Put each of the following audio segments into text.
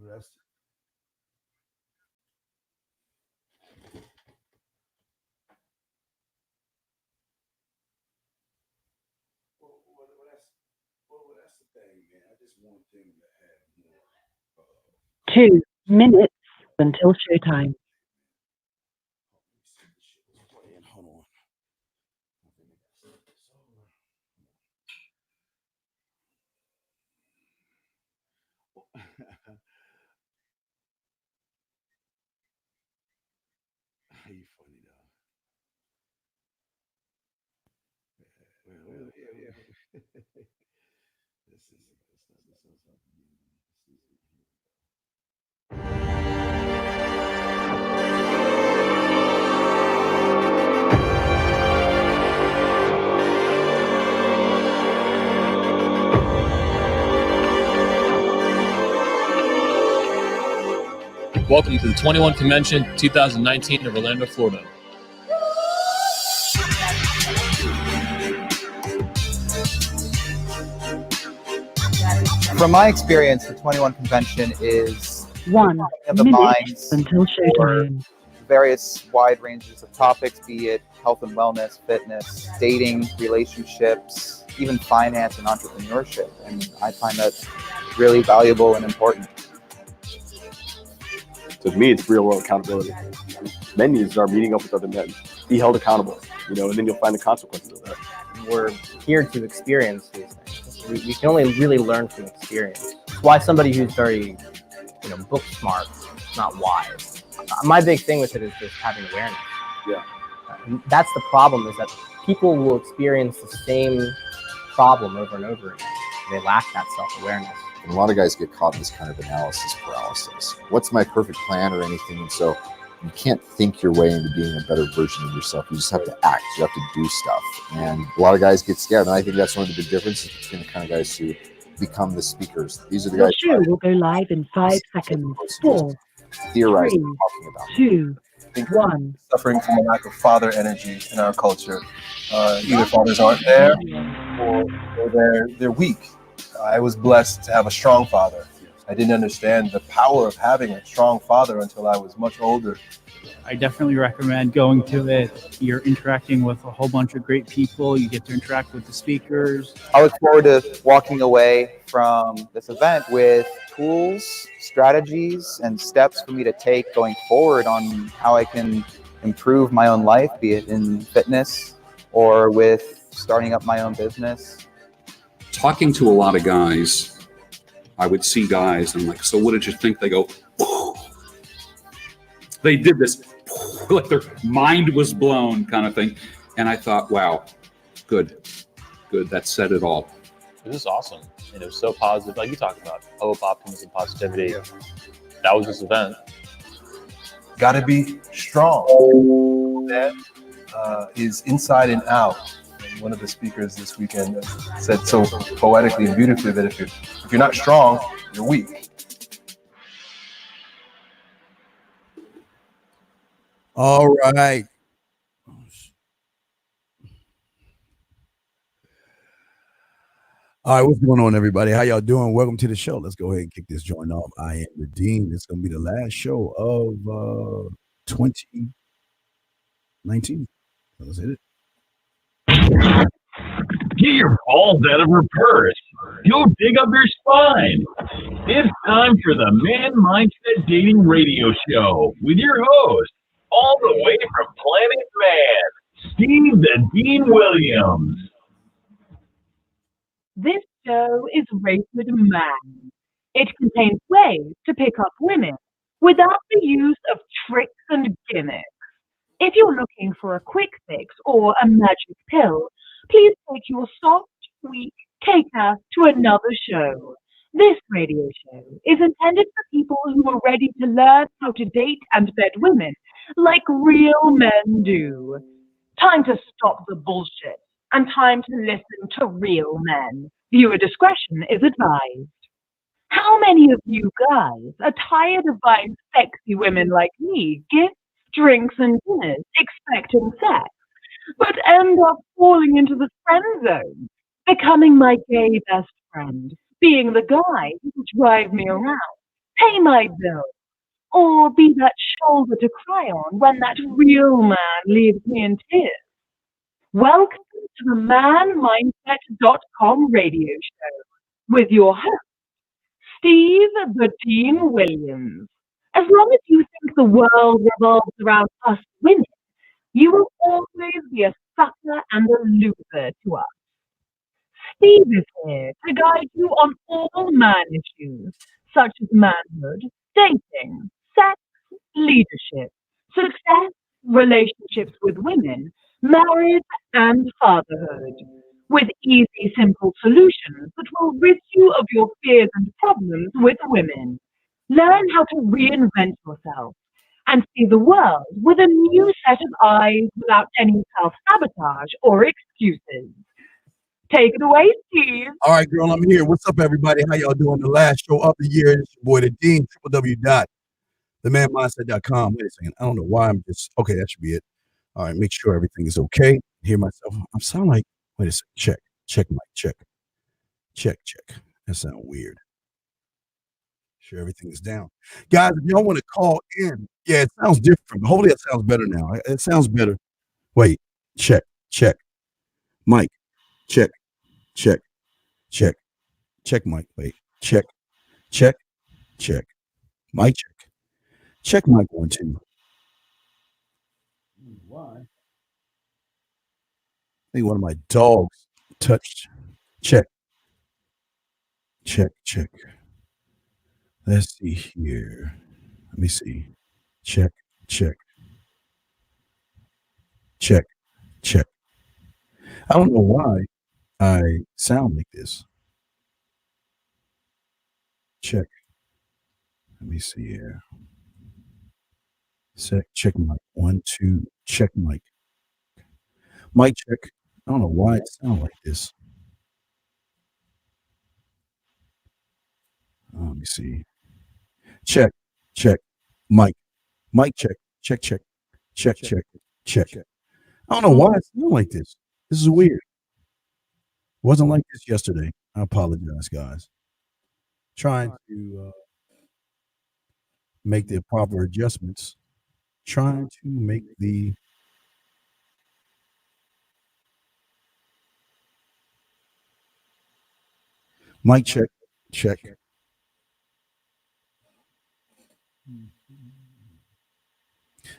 that's that's the thing, man. I just want them to have more. 2 minutes until showtime. Hold on. You funny though. Well, yeah. This is Welcome to the 21 Convention 2019 in Orlando, Florida. From my experience, the 21 Convention is 1 of the minute minds until for showtime. various wide ranges of topics, be it health and wellness, fitness, dating, relationships, even finance and entrepreneurship. And I find that really valuable and important. To me, it's real world accountability. Men need to start meeting up with other men, be held accountable, and then you'll find the consequences of that. We're here to experience these things. We can only really learn from experience. It's why somebody who's very, book smart, not wise. My big thing with it is just having awareness. Yeah. That's the problem, is that people will experience the same problem over and over again. They lack that self-awareness. And a lot of guys get caught in this kind of analysis paralysis. What's my perfect plan or anything? And so you can't think your way into being a better version of yourself. You just have to act. You have to do stuff. And a lot of guys get scared. And I think that's one of the big differences between the kind of guys who become the speakers. These are the The guys show will go live in 5 seconds. 4, theorizing, 3, talking about. 2, 1. Suffering from a lack of father energy in our culture. Either fathers aren't there or they're weak. I was blessed to have a strong father. I didn't understand the power of having a strong father until I was much older. I definitely recommend going to it. You're interacting with a whole bunch of great people. You get to interact with the speakers. I look forward to walking away from this event with tools, strategies, and steps for me to take going forward on how I can improve my own life, be it in fitness or with starting up my own business. Talking to a lot of guys, I would see guys and I'm like, so what did you think? They go, whoa. They did this, like their mind was blown kind of thing. And I thought, wow, good. That said it all. It was awesome. And it was so positive, like you talked about, hope, optimism, positivity. Yeah. That was this event. Gotta be strong. That is inside and out. One of the speakers this weekend said so poetically and beautifully that if you're not strong, you're weak. all right. All right, what's going on, everybody? How y'all doing? Welcome to the show. Let's go ahead and kick this joint off. I am the Dean. It's going to be the last show of 2019. Let's hit it. Get your balls out of reverse. Go dig up your spine. It's time for the Man Mindset Dating Radio Show with your host, all the way from Planet Man, Steve the Dean Williams. This show is rated man. It contains ways to pick up women without the use of tricks and gimmicks. If you're looking for a quick fix or a magic pill, please take your soft, weak cake-ass to another show. This radio show is intended for people who are ready to learn how to date and bed women like real men do. Time to stop the bullshit and time to listen to real men. Viewer discretion is advised. How many of you guys are tired of buying sexy women like me gifts, drinks, and dinners, expecting sex, but end up falling into the friend zone, becoming my gay best friend, being the guy who will drive me around, pay my bill, or be that shoulder to cry on when that real man leaves me in tears. Welcome to the themanmindset.com radio show with your host, Steve the Dean Williams. As long as you think the world revolves around us women, you will always be a sucker and a loser to us. Steve is here to guide you on all man issues, such as manhood, dating, sex, leadership, success, relationships with women, marriage, and fatherhood, with easy, simple solutions that will rid you of your fears and problems with women. Learn how to reinvent yourself and see the world with a new set of eyes without any self-sabotage or excuses. Take it away, Steve. All right, girl, I'm here. What's up, everybody? How y'all doing? The last show of the year. It's your boy, the Dean, www.themanmindset.com. Wait a second. I don't know why I'm just, okay, that should be it. All right, make sure everything is okay. Hear myself. I sound like, wait a second. Check, mic, check. That sounds weird. Sure, everything is down. Guys, if y'all want to call in, yeah, it sounds different. Hopefully it sounds better now. It sounds better. Wait, check. Mic, check. Check, mic. Wait, check. Mic, check. Check, mic, 1, 2. Why? I think one of my dogs touched. Check. Let's see here. Let me see. Check. I don't know why I sound like this. Check. Let me see here. Check mic. 1, 2. Check mic. Mic check. I don't know why it sounds like this. Let me see. Check. Mic check. Check. I don't know why it sounds like this. This is weird. It wasn't like this yesterday. I apologize, guys. Trying to make the proper adjustments. Trying to make the mic check.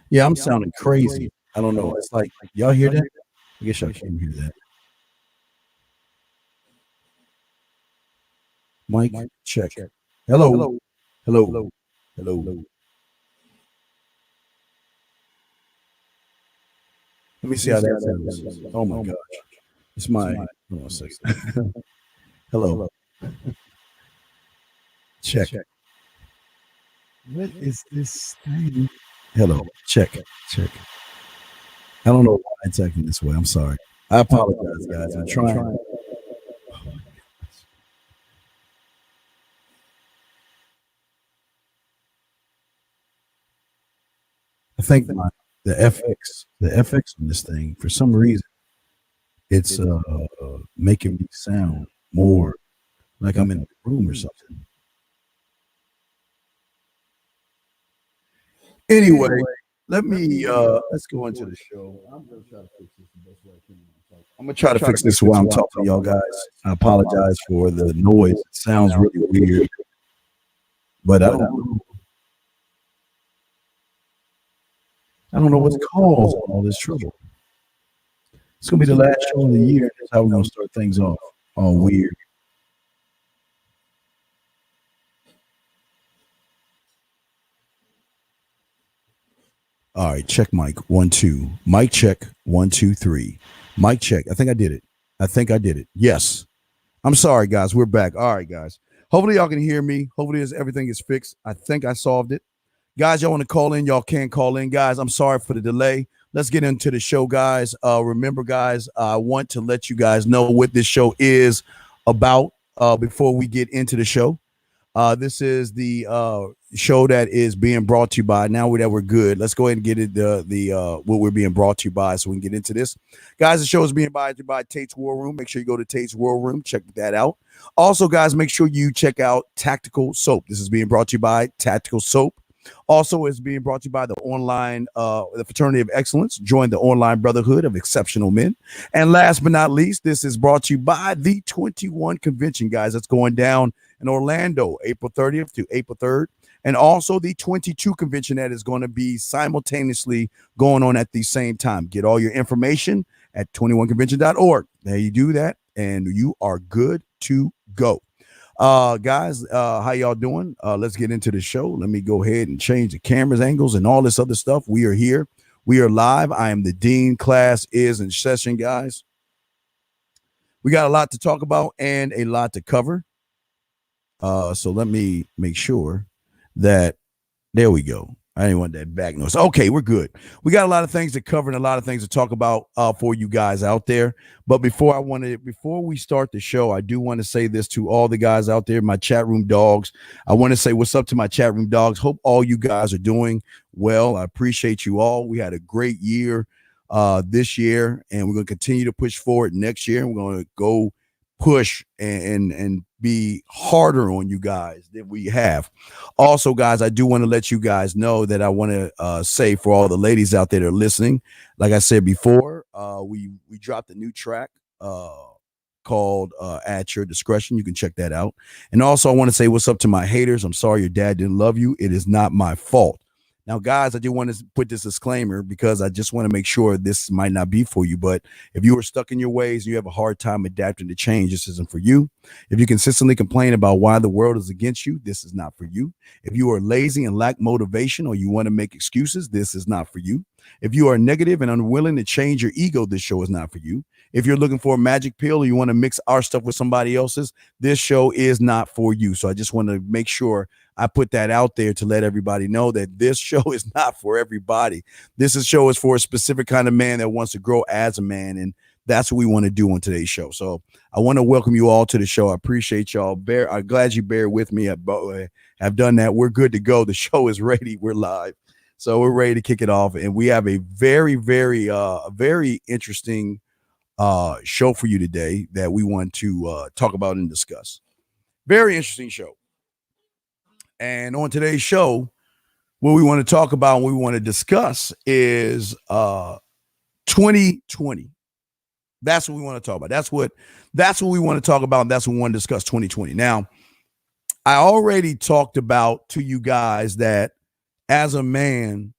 Yeah, I'm sounding crazy. I don't know. It's like, y'all hear that? I guess y'all can't hear that. Mic check. Hello. Let me see how that sounds. Oh my gosh. It's my hold on a second. Hello. Check. What is this thing? Hello. Check. I don't know why it's acting this way. I'm sorry. I apologize, guys. I'm trying. I think the FX on this thing, for some reason, it's making me sound more like I'm in a room or something. Anyway, let's go into the show. I'm gonna try to fix this the best way I can. I'm gonna try to fix this while I'm talking to y'all guys. I apologize for the noise. It sounds really weird, but I don't know what's causing all this trouble. It's gonna be the last show of the year. That's how we're gonna start things off. All weird. All right, check mic 1, 2. Mic check 1, 2, 3. Mic check. I think I did it. Yes. I'm sorry, guys. We're back. All right, guys. Hopefully y'all can hear me. Hopefully everything is fixed. I think I solved it. Guys, y'all want to call in? Y'all can call in, guys. I'm sorry for the delay. Let's get into the show, guys. Remember, guys, I want to let you guys know what this show is about before we get into the show. This is the show that is being brought to you by. Now that we're good, let's go ahead and get it what we're being brought to you by, so we can get into this, guys. The show is being brought to you by Tate's War Room. Make sure you go to Tate's War Room, check that out. Also, guys, make sure you check out Tactical Soap. This is being brought to you by Tactical Soap. Also, it's being brought to you by the online, the Fraternity of Excellence. Join the online brotherhood of exceptional men. And last but not least, this is brought to you by the 21 convention, guys. That's going down in Orlando, April 30th to April 3rd. And also the 22 convention that is going to be simultaneously going on at the same time. Get all your information at 21convention.org. There you do that, and you are good to go. Guys, how y'all doing? Let's get into the show. Let me go ahead and change the cameras angles and all this other stuff. We are here. We are live. I am the Dean. Class is in session, guys. We got a lot to talk about and a lot to cover. So let me make sure that there we go. I didn't want that back noise. Okay, we're good. We got a lot of things to cover and a lot of things to talk about for you guys out there. But before we start the show, I do want to say this to all the guys out there, my chat room dogs. I want to say what's up to my chat room dogs. Hope all you guys are doing well. I appreciate you all. We had a great year this year, and we're going to continue to push forward next year. We're going to go push and be harder on you guys than we have. Also, guys, I do want to let you guys know that I want to say for all the ladies out there that are listening, like I said before, we dropped a new track called At Your Discretion. You can check that out. And also, I want to say what's up to my haters. I'm sorry your dad didn't love you. It is not my fault. Now, guys, I do want to put this disclaimer because I just want to make sure this might not be for you. But if you are stuck in your ways and you have a hard time adapting to change, this isn't for you. If you consistently complain about why the world is against you, this is not for you. If you are lazy and lack motivation or you want to make excuses, this is not for you. If you are negative and unwilling to change your ego, this show is not for you. If you're looking for a magic pill or you want to mix our stuff with somebody else's, this show is not for you. So I just want to make sure I put that out there to let everybody know that this show is not for everybody. Show is for a specific kind of man that wants to grow as a man, and that's what we want to do on today's show. So I want to welcome you all to the show. I appreciate y'all. I'm glad you bear with me. I've done that. We're good to go. The show is ready. We're live. So we're ready to kick it off, and we have a very, very, very interesting show for you today that we want to talk about and discuss. Very interesting show. And on today's show, what we want to talk about and we want to discuss is 2020. That's what we want to talk about. That's what we want to talk about. And that's what we want to discuss, 2020. Now, I already talked about to you guys that as a man,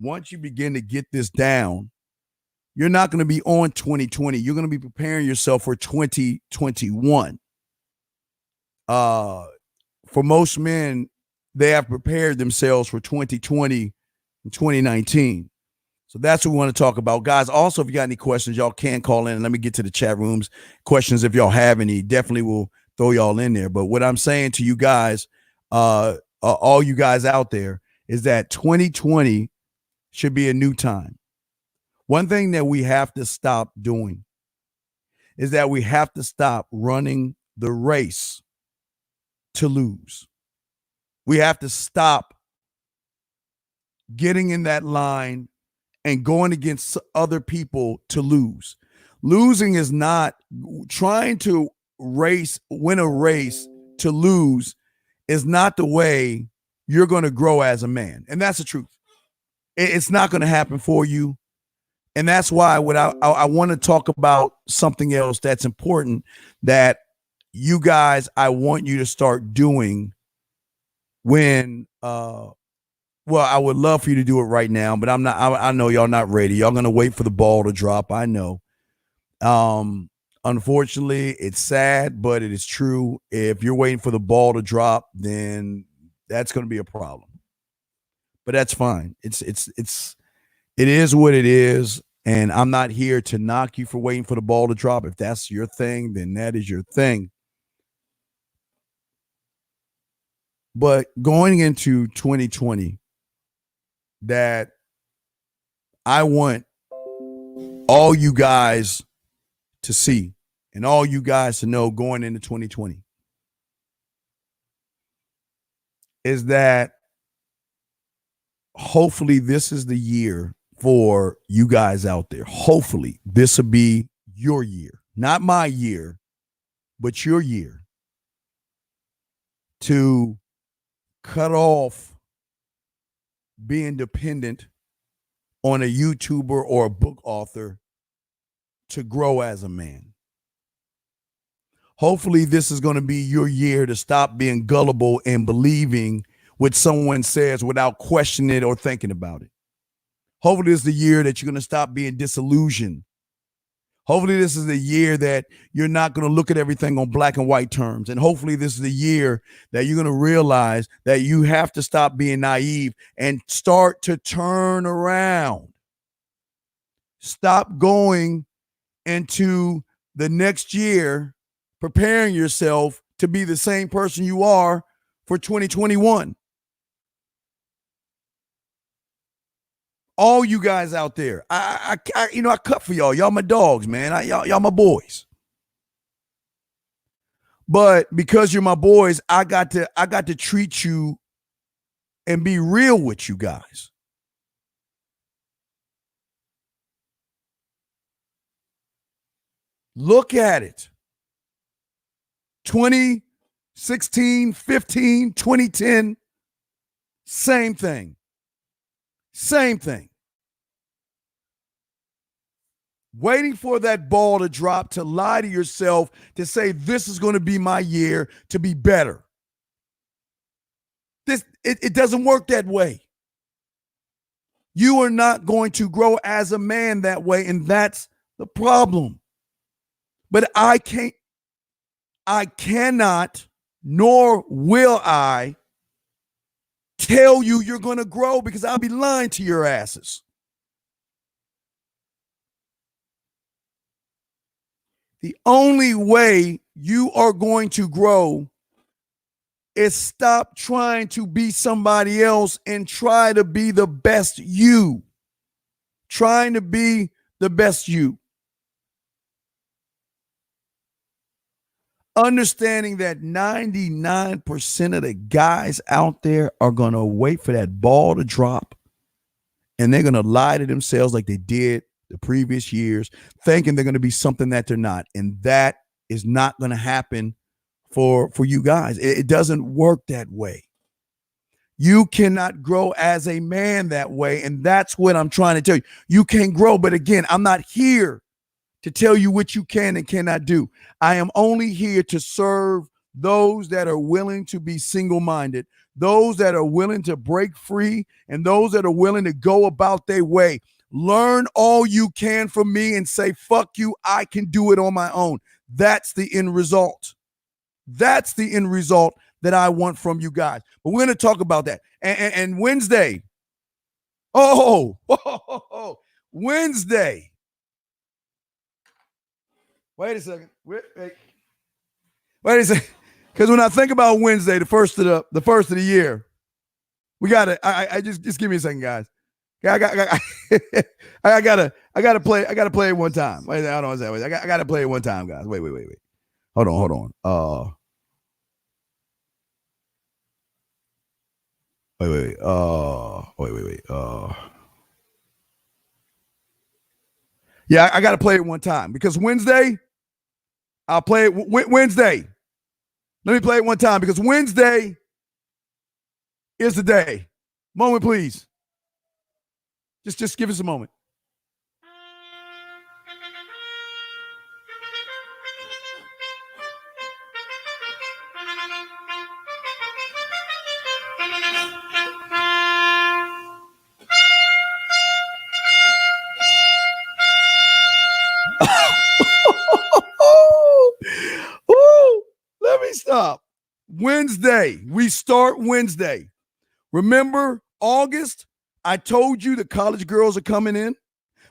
once you begin to get this down, you're not going to be on 2020. You're going to be preparing yourself for 2021. For most men, they have prepared themselves for 2020 and 2019. So that's what we want to talk about. Guys, also, if you got any questions, y'all can call in. Let me get to the chat rooms. Questions, if y'all have any, definitely will throw y'all in there. But what I'm saying to you guys, all you guys out there, is that 2020 should be a new time. One thing that we have to stop doing is that we have to stop running the race to lose. We have to stop getting in that line and going against other people to lose. Losing is not trying to win a race to lose is not the way you're going to grow as a man. And that's the truth. It's not going to happen for you. And that's why I want to talk about something else that's important that you guys, I want you to start doing when, I would love for you to do it right now, but I know y'all not ready. Y'all going to wait for the ball to drop. I know. Unfortunately, it's sad, but it is true. If you're waiting for the ball to drop, then that's going to be a problem. But that's fine. It is what it is. And I'm not here to knock you for waiting for the ball to drop. If that's your thing, then that is your thing. But going into 2020, that I want all you guys to see and all you guys to know going into 2020 is that hopefully this is the year for you guys out there. Hopefully this will be your year, not my year, but your year to cut off being dependent on a YouTuber or a book author to grow as a man. Hopefully this is going to be your year to stop being gullible and believing what someone says without questioning it or thinking about it. Hopefully this is the year that you're going to stop being disillusioned. Hopefully this is the year that you're not going to look at everything on black and white terms. And hopefully this is the year that you're going to realize that you have to stop being naive and start to turn around. Stop going into the next year preparing yourself to be the same person you are for 2021. All you guys out there, I cut for y'all. Y'all my dogs, man. Y'all my boys. But because you're my boys, I got to treat you and be real with you guys. Look at it. 2016, 15, 2010, same thing. Same thing. Waiting for that ball to drop, to lie to yourself, to say this is going to be my year to be better. It doesn't work that way. You are not going to grow as a man that way, and that's the problem. But I cannot, nor will I tell you you're going to grow, because I'll be lying to your asses. The only way you are going to grow is stop trying to be somebody else and try to be the best you. Trying to be the best you. Understanding that 99% of the guys out there are going to wait for that ball to drop, and they're going to lie to themselves like they did the previous years, thinking they're going to be something that they're not. And that is not going to happen for you guys. It doesn't work that way. You cannot grow as a man that way. And that's what I'm trying to tell you. You can grow. But again, I'm not here to tell you what you can and cannot do. I am only here to serve those that are willing to be single-minded, those that are willing to break free, and those that are willing to go about their way. Learn all you can from me and say, fuck you, I can do it on my own. That's the end result. That's the end result that I want from you guys. But we're going to talk about that. And Wednesday, Wednesday. Wait a second. Wait a second. Because when I think about Wednesday, the first of the year, we got to. I just give me a second, guys. I gotta play it one time. Wait, I don't know. I gotta play it one time, guys. Wait. Hold on. Wait. Yeah, I gotta play it one time because Wednesday, I'll play it Wednesday. Let me play it one time because Wednesday is the day. Moment, please. Just give us a moment. Let me stop. Wednesday. We start Wednesday. Remember August? I told you the college girls are coming in,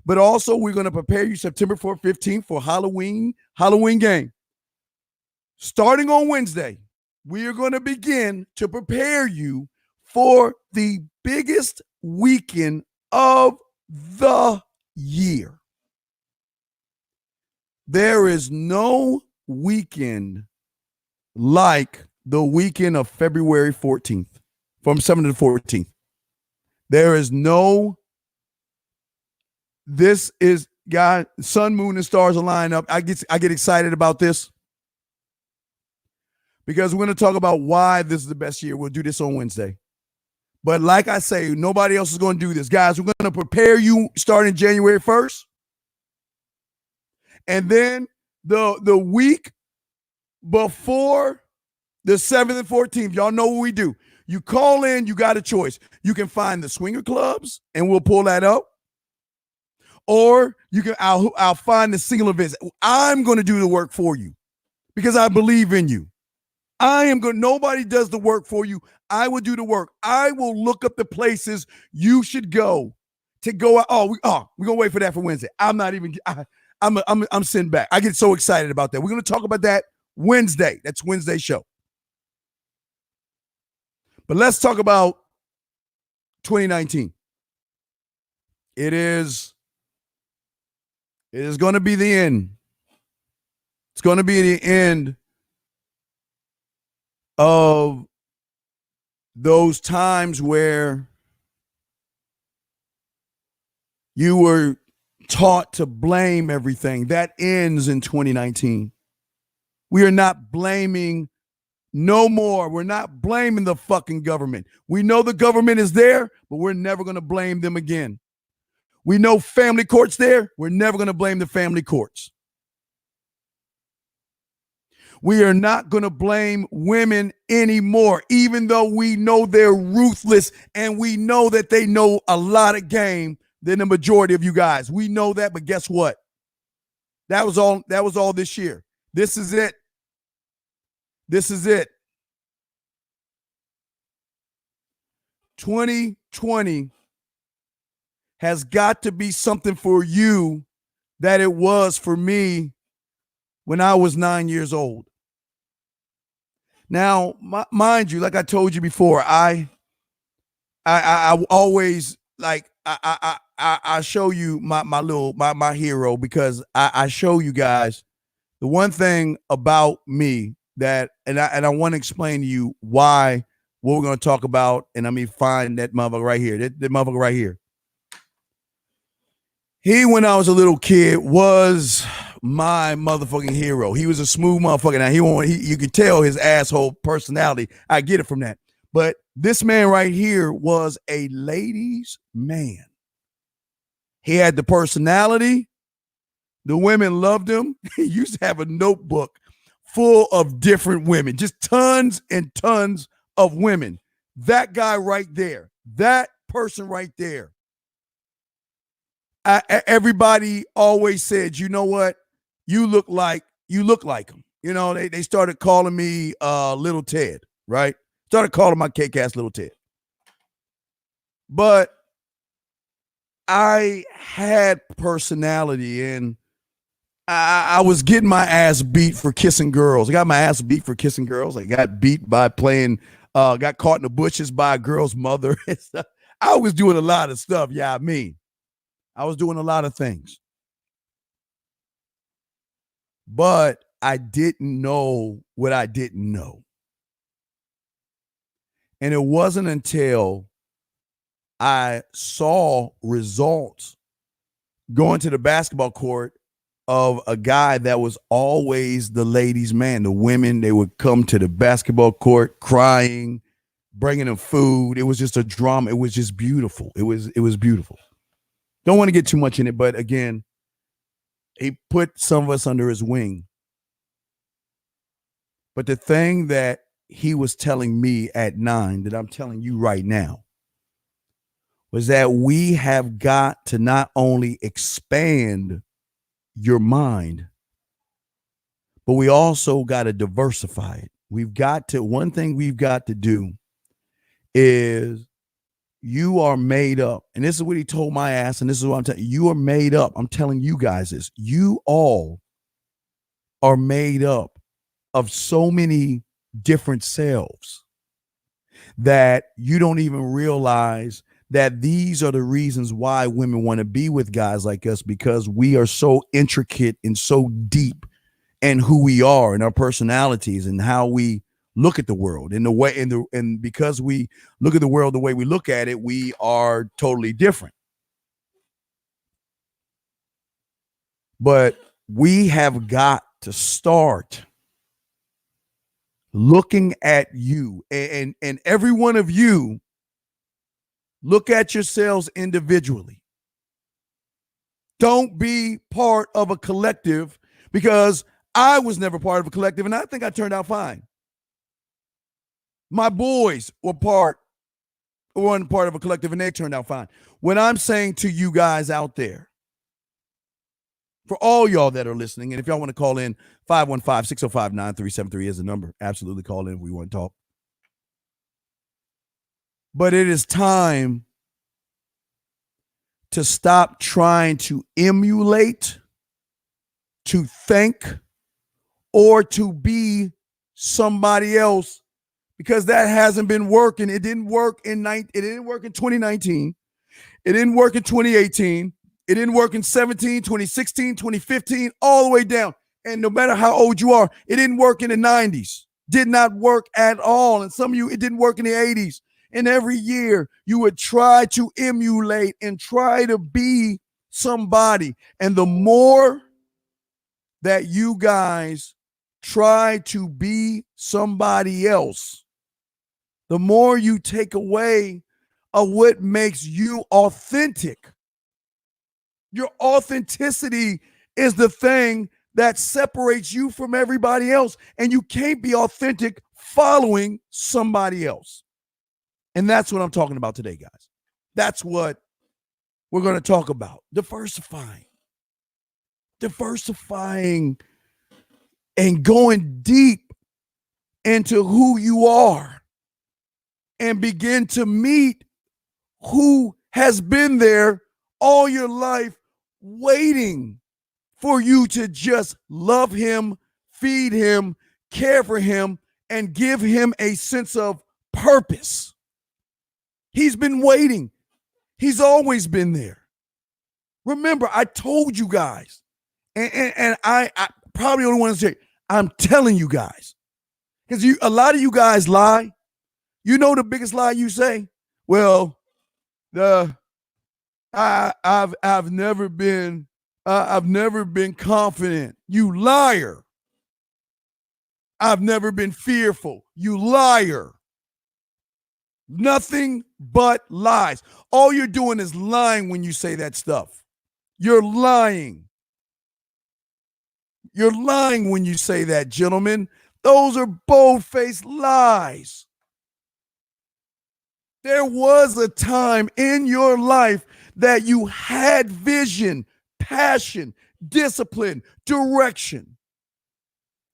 but also we're going to prepare you September 4th, 15th for Halloween game. Starting on Wednesday, we are going to begin to prepare you for the biggest weekend of the year. There is no weekend like the weekend of February 14th. from 7 to the 14th. There is no, this is, God, sun, moon, and stars align up. I get excited about this because we're going to talk about why this is the best year. We'll do this on Wednesday. But like I say, nobody else is going to do this. Guys, we're going to prepare you starting January 1st. And then the week before the 7th and 14th, y'all know what we do. You call in, you got a choice. You can find the swinger clubs, and we'll pull that up. Or you can, I'll find the single events. I'm going to do the work for you because I believe in you. Nobody does the work for you. I will do the work. I will look up the places you should go to go out. We're going to wait for that for Wednesday. I'm sitting back. I get so excited about that. We're going to talk about that Wednesday. That's Wednesday's show. But let's talk about 2019. It is going to be the end. It's going to be the end of those times where you were taught to blame everything. That ends in 2019. We are not blaming no more. We're not blaming the fucking government. We know the government is there, but we're never going to blame them again. We know family court's there. We're never going to blame the family courts. We are not going to blame women anymore, even though we know they're ruthless and we know that they know a lot of game than the majority of you guys. We know that, but guess what? That was all this year. This is it. This is it. 2020 has got to be something for you that it was for me when I was 9 years old. Now, mind you, like I told you before, I always like I show you my hero because I show you guys the one thing about me that and I want to explain to you why what we're going to talk about, and let me find that motherfucker right here. That motherfucker right here. He, when I was a little kid, was my motherfucking hero. He was a smooth motherfucker. Now you could tell his asshole personality. I get it from that. But this man right here was a ladies' man. He had the personality. The women loved him. He used to have a notebook full of different women, just tons and tons of women. That guy right there, that person right there. Everybody always said, you know what? You look like him. You know, they started calling me Little Ted, right? Started calling my cake-ass Little Ted. But I had personality, and I was getting my ass beat for kissing girls. I got my ass beat for kissing girls. I got beat by playing, got caught in the bushes by a girl's mother. I was doing a lot of stuff. Yeah, I was doing a lot of things. But I didn't know what I didn't know. And it wasn't until I saw results going to the basketball court of a guy that was always the ladies' man. The women, they would come to the basketball court crying, bringing them food. It was just a drama. It was just beautiful. It was beautiful. Don't want to get too much in it, but again, he put some of us under his wing. But the thing that he was telling me at 9 that I'm telling you right now was that we have got to not only expand your mind, but we also got to diversify it. One thing we've got to do is you are made up. And this is what he told my ass. And this is what I'm telling you. You are made up. I'm telling you guys this. You all are made up of so many different selves that you don't even realize that these are the reasons why women want to be with guys like us, because we are so intricate and so deep in who we are and our personalities and how we look at the world in the way, and because we look at the world the way we look at it, we are totally different. But we have got to start looking at you, and every one of you look at yourselves individually. Don't be part of a collective, because I was never part of a collective, and I think I turned out fine. My boys weren't part of a collective, and they turned out fine. What I'm saying to you guys out there, for all y'all that are listening, and if y'all want to call in, 515-605-9373 is the number. Absolutely call in if we want to talk. But it is time to stop trying to emulate, to think, or to be somebody else, because that hasn't been working. It didn't work in 2019. It didn't work in 2018. It didn't work in 17, 2016, 2015, all the way down. And no matter how old you are, it didn't work in the 90s. Did not work at all. And some of you, it didn't work in the 80s. And every year you would try to emulate and try to be somebody. And the more that you guys try to be somebody else, the more you take away of what makes you authentic. Your authenticity is the thing that separates you from everybody else. And you can't be authentic following somebody else. And that's what I'm talking about today, guys. That's what we're going to talk about. Diversifying and going deep into who you are, and begin to meet who has been there all your life, waiting for you to just love him, feed him, care for him, and give him a sense of purpose. He's been waiting. He's always been there. Remember, I told you guys, and I probably only want to say, I'm telling you guys, because a lot of you guys lie. You know the biggest lie you say? Well, I've never been confident. You liar. I've never been fearful. You liar. Nothing but lies. All you're doing is lying when you say that stuff. You're lying. You're lying when you say that, gentlemen. Those are bold-faced lies. There was a time in your life that you had vision, passion, discipline, direction.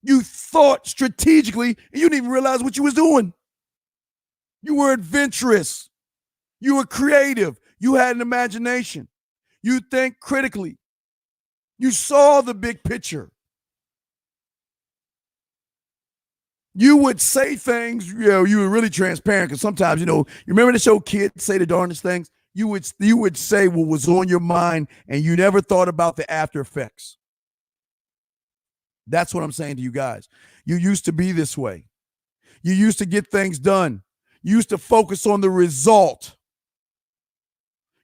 You thought strategically, and you didn't even realize what you was doing. You were adventurous. You were creative. You had an imagination. You think critically. You saw the big picture. You would say things, you were really transparent, because sometimes, you remember the show Kids Say the Darndest Things? You would say what was on your mind, and you never thought about the after effects. That's what I'm saying to you guys. You used to be this way. You used to get things done. You used to focus on the result.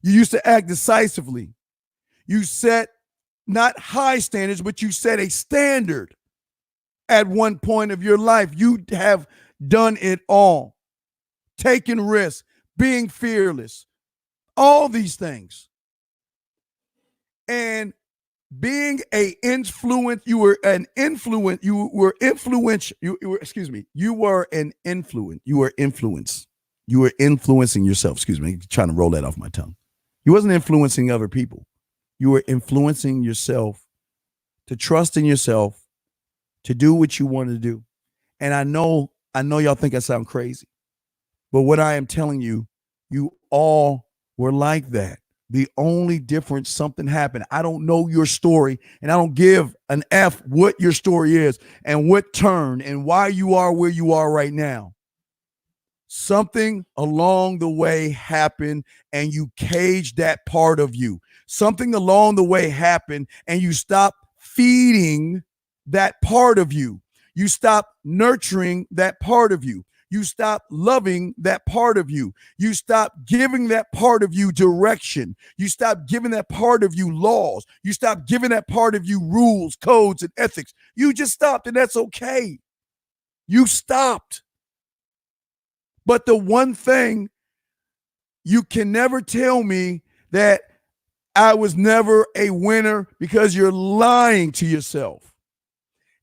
You used to act decisively. You set not high standards, but you set a standard. At one point of your life, you have done it all. Taking risks, being fearless, all these things. And being an influence, you were an influence influencing yourself. Trying to roll that off my tongue. You wasn't influencing other people. You were influencing yourself to trust in yourself, to do what you want to do. And I know y'all think I sound crazy, but what I am telling you, you all were like that. The only difference, something happened. I don't know your story, and I don't give an F what your story is and what turned and why you are where you are right now. Something along the way happened, and you caged that part of you. Something along the way happened, and you stopped feeding that part of you. You stop nurturing that part of you. You stop loving that part of you. You stop giving that part of you direction. You stop giving that part of you laws. You stop giving that part of you rules, codes, and ethics. You just stopped, and that's okay. You stopped. But the one thing you can never tell me that I was never a winner, because you're lying to yourself.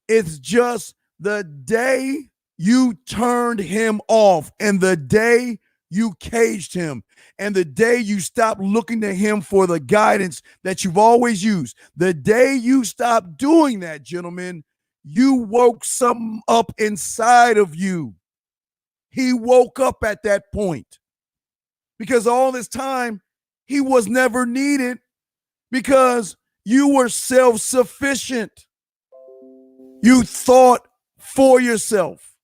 It's just the day you turned him off, and the day you caged him, and the day you stopped looking to him for the guidance that you've always used, the day you stopped doing that, gentlemen, you woke something up inside of you. He woke up at that point, because all this time he was never needed, because you were self-sufficient. You thought for yourself.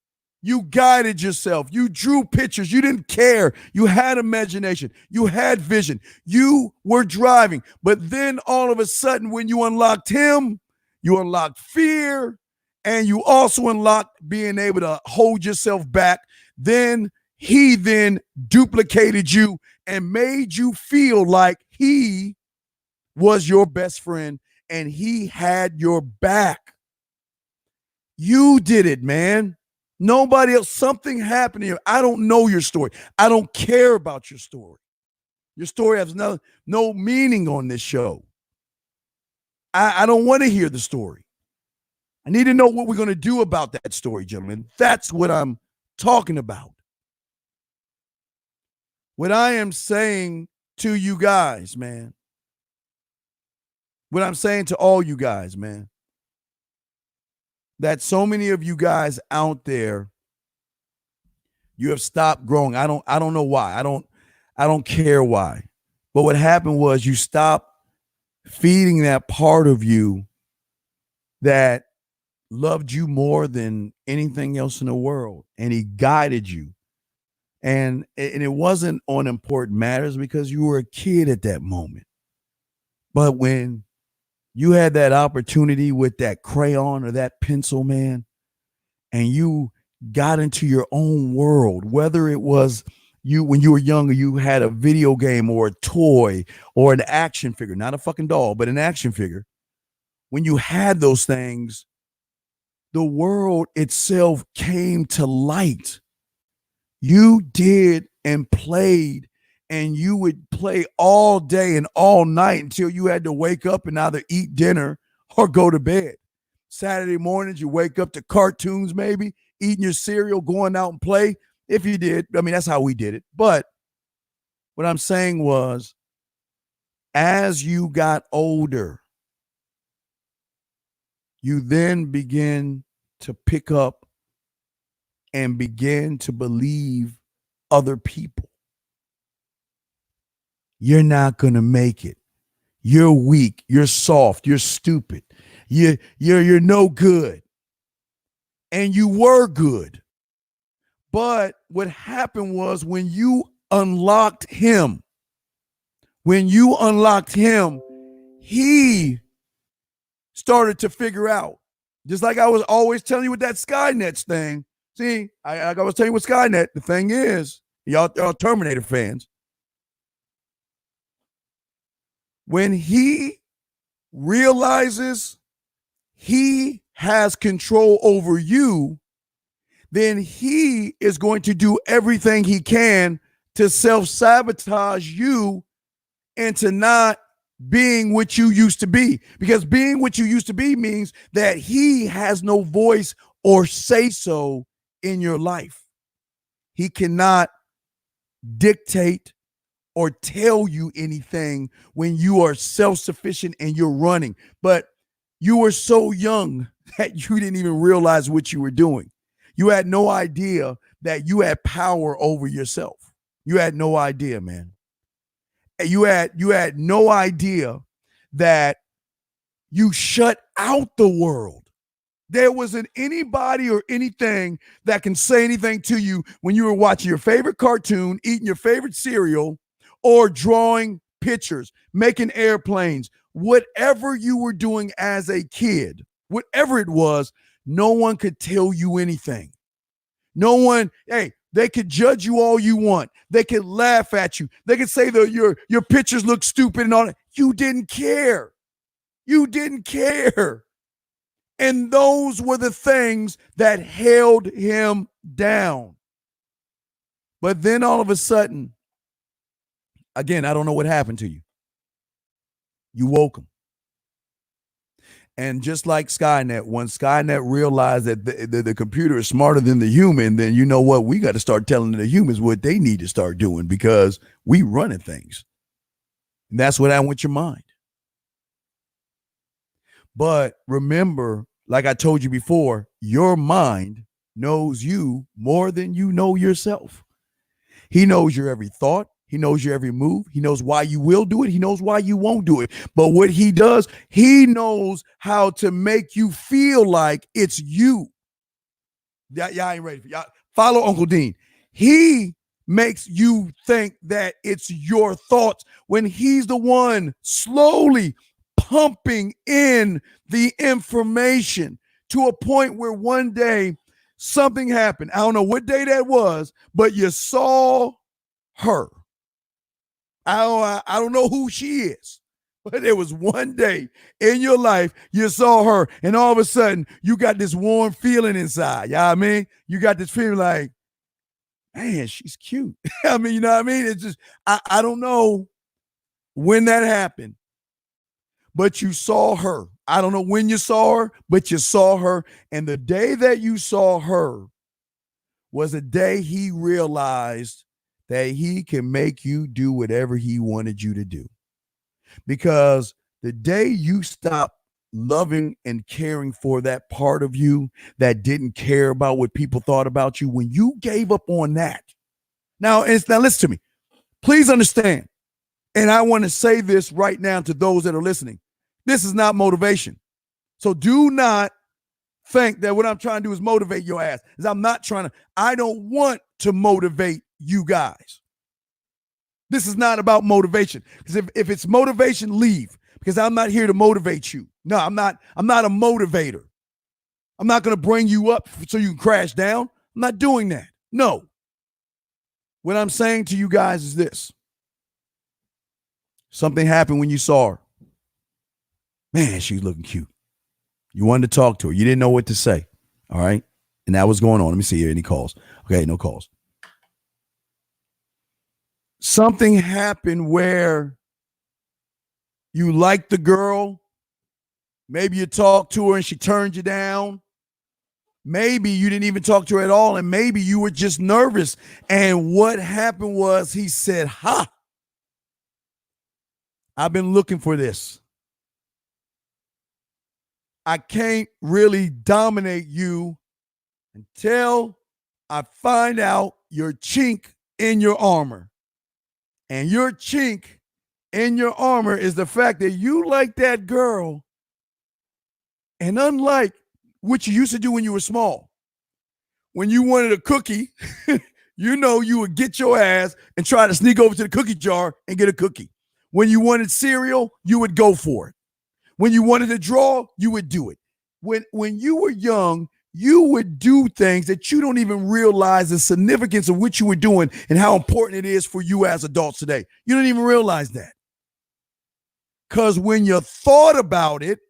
You guided yourself. You drew pictures. You didn't care. You had imagination. You had vision. You were driving. But then all of a sudden, when you unlocked him, you unlocked fear, and you also unlocked being able to hold yourself back. Then he then duplicated you and made you feel like he was your best friend and he had your back. You did it, man. Nobody else. Something happened here. I don't know your story. I don't care about your story. Your story has no meaning on this show. I don't want to hear the story. I need to know what we're going to do about that story, gentlemen. That's what I'm talking about. What I am saying to you guys, man. What I'm saying to all you guys, man. That so many of you guys out there, you have stopped growing. I don't know why. I don't care why. But what happened was you stopped feeding that part of you that loved you more than anything else in the world. And he guided you. And it wasn't on important matters because you were a kid at that moment. But when you had that opportunity with that crayon or that pencil, man, and you got into your own world, whether it was you when you were younger, you had a video game or a toy or an action figure, not a fucking doll, but an action figure. When you had those things, the world itself came to light. You did and played, and you would play all day and all night until you had to wake up and either eat dinner or go to bed. Saturday mornings, you wake up to cartoons, maybe eating your cereal, going out and play. If you did, I mean, that's how we did it. But what I'm saying was, as you got older, you then begin to pick up and begin to believe other people. You're not going to make it. You're weak. You're soft. You're stupid. You're no good. And you were good. But what happened was when you unlocked him, he started to figure out, just like I was always telling you with that Skynet thing. See, I was telling you with Skynet, the thing is, y'all Terminator fans, when he realizes he has control over you, then he is going to do everything he can to self-sabotage you into not being what you used to be. Because being what you used to be means that he has no voice or say-so in your life. He cannot dictate or tell you anything when you are self-sufficient and you're running. But you were so young that you didn't even realize what you were doing. You had no idea that you had power over yourself. You had no idea, man. You had no idea that you shut out the world. There wasn't anybody or anything that can say anything to you when you were watching your favorite cartoon, eating your favorite cereal, or drawing pictures, making airplanes, whatever you were doing as a kid, whatever it was, no one could tell you anything. No one, hey, they could judge you all you want. They could laugh at you. They could say that your pictures look stupid and all that. You didn't care. You didn't care. And those were the things that held him down. But then all of a sudden, again, I don't know what happened to you. You woke him. And just like Skynet, when Skynet realized that the computer is smarter than the human, then you know what? We got to start telling the humans what they need to start doing because we running things. And that's what happened with your mind. But remember, like I told you before, your mind knows you more than you know yourself. He knows your every thought. He knows your every move. He knows why you will do it. He knows why you won't do it. But what he does, he knows how to make you feel like it's you. Y'all ain't ready for y'all. Follow Uncle Dean. He makes you think that it's your thoughts when he's the one slowly pumping in the information to a point where one day something happened. I don't know what day that was, but you saw her. I don't know who she is, but there was one day in your life you saw her, and all of a sudden you got this warm feeling inside. You know what I mean? You got this feeling like, man, she's cute. I mean, you know what I mean? It's just, I don't know when that happened, but you saw her. I don't know when you saw her, but you saw her. And the day that you saw her was the day he realized that he can make you do whatever he wanted you to do. Because the day you stop loving and caring for that part of you that didn't care about what people thought about you, when you gave up on that. Now listen to me. Please understand. And I want to say this right now to those that are listening. This is not motivation. So do not think that what I'm trying to do is motivate your ass. Because I don't want to motivate you guys. This is not about motivation. Because if it's motivation, leave. Because I'm not here to motivate you. No, I'm not a motivator. I'm not going to bring you up so you can crash down. I'm not doing that. No. What I'm saying to you guys is this. Something happened when you saw her. Man, she's looking cute. You wanted to talk to her. You didn't know what to say. All right. And that was going on. Let me see here. Any calls? Okay, no calls. Something happened where you liked the girl. Maybe you talked to her and she turned you down. Maybe you didn't even talk to her at all. And maybe you were just nervous. And what happened was he said, ha, I've been looking for this. I can't really dominate you until I find out your chink in your armor. And your chink in your armor is the fact that you like that girl. And unlike what you used to do when you were small, when you wanted a cookie, you would get your ass and try to sneak over to the cookie jar and get a cookie. When you wanted cereal, you would go for it. When you wanted to draw, you would do it. When you were young, you would do things that you don't even realize the significance of what you were doing and how important it is for you as adults today. You don't even realize that. Because when you thought about it,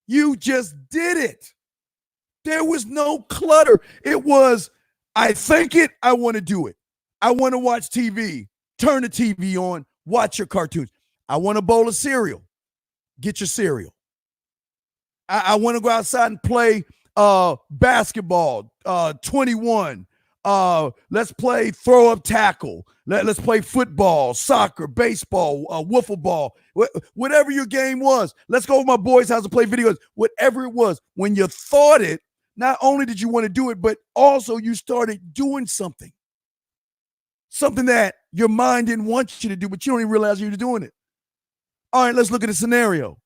you just did it. There was no clutter. It was, I think it, I want to do it. I want to watch TV. Turn the TV on, watch your cartoons. I want a bowl of cereal. Get your cereal. I want to go outside and play basketball, 21. Let's play throw up tackle. Let's play football, soccer, baseball, wiffle ball, whatever your game was. Let's go to my boys' house and play video games. Whatever it was, when you thought it, not only did you want to do it, but also you started doing something. Something that your mind didn't want you to do, but you don't even realize you were doing it. All right, let's look at a scenario.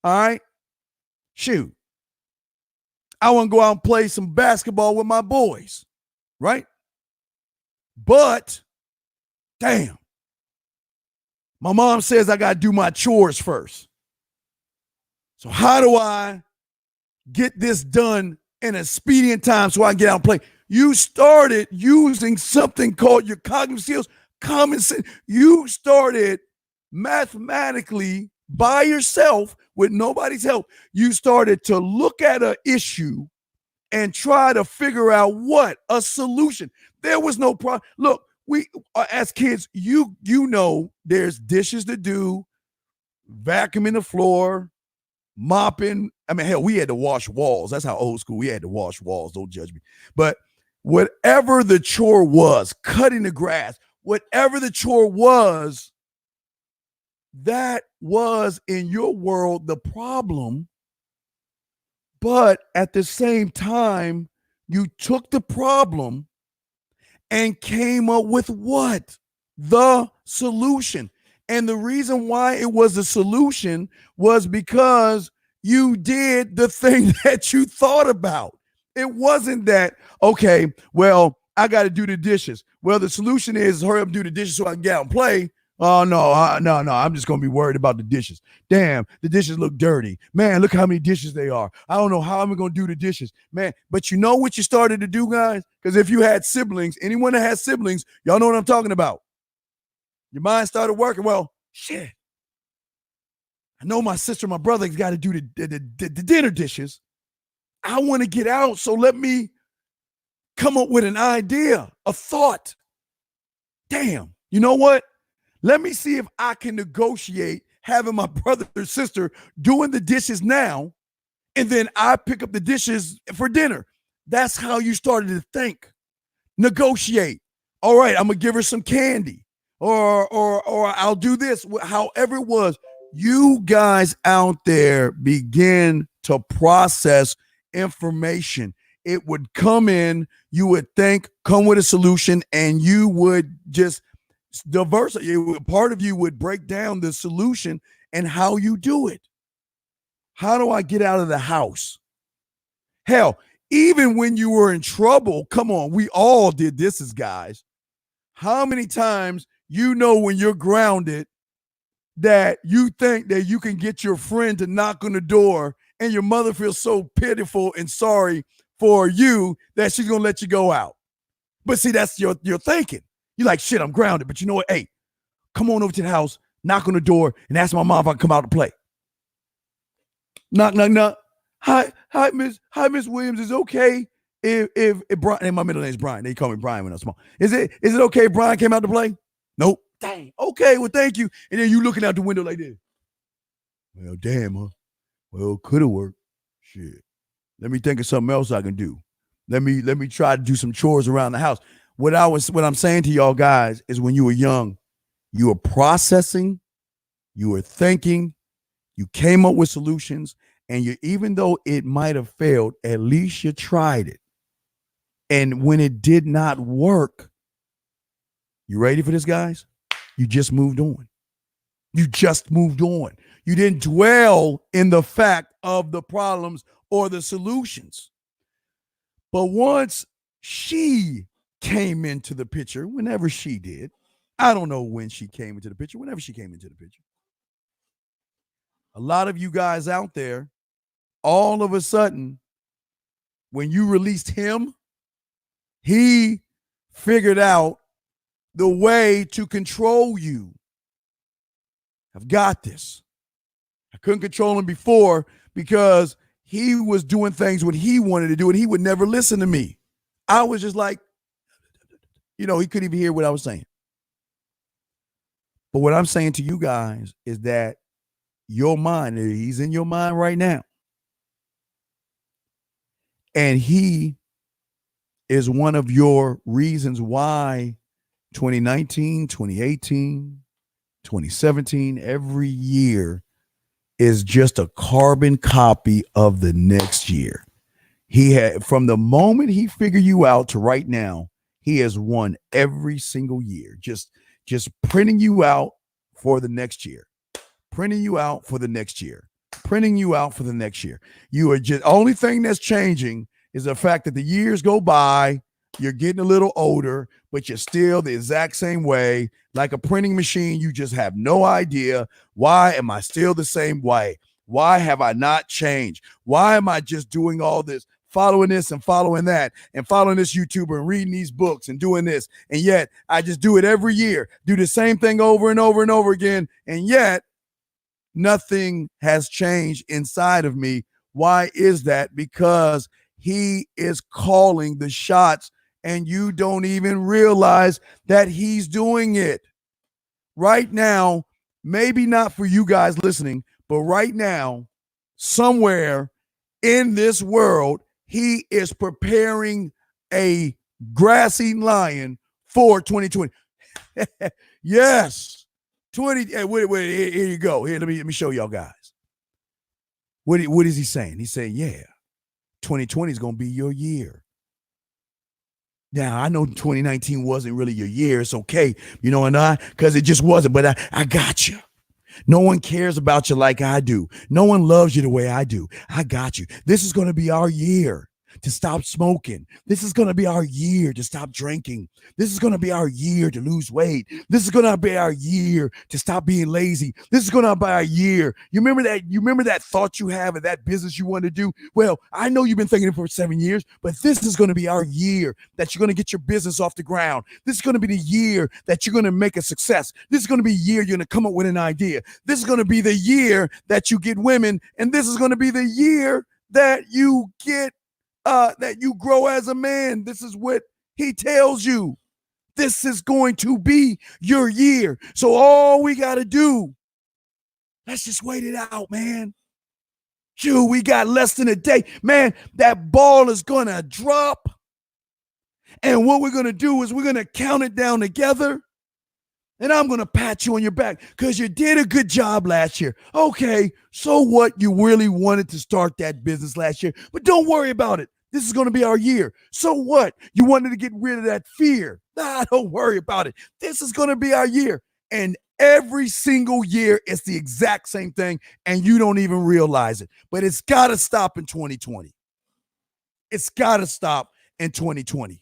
All right. Shoot. I want to go out and play some basketball with my boys. Right? But, damn. My mom says I got to do my chores first. So how do I get this done in a expedient time so I can get out and play. You started using something called your cognitive skills, common sense. You started mathematically by yourself with nobody's help. You started to look at an issue and try to figure out what a solution. There was no problem. Look, we as kids, you know, there's dishes to do, vacuuming the floor, mopping. I mean, hell, we had to wash walls. That's how old school we had to wash walls. Don't judge me. But whatever the chore was, cutting the grass, whatever the chore was, that was in your world the problem. But at the same time, you took the problem and came up with what? The solution. And the reason why it was a solution was because you did the thing that you thought about. It wasn't that, okay, well, I got to do the dishes. Well, the solution is hurry up and do the dishes so I can get out and play. Oh, no, no. I'm just going to be worried about the dishes. Damn, the dishes look dirty. Man, look how many dishes they are. I don't know how I'm going to do the dishes. Man, but you know what you started to do, guys? Because if you had siblings, anyone that has siblings, y'all know what I'm talking about. Your mind started working. Well, shit. I know my sister and my brother's got to do the dinner dishes. I want to get out, so let me come up with an idea, a thought. Damn, you know what? Let me see if I can negotiate having my brother or sister doing the dishes now, and then I pick up the dishes for dinner. That's how you started to think. Negotiate. All right, I'm going to give her some candy, or I'll do this. However it was, you guys out there begin to process information. It would come in, you would think, come with a solution, and you would just part of you would break down the solution and how you do it. How do I get out of the house? Hell, even when you were in trouble, come on, we all did this as guys. How many times when you're grounded that you think that you can get your friend to knock on the door and your mother feels so pitiful and sorry for you that she's going to let you go out. But see, that's your thinking. You're like, shit, I'm grounded. But you know what? Hey, come on over to the house, knock on the door, and ask my mom if I can come out to play. Knock, knock, knock. Hi, Miss Williams. Is it okay if Brian, and my middle name is Brian. They call me Brian when I'm small. Is it okay if Brian came out to play? Nope. Dang. Okay, well, thank you. And then you looking out the window like this. Well, damn, huh? Well, could have worked. Shit. Let me think of something else I can do. Let me try to do some chores around the house. What I'm saying to y'all guys is when you were young, you were processing, you were thinking, you came up with solutions, and even though it might have failed, at least you tried it. And when it did not work, you ready for this, guys? You just moved on. You just moved on. You didn't dwell in the fact of the problems or the solutions. But once she came into the picture, whenever she did, I don't know when she came into the picture, whenever she came into the picture. A lot of you guys out there, all of a sudden, when you released him, he figured out the way to control you. I've got this. I couldn't control him before because he was doing things what he wanted to do and he would never listen to me. I was just like, he couldn't even hear what I was saying. But what I'm saying to you guys is that your mind, he's in your mind right now. And he is one of your reasons why 2019, 2018, 2017, every year is just a carbon copy of the next year. He had, from the moment he figured you out to right now, he has won every single year, just printing you out for the next year, printing you out for the next year, printing you out for the next year. You are just, only thing that's changing is the fact that the years go by, you're getting a little older, but you're still the exact same way. Like a printing machine, you just have no idea, why am I still the same way? Why have I not changed? Why am I just doing all this, following this and following that, and following this YouTuber and reading these books and doing this? And yet I just do it every year, do the same thing over and over and over again. And yet nothing has changed inside of me. Why is that? Because he is calling the shots and you don't even realize that he's doing it. Right now, maybe not for you guys listening, but right now, somewhere in this world, he is preparing a grass-eating lion for 2020. Yes. 20. Wait, here you go. Here, let me show y'all guys. What is he saying? He's saying, yeah, 2020 is going to be your year. Now, I know 2019 wasn't really your year. It's okay. You know, because it just wasn't, but I got you. No one cares about you like I do. No one loves you the way I do. I got you. This is going to be our year to stop smoking. This is going to be our year to stop drinking. This is going to be our year to lose weight. This is going to be our year to stop being lazy. This is going to be our year. You remember that thought you have of that business you want to do? Well, I know you've been thinking it for 7 years, but this is going to be our year that you're going to get your business off the ground. This is going to be the year that you're going to make a success. This is going to be a year you're going to come up with an idea. This is going to be the year that you get women. And this is going to be the year that you get that you grow as a man. This is what he tells you. This is going to be your year. So all we got to do, let's just wait it out, man. We got less than a day. Man, that ball is going to drop. And what we're going to do is we're going to count it down together. And I'm going to pat you on your back because you did a good job last year. Okay, so what? You really wanted to start that business last year, but don't worry about it. This is going to be our year. So what? You wanted to get rid of that fear. Nah, don't worry about it. This is going to be our year. And every single year, it's the exact same thing, and you don't even realize it. But it's got to stop in 2020. It's got to stop in 2020.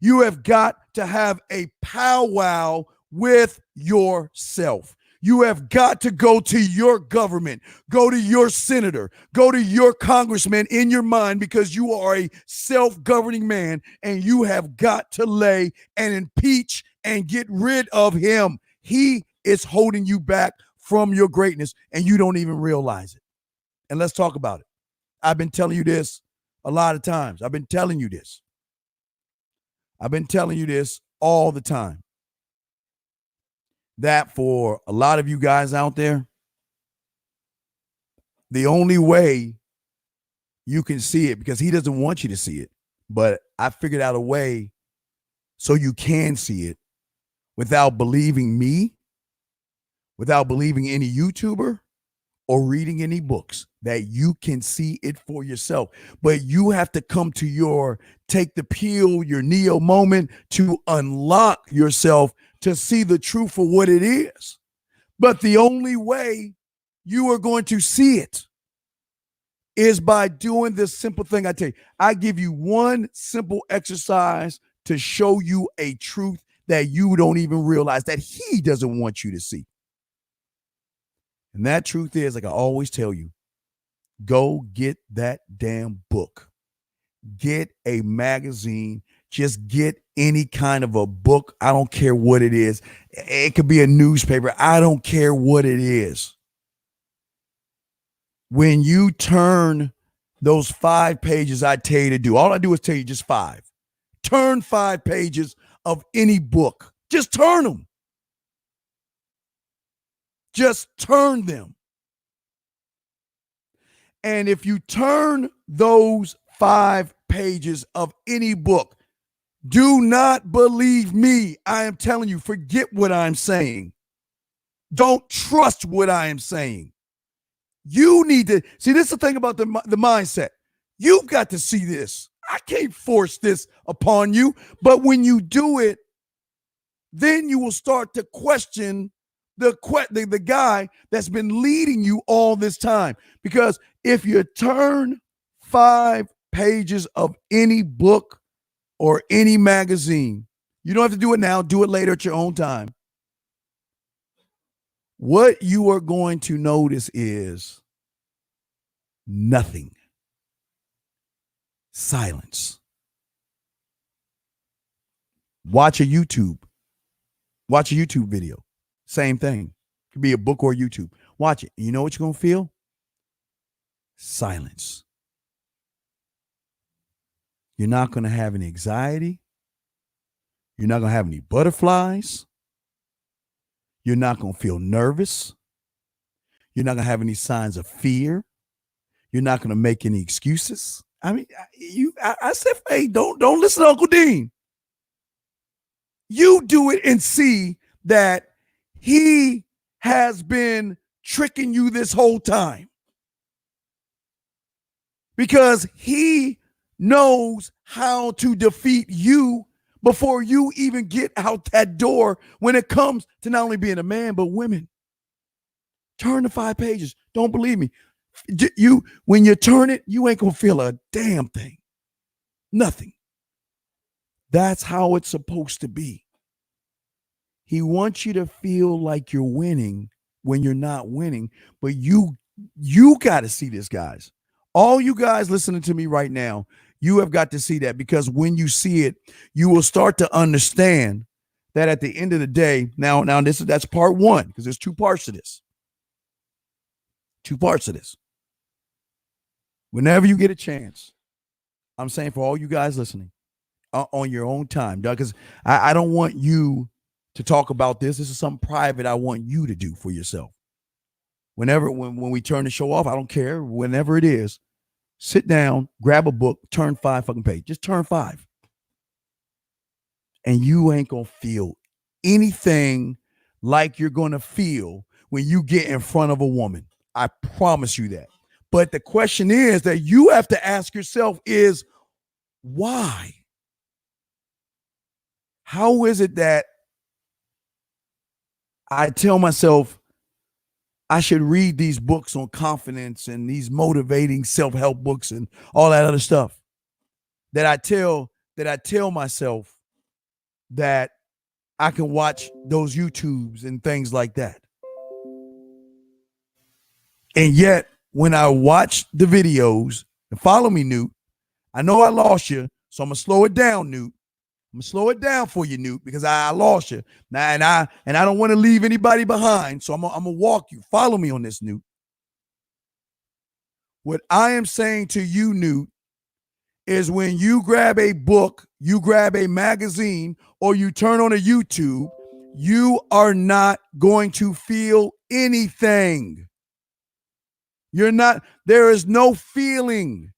You have got to have a powwow with yourself. You have got to go to your government, go to your senator, go to your congressman in your mind because you are a self-governing man and you have got to lay and impeach and get rid of him. He is holding you back from your greatness and you don't even realize it. And let's talk about it. I've been telling you this a lot of times. I've been telling you this all the time. That for a lot of you guys out there, the only way you can see it, because he doesn't want you to see it, but I figured out a way so you can see it without believing me, without believing any YouTuber or reading any books, that you can see it for yourself. But you have to come to your take the pill, your Neo moment to unlock yourself to see the truth for what it is. But the only way you are going to see it is by doing this simple thing I tell you. I give you one simple exercise to show you a truth that you don't even realize that he doesn't want you to see. And that truth is, like I always tell you, go get that damn book. Get a magazine. Just get any kind of a book. I don't care what it is. It could be a newspaper. I don't care what it is. When you turn those 5 pages I tell you to do, all I do is tell you just 5. Turn 5 pages of any book. Just turn them. Just turn them. And if you turn those 5 pages of any book, do not believe me. I am telling you, forget what I'm saying. Don't trust what I am saying. You need to see, this is the thing about the mindset. You've got to see this. I can't force this upon you, but when you do it, then you will start to question the guy that's been leading you all this time. Because if you turn 5 pages of any book or any magazine, you don't have to do it now, do it later at your own time. What you are going to notice is Nothing. Silence. Watch a YouTube video. Same thing. Could be a book or YouTube. Watch it. You know what you're going to feel? Silence. You're not going to have any anxiety. You're not going to have any butterflies. You're not going to feel nervous. You're not going to have any signs of fear. You're not going to make any excuses. I mean, I said, hey, don't listen to Uncle Dean. You do it and see that he has been tricking you this whole time. Because he knows how to defeat you before you even get out that door when it comes to not only being a man, but women. Turn the 5 pages. Don't believe me. When you turn it, you ain't going to feel a damn thing. Nothing. That's how it's supposed to be. He wants you to feel like you're winning when you're not winning, but you got to see this, guys. All you guys listening to me right now, you have got to see that, because when you see it, you will start to understand that at the end of the day, now that's part one, because there's 2 parts to this. 2 parts to this. Whenever you get a chance, I'm saying for all you guys listening, on your own time, Doug, because I don't want you to talk about this. This is something private I want you to do for yourself. When we turn the show off, I don't care. Whenever it is, sit down, grab a book, turn 5 fucking pages. Just turn 5. And you ain't going to feel anything like you're going to feel when you get in front of a woman. I promise you that. But the question is that you have to ask yourself is, why? How is it that I tell myself I should read these books on confidence and these motivating self-help books and all that other stuff? That I tell myself that I can watch those YouTubes and things like that. And yet, when I watch the videos, and follow me, Newt, I know I lost you, so I'm gonna slow it down, Newt. I'm gonna slow it down for you, Newt, because I lost you. Now, and I don't want to leave anybody behind, so I'm gonna walk you. Follow me on this, Newt. What I am saying to you, Newt, is when you grab a book, you grab a magazine, or you turn on a YouTube, you are not going to feel anything. You're not, there is no feeling.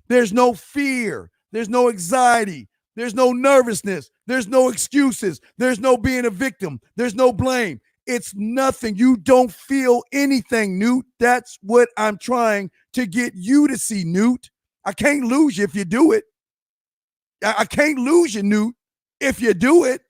There's no fear. There's no anxiety. There's no nervousness. There's no excuses. There's no being a victim. There's no blame. It's nothing. You don't feel anything, Newt. That's what I'm trying to get you to see, Newt. I can't lose you if you do it. I can't lose you, Newt, if you do it.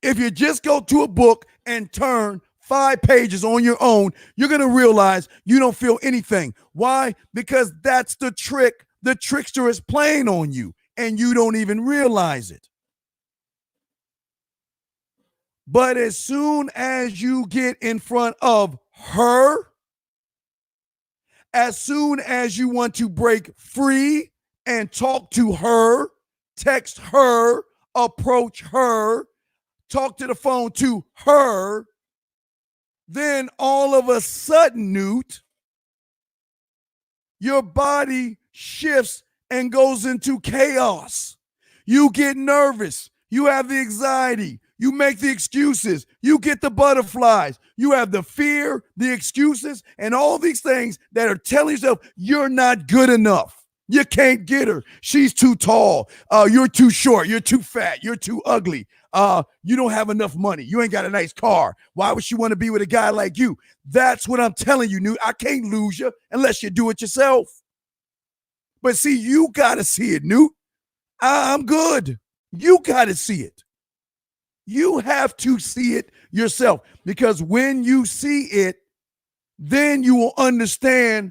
If you just go to a book and turn 5 pages on your own, you're going to realize you don't feel anything. Why? Because that's the trick. The trickster is playing on you, and you don't even realize it. But as soon as you get in front of her, as soon as you want to break free and talk to her, text her, approach her, talk to the phone to her, then all of a sudden, Newt, your body shifts and goes into chaos. You get nervous. You have the anxiety. You make the excuses. You get the butterflies. You have the fear, the excuses, and all these things that are telling yourself you're not good enough. You can't get her. She's too tall. You're too short. You're too fat. You're too ugly. You don't have enough money. You ain't got a nice car. Why would she want to be with a guy like you? That's what I'm telling you, Newt. I can't lose you unless you do it yourself. But see, you got to see it, Newt. I'm good. You got to see it. You have to see it yourself, because when you see it, then you will understand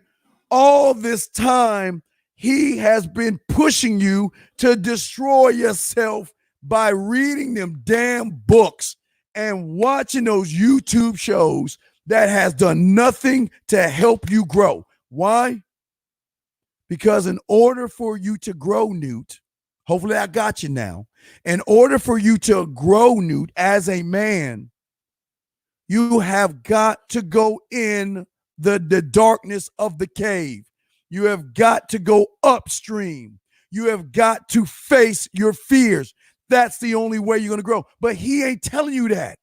all this time he has been pushing you to destroy yourself by reading them damn books and watching those YouTube shows that has done nothing to help you grow. Why? Because in order for you to grow, Newt, hopefully I got you now. In order for you to grow, Newt, as a man, you have got to go in the darkness of the cave. You have got to go upstream. You have got to face your fears. That's the only way you're going to grow. But he ain't telling you that.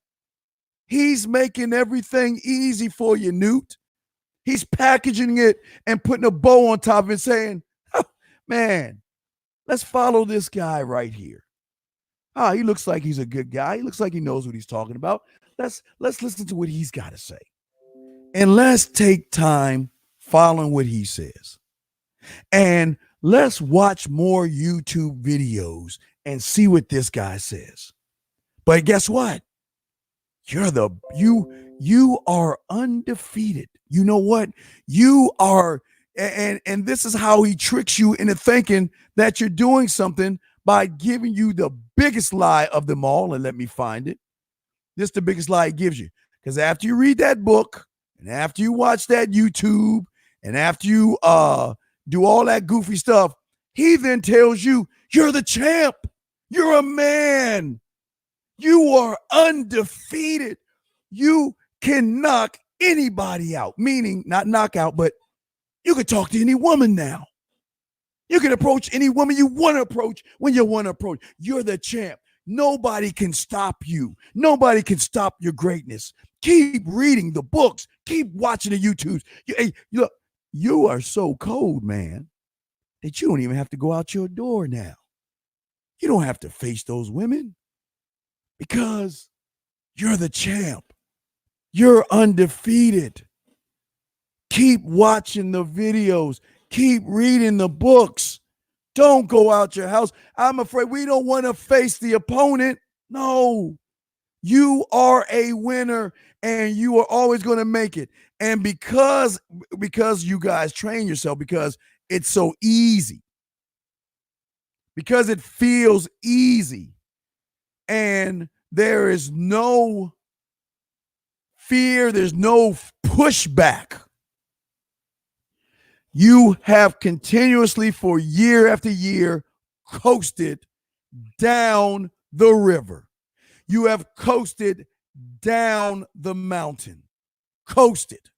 He's making everything easy for you, Newt. He's packaging it and putting a bow on top of it saying, oh, man, let's follow this guy right here. He looks like he's a good guy. He looks like he knows what he's talking about. Let's listen to what he's got to say. And let's take time following what he says. And let's watch more YouTube videos and see what this guy says. But guess what? You are undefeated. You know what? You are, and this is how he tricks you into thinking that you're doing something by giving you the biggest lie of them all. And let me find it. This is the biggest lie he gives you. Because after you read that book, and after you watch that YouTube, and after you do all that goofy stuff, he then tells you, you're the champ. You're a man. You are undefeated. You can knock anybody out, meaning not knock out, but you can talk to any woman now. You can approach any woman you want to approach when you want to approach. You're the champ. Nobody can stop you. Nobody can stop your greatness. Keep reading the books. Keep watching the YouTubes. Look, you are so cold, man, that you don't even have to go out your door now. You don't have to face those women because you're the champ. You're undefeated. Keep watching the videos. Keep reading the books. Don't go out your house. I'm afraid we don't want to face the opponent. No, you are a winner and you are always going to make it. And because you guys train yourself, because it's so easy, because it feels easy, and there is no fear, there's no pushback. You have continuously for year after year coasted down the river. You have coasted down the mountain. Coasted.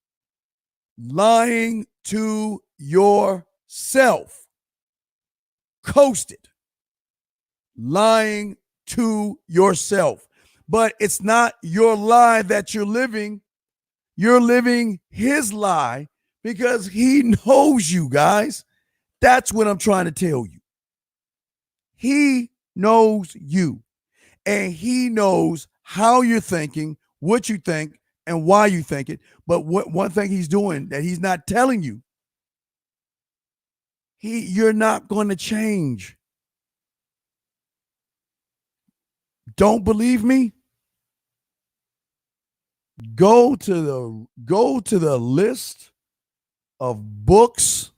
Lying to yourself. Coasted. Lying to yourself. But it's not your lie that you're living. You're living his lie because he knows you, guys. That's what I'm trying to tell you. He knows you. And he knows how you're thinking, what you think, and why you think it. But one thing he's doing that he's not telling you, you're not going to change. Don't believe me? Go to the list of books,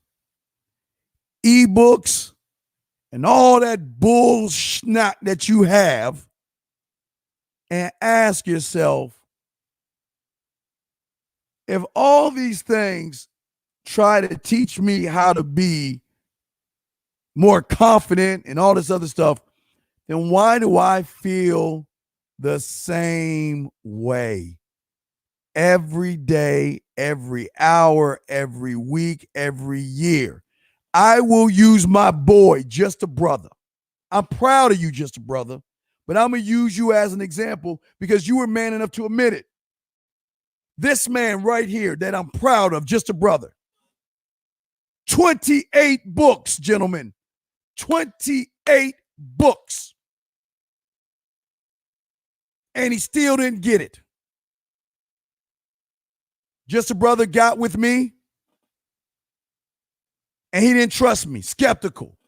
ebooks, and all that bullshit that you have, and ask yourself, if all these things try to teach me how to be more confident and all this other stuff, then why do I feel the same way? Every day, every hour, every week, every year. I will use my boy, Just a Brother. I'm proud of you, Just a Brother, but I'm going to use you as an example because you were man enough to admit it. This man right here that I'm proud of, Just a Brother. 28 books, gentlemen. 28 books. And he still didn't get it. Just a Brother got with me, and he didn't trust me, skeptical.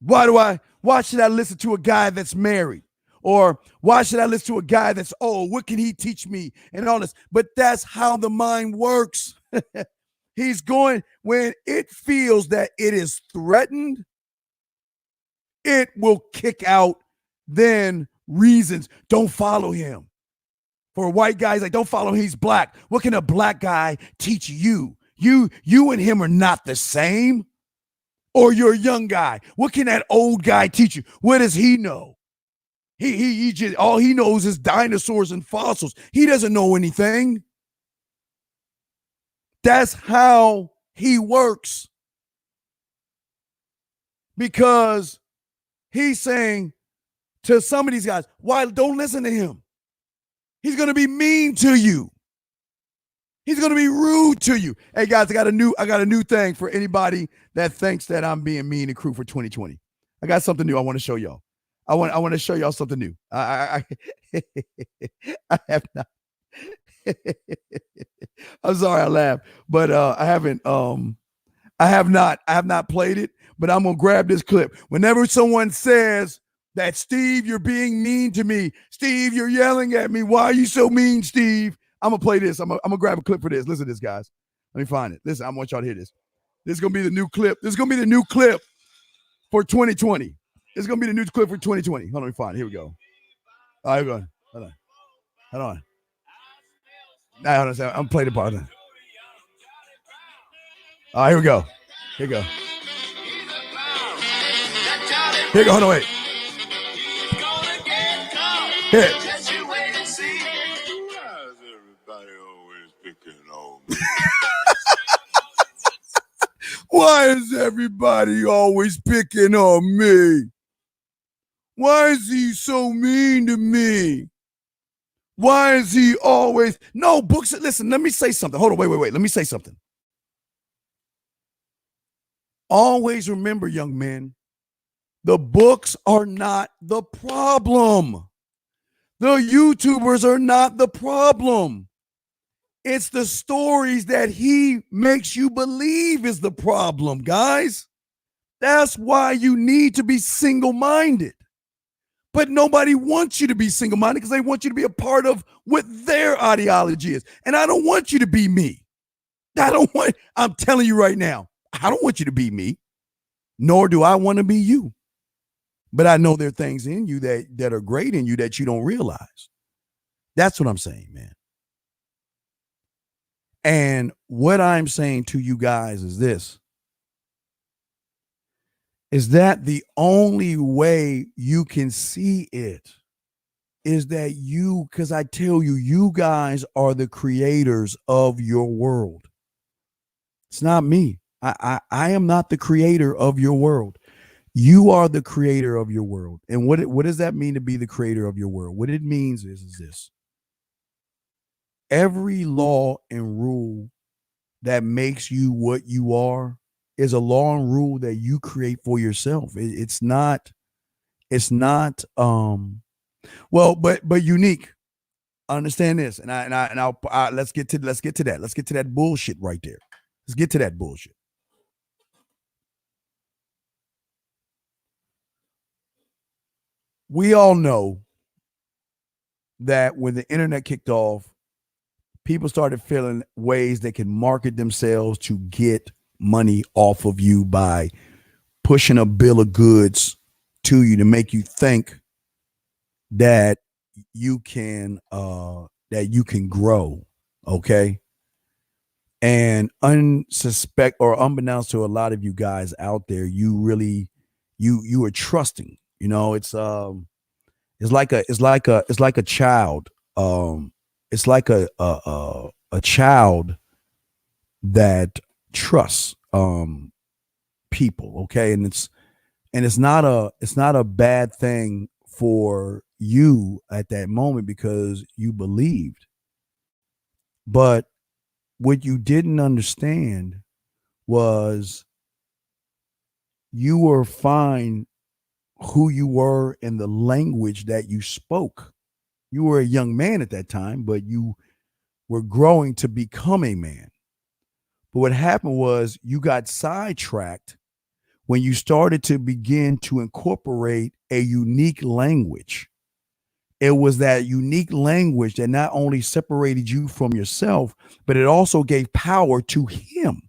Why should I listen to a guy that's married? Or why should I listen to a guy that's old? What can he teach me? And all this. But that's how the mind works. He's going, when it feels that it is threatened, it will kick out then reasons. Don't follow him. For a white guy, he's like, don't follow him, he's black. What can a black guy teach you? You and him are not the same. Or you're a young guy. What can that old guy teach you? What does he know? He just, all he knows is dinosaurs and fossils. He doesn't know anything. That's how he works. Because he's saying to some of these guys, why don't listen to him? He's going to be mean to you. He's going to be rude to you. Hey guys, I got a new thing for anybody that thinks that I'm being mean and cruel for 2020. I got something new I want to show y'all. I want to show y'all something new. I have not. I'm sorry I laughed, but I have not played it, but I'm gonna grab this clip. Whenever someone says that, Steve, you're being mean to me, Steve, you're yelling at me, why are you so mean, Steve? I'm gonna play this. I'm gonna grab a clip for this. Listen to this, guys. Let me find it. Listen, I want y'all to hear this. This is gonna be the new clip. This is gonna be the new clip for 2020. It's gonna be the new clip for 2020. Hold on, let me find it. Here we go. All right, hold on. Nah, hold on. I'm playing the part. All right, here we go. Here we go. Here we go. Hold on, wait. Here. Why is everybody always picking on me? Why is he so mean to me? Why is he always... No, books... Listen, let me say something. Hold on, wait. Let me say something. Always remember, young men, the books are not the problem. The YouTubers are not the problem. It's the stories that he makes you believe is the problem, guys. That's why you need to be single-minded. But nobody wants you to be single-minded because they want you to be a part of what their ideology is. And I don't want you to be me. I'm telling you right now, I don't want you to be me, nor do I want to be you. But I know there are things in you that are great in you that you don't realize. That's what I'm saying, man. And what I'm saying to you guys is this. Is that the only way you can see it is that because I tell you, you guys are the creators of your world. It's not me. I am not the creator of your world. You are the creator of your world. And what does that mean to be the creator of your world? What it means is this. Every law and rule that makes you what you are is a law and rule that you create for yourself. It's not well, but unique. Understand this, and I'll let's get to that. Let's get to that bullshit right there. Let's get to that bullshit. We all know that when the internet kicked off, people started feeling ways they can market themselves to get money off of you by pushing a bill of goods to you to make you think that you can grow, okay? And unbeknownst to a lot of you guys out there, you really you are trusting. You know, it's like a child. It's like a child that trusts people, okay? And it's not a bad thing for you at that moment because you believed. But what you didn't understand was you were fine who you were in the language that you spoke. You were a young man at that time, but you were growing to become a man. But what happened was you got sidetracked when you started to begin to incorporate a unique language. It was that unique language that not only separated you from yourself, but it also gave power to him.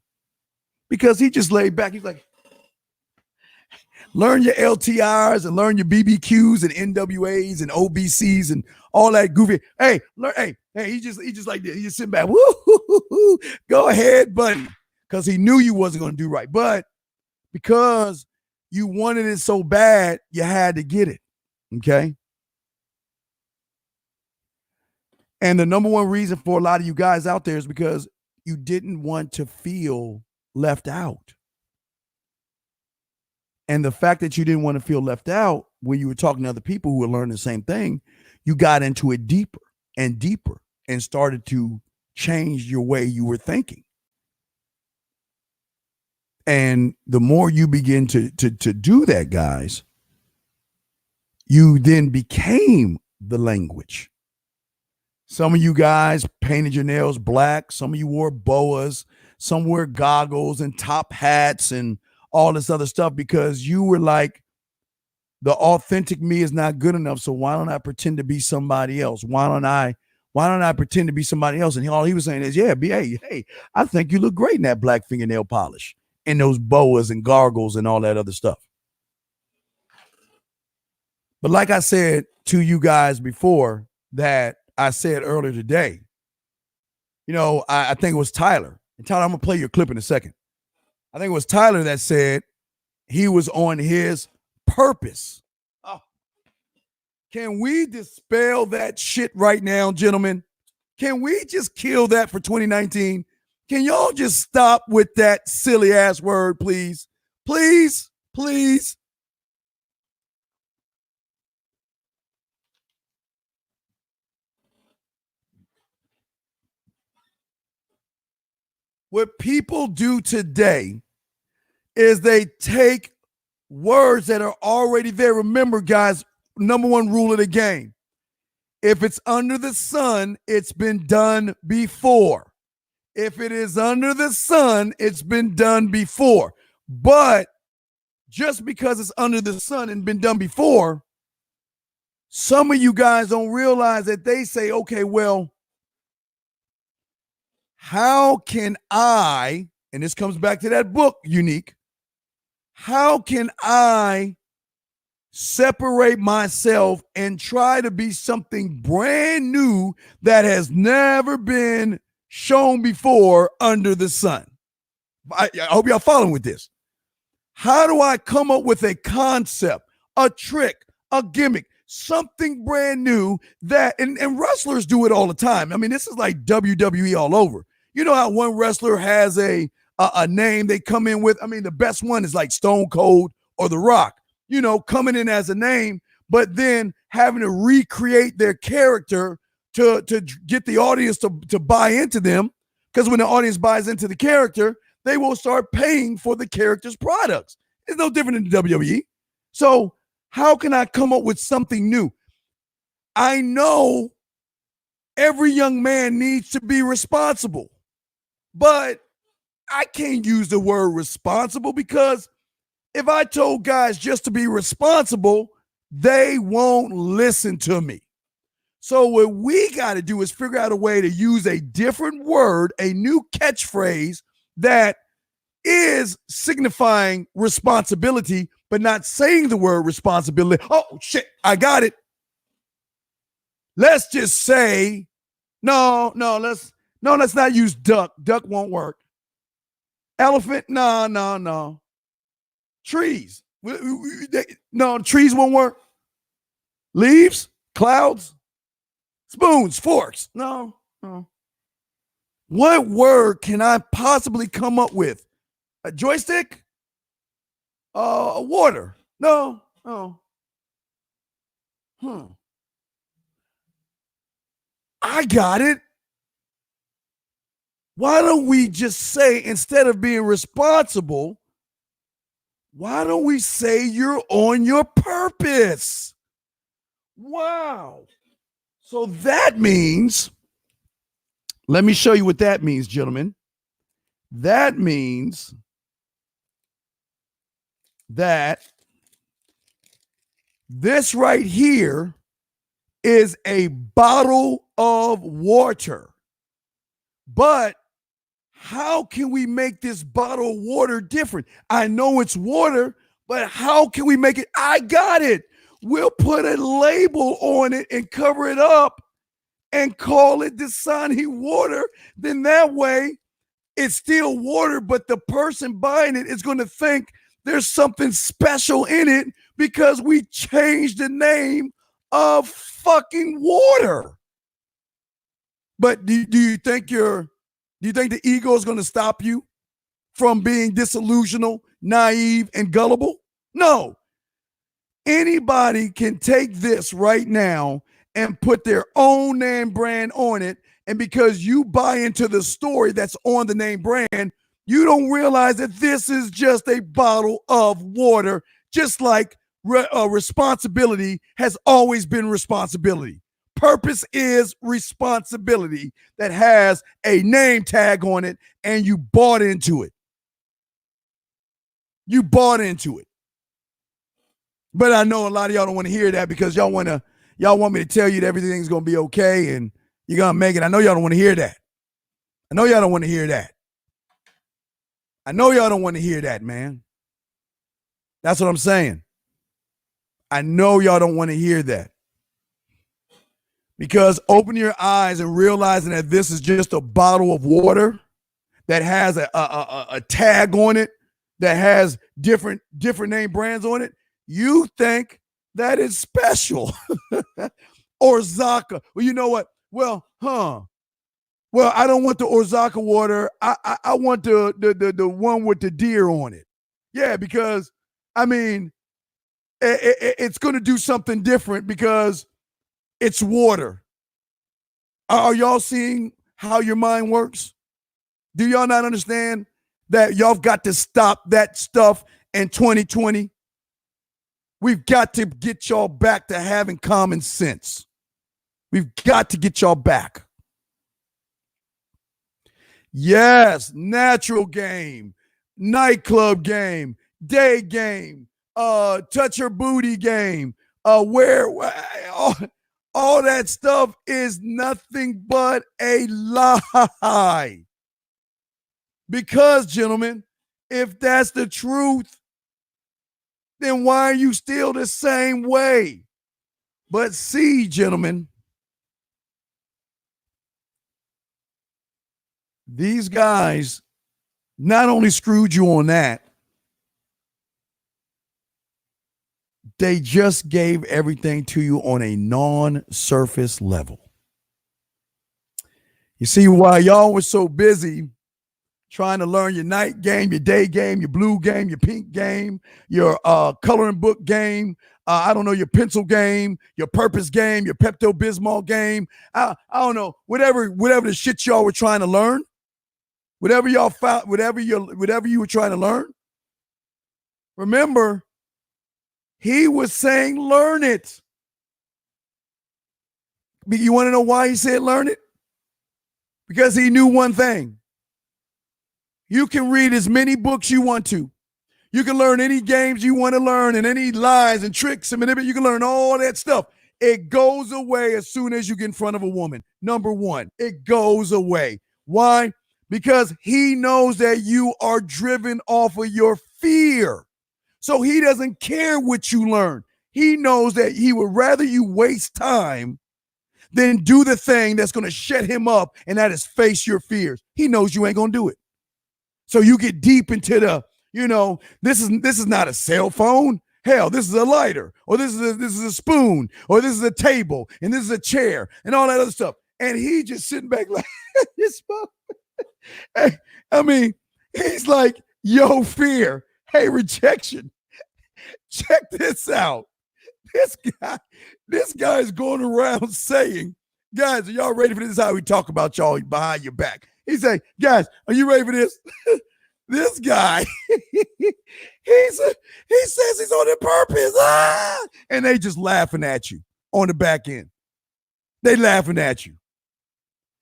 Because he just laid back. He's like, learn your LTRs and learn your BBQs and NWAs and OBCs and all that goofy. Hey, he just like this. He just sitting back. Woo, go ahead, buddy. Because he knew you wasn't going to do right. But because you wanted it so bad, you had to get it. Okay. And the number one reason for a lot of you guys out there is because you didn't want to feel left out. And the fact that you didn't want to feel left out when you were talking to other people who were learning the same thing, you got into it deeper and deeper and started to change your way you were thinking. And the more you begin to do that, guys, you then became the language. Some of you guys painted your nails black. Some of you wore boas. Some wore goggles and top hats and all this other stuff because you were like, the authentic me is not good enough. So why don't I pretend to be somebody else? Why don't I pretend to be somebody else? And all he was saying is, yeah, hey, I think you look great in that black fingernail polish and those boas and gargles and all that other stuff. But like I said to you guys before, that I said earlier today, you know, I think it was Tyler. And Tyler, I'm going to play your clip in a second. I think it was Tyler that said he was on his purpose. Oh. Can we dispel that shit right now, gentlemen? Can we just kill that for 2019? Can y'all just stop with that silly ass word, please? Please, please. What people do today is they take words that are already there. Remember, guys, number one rule of the game. If it's under the sun, it's been done before. If it is under the sun, it's been done before. But just because it's under the sun and been done before, some of you guys don't realize that they say, okay, well, how can I, and this comes back to that book, Unique, how can I separate myself and try to be something brand new that has never been shown before under the sun? I hope y'all following with this. How do I come up with a concept, a trick, a gimmick, something brand new that, and wrestlers do it all the time. I mean, this is like WWE all over. You know how one wrestler has a name they come in with? I mean, the best one is like Stone Cold or The Rock, you know, coming in as a name, but then having to recreate their character to get the audience to buy into them. Because when the audience buys into the character, they will start paying for the character's products. It's no different in the WWE. So how can I come up with something new? I know every young man needs to be responsible, but I can't use the word responsible because if I told guys just to be responsible, they won't listen to me. So what we got to do is figure out a way to use a different word, a new catchphrase that is signifying responsibility, but not saying the word responsibility. Oh, shit, I got it. Let's just say, let's not use duck. Duck won't work. Elephant, no. Trees. No, trees won't work. Leaves, clouds, spoons, forks. No. What word can I possibly come up with? A joystick? Water? No. I got it. Why don't we just say, instead of being responsible, why don't we say you're on your purpose? Wow. So that means, let me show you what that means, gentlemen. That means that this right here is a bottle of water. But how can we make this bottle of water different? I know it's water, but how can we make it? I got it. We'll put a label on it and cover it up and call it Dasani water. Then that way it's still water, but the person buying it is going to think there's something special in it because we changed the name of fucking water. But do you think the ego is going to stop you from being disillusional, naive, and gullible? No. Anybody can take this right now and put their own name brand on it. And because you buy into the story that's on the name brand, you don't realize that this is just a bottle of water, just like responsibility has always been responsibility. Purpose is responsibility that has a name tag on it, and you bought into it. You bought into it. But I know a lot of y'all don't want to hear that because y'all want me to tell you that everything's going to be okay and you're going to make it. I know y'all don't want to hear that. I know y'all don't want to hear that. I know y'all don't want to hear that, man. That's what I'm saying. I know y'all don't want to hear that. Because open your eyes and realizing that this is just a bottle of water that has a tag on it, that has different name brands on it, you think that it's special. 𝐿-𝐍𝐶𝐾. Well, you know what? Well, I don't want the 𝐿-𝐍𝐶𝐾 water. I want the one with the deer on it. Yeah, because I mean, it's going to do something different because it's water. Are y'all seeing how your mind works? Do y'all not understand that y'all got to stop that stuff in 2020? We've got to get y'all back to having common sense. We've got to get y'all back. Yes, natural game, nightclub game, day game, touch her booty game, where all that stuff is nothing but a lie. Because, gentlemen, if that's the truth, then why are you still the same way? But see, gentlemen, these guys not only screwed you on that, they just gave everything to you on a non-surface level. You see, while y'all were so busy trying to learn your night game, your day game, your blue game, your pink game, your coloring book game, I don't know, your pencil game, your purpose game, your Pepto-Bismol game, I don't know, whatever the shit y'all were trying to learn, whatever y'all found, whatever you were trying to learn, remember, he was saying learn it. You want to know why he said learn it? Because he knew one thing. You can read as many books you want to. You can learn any games you want to learn and any lies and tricks and manipulation. You can learn all that stuff. It goes away as soon as you get in front of a woman. Number one, it goes away. Why? Because he knows that you are driven off of your fear. So he doesn't care what you learn. He knows that he would rather you waste time than do the thing that's going to shut him up, and that is face your fears. He knows you ain't going to do it. So you get deep into the, this is not a cell phone. Hell, this is a lighter, or this is a spoon, or this is a table, and this is a chair, and all that other stuff. And he just sitting back like this. I mean, he's like, yo, fear. Hey, rejection. Check this out. This guy is going around saying, guys, are y'all ready for this? This is how we talk about y'all behind your back. He say, guys, are you ready for this? This guy, he says he's on it purpose. And they just laughing at you on the back end. They laughing at you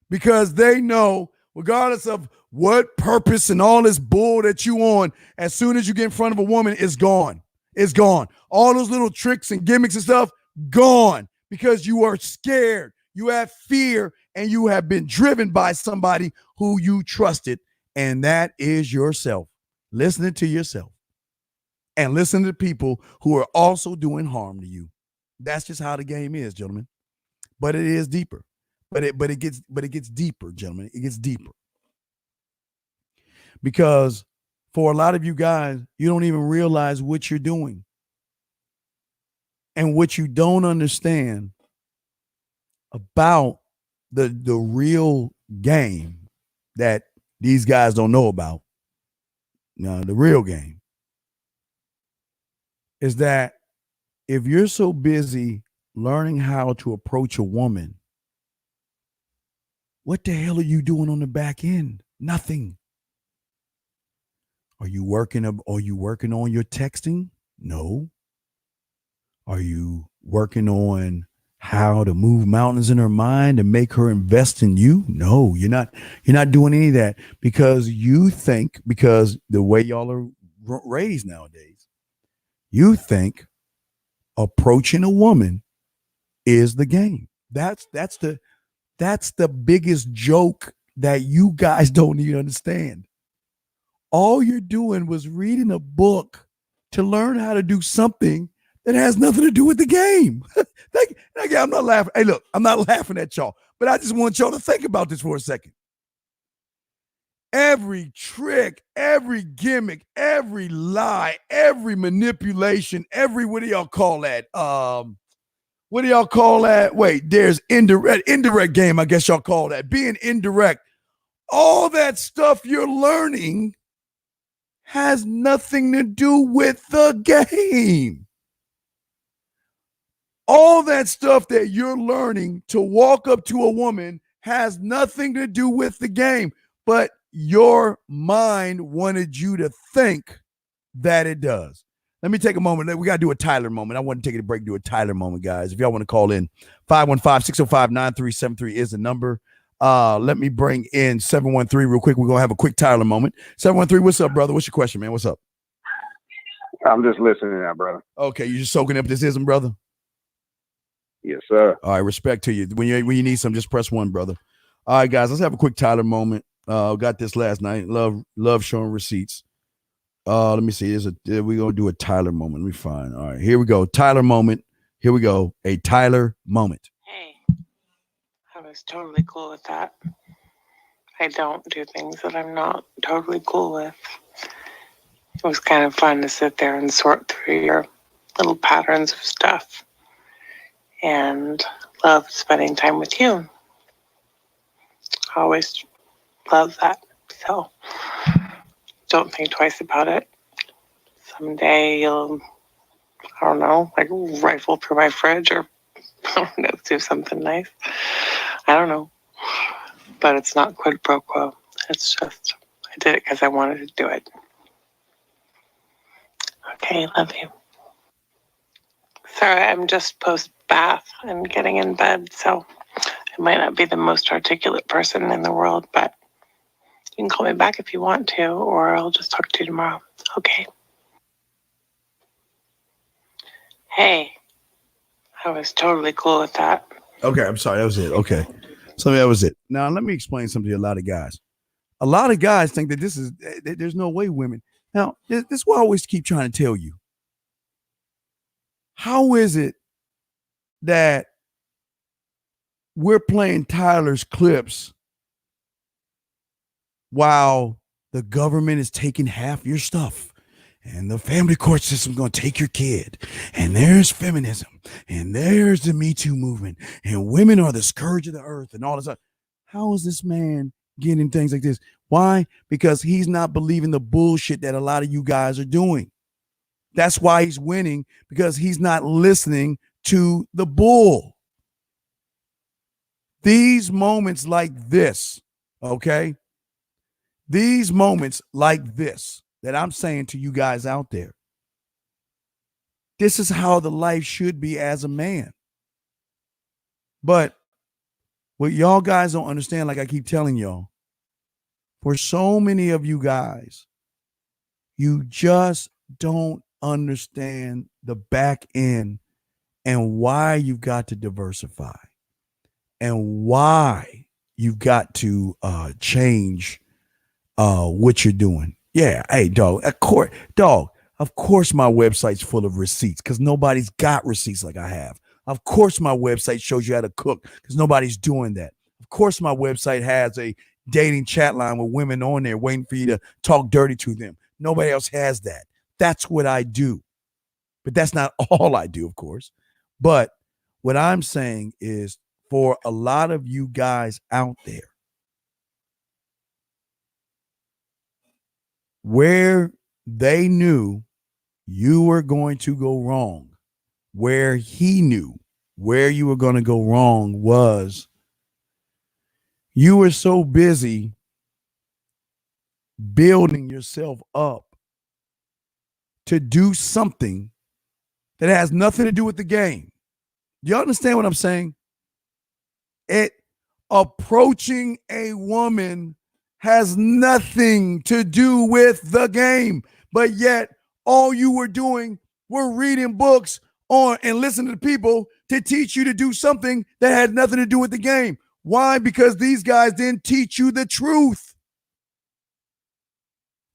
because they know, regardless of what purpose and all this bull that you on, as soon as you get in front of a woman, it's gone. It's gone. All those little tricks and gimmicks and stuff, gone, because you are scared. You have fear, and you have been driven by somebody who you trusted, and that is yourself. Listening to yourself and listening to people who are also doing harm to you. That's just how the game is, gentlemen. But it is deeper. But it gets deeper, gentlemen. It gets deeper. Because for a lot of you guys, you don't even realize what you're doing. And what you don't understand about the real game that these guys don't know about, the real game, is that if you're so busy learning how to approach a woman, what the hell are you doing on the back end? Nothing. Are you working on your texting? No. Are you working on how to move mountains in her mind and make her invest in you? No, you're not doing any of that because the way y'all are raised nowadays, you think approaching a woman is the game. That's the biggest joke that you guys don't even understand. All you're doing was reading a book to learn how to do something that has nothing to do with the game. I'm not laughing. Hey, look, I'm not laughing at y'all, but I just want y'all to think about this for a second. Every trick, every gimmick, every lie, every manipulation, what do y'all call that? What do y'all call that? Wait, there's indirect game, I guess y'all call that. Being indirect. All that stuff you're learning has nothing to do with the game. All that stuff that you're learning to walk up to a woman has nothing to do with the game, but your mind wanted you to think that it does. Let me take a moment. We got to do a Tyler moment. I want to take a break, do a Tyler moment, guys. If y'all want to call in, 515-605-9373 is the number. Let me bring in 713 real quick. We're going to have a quick Tyler moment. 713, what's up, brother? What's your question, man? What's up? I'm just listening now, brother. Okay, you just soaking up this ism, brother? Yes, sir. All right, respect to you. When you need some, just press 1, brother. All right, guys, let's have a quick Tyler moment. Got this last night. Love showing receipts. Let me see. We're going to do a Tyler moment. Let me find. All right, here we go. Tyler moment. Here we go. A Tyler moment. Hey, I was totally cool with that. I don't do things that I'm not totally cool with. It was kind of fun to sit there and sort through your little patterns of stuff. And love spending time with you. I always love that. So don't think twice about it. Someday you'll, I don't know, like rifle through my fridge or I don't know, do something nice. I don't know. But it's not quid pro quo. It's just, I did it because I wanted to do it. Okay, love you. Sorry, I'm just post-bath and getting in bed, so I might not be the most articulate person in the world, but you can call me back if you want to, or I'll just talk to you tomorrow. Okay. Hey, I was totally cool with that. Okay, I'm sorry. That was it. Okay. So that was it. Now, let me explain something to a lot of guys. A lot of guys think that there's no way women. Now, this is what I always keep trying to tell you. How is it that we're playing Tyler's clips while the government is taking half your stuff and the family court system is going to take your kid, and there's feminism and there's the Me Too movement and women are the scourge of the earth and all this stuff? How is this man getting things like this? Why? Because he's not believing the bullshit that a lot of you guys are doing. That's why he's winning, because he's not listening to the bull. These moments like this, okay? These moments like this that I'm saying to you guys out there, this is how the life should be as a man. But what y'all guys don't understand, like I keep telling y'all, for so many of you guys, you just don't understand the back end and why you've got to diversify and why you've got to change what you're doing. Yeah, hey, dog, of course my website's full of receipts because nobody's got receipts like I have. Of course my website shows you how to cook because nobody's doing that. Of course my website has a dating chat line with women on there waiting for you to talk dirty to them. Nobody else has that. That's what I do. But that's not all I do, of course. But what I'm saying is, for a lot of you guys out there, where they knew you were going to go wrong, where he knew where you were going to go wrong, was you were so busy building yourself up to do something that has nothing to do with the game. You understand what I'm saying? Approaching a woman has nothing to do with the game, but yet all you were doing were reading books on and listening to people to teach you to do something that had nothing to do with the game. Why? Because these guys didn't teach you the truth.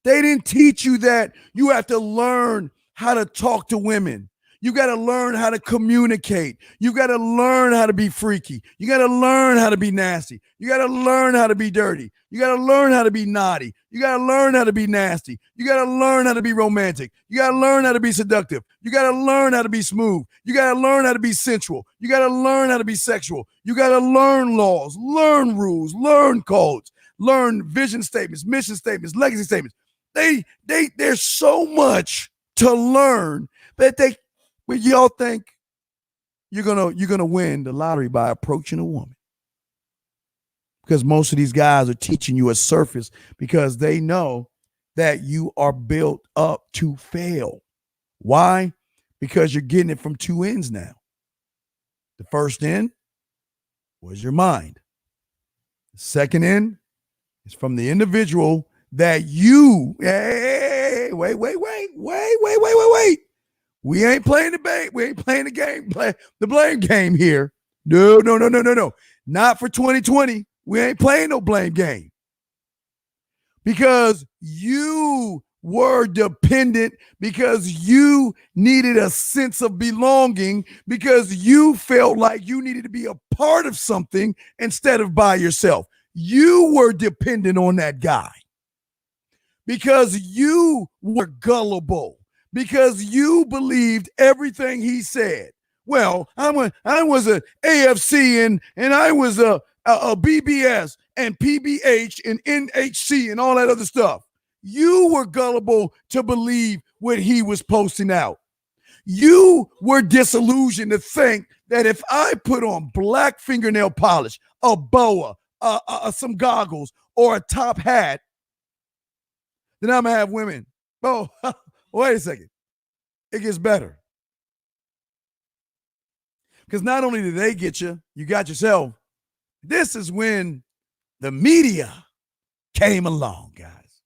They didn't teach you that you have to learn how to talk to women. You got to learn how to communicate. You got to learn how to be freaky. You got to learn how to be nasty. You got to learn how to be dirty. You got to learn how to be naughty. You got to learn how to be nasty. You got to learn how to be romantic. You got to learn how to be seductive. You got to learn how to be smooth. You got to learn how to be sensual. You got to learn how to be sexual. You got to learn laws, learn rules, learn codes, learn vision statements, mission statements, legacy statements. There's so much to learn that but y'all think you're gonna win the lottery by approaching a woman, because most of these guys are teaching you a surface because they know that you are built up to fail. Why? Because you're getting it from two ends now. The first end was your mind. The second end is from the individual that you, wait. We ain't playing the game. We ain't playing the game, the blame game here. No. Not for 2020. We ain't playing no blame game. Because you were dependent, because you needed a sense of belonging, because you felt like you needed to be a part of something instead of by yourself. You were dependent on that guy because you were gullible, because you believed everything he said. Well, I was a AFC and I was a BBS and PBH and NHC and all that other stuff. You were gullible to believe what he was posting out. You were disillusioned to think that if I put on black fingernail polish, a boa, some goggles, or a top hat, then I'm going to have women. Oh, wait a second. It gets better. Because not only did they get you, you got yourself. This is when the media came along, guys.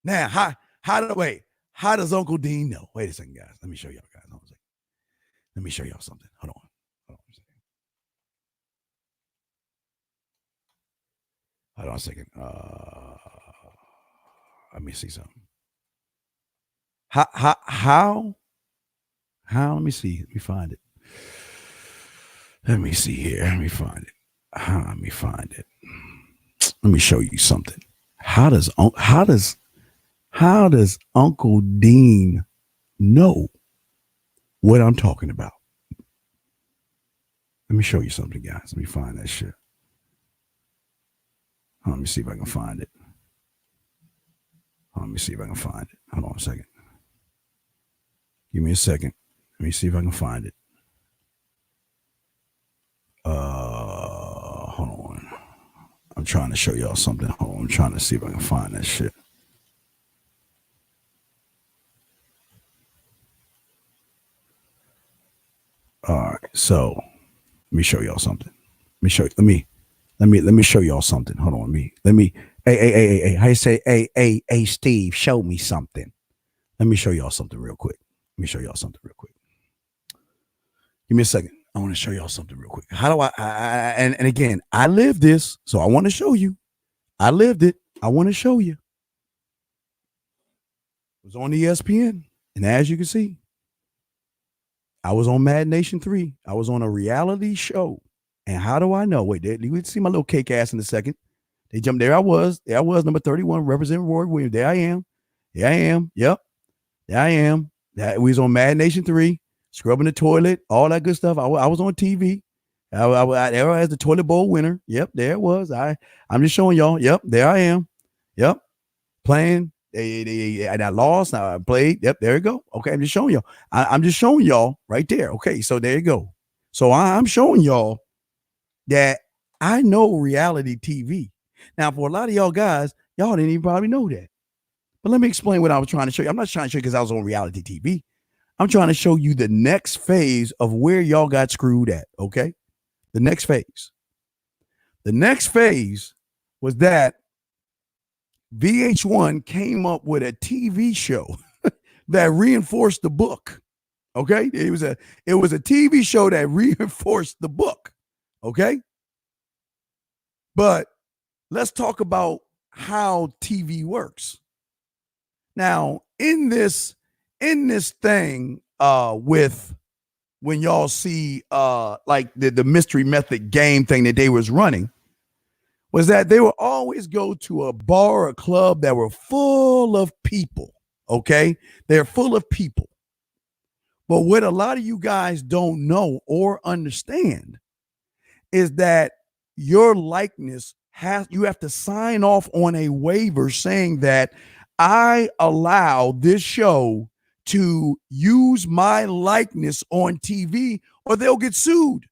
Now, how does Uncle Dean know? Wait a second, guys. Let me show y'all, guys. Hold on a second. Let me show y'all something. Hold on a second. Let me see something. How? Let me see. Let me find it. Let me see here. Let me find it. Let me find it. Let me show you something. How does Uncle Dean know what I'm talking about? Let me show you something, guys. Let me find that shit. Let me see if I can find it. Let me see if I can find it. Hold on a second. Give me a second. Let me see if I can find it. Hold on. I'm trying to show y'all something. Hold on. I'm trying to see if I can find that shit. All right. So let me show y'all something. Let me show y'all something. Hold on. Hey, how you say, hey, Steve, show me something. Let me show y'all something real quick. Give me a second. I want to show y'all something real quick. How do and again, I lived this, so I want to show you. I lived it. I want to show you. It was on ESPN. And as you can see, I was on Mad Nation 3. I was on a reality show. And how do I know? Wait, you would see my little cake ass in a second. They jumped. There I was, number 31, representing Roy Williams. There I am. Yeah, I am. Yep. Yeah, I am. Yeah, we was on Mad Nation 3, scrubbing the toilet, all that good stuff. I was on TV. There as the toilet bowl winner. Yep, there it was. I'm just showing y'all. Yep, there I am. Yep, playing. And I lost. Now I played. Yep, there you go. Okay, I'm just showing y'all. I'm just showing y'all right there. Okay, so there you go. So I'm showing y'all that I know reality TV. Now, for a lot of y'all guys, y'all didn't even probably know that. But let me explain what I was trying to show you. I'm not trying to show you because I was on reality TV. I'm trying to show you the next phase of where y'all got screwed at. Okay, the next phase. The next phase was that VH1 came up with a TV show that reinforced the book. Okay, it was a TV show that reinforced the book. Okay, but let's talk about how TV works. Now, in this thing, with when y'all see like the mystery method game thing that they was running, was that they would always go to a bar or a club that were full of people. Okay, they're full of people. But what a lot of you guys don't know or understand is that your likeness you have to sign off on a waiver saying that I allow this show to use my likeness on TV, or they'll get sued,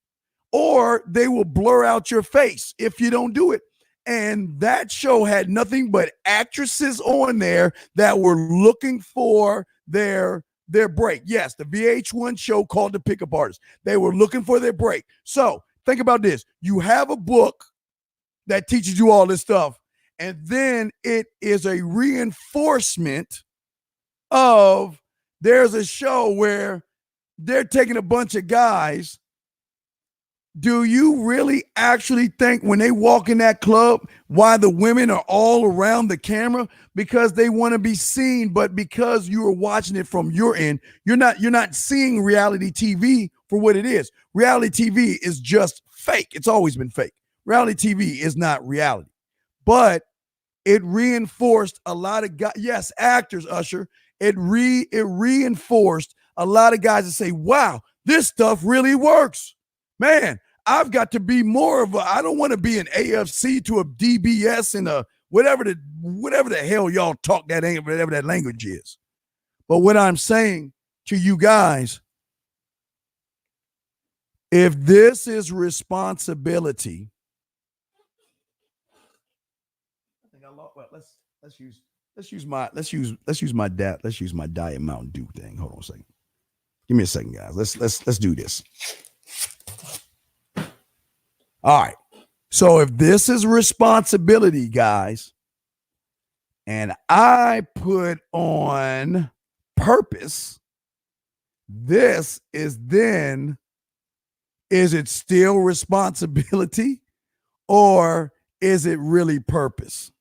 or they will blur out your face if you don't do it. And that show had nothing but actresses on there that were looking for their break. Yes, the VH1 show called The Pickup Artist. They were looking for their break. So think about this. You have a book that teaches you all this stuff, and then it is a reinforcement of there's a show where they're taking a bunch of guys. Do you really actually think when they walk in that club why the women are all around the camera? Because they want to be seen, but because you are watching it from your end, you're not seeing reality TV for what it is. Reality TV is just fake. It's always been fake. Reality TV is not reality. But it reinforced a lot of guys. Yes, actors, Usher. It reinforced a lot of guys to say, wow, this stuff really works. Man, I've got to be more of I don't want to be an AFC to a DBS and a whatever the hell y'all talk that ain't, whatever that language is. But what I'm saying to you guys, if this is responsibility, I think I lost. Well, let's use my Diet Mountain Dew thing. Hold on a second. Give me a second, guys. Let's do this. All right. So if this is responsibility, guys, and I put on purpose, this is then, is it still responsibility or is it really purpose?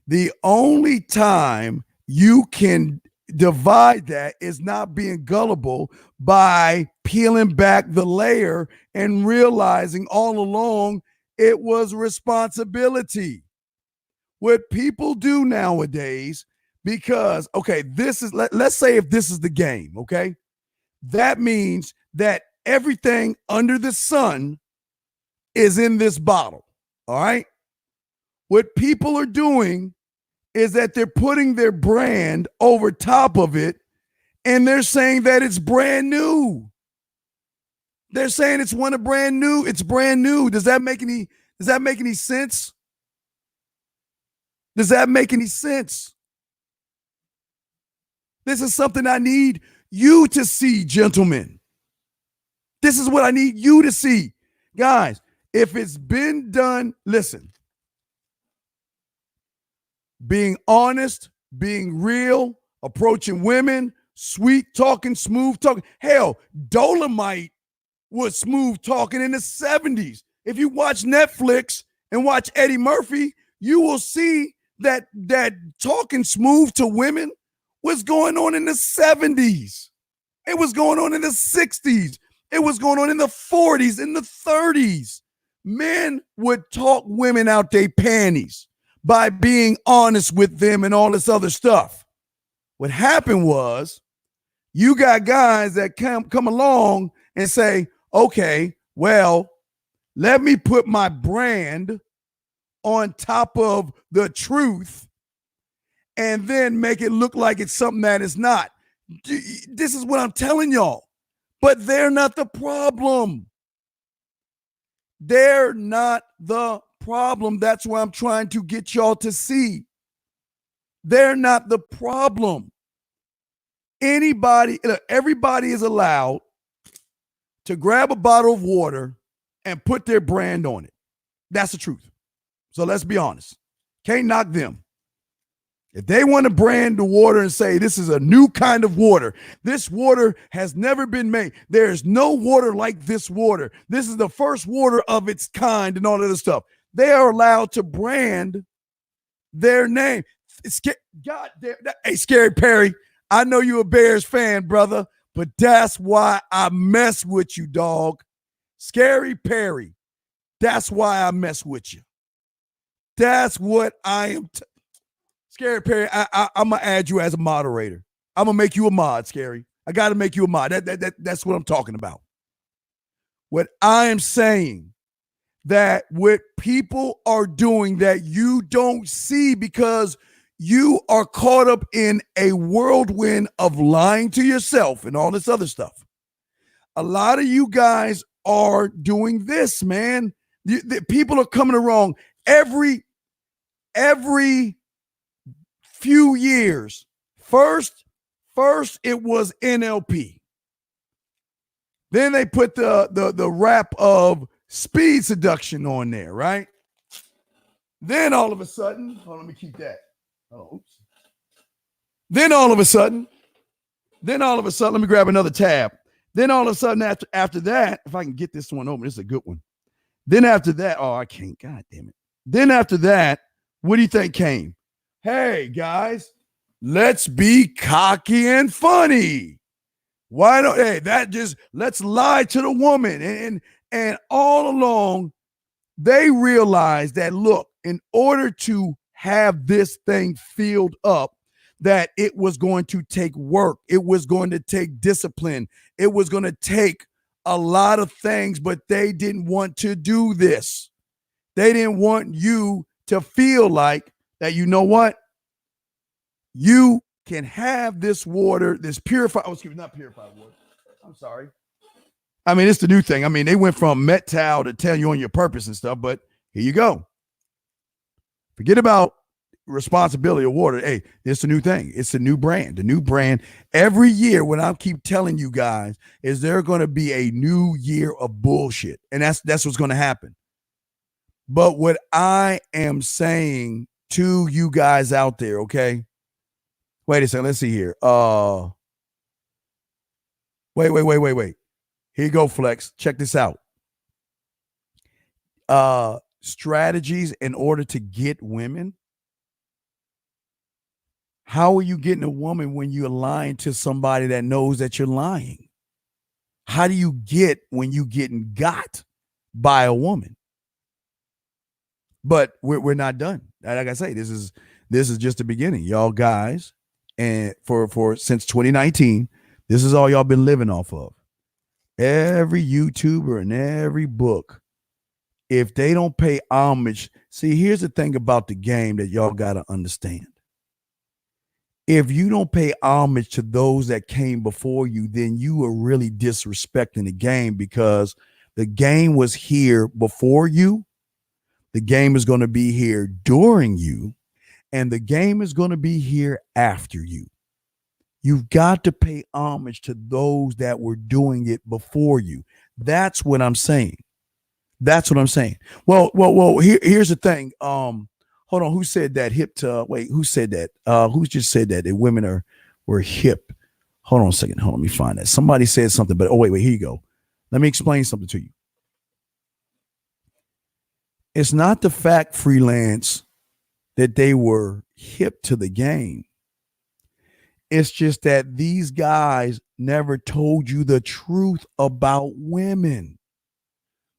The only time you can divide that is not being gullible by peeling back the layer and realizing all along it was responsibility. What people do nowadays, because, okay, this is, let's say if this is the game, okay, that means that everything under the sun is in this bottle, all right? What people are doing is that they're putting their brand over top of it, and they're saying that it's brand new. They're saying it's brand new. It's brand new. Does that make any sense? Does that make any sense? This is something I need you to see, gentlemen. This is what I need you to see. Guys, if it's been done, listen. Being honest, being real, approaching women, sweet talking, smooth talking. Hell, Dolomite was smooth talking in the 70s. If you watch Netflix and watch Eddie Murphy, you will see that talking smooth to women was going on in the 70s. It was going on in the 60s. It was going on in the 40s, in the 30s. Men would talk women out their panties by being honest with them and all this other stuff. What happened was you got guys that come along and say, okay, well, let me put my brand on top of the truth and then make it look like it's something that is not. This is what I'm telling y'all. But they're not the problem. They're not the problem. That's what I'm trying to get y'all to see. They're not the problem. Everybody is allowed to grab a bottle of water and put their brand on it. That's the truth. So let's be honest. Can't knock them. If they want to brand the water and say this is a new kind of water, this water has never been made. There's no water like this water. This is the first water of its kind and all that other stuff. They are allowed to brand their name. God damn. Hey, Scary Perry, I know you're a Bears fan, brother, but that's why I mess with you, dog. Scary Perry, that's why I mess with you. That's what I am. Scary Perry, I'm going to add you as a moderator. I'm going to make you a mod, Scary. I got to make you a mod. That's what I'm talking about. What I am saying, that what people are doing that you don't see because you are caught up in a whirlwind of lying to yourself and all this other stuff. A lot of you guys are doing this, man. The people are coming along every few years. First it was NLP. Then they put the rap of speed seduction on there, right? Then all of a sudden, let me keep that. Oops. Then all of a sudden, let me grab another tab. Then all of a sudden, after that, if I can get this one open, this is a good one. Then after that, I can't, God damn it. Then after that, what do you think came? Hey, guys, let's be cocky and funny. Why don't, let's lie to the woman. And all along, they realized that, look, in order to have this thing filled up, that it was going to take work. It was going to take discipline. It was going to take a lot of things, but they didn't want to do this. They didn't want you to feel like that, you know what? You can have this water, this purified, not purified water. I'm sorry. I mean, it's the new thing. I mean, they went from Met Towel to tell you on your purpose and stuff, but here you go. Forget about responsibility of water. Hey, it's a new thing. It's a new brand. The new brand. Every year, what I keep telling you guys is there going to be a new year of bullshit. And that's what's going to happen. But what I am saying to you guys out there, okay? Wait a second. Let's see here. Wait. Here you go, Flex. Check this out. Strategies in order to get women. How are you getting a woman when you're lying to somebody that knows that you're lying? How do you get when you getting got by a woman? But we're not done. Like I say, this is just the beginning, y'all guys. And for since 2019, this is all y'all been living off of. Every YouTuber and every book, if they don't pay homage, see, here's the thing about the game that y'all got to understand. If you don't pay homage to those that came before you, then you are really disrespecting the game, because the game was here before you. The game is going to be here during you, and the game is going to be here after you. You've got to pay homage to those that were doing it before you. That's what I'm saying. That's what I'm saying. Well, here's the thing. Hold on. Who said that? Who said that? Who just said that women were hip? Hold on a second. Hold on. Let me find that. Somebody said something, but wait, here you go. Let me explain something to you. It's not the fact, Freelance, that they were hip to the game. It's just that these guys never told you the truth about women.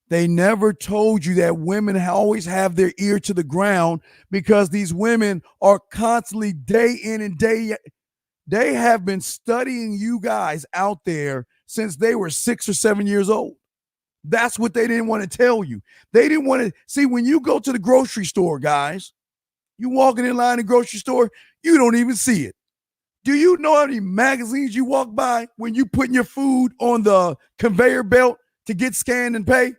They never told you that women always have their ear to the ground, because these women are constantly day in and day They have been studying you guys out there since they were 6 or 7 years old. That's what they didn't want to tell you. They didn't want to see when you go to the grocery store, guys, you walking in line in the grocery store, you don't even see it. Do you know how many magazines you walk by when you putting your food on the conveyor belt to get scanned and pay?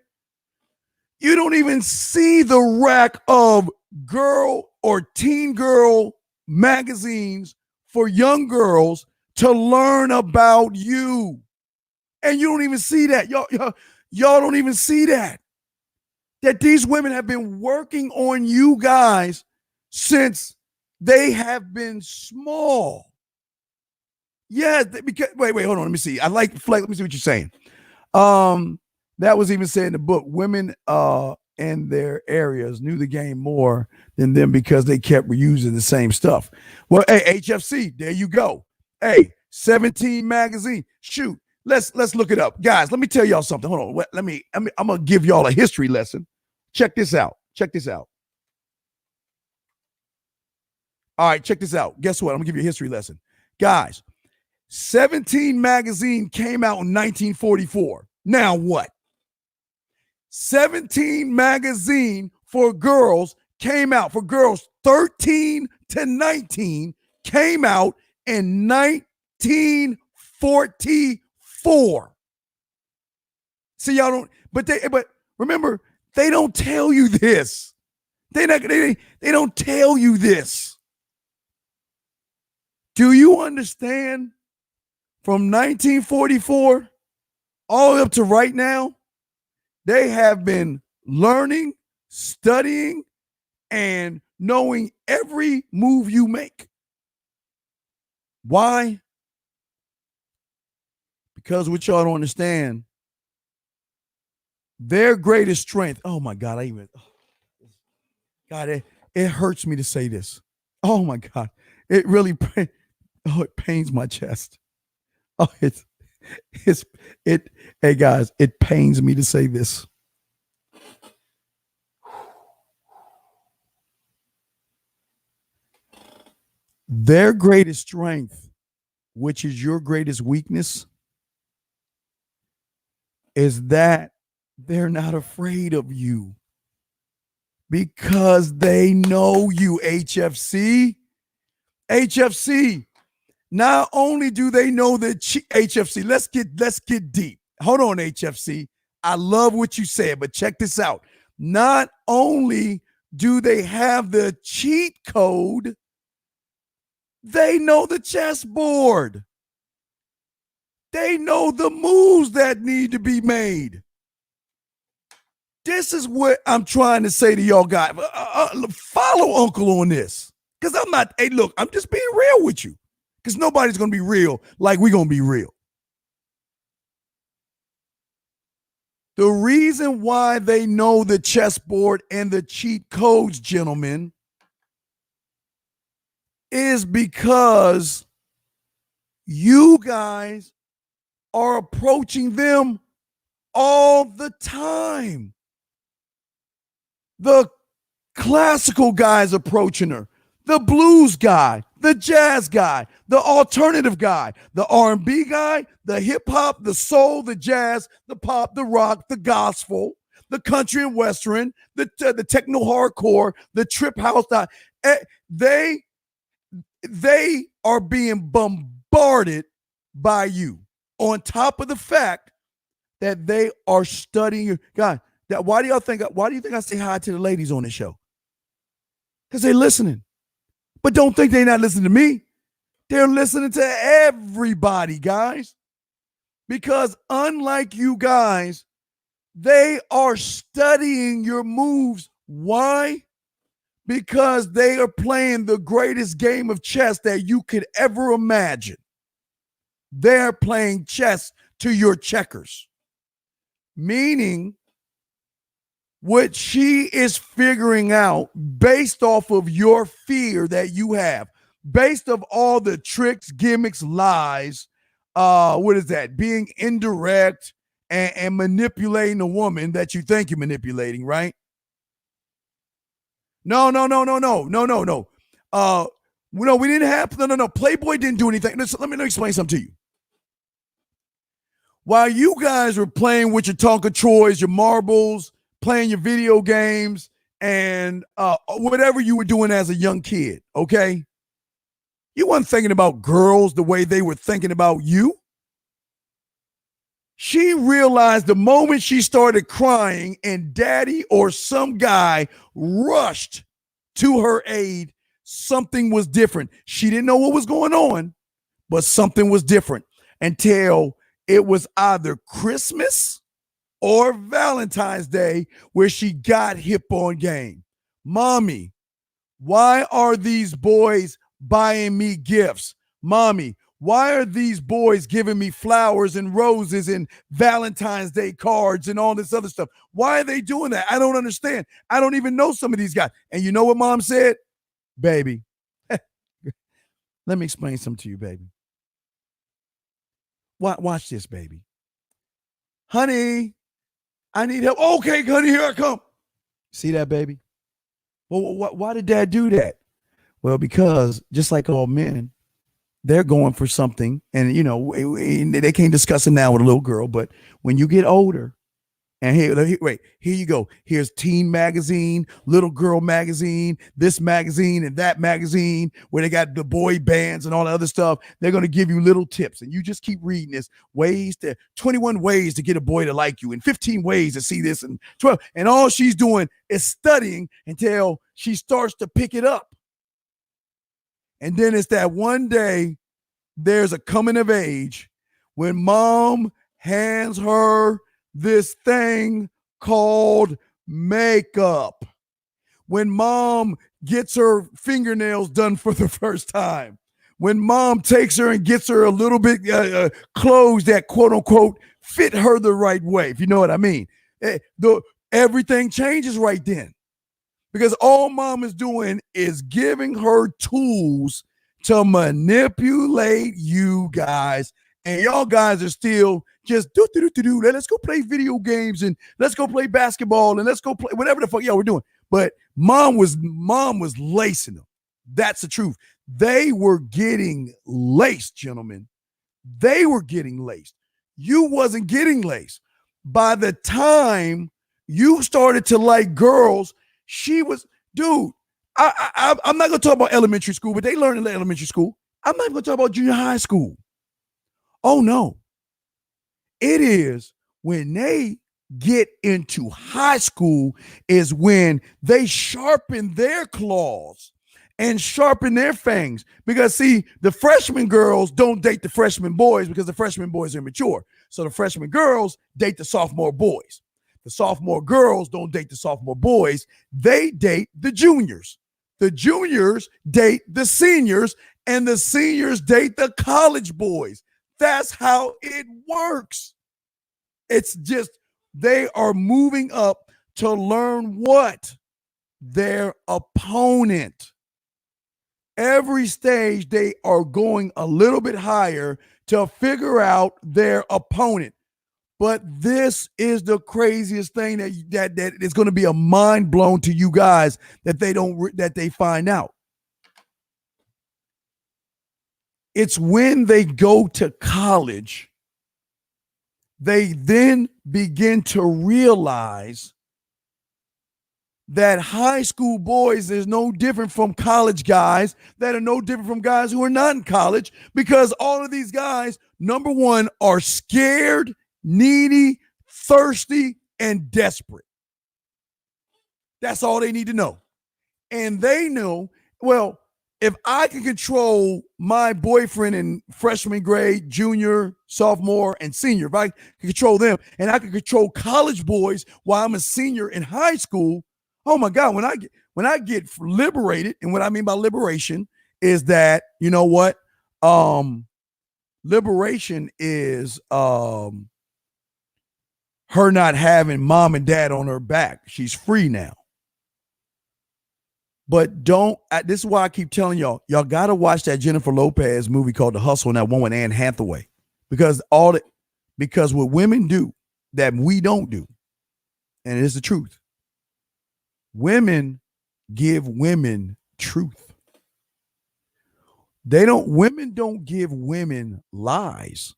You don't even see the rack of girl or teen girl magazines for young girls to learn about you. And you don't even see that. Y'all don't even see that. That these women have been working on you guys since they have been small. Yeah, because wait, hold on. Let me see. I like Flex. Let me see what you're saying. That was even said in the book. Women in their areas knew the game more than them because they kept reusing the same stuff. Well, hey, HFC, there you go. Hey, 17 magazine. Shoot, let's look it up, guys. Let me tell y'all something. Hold on. I'm gonna give y'all a history lesson. Check this out. All right, check this out. Guess what? I'm gonna give you a history lesson, guys. 17 magazine came out in 1944. Now what? 17 magazine for girls came out, for girls 13 to 19, came out in 1944. See, y'all don't, but remember, they don't tell you this. They don't tell you this. Do you understand? From 1944 all the way up to right now, they have been learning, studying, and knowing every move you make. Why? Because what y'all don't understand, their greatest strength. Oh my God, it hurts me to say this. Oh my God, it really, it pains my chest. Oh, hey guys, it pains me to say this. Their greatest strength, which is your greatest weakness, is that they're not afraid of you because they know you, HFC. Not only do they know that HFC, let's get deep. Hold on, HFC. I love what you said, but check this out. Not only do they have the cheat code, they know the chessboard. They know the moves that need to be made. This is what I'm trying to say to y'all guys. Follow Uncle on this. Because I'm not, hey, look, I'm just being real with you. Because nobody's going to be real like we're going to be real. The reason why they know the chessboard and the cheat codes, gentlemen, is because you guys are approaching them all the time. The classical guy's approaching her. The blues guy, the jazz guy, the alternative guy, the R&B guy, the hip hop, the soul, the jazz, the pop, the rock, the gospel, the country and western, the techno hardcore, the trip house. They are being bombarded by you. On top of the fact that they are studying you. God, why do you think I say hi to the ladies on this show? Because they're listening. But don't think they're not listening to me. They're listening to everybody, guys. Because unlike you guys, they are studying your moves. Why? Because they are playing the greatest game of chess that you could ever imagine. They're playing chess to your checkers. Meaning, what she is figuring out based off of your fear that you have, based of all the tricks, gimmicks, lies, being indirect and manipulating a woman that you think you're manipulating, right? No. No, we didn't have, no. Playboy didn't do anything. Let me explain something to you. While you guys were playing with your Tonka Troys, your marbles, playing your video games, and whatever you were doing as a young kid, okay? You weren't thinking about girls the way they were thinking about you. She realized the moment she started crying and daddy or some guy rushed to her aid, something was different. She didn't know what was going on, but something was different until it was either Christmas or Valentine's Day where she got hip on game. Mommy, why are these boys buying me gifts? Mommy, why are these boys giving me flowers and roses and Valentine's Day cards and all this other stuff? Why are they doing that? I don't understand. I don't even know some of these guys. And you know what mom said? Baby, let me explain something to you, baby. Watch this, baby. Honey, I need help. Okay, honey, here I come. See that, baby? Well, why did dad do that? Well, because just like all men, they're going for something. And, you know, they can't discuss it now with a little girl. But when you get older, and here you go. Here's teen magazine, little girl magazine, this magazine and that magazine where they got the boy bands and all the other stuff. They're going to give you little tips. And you just keep reading this. 21 ways to get a boy to like you and 15 ways to see this and 12. And all she's doing is studying until she starts to pick it up. And then it's that one day there's a coming of age when mom hands her this thing called makeup. When mom gets her fingernails done for the first time. When mom takes her and gets her a little bit clothes that quote unquote fit her the right way, if you know what I mean. Everything changes right then. Because all mom is doing is giving her tools to manipulate you guys. And y'all guys are still just let's go play video games and let's go play basketball and let's go play whatever the fuck y'all were doing. But mom was lacing them. That's the truth. They were getting laced, gentlemen. They were getting laced. You wasn't getting laced. By the time you started to like girls, she was, dude, I'm not going to talk about elementary school, but they learn in elementary school. I'm not going to talk about junior high school. Oh, no. It is when they get into high school is when they sharpen their claws and sharpen their fangs. Because, see, the freshman girls don't date the freshman boys because the freshman boys are immature. So the freshman girls date the sophomore boys. The sophomore girls don't date the sophomore boys. They date the juniors. The juniors date the seniors, and the seniors date the college boys. That's how it works. It's just they are moving up to learn what? Their opponent. Every stage, they are going a little bit higher to figure out their opponent. But this is the craziest thing that is going to be a mind blown to you guys that they find out. It's when they go to college, they then begin to realize that high school boys is no different from college guys that are no different from guys who are not in college, because all of these guys, number one, are scared, needy, thirsty, and desperate. That's all they need to know. And they know, well, if I can control my boyfriend in freshman grade, junior, sophomore, and senior, if I can control them, and I can control college boys while I'm a senior in high school, oh my God, when I get liberated, and what I mean by liberation is that, you know what? Liberation is her not having mom and dad on her back. She's free now. But this is why I keep telling y'all got to watch that Jennifer Lopez movie called The Hustle, and that one with Anne Hathaway, because what women do that we don't do, and it is the truth. Women give women truth. Women don't give women lies.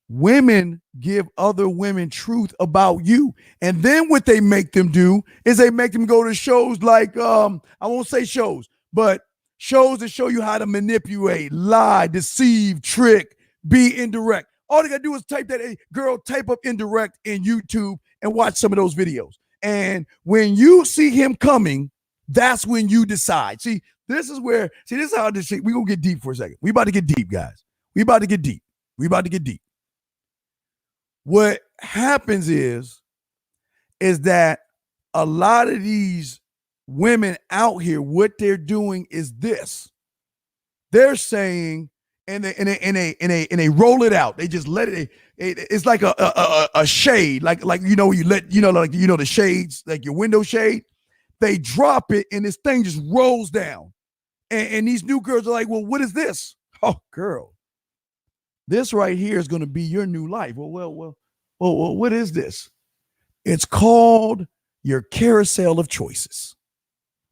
Women give other women truth about you. And then what they make them do is they make them go to shows like, I won't say shows, but shows that show you how to manipulate, lie, deceive, trick, be indirect. All they gotta do is type up indirect in YouTube and watch some of those videos. And when you see him coming, that's when you decide. This is how this shit, we're gonna get deep for a second. We about to get deep, guys. We about to get deep. What happens is that a lot of these women out here, what they're doing is this. They're saying, and they roll it out. They just let it. It's like a shade, like the shades, like your window shade. They drop it, and this thing just rolls down. And these new girls are like, well, what is this? Oh, girl, this right here is going to be your new life. Well, what is this? It's called your carousel of choices.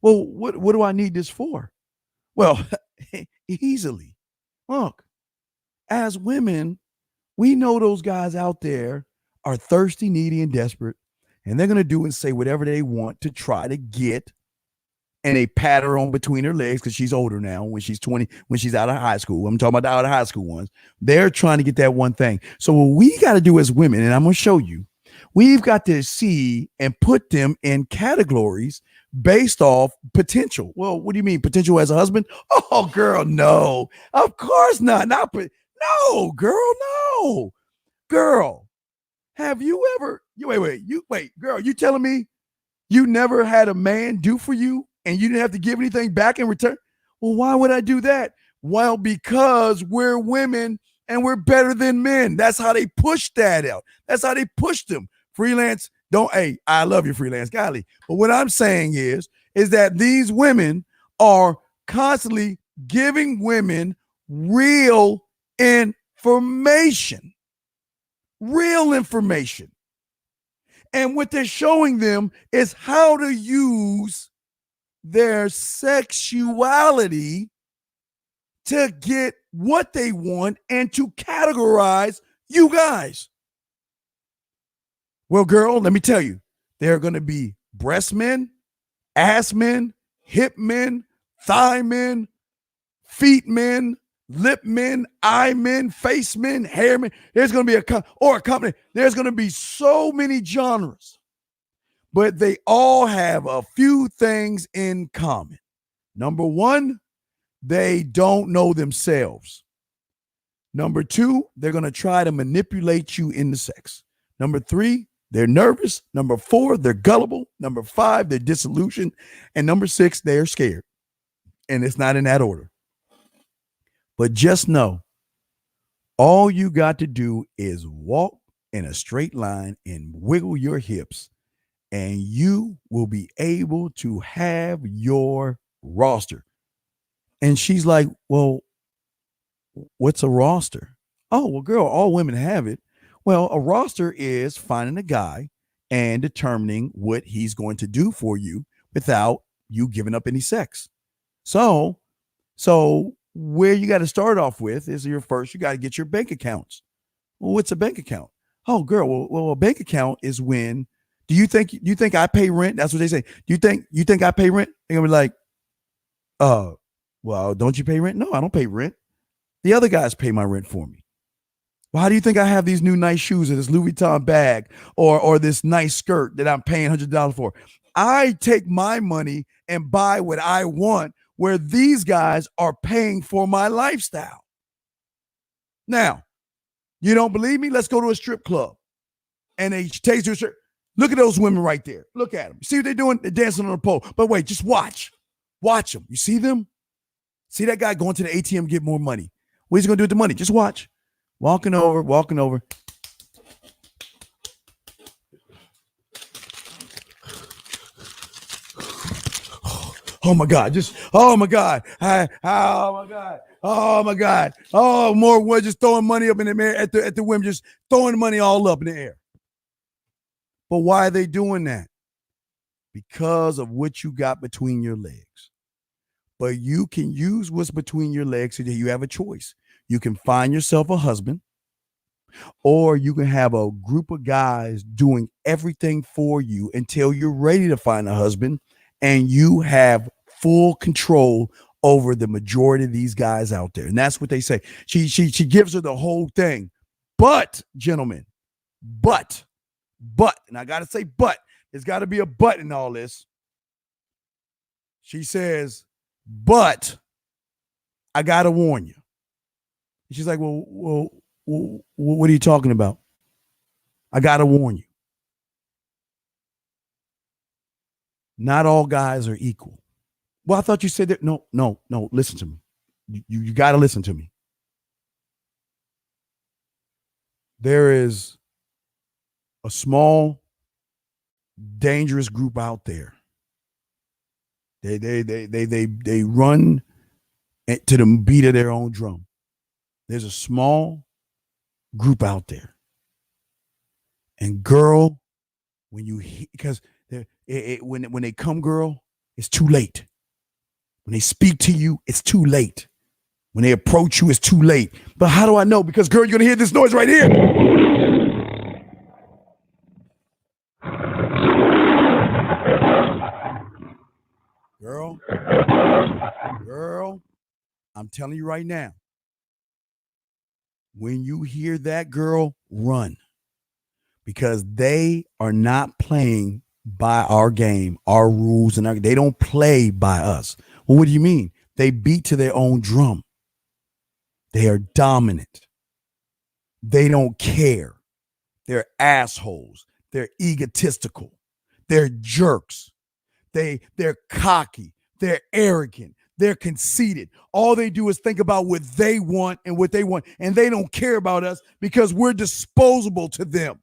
Well, what do I need this for? Well, easily. Look, as women, we know those guys out there are thirsty, needy, and desperate, and they're going to do and say whatever they want to try to get. And they pat her on between her legs because she's older now. When she's 20, when she's out of high school, I'm talking about the out of high school ones. They're trying to get that one thing. So what we got to do as women, and I'm going to show you, we've got to see and put them in categories based off potential. Well, what do you mean potential as a husband? Oh, girl, no, of course not. No, girl, no. Girl, have you ever? Girl, you telling me you never had a man do for you and you didn't have to give anything back in return? Well, why would I do that? Well, because we're women and we're better than men. That's how they push that out. That's how they push them. Freelance, I love you, freelance, golly. But what I'm saying is that these women are constantly giving women real information. And what they're showing them is how to use their sexuality to get what they want and to categorize you guys. Well, girl, let me tell you, there are going to be breast men, ass men, hip men, thigh men, feet men, lip men, eye men, face men, hair men. There's going to be a company. There's going to be so many genres, but they all have a few things in common. Number one, they don't know themselves. Number two, they're going to try to manipulate you into sex. Number three, they're nervous. Number four, they're gullible. Number five, they're disillusioned. And number six, they're scared. And it's not in that order. But just know, all you got to do is walk in a straight line and wiggle your hips, and you will be able to have your roster. And she's like, well, what's a roster? Oh, well, girl, all women have it. Well, a roster is finding a guy and determining what he's going to do for you without you giving up any sex. So where you got to start off with is you got to get your bank accounts. Well, what's a bank account? Oh, girl, well, a bank account is when, do you think I pay rent? That's what they say. Do you think I pay rent? They're gonna be like, well, don't you pay rent? No, I don't pay rent. The other guys pay my rent for me. Well, how do you think I have these new nice shoes or this Louis Vuitton bag or this nice skirt that I'm paying $100 for? I take my money and buy what I want, where these guys are paying for my lifestyle. Now, you don't believe me? Let's go to a strip club. And they take your shirt. Look at those women right there. Look at them. See what they're doing? They're dancing on the pole. But wait, just watch. Watch them. You see them? See that guy going to the ATM to get more money. What is he going to do with the money? Just watch. Walking over. Oh my God. Oh my God. Oh my God. Oh, more wood just throwing money up in the air at the women, just throwing money all up in the air. But why are they doing that? Because of what you got between your legs. But you can use what's between your legs so that you have a choice. You can find yourself a husband, or you can have a group of guys doing everything for you until you're ready to find a husband, and you have full control over the majority of these guys out there. And that's what they say. She gives her the whole thing. But, gentlemen, but, and I got to say but, there's got to be a but in all this. She says, but I got to warn you. She's like, well, what are you talking about? I got to warn you. Not all guys are equal. Well, I thought you said that. No, listen to me. You got to listen to me. There is a small, dangerous group out there. They run to the beat of their own drum. There's a small group out there. And girl, when you because when they come, girl, it's too late. When they speak to you, it's too late. When they approach you, it's too late. But how do I know? Because, girl, you're going to hear this noise right here. Girl, I'm telling you right now. When you hear that, girl, run. Because they are not playing by our game, our rules, and they don't play by us. Well, what do you mean? They beat to their own drum. They are dominant. They don't care. They're assholes. They're egotistical. They're jerks. They're cocky. They're arrogant. They're conceited. All they do is think about what they want and what they want, and they don't care about us because we're disposable to them.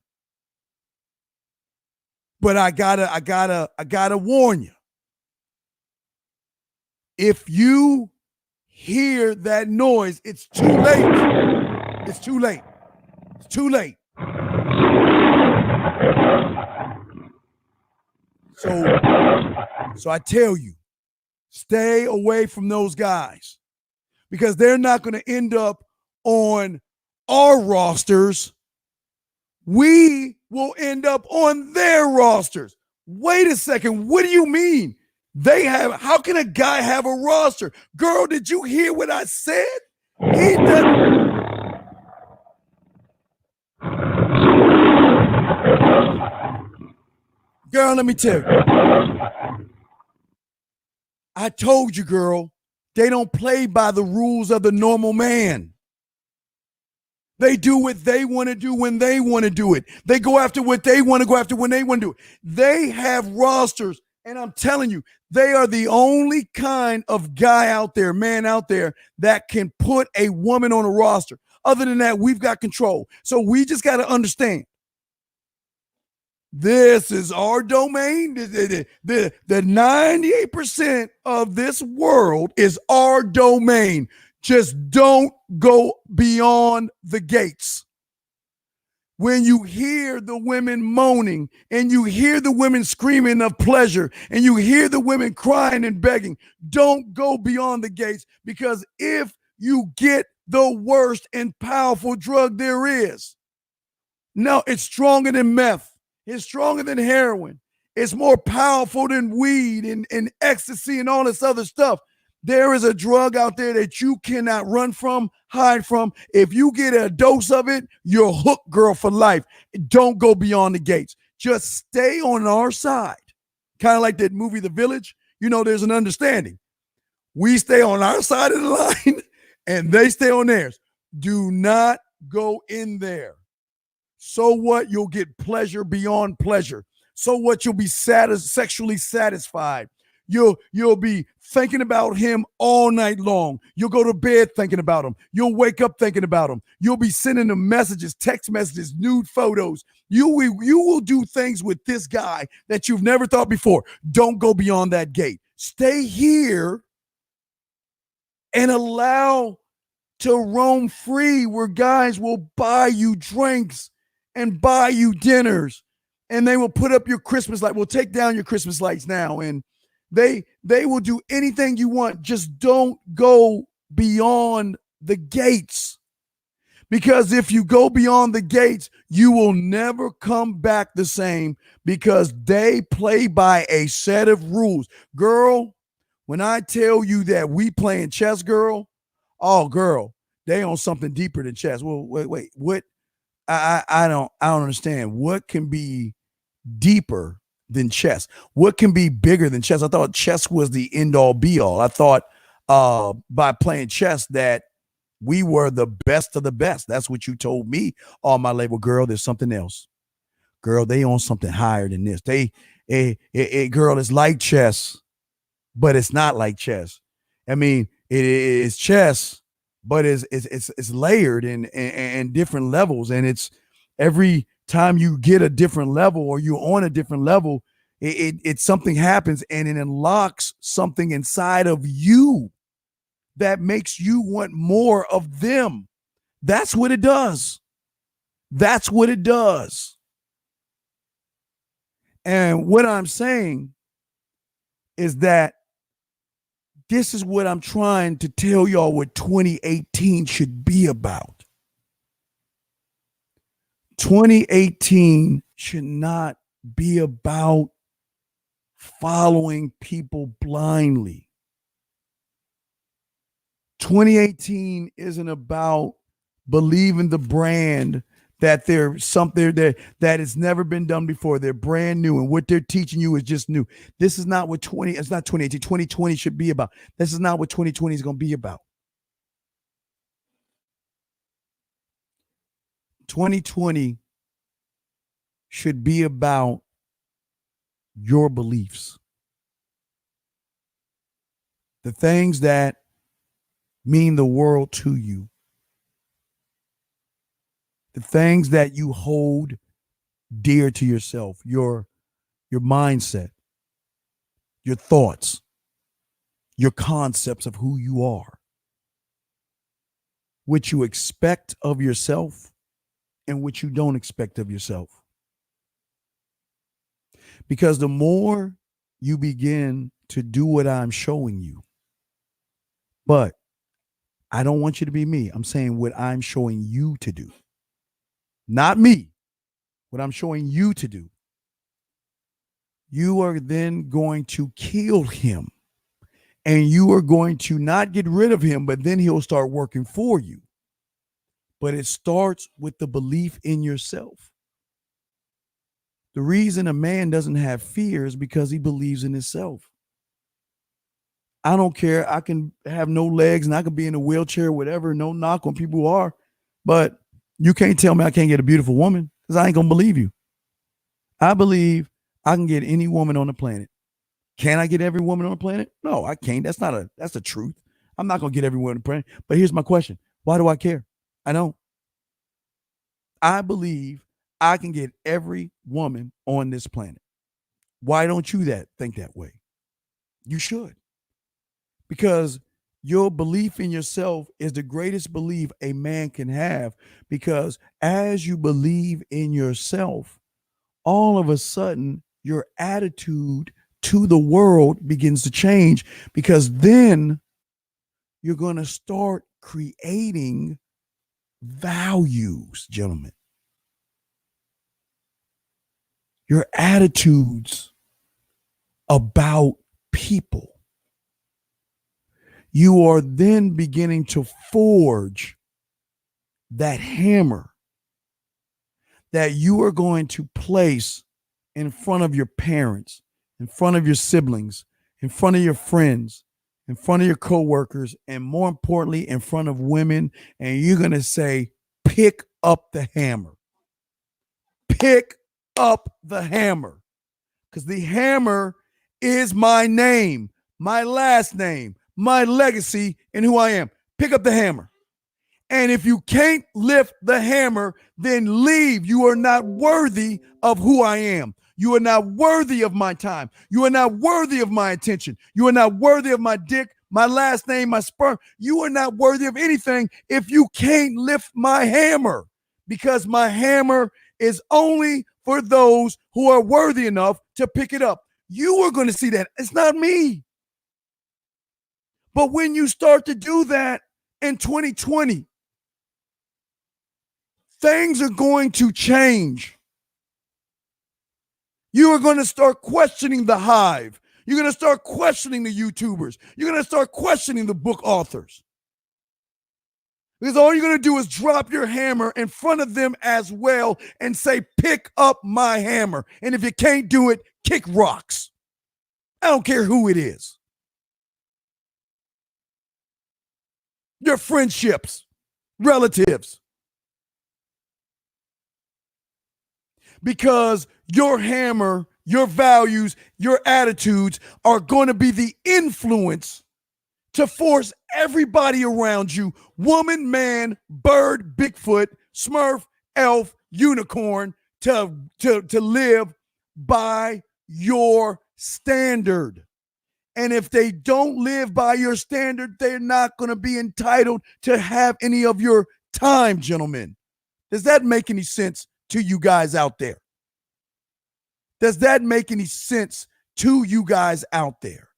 But I gotta warn you. If you hear that noise, it's too late. It's too late. It's too late. So I tell you, stay away from those guys because they're not going to end up on our rosters. We will end up on their rosters. Wait a second. What do you mean? How can a guy have a roster? Girl, did you hear what I said? He doesn't. Girl, let me tell you. I told you, girl, they don't play by the rules of the normal man. They do what they want to do when they want to do it. They go after what they want to go after when they want to do it. They have rosters, and I'm telling you, they are the only kind of guy out there, man out there, that can put a woman on a roster. Other than that, we've got control. So we just got to understand. This is our domain. The 98% of this world is our domain. Just don't go beyond the gates. When you hear the women moaning and you hear the women screaming of pleasure and you hear the women crying and begging, don't go beyond the gates, because if you get the worst and powerful drug there is, no, it's stronger than meth. It's stronger than heroin. It's more powerful than weed and ecstasy and all this other stuff. There is a drug out there that you cannot run from, hide from. If you get a dose of it, you're hooked, girl, for life. Don't go beyond the gates. Just stay on our side. Kind of like that movie, The Village. You know, there's an understanding. We stay on our side of the line and they stay on theirs. Do not go in there. So what? You'll get pleasure beyond pleasure. So what? You'll be sexually satisfied. You'll be thinking about him all night long. You'll go to bed thinking about him. You'll wake up thinking about him. You'll be sending him messages, text messages, nude photos. You will do things with this guy that you've never thought before. Don't go beyond that gate. Stay here and allow to roam free, where guys will buy you drinks and buy you dinners, and they will put up your Christmas light. We'll take down your Christmas lights now, and They will do anything you want. Just don't go beyond the gates. Because if you go beyond the gates, you will never come back the same, because they play by a set of rules. Girl, when I tell you that we playing chess, girl, oh girl, they on something deeper than chess. Well, wait, what? I don't understand. What can be deeper than chess? What can be bigger than chess? I thought chess was the end all be all. I thought by playing chess that we were the best of the best. That's what you told me on my label. Girl, there's something else. Girl, they on something higher than this. Girl, it's like chess, but it's not like chess. I mean, it is chess, but it's layered in different levels. And it's every time you get a different level or you're on a different level, it something happens and it unlocks something inside of you that makes you want more of them. That's what it does. That's what it does. And what I'm saying is that this is what I'm trying to tell y'all what 2018 should be about. 2018 should not be about following people blindly. 2018 isn't about believing the brand that there's something that has never been done before. They're brand new, and what they're teaching you is just new. This is not what it's not 2018. 2020 should be about. This is not what 2020 is going to be about. 2020 should be about your beliefs. The things that mean the world to you. The things that you hold dear to yourself, your mindset, your thoughts, your concepts of who you are, what you expect of yourself and what you don't expect of yourself. Because the more you begin to do what I'm showing you, but I don't want you to be me. I'm saying what I'm showing you to do. Not me. What I'm showing you to do. You are then going to kill him. And you are going to not get rid of him, but then he'll start working for you. But it starts with the belief in yourself. The reason a man doesn't have fear is because he believes in himself. I don't care. I can have no legs and I can be in a wheelchair, whatever. No knock on people who are. But you can't tell me I can't get a beautiful woman, because I ain't going to believe you. I believe I can get any woman on the planet. Can I get every woman on the planet? No, I can't. That's the truth. I'm not going to get every woman on the planet. But here's my question. Why do I care? I don't. I believe I can get every woman on this planet. Why don't you think that way? You should. Because your belief in yourself is the greatest belief a man can have, because as you believe in yourself, all of a sudden your attitude to the world begins to change, because then you're going to start creating values, gentlemen. Your attitudes about people. You are then beginning to forge that hammer that you are going to place in front of your parents, in front of your siblings, in front of your friends, in front of your coworkers, and more importantly, in front of women. And you're going to say, pick up the hammer. Pick up the hammer. Because the hammer is my name, my last name, my legacy, and who I am. Pick up the hammer. And if you can't lift the hammer, then leave. You are not worthy of who I am. You are not worthy of my time. You are not worthy of my attention. You are not worthy of my dick, my last name, my sperm. You are not worthy of anything if you can't lift my hammer, because my hammer is only for those who are worthy enough to pick it up. you are going to see that. It's not me. But when you start to do that in 2020, things are going to change. You are going to start questioning the hive. You're going to start questioning the YouTubers. You're going to start questioning the book authors. Because all you're going to do is drop your hammer in front of them as well and say, pick up my hammer. And if you can't do it, kick rocks. I don't care who it is. Your friendships, relatives. Because your hammer, your values, your attitudes are going to be the influence to force everybody around you, woman, man, bird, Bigfoot, Smurf, elf, unicorn, to live by your standard. And if they don't live by your standard, they're not going to be entitled to have any of your time, gentlemen. Does that make any sense to you guys out there? Does that make any sense to you guys out there?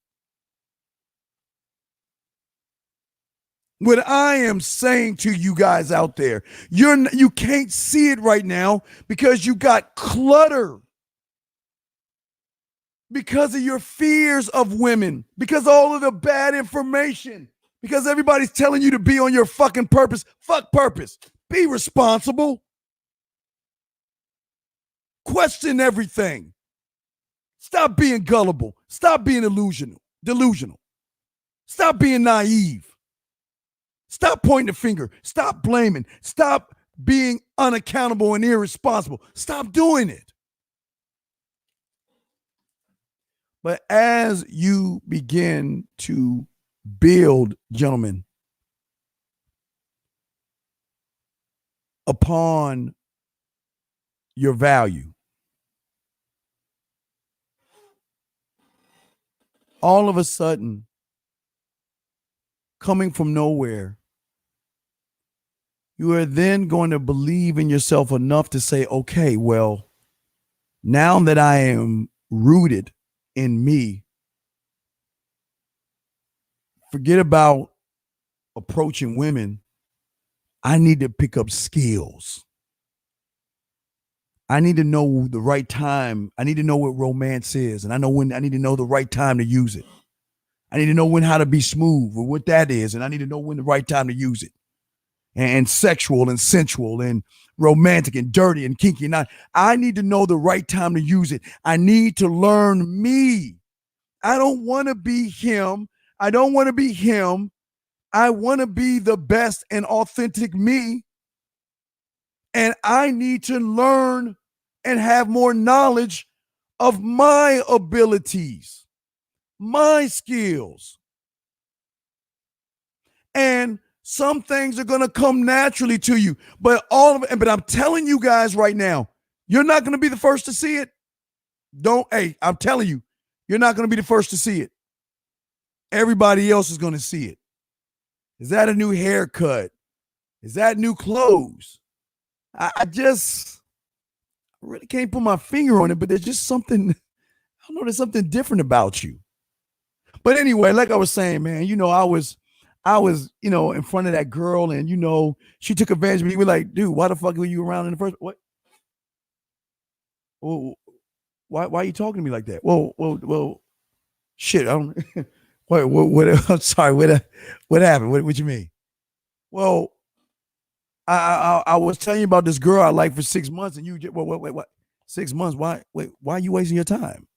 What I am saying to you guys out there, you can't see it right now because you got clutter. Because of your fears of women, because all of the bad information, because everybody's telling you to be on your fucking purpose. Fuck purpose. Be responsible. Question everything. Stop being gullible. Stop being delusional. Stop being naive. Stop pointing the finger. Stop blaming. Stop being unaccountable and irresponsible. Stop doing it. But as you begin to build, gentlemen, upon your value, all of a sudden, coming from nowhere, you are then going to believe in yourself enough to say, okay, well, now that I am rooted in me, forget about approaching women. I need to pick up skills. I need to know the right time. I need to know what romance is. And I need to know the right time to use it. I need to know how to be smooth or what that is. And I need to know when the right time to use it. And sexual and sensual and romantic and dirty and kinky. And I need to know the right time to use it. I need to learn me. I don't want to be him. I don't want to be him. I want to be the best and authentic me. And I need to learn and have more knowledge of my abilities, my skills. And some things are going to come naturally to you, but but I'm telling you guys right now, you're not going to be the first to see it. I'm telling you, you're not going to be the first to see it. Everybody else is going to see it. Is that a new haircut? Is that new clothes? I really can't put my finger on it, but there's just something, I don't know, there's something different about you. But anyway, like I was saying, man, I was, in front of that girl and, she took advantage of me. We're like, dude, why the fuck were you around in the first? What? Well, why are you talking to me like that? Well, shit. I don't, what, I'm sorry. What happened? What you mean? Well, I was telling you about this girl I liked for 6 months and you just, what? 6 months? Why are you wasting your time?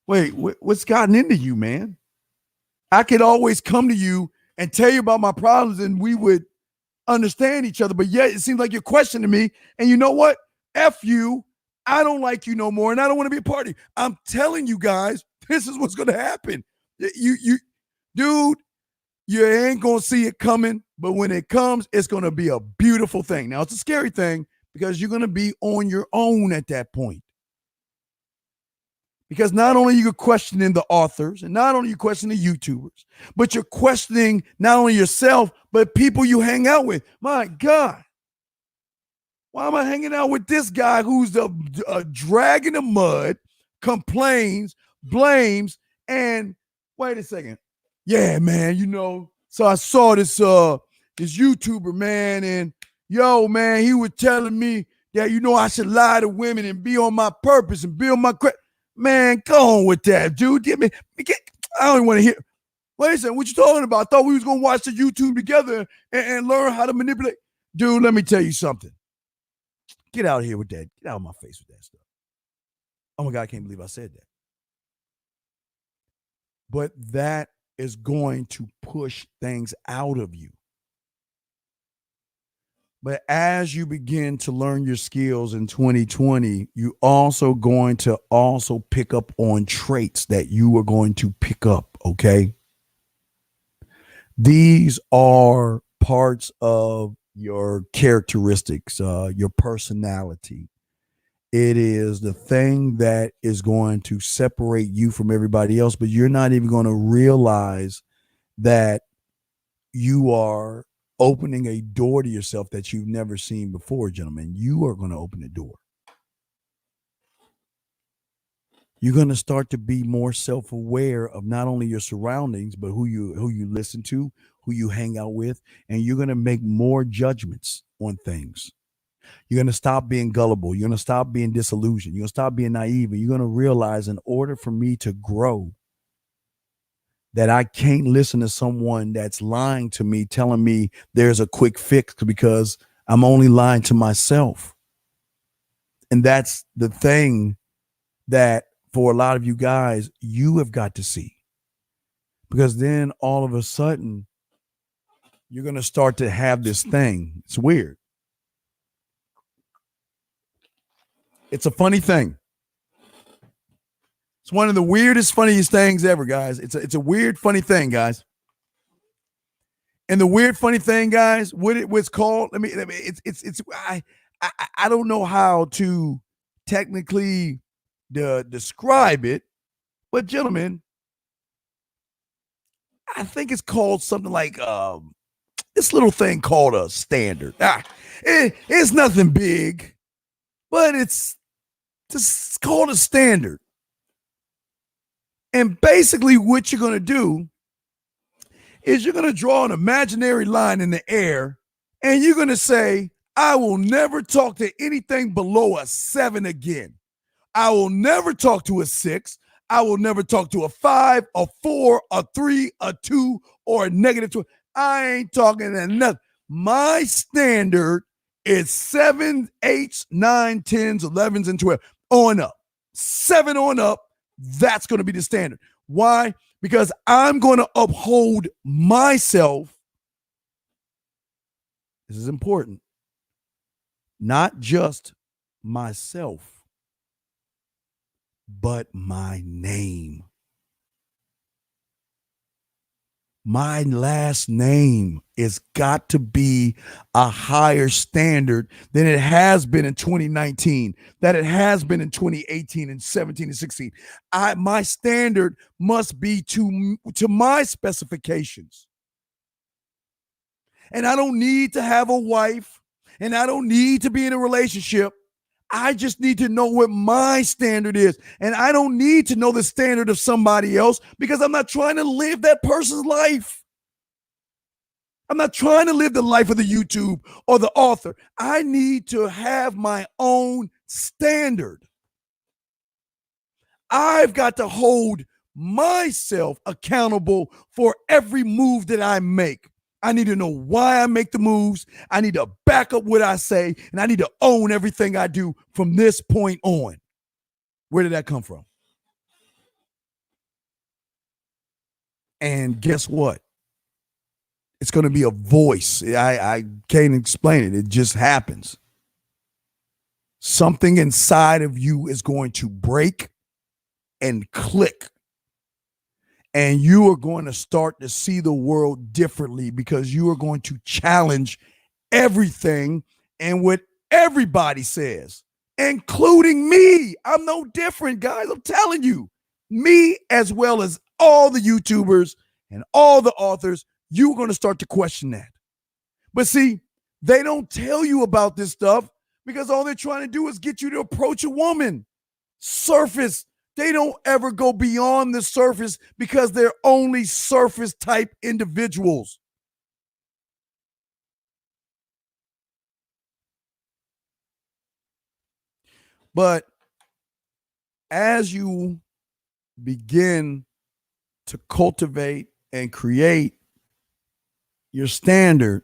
What's gotten into you, man? I could always come to you and tell you about my problems and we would understand each other. But yet it seems like you're questioning me. And you know what? F you. I don't like you no more. And I don't want to be a party. I'm telling you guys, this is what's going to happen. Dude, you ain't going to see it coming. But when it comes, it's going to be a beautiful thing. Now, it's a scary thing because you're going to be on your own at that point. Because not only you're questioning the authors and not only you questioning the YouTubers, but you're questioning not only yourself, but people you hang out with. My God, why am I hanging out with this guy who's a drag in the mud, complains, blames, and wait a second. Yeah, man, so I saw this YouTuber, man, and yo, man, he was telling me that, I should lie to women and be on my purpose and build my credit. Man, go on with that, dude. I don't want to hear. Wait a second, what you talking about? I thought we was going to watch the YouTube together and learn how to manipulate. Dude, let me tell you something. Get out of here with that. Get out of my face with that stuff. Oh my God, I can't believe I said that. But that is going to push things out of you. But as you begin to learn your skills in 2020, you also going to pick up on traits that you are going to pick up, okay? These are parts of your characteristics, your personality. It is the thing that is going to separate you from everybody else, but you're not even going to realize that you are opening a door to yourself that you've never seen before, gentlemen. You are going to open the door. You're going to start to be more self-aware of not only your surroundings, but who you listen to, who you hang out with, and you're going to make more judgments on things. You're going to stop being gullible. You're going to stop being disillusioned. You're going to stop being naive. And you're going to realize, in order for me to grow, that I can't listen to someone that's lying to me, telling me there's a quick fix, because I'm only lying to myself. And that's the thing that for a lot of you guys, you have got to see. Because then all of a sudden, you're going to start to have this thing. It's weird. It's a funny thing. It's one of the weirdest, funniest things ever, guys. It's a weird, funny thing, guys. And the weird, funny thing, guys, what's called, I don't know how to technically describe it, but gentlemen, I think it's called something like this little thing called a standard. It's nothing big, but it's called a standard. And basically what you're going to do is you're going to draw an imaginary line in the air, and you're going to say, I will never talk to anything below a 7 again. I will never talk to a 6. I will never talk to a 5, a 4, a 3, a 2, or a -2. I ain't talking to nothing. My standard is 7, 8s, 9, 10s, 11s, and 12 on up. 7 on up. That's going to be the standard. Why? Because I'm going to uphold myself. This is important. Not just myself, but my name. My last name is got to be a higher standard than it has been in 2019, that it has been in 2018 and 17 and 16. My standard must be to my specifications. And I don't need to have a wife, and I don't need to be in a relationship. I just need to know what my standard is. And I don't need to know the standard of somebody else, because I'm not trying to live that person's life. I'm not trying to live the life of the YouTube or the author. I need to have my own standard. I've got to hold myself accountable for every move that I make. I need to know why I make the moves. I need to back up what I say, and I need to own everything I do from this point on. Where did that come from? And guess what? It's going to be a voice. I can't explain it. It just happens. Something inside of you is going to break and click. And you are going to start to see the world differently, because you are going to challenge everything and what everybody says, including me. I'm no different, guys. I'm telling you, me as well as all the YouTubers and all the authors, you're going to start to question that. But see, they don't tell you about this stuff because all they're trying to do is get you to approach a woman, surface They don't ever go beyond the surface because they're only surface type individuals. But as you begin to cultivate and create your standard,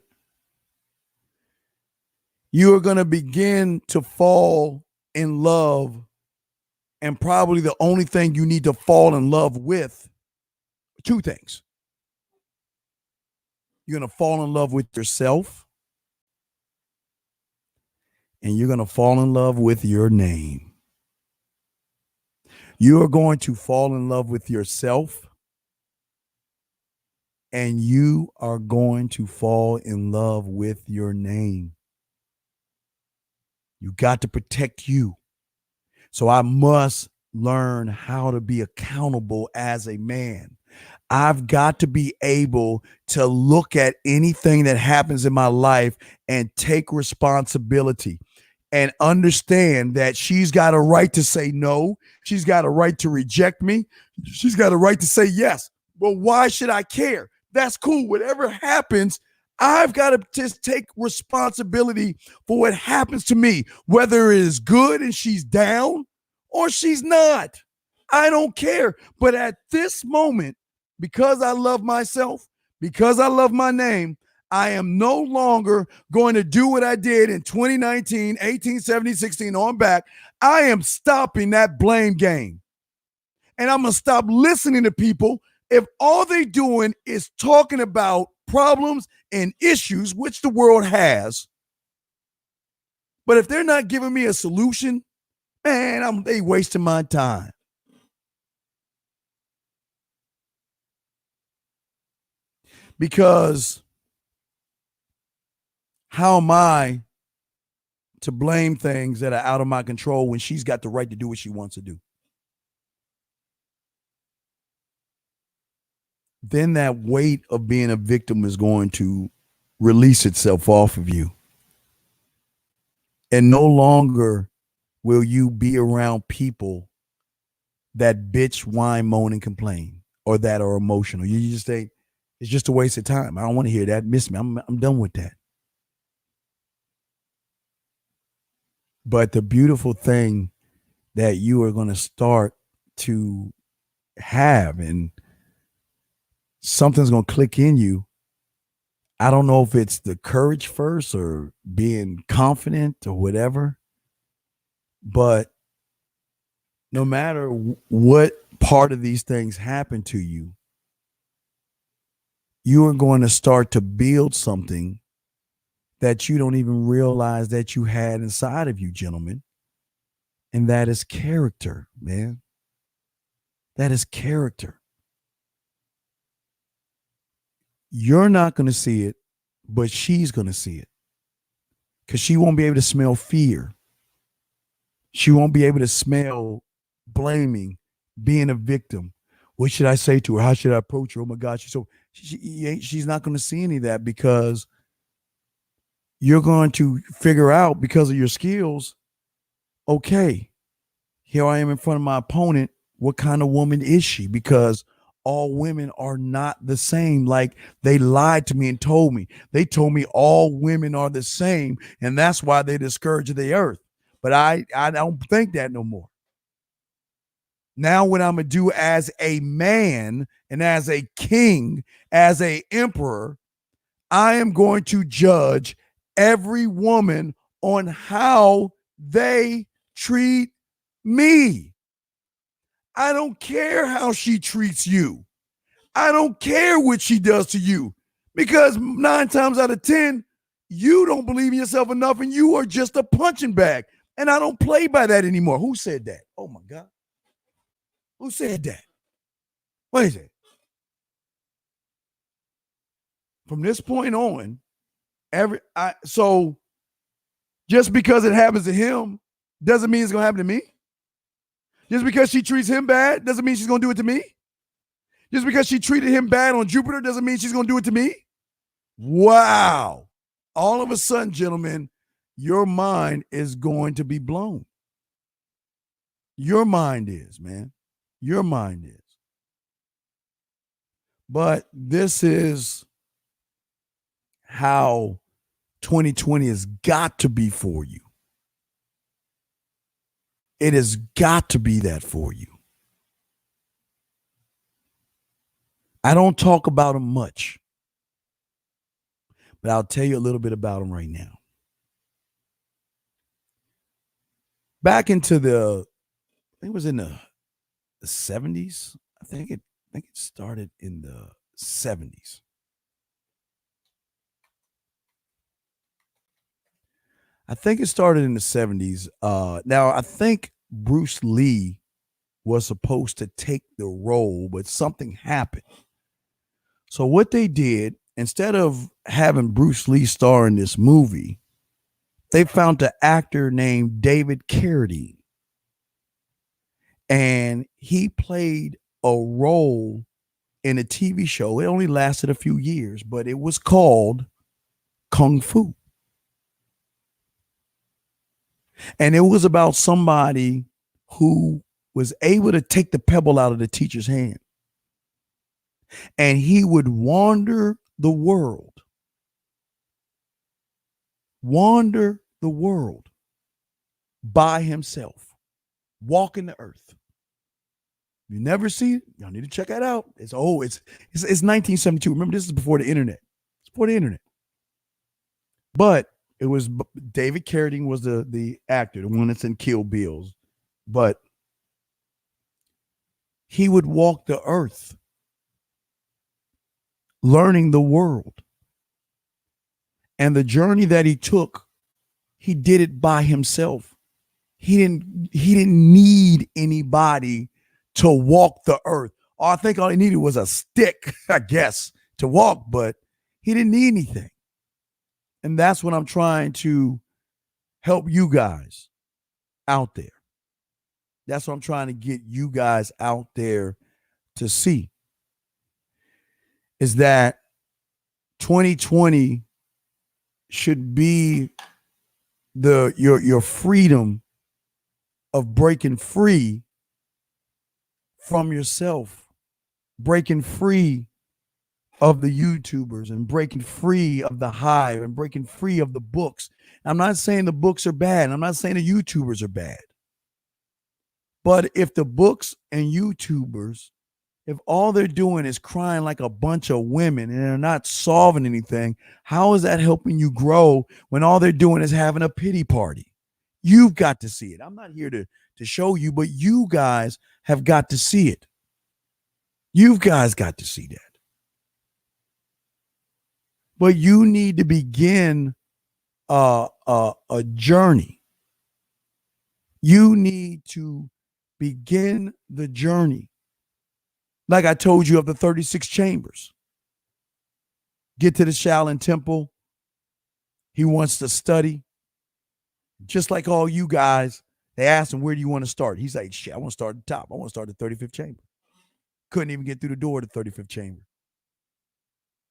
you are going to begin to fall in love. And probably the only thing you need to fall in love with, two things. You're going to fall in love with yourself, and you're going to fall in love with your name. You are going to fall in love with yourself, and you are going to fall in love with your name. You got to protect you. So I must learn how to be accountable as a man. I've got to be able to look at anything that happens in my life and take responsibility and understand that she's got a right to say no. She's got a right to reject me. She's got a right to say yes. Well, why should I care? That's cool. Whatever happens, I've got to just take responsibility for what happens to me, whether it is good and she's down or she's not. I don't care. But at this moment, because I love myself, because I love my name, I am no longer going to do what I did in 2019, 18, 17, 16 on back. I am stopping that blame game. And I'm going to stop listening to people if all they doing is talking about problems and issues, which the world has. But if they're not giving me a solution, man, they wasting my time. Because how am I to blame things that are out of my control when she's got the right to do what she wants to do? Then that weight of being a victim is going to release itself off of you. And no longer will you be around people that bitch, whine, moan, and complain, or that are emotional. You just say, it's just a waste of time. I don't want to hear that. Miss me. I'm done with that. But the beautiful thing that you are going to start to have, and something's going to click in you. I don't know if it's the courage first or being confident or whatever, but no matter what part of these things happen to you, you are going to start to build something that you don't even realize that you had inside of you, gentlemen. And that is character, man. That is character. You're not going to see it, but she's going to see it. Because she won't be able to smell fear. She won't be able to smell blaming, being a victim. What should I say to her? How should I approach her? Oh my God, she's not going to see any of that, because you're going to figure out, because of your skills, okay, here I am in front of my opponent. What kind of woman is she? Because all women are not the same. Like they lied to me and told me. They told me all women are the same, and that's why they discourage the earth. But I don't think that no more. Now what I'm going to do as a man and as a king, as a emperor, I am going to judge every woman on how they treat me. I don't care how she treats you. I don't care what she does to you, because 9 times out of 10, you don't believe in yourself enough and you are just a punching bag. And I don't play by that anymore. Who said that? Oh my God. Who said that? What is it? From this point on, so just because it happens to him doesn't mean it's going to happen to me. Just because she treats him bad doesn't mean she's going to do it to me. Just because she treated him bad on Jupiter doesn't mean she's going to do it to me. Wow. All of a sudden, gentlemen, your mind is going to be blown. Your mind is, man. Your mind is. But this is how 2020 has got to be for you. It has got to be that for you. I don't talk about them much, but I'll tell you a little bit about them right now. Back into I think it was in the 70s. I think it started in the 70s. I think it started in the 70s. Now, I think Bruce Lee was supposed to take the role, but something happened. So what they did, instead of having Bruce Lee star in this movie, they found an actor named David Carradine. And he played a role in a TV show. It only lasted a few years, but it was called Kung Fu. And it was about somebody who was able to take the pebble out of the teacher's hand. And he would wander the world by himself, walking the earth. You never see it? Y'all need to check that out. It's 1972. Remember, this is before the internet. It's before the internet. But it was David Carradine was the actor, the one that's in Kill Bills. But he would walk the earth, learning the world. And the journey that he took, he did it by himself. He didn't need anybody to walk the earth. I think all he needed was a stick, I guess, to walk, but he didn't need anything. And that's what I'm trying to help you guys out there. That's what I'm trying to get you guys out there to see, is that 2020 should be your freedom of breaking free from yourself, breaking free of the YouTubers and breaking free of the hive and breaking free of the books. I'm not saying the books are bad. I'm not saying the YouTubers are bad. But if the books and YouTubers, if all they're doing is crying like a bunch of women and they're not solving anything, how is that helping you grow when all they're doing is having a pity party? You've got to see it. I'm not here to show you, but you guys have got to see it. You guys got to see that. But you need to begin a journey. You need to begin the journey. Like I told you, of the 36 chambers. Get to the Shaolin Temple. He wants to study. Just like all you guys, they asked him, where do you want to start? He's like, shit, I want to start at the top. I want to start at the 35th chamber. Couldn't even get through the door of the 35th chamber.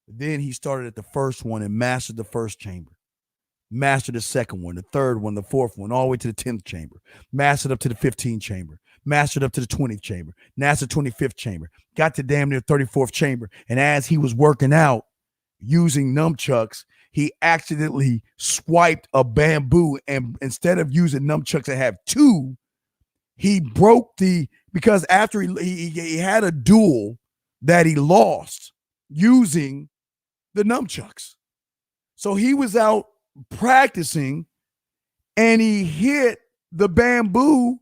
Then he started at the first one and mastered the first chamber. Mastered the second one, the third one, the fourth one, all the way to the 10th chamber. Mastered up to the 15th chamber. Mastered up to the 20th chamber. Mastered 25th chamber. Got to damn near 34th chamber. And as he was working out using nunchucks, he accidentally swiped a bamboo. And instead of using nunchucks that have two, he broke because after he had a duel that he lost using the nunchucks. So he was out practicing and he hit the bamboo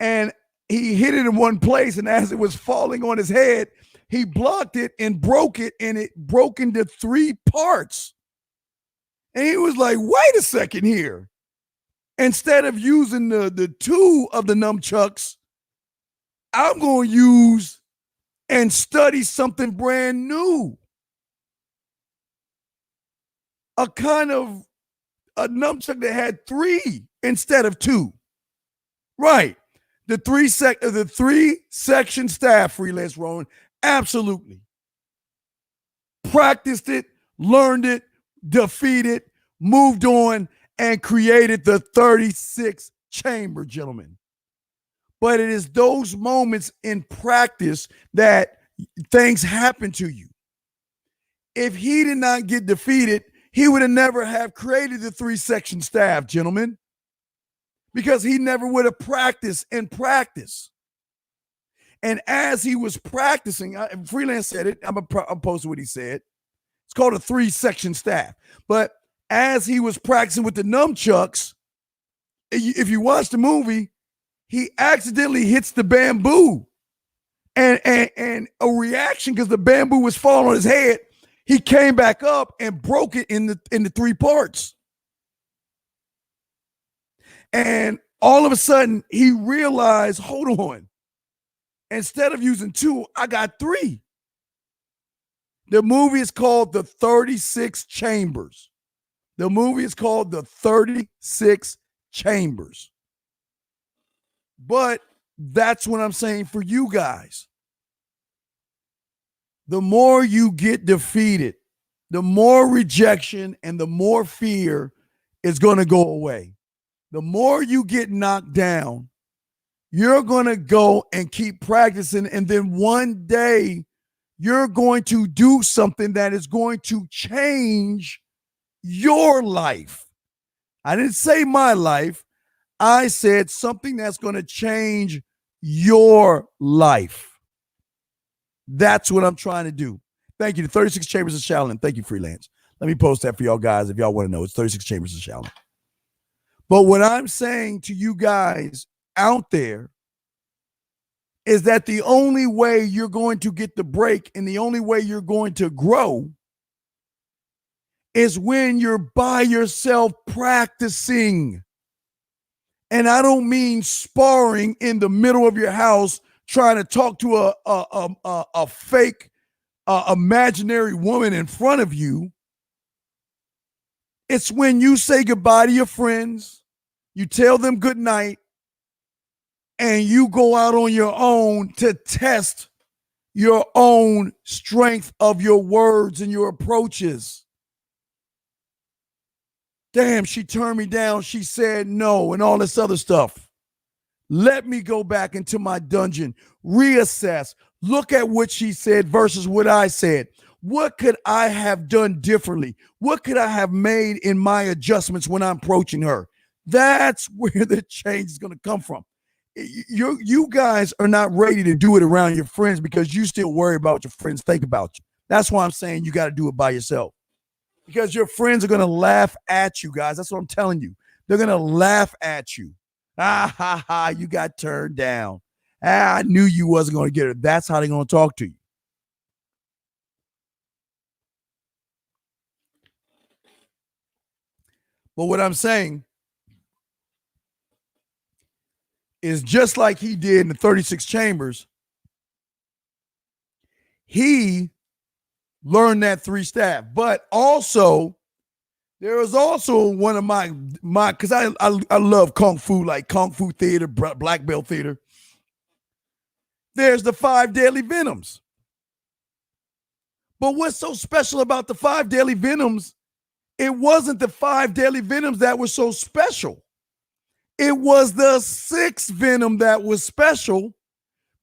and he hit it in one place, and as it was falling on his head, he blocked it and broke it, and it broke into 3 parts. And he was like, wait a second here. Instead of using the 2 of the nunchucks, I'm going to use and study something brand new. A kind of a nunchuck that had 3 instead of 2. Right. The 3-section staff, freelance Rowan. Absolutely. Practiced it, learned it, defeated, moved on, and created the 36th chamber, gentlemen. But it is those moments in practice that things happen to you. If he did not get defeated, he would have never have created the 3-section staff, gentlemen, because he never would have practiced and practiced. And as he was practicing, Freelance said it, I'm posting what he said. It's called a 3-section staff. But as he was practicing with the nunchucks, if you watch the movie, he accidentally hits the bamboo. And a reaction, because the bamboo was falling on his head, he came back up and broke it in the 3 parts. And all of a sudden, he realized, hold on. Instead of using 2, I got 3. The movie is called The 36 Chambers. The movie is called The 36 Chambers. But that's what I'm saying for you guys. The more you get defeated, the more rejection and the more fear is going to go away. The more you get knocked down, you're going to go and keep practicing. And then one day you're going to do something that is going to change your life. I didn't say my life. I said something that's going to change your life. That's what I'm trying to do. Thank you. The 36 Chambers of Shaolin. Thank you, Freelance. Let me post that for y'all guys if y'all want to know. It's 36 Chambers of Shaolin. But what I'm saying to you guys out there is that the only way you're going to get the break and the only way you're going to grow is when you're by yourself practicing. And I don't mean sparring in the middle of your house trying to talk to a fake imaginary woman in front of you. It's when you say goodbye to your friends, you tell them good night, and you go out on your own to test your own strength of your words and your approaches. Damn, she turned me down. She said no, and all this other stuff. Let me go back into my dungeon, reassess, look at what she said versus what I said. What could I have done differently? What could I have made in my adjustments when I'm approaching her? That's where the change is going to come from. You guys are not ready to do it around your friends because you still worry about what your friends think about you. That's why I'm saying you got to do it by yourself, because your friends are going to laugh at you, guys. That's what I'm telling you. They're going to laugh at you. Ah, ha, ha, you got turned down. I knew you wasn't going to get it. That's how they're going to talk to you. But what I'm saying is just like he did in the 36 Chambers, he learned that 3 staff. But also, there was also one of my because I love Kung Fu, like Kung Fu theater, black belt theater. There's the 5 deadly venoms. But what's so special about the 5 deadly venoms? It wasn't the 5 deadly venoms that were so special. It was the 6th venom that was special,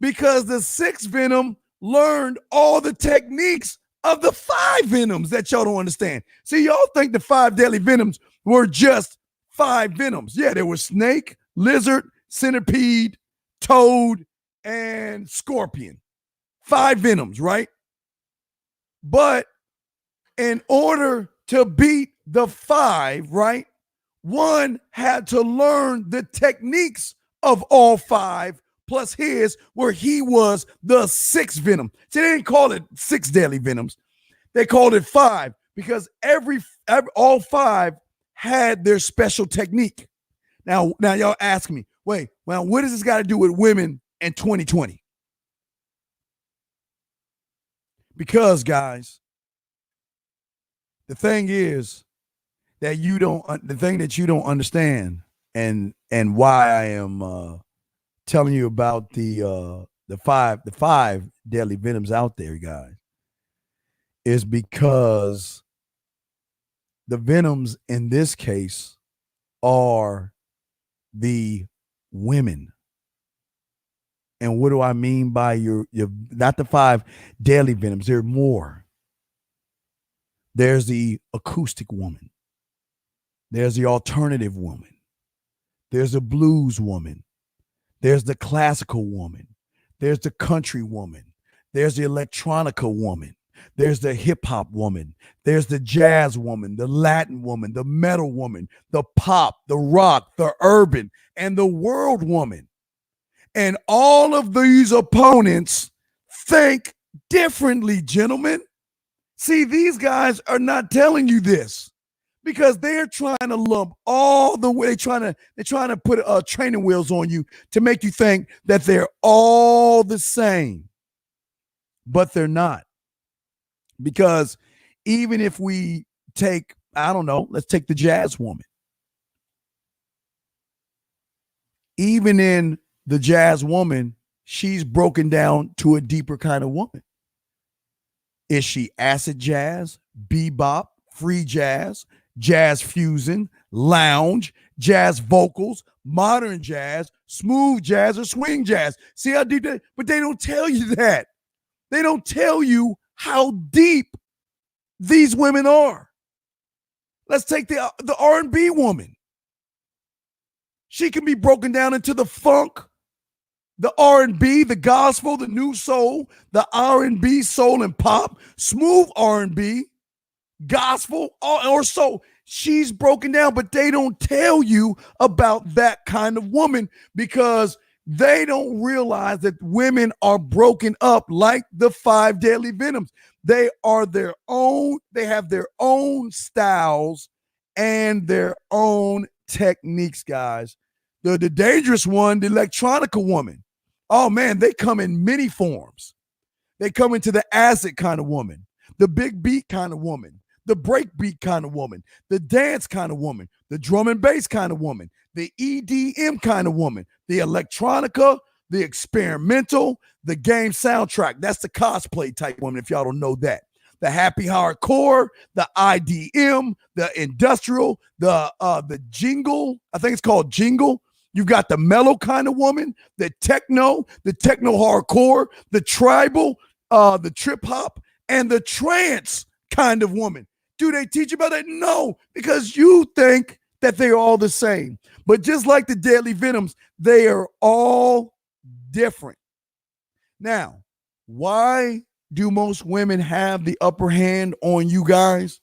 because the 6th venom learned all the techniques of the 5 venoms that y'all don't understand. See, y'all think the 5 deadly venoms were just 5 venoms. Yeah, there was snake, lizard, centipede, toad, and scorpion. 5 venoms, right? But in order to beat the 5, right, one had to learn the techniques of all 5 plus his, where he was the 6th venom. See, they didn't call it 6 deadly venoms. They called it 5 because all 5 had their special technique. Now y'all ask me, wait, well, what does this got to do with women in 2020? Because, guys, the thing is that the thing that you don't understand, and why I am telling you about the 5 deadly venoms out there, guys, is because the venoms in this case are the women. And what do I mean by your not the 5 deadly venoms? There are more. There's the acoustic woman. There's the alternative woman. There's the blues woman. There's the classical woman. There's the country woman. There's the electronica woman. There's the hip hop woman. There's the jazz woman, the Latin woman, the metal woman, the pop, the rock, the urban, and the world woman. And all of these opponents think differently, gentlemen. See, these guys are not telling you this because they're trying to lump all the way. They're trying to put training wheels on you to make you think that they're all the same, but they're not. Because even if we take, I don't know, let's take the jazz woman. Even in the jazz woman, she's broken down to a deeper kind of woman. Is she acid jazz, bebop, free jazz, jazz fusion, lounge, jazz vocals, modern jazz, smooth jazz, or swing jazz? See how deep that? But they don't tell you that. They don't tell you how deep these women are. Let's take the R&B woman. She can be broken down into the funk, the R&B, the gospel, the new soul, the R&B, soul and pop, smooth R&B, gospel, or soul. She's broken down, but they don't tell you about that kind of woman because they don't realize that women are broken up like the 5 deadly venoms. They are their own, they have their own styles and their own techniques, guys. The dangerous one, the electronica woman. Oh man, they come in many forms. They come into the acid kind of woman, the big beat kind of woman, the break beat kind of woman, the dance kind of woman, the drum and bass kind of woman, the EDM kind of woman, the electronica, the experimental, the game soundtrack. That's the cosplay type woman, if y'all don't know that. The happy hardcore, the IDM, the industrial, the jingle. I think it's called jingle. You've got the mellow kind of woman, the techno hardcore, the tribal, the trip hop, and the trance kind of woman. Do they teach you about that? No, because you think that they're all the same. But just like the deadly venoms, they are all different. Now, why do most women have the upper hand on you guys?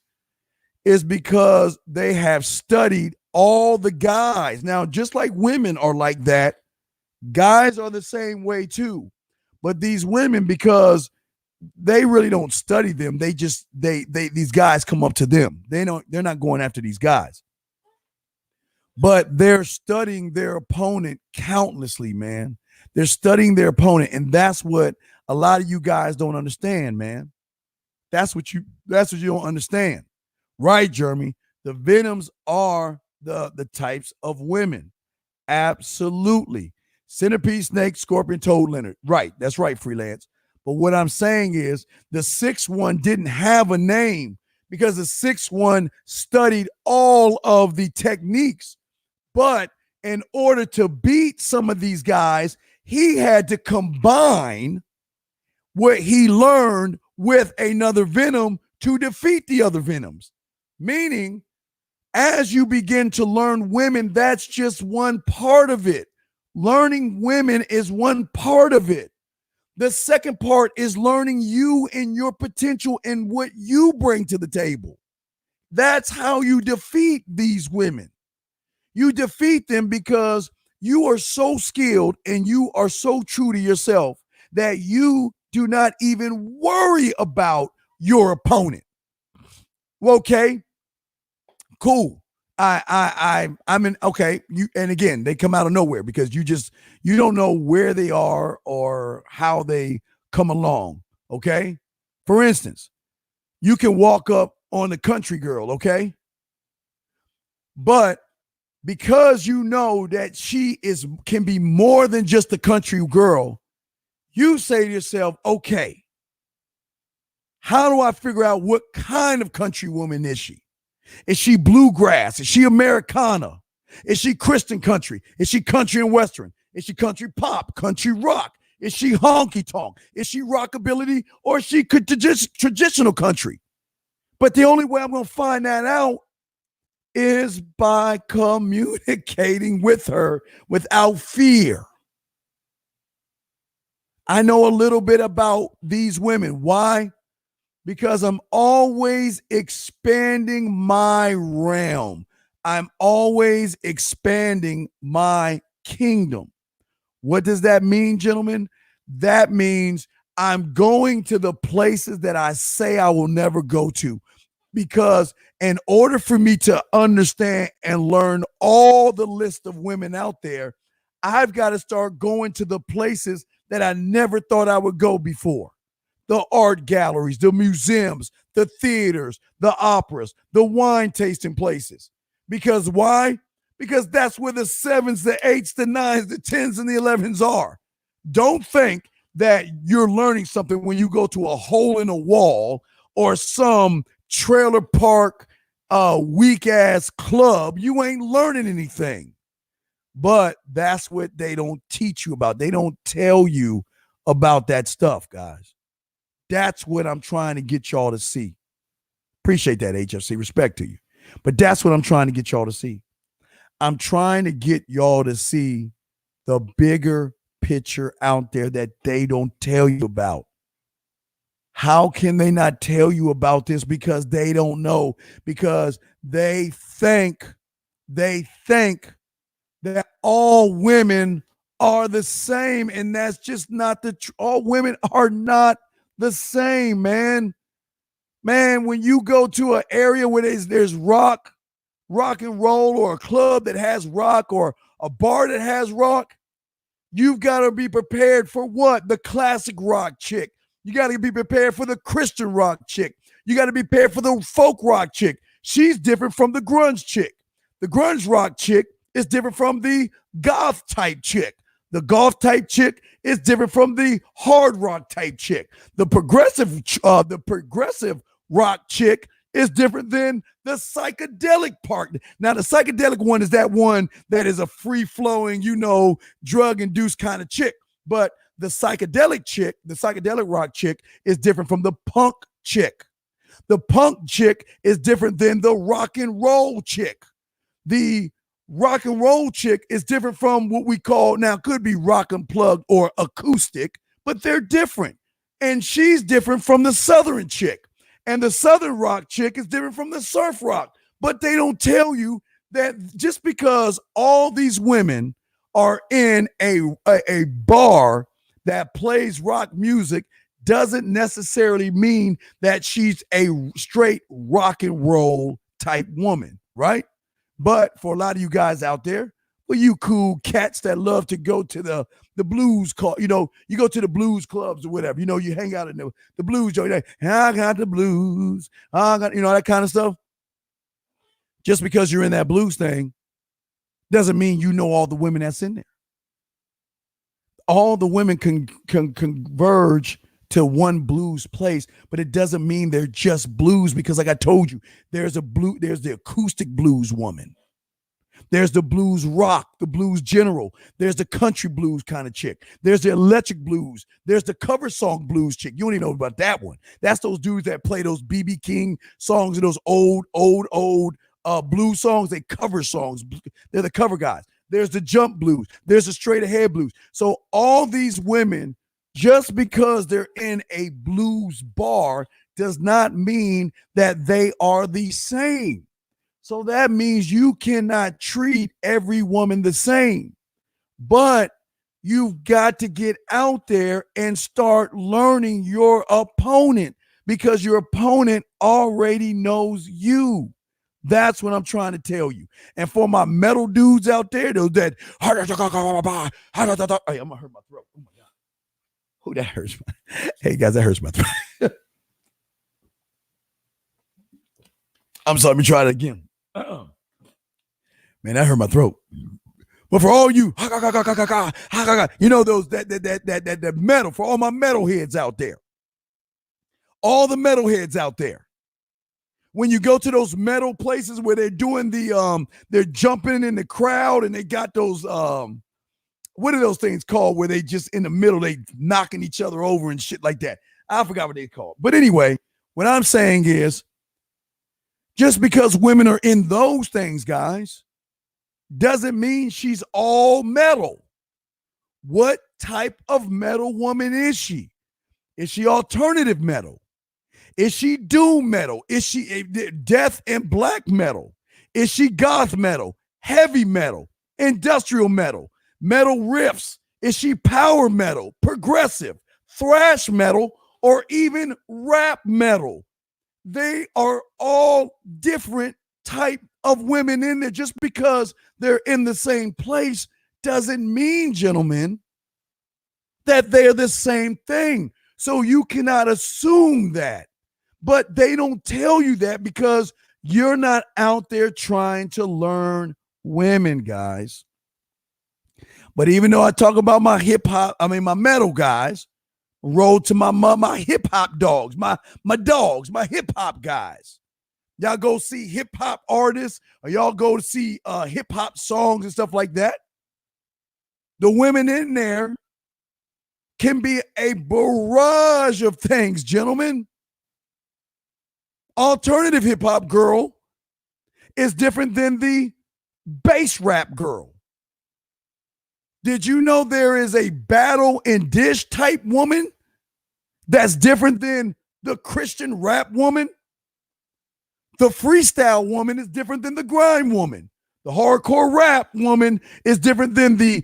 Is because they have studied all the guys. Now, just like women are like that, guys are the same way too. But these women, because they really don't study them, these guys come up to them. They're not going after these guys. But they're studying their opponent countlessly, man. They're studying their opponent, and that's what a lot of you guys don't understand, man. That's what you don't understand. Right, Jeremy? The venoms are the types of women. Absolutely. Centipede, snake, scorpion, toad, lizard. Right. That's right, freelance. But what I'm saying is the 6th one didn't have a name because the 6th one studied all of the techniques. But in order to beat some of these guys, he had to combine what he learned with another venom to defeat the other venoms. Meaning, as you begin to learn women, that's just one part of it. Learning women is one part of it. The second part is learning you and your potential and what you bring to the table. That's how you defeat these women. You defeat them because you are so skilled and you are so true to yourself that you do not even worry about your opponent. Okay, cool. I'm in. Okay, and again, they come out of nowhere because you don't know where they are or how they come along. Okay, for instance, you can walk up on the country girl. Okay, but because you know that she can be more than just a country girl, you say to yourself, okay, how do I figure out what kind of country woman is she? Is she bluegrass? Is she Americana? Is she Christian country? Is she country and Western? Is she country pop, country rock? Is she honky tonk? Is she rockabilly? Or is she traditional country? But the only way I'm going to find that out is by communicating with her without fear. I know a little bit about these women. Why? Because I'm always expanding my realm. I'm always expanding my kingdom. What does that mean, gentlemen? That means I'm going to the places that I say I will never go to. Because in order for me to understand and learn all the list of women out there, I've got to start going to the places that I never thought I would go before. The art galleries, the museums, the theaters, the operas, the wine tasting places. Because why? Because that's where the 7s, the 8s, the 9s, the 10s, and the 11s are. Don't think that you're learning something when you go to a hole in a wall or some trailer park weak ass club. You ain't learning anything. But that's what they don't teach you about. They don't tell you about that stuff, guys. That's what I'm trying to get y'all to see. Appreciate that, HFC. Respect to you. But that's what I'm trying to get y'all to see. I'm trying to get y'all to see the bigger picture out there that they don't tell you about. How can they not tell you about this? Because they don't know. Because they think that all women are the same, and that's just not the truth. All women are not the same, man. Man, when you go to an area where there's rock and roll, or a club that has rock, or a bar that has rock, you've got to be prepared for what? The classic rock chick. You got to be prepared for the Christian rock chick. You got to be prepared for the folk rock chick. She's different from the grunge chick. The grunge rock chick is different from the goth type chick. The goth type chick is different from the hard rock type chick. The progressive rock chick is different than the psychedelic part. Now, the psychedelic one is that one that is a free-flowing, drug-induced kind of chick. But the psychedelic chick, the psychedelic rock chick, is different from the punk chick. The punk chick is different than the rock and roll chick. The rock and roll chick is different from what we call, now could be rock unplugged or acoustic, but they're different. And she's different from the southern chick. And the southern rock chick is different from the surf rock. But they don't tell you that just because all these women are in a bar that plays rock music doesn't necessarily mean that she's a straight rock and roll type woman, right? But for a lot of you guys out there, well, you cool cats that love to go to the blues call, you go to the blues clubs or whatever, you hang out in the blues joint. I got the blues, I got, that kind of stuff. Just because you're in that blues thing doesn't mean you know all the women that's in there. All the women can converge to one blues place, but it doesn't mean they're just blues, because like I told you, there's the acoustic blues woman. There's the blues rock, the blues general. There's the country blues kind of chick. There's the electric blues. There's the cover song blues chick. You don't even know about that one. That's those dudes that play those B.B. King songs and those old blues songs. They cover songs. They're the cover guys. There's the jump blues. There's the straight ahead blues. So all these women, just because they're in a blues bar, does not mean that they are the same. So that means you cannot treat every woman the same. But you've got to get out there and start learning your opponent, because your opponent already knows you. That's what I'm trying to tell you. And for my metal dudes out there, those that, hey, I'm gonna hurt my throat. Oh my God. Who that hurts? Hey guys, that hurts my throat. I'm sorry, let me try it again. Man, that hurt my throat. But for all you, those that metal, for all my metal heads out there, all the metal heads out there, when you go to those metal places where they're doing they're jumping in the crowd and they got those, what are those things called where they just in the middle, they knocking each other over and shit like that? I forgot what they call. But anyway, what I'm saying is, just because women are in those things, guys, doesn't mean she's all metal. What type of metal woman is she? Is she alternative metal? Is she doom metal? Is she death and black metal? Is she goth metal, heavy metal, industrial metal, metal riffs? Is she power metal, progressive, thrash metal, or even rap metal? They are all different type of women in there. Just because they're in the same place doesn't mean, gentlemen, that they're the same thing. So you cannot assume that. But they don't tell you that because you're not out there trying to learn women, guys. But even though I talk about my my metal guys, roll to my hip hop dogs, my hip hop guys. Y'all go see hip hop artists, or y'all go to see hip hop songs and stuff like that. The women in there can be a barrage of things, gentlemen. Alternative hip hop girl is different than the bass rap girl. Did you know there is a battle and dish type woman that's different than the Christian rap woman? The freestyle woman is different than the grime woman. The hardcore rap woman is different than the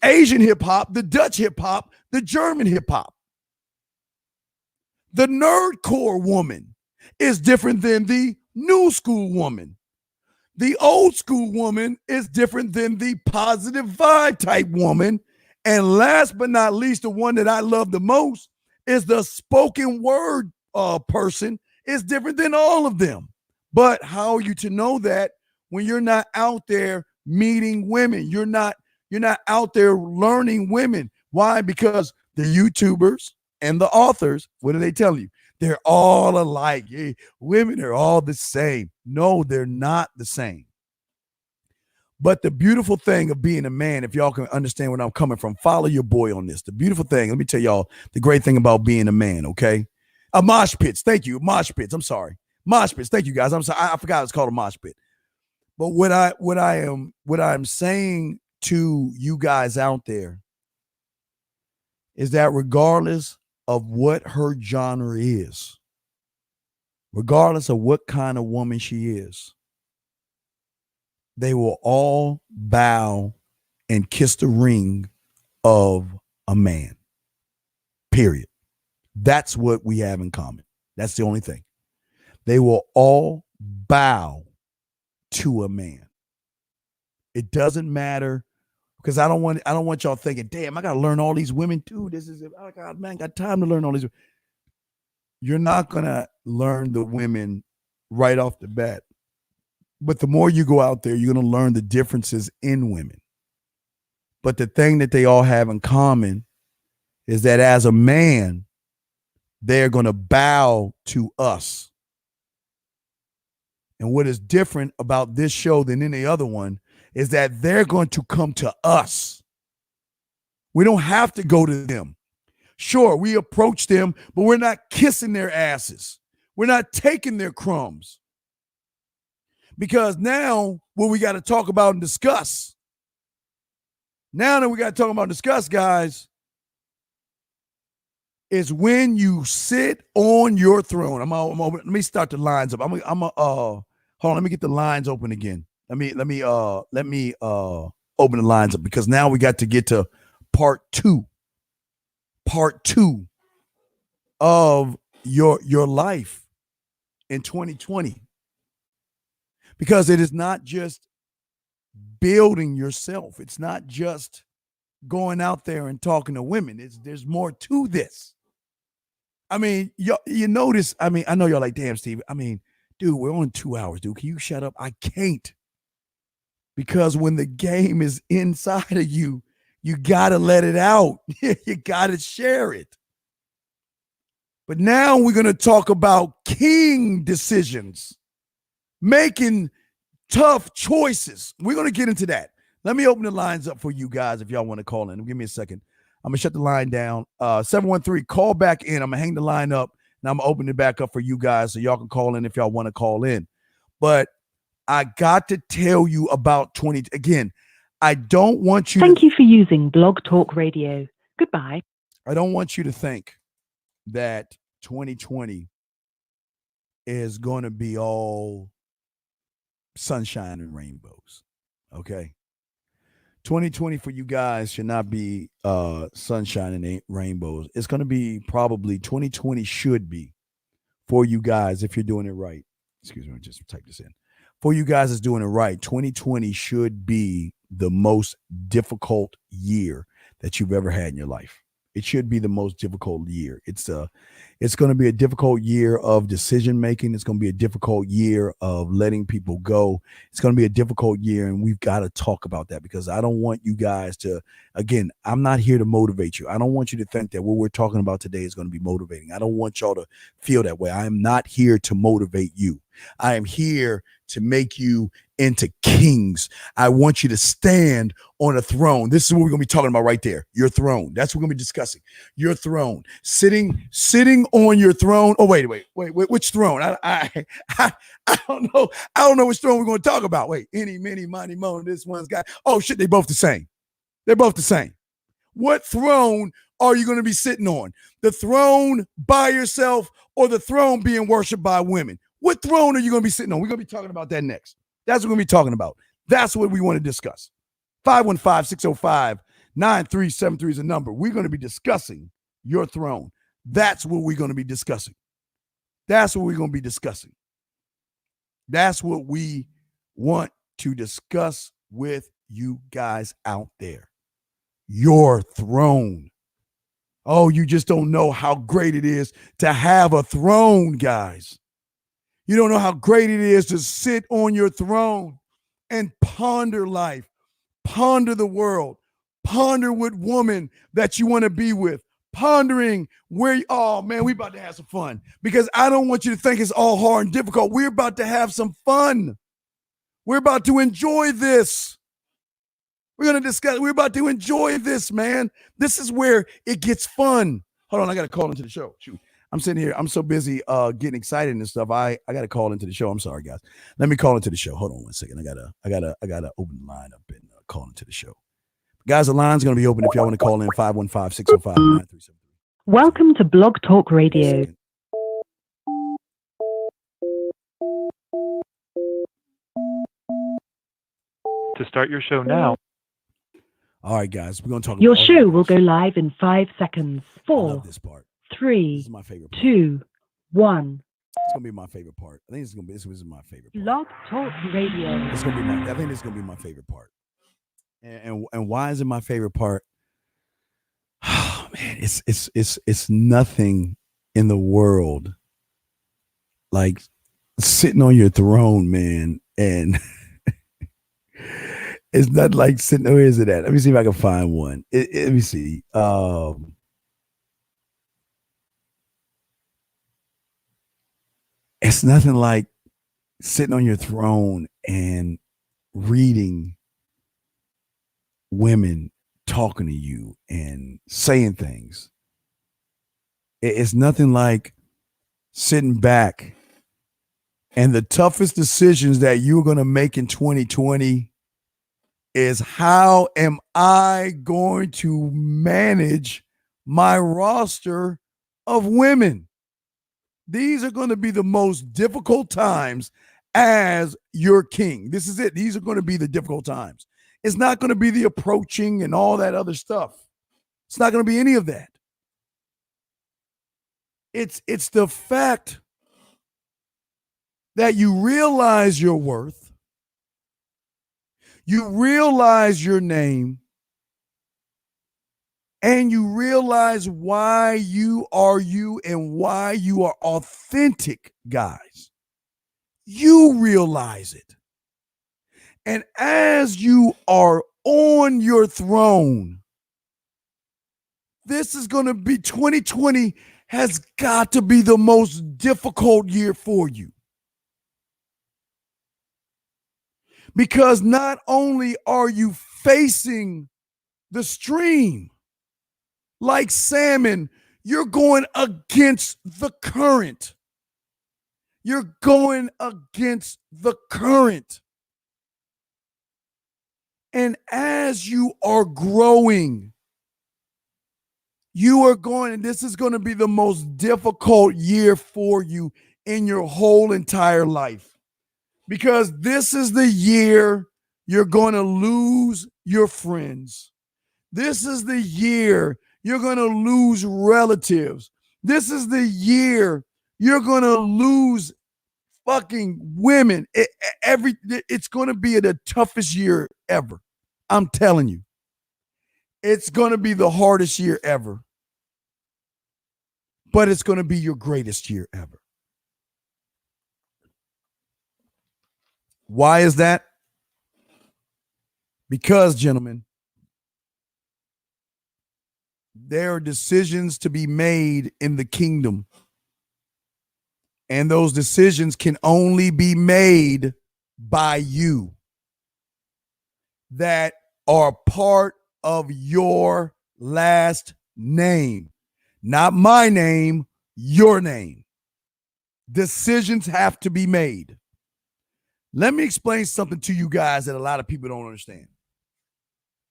Asian hip hop, the Dutch hip hop, the German hip hop. The nerdcore woman is different than the new school woman. The old school woman is different than the positive vibe type woman. And last but not least, the one that I love the most is the spoken word person is different than all of them. But how are you to know that when you're not out there meeting women? You're not out there learning women. Why? Because the YouTubers and the authors, what do they tell you? They're all alike. Hey, women are all the same. No, they're not the same. But the beautiful thing of being a man, if y'all can understand where I'm coming from, follow your boy on this. The beautiful thing, let me tell y'all the great thing about being a man, okay? Mosh pits. Thank you. Mosh pits. I'm sorry. Mosh pits. Thank you, guys. I'm sorry. I forgot it's called a mosh pit. But what I'm saying to you guys out there is that regardless of what her genre is, regardless of what kind of woman she is, they will all bow and kiss the ring of a man. Period. That's what we have in common. That's the only thing. They will all bow to a man. It doesn't matter, because I don't want y'all thinking, damn, I gotta learn all these women too. This is, oh God, man, got time to learn all these. You're not gonna learn the women right off the bat. But the more you go out there, you're gonna learn the differences in women. But the thing that they all have in common is that as a man, they're gonna bow to us. And what is different about this show than any other one is that they're going to come to us. We don't have to go to them. Sure, we approach them, but we're not kissing their asses. We're not taking their crumbs. Because now what we got to talk about and discuss, now that we got to talk about and discuss, guys, is when you sit on your throne. Let me start the lines up. Hold on, let me get the lines open again. Let me open the lines up, because now we got to get to part two of your life in 2020. Because it is not just building yourself. It's not just going out there and talking to women. There's more to this. I mean, you notice, I mean, I know y'all like, damn, Steve. I mean, dude, we're on 2 hours, dude. Can you shut up? I can't. Because when the game is inside of you, you got to let it out. You got to share it. But now we're going to talk about king decisions, making tough choices. We're going to get into that. Let me open the lines up for you guys if y'all want to call in. Give me a second. I'm going to shut the line down. 713, call back in. I'm going to hang the line up, and I'm going to open it back up for you guys so y'all can call in if y'all want to call in. But I got to tell you about 20. Again, I don't want you Thank you for using Blog Talk Radio. Goodbye. I don't want you to think that 2020 is going to be all sunshine and rainbows. Okay? 2020 for you guys should not be sunshine and rainbows. It's going to be probably 2020 should be for you guys if you're doing it right. Excuse me, just type this in. For you guys that's doing it right, 2020 should be the most difficult year that you've ever had in your life. It should be the most difficult year. It's going to be a difficult year of decision making. It's going to be a difficult year of letting people go. It's going to be a difficult year, and we've got to talk about that because I don't want you guys to, again, I'm not here to motivate you. I don't want you to think that what we're talking about today is going to be motivating. I don't want y'all to feel that way. I am not here to motivate you. I am here to make you into kings. I want you to stand on a throne. This is what we're going to be talking about right there. Your throne. That's what we're going to be discussing. Your throne. Sitting on your throne. Oh, wait. Which throne? I don't know. I don't know which throne we're going to talk about. Wait. Any, many, money, mo. This one's got. Oh, shit. They both the same. They're both the same. What throne are you going to be sitting on? The throne by yourself or the throne being worshiped by women? What throne are you going to be sitting on? We're going to be talking about that next. That's what we're going to be talking about. That's what we want to discuss. 515-605-9373 is the number. We're going to be discussing your throne. That's what we're going to be discussing. That's what we're going to be discussing. That's what we want to discuss with you guys out there. Your throne. Oh, you just don't know how great it is to have a throne, guys. You don't know how great it is to sit on your throne and ponder life, ponder the world, ponder what woman that you want to be with, pondering where, oh man, we about to have some fun because I don't want you to think it's all hard and difficult. We're about to have some fun. We're about to enjoy this. We're going to discuss, we're about to enjoy this, man. This is where it gets fun. Hold on, I got to call into the show. Shoot. I'm sitting here. I'm so busy getting excited and stuff. I got to call into the show. I'm sorry, guys. Let me call into the show. Hold on 1 second. I gotta open the line up and call into the show. Guys, the line's going to be open if y'all want to call in 515-605-9373. Welcome to Blog Talk Radio. To start your show now. All right, guys. We're going to talk Your about show will go live in 5 seconds. 4, this part. 3, This is my favorite part. 2, 1. It's gonna be my favorite part. I think this is my favorite part. Blog Talk Radio. It's gonna be I think this is gonna be my favorite part. And why is it my favorite part? Oh man, it's nothing in the world like sitting on your throne, man. And it's not like sitting. Where is it at? Let me see if I can find one. Let me see. It's nothing like sitting on your throne and reading women talking to you and saying things. It's nothing like sitting back and the toughest decisions that you're going to make in 2020 is how am I going to manage my roster of women? These are going to be the most difficult times as your king. This is it. These are going to be the difficult times. It's not going to be the approaching and all that other stuff. It's not going to be any of that. It's the fact that you realize your worth. You realize your name. And you realize why you are you and why you are authentic, guys. You realize it. And as you are on your throne, this is going to be 2020 has got to be the most difficult year for you. Because not only are you facing the stream. Like salmon, you're going against the current. You're going against the current. And as you are growing, you are going, and this is going to be the most difficult year for you in your whole entire life. Because this is the year you're going to lose your friends. This is the year you're going to lose relatives. This is the year you're going to lose fucking women. It's going to be the toughest year ever. I'm telling you. It's going to be the hardest year ever. But it's going to be your greatest year ever. Why is that? Because, gentlemen, there are decisions to be made in the kingdom. And those decisions can only be made by you that are part of your last name. Not my name, your name. Decisions have to be made. Let me explain something to you guys that a lot of people don't understand.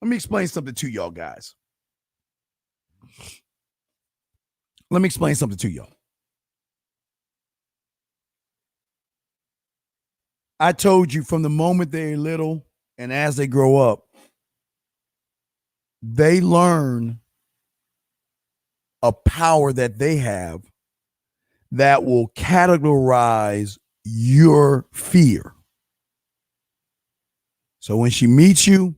Let me explain something to y'all guys. Let me explain something to y'all. I told you from the moment they're little and as they grow up, they learn a power that they have that will categorize your fear. So when she meets you,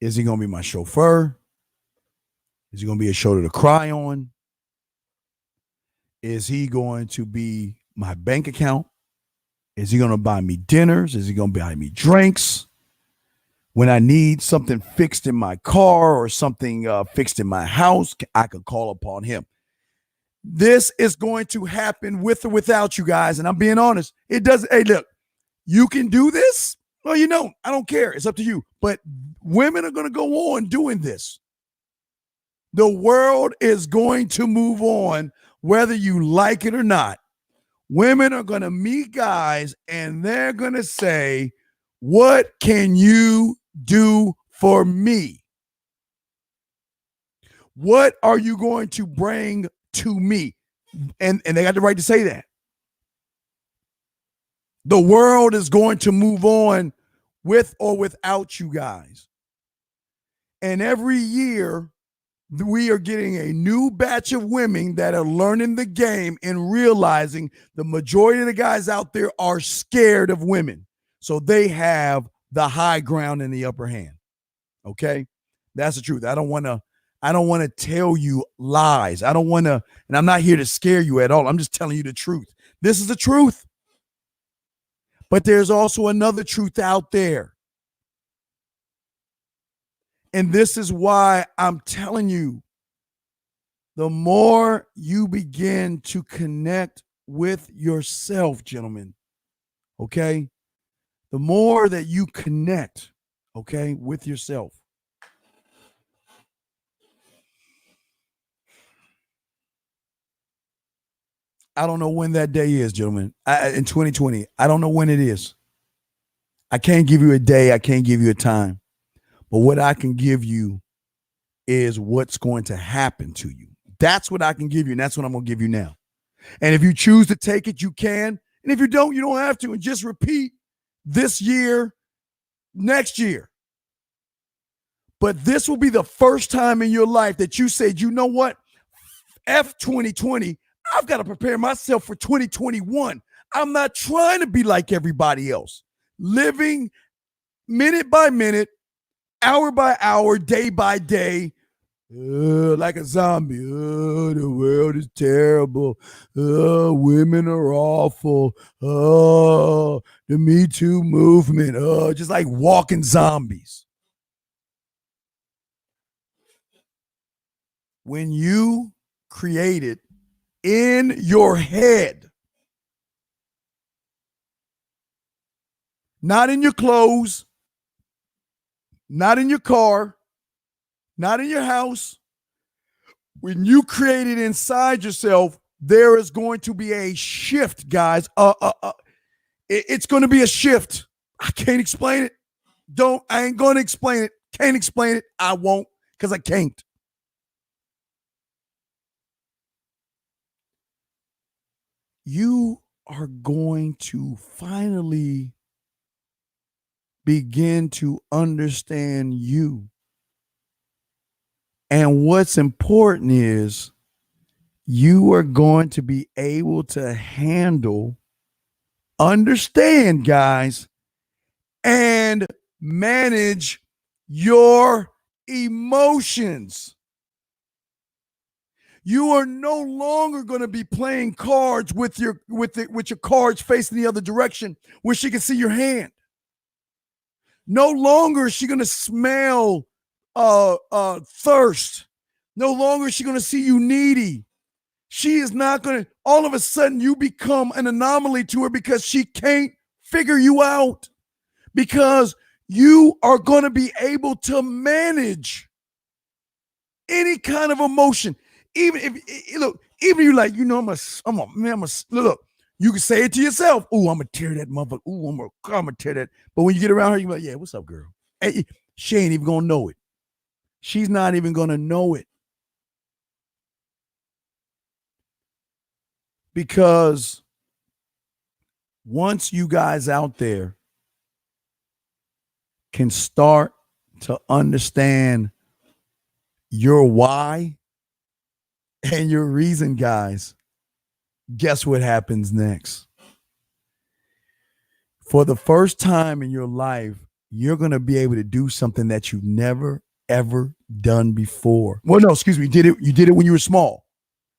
is he going to be my chauffeur? Is he going to be a shoulder to cry on? Is he going to be my bank account? Is he going to buy me dinners? Is he going to buy me drinks? When I need something fixed in my car or something fixed in my house, I could call upon him. This is going to happen with or without you guys. And I'm being honest. It doesn't. Hey, look, you can do this. Well, you know, I don't care. It's up to you. But women are going to go on doing this. The world is going to move on, whether you like it or not. Women are going to meet guys and they're going to say, what can you do for me? What are you going to bring to me? And they got the right to say that. The world is going to move on with or without you guys. And every year, we are getting a new batch of women that are learning the game and realizing the majority of the guys out there are scared of women. So they have the high ground and the upper hand. Okay? That's the truth. I don't want to tell you lies. I don't want to, and I'm not here to scare you at all. I'm just telling you the truth. This is the truth. But there's also another truth out there. And this is why I'm telling you, the more you begin to connect with yourself, gentlemen, okay? The more that you connect, okay, with yourself. I don't know when that day is, gentlemen. In 2020, I don't know when it is. I can't give you a day. I can't give you a time. But what I can give you is what's going to happen to you. That's what I can give you, and that's what I'm going to give you now. And if you choose to take it, you can. And if you don't, you don't have to. And just repeat this year, next year. But this will be the first time in your life that you said, you know what? F 2020, I've got to prepare myself for 2021. I'm not trying to be like everybody else. Living minute by minute, hour by hour, day by day, like a zombie. The world is terrible. Women are awful. The Me Too movement. Just like walking zombies. When you create it in your head, not in your clothes, not in your car, not in your house. When you create it inside yourself, there is going to be a shift, guys. It's going to be a shift. I can't explain it. I ain't going to explain it. Can't explain it. I won't, because I can't. You are going to finally begin to understand you. And what's important is you are going to be able to handle, understand, guys, and manage your emotions. You are no longer going to be playing cards with your cards facing the other direction where she can see your hand. No longer is she going to smell thirst. No longer is she going to see you needy. She is not going to, all of a sudden you become an anomaly to her because she can't figure you out, because you are going to be able to manage any kind of emotion. Even if, look, even you like, you know, look, you can say it to yourself. Oh, I'm going to tear that motherfucker. Oh, I'm going to tear that. But when you get around her, you're like, yeah, what's up, girl? Hey, she ain't even going to know it. She's not even going to know it. Because once you guys out there can start to understand your why and your reason, guys, guess what happens next? For the first time in your life, you're going to be able to do something that you've never, ever done before. Well, no, excuse me. You did it when you were small.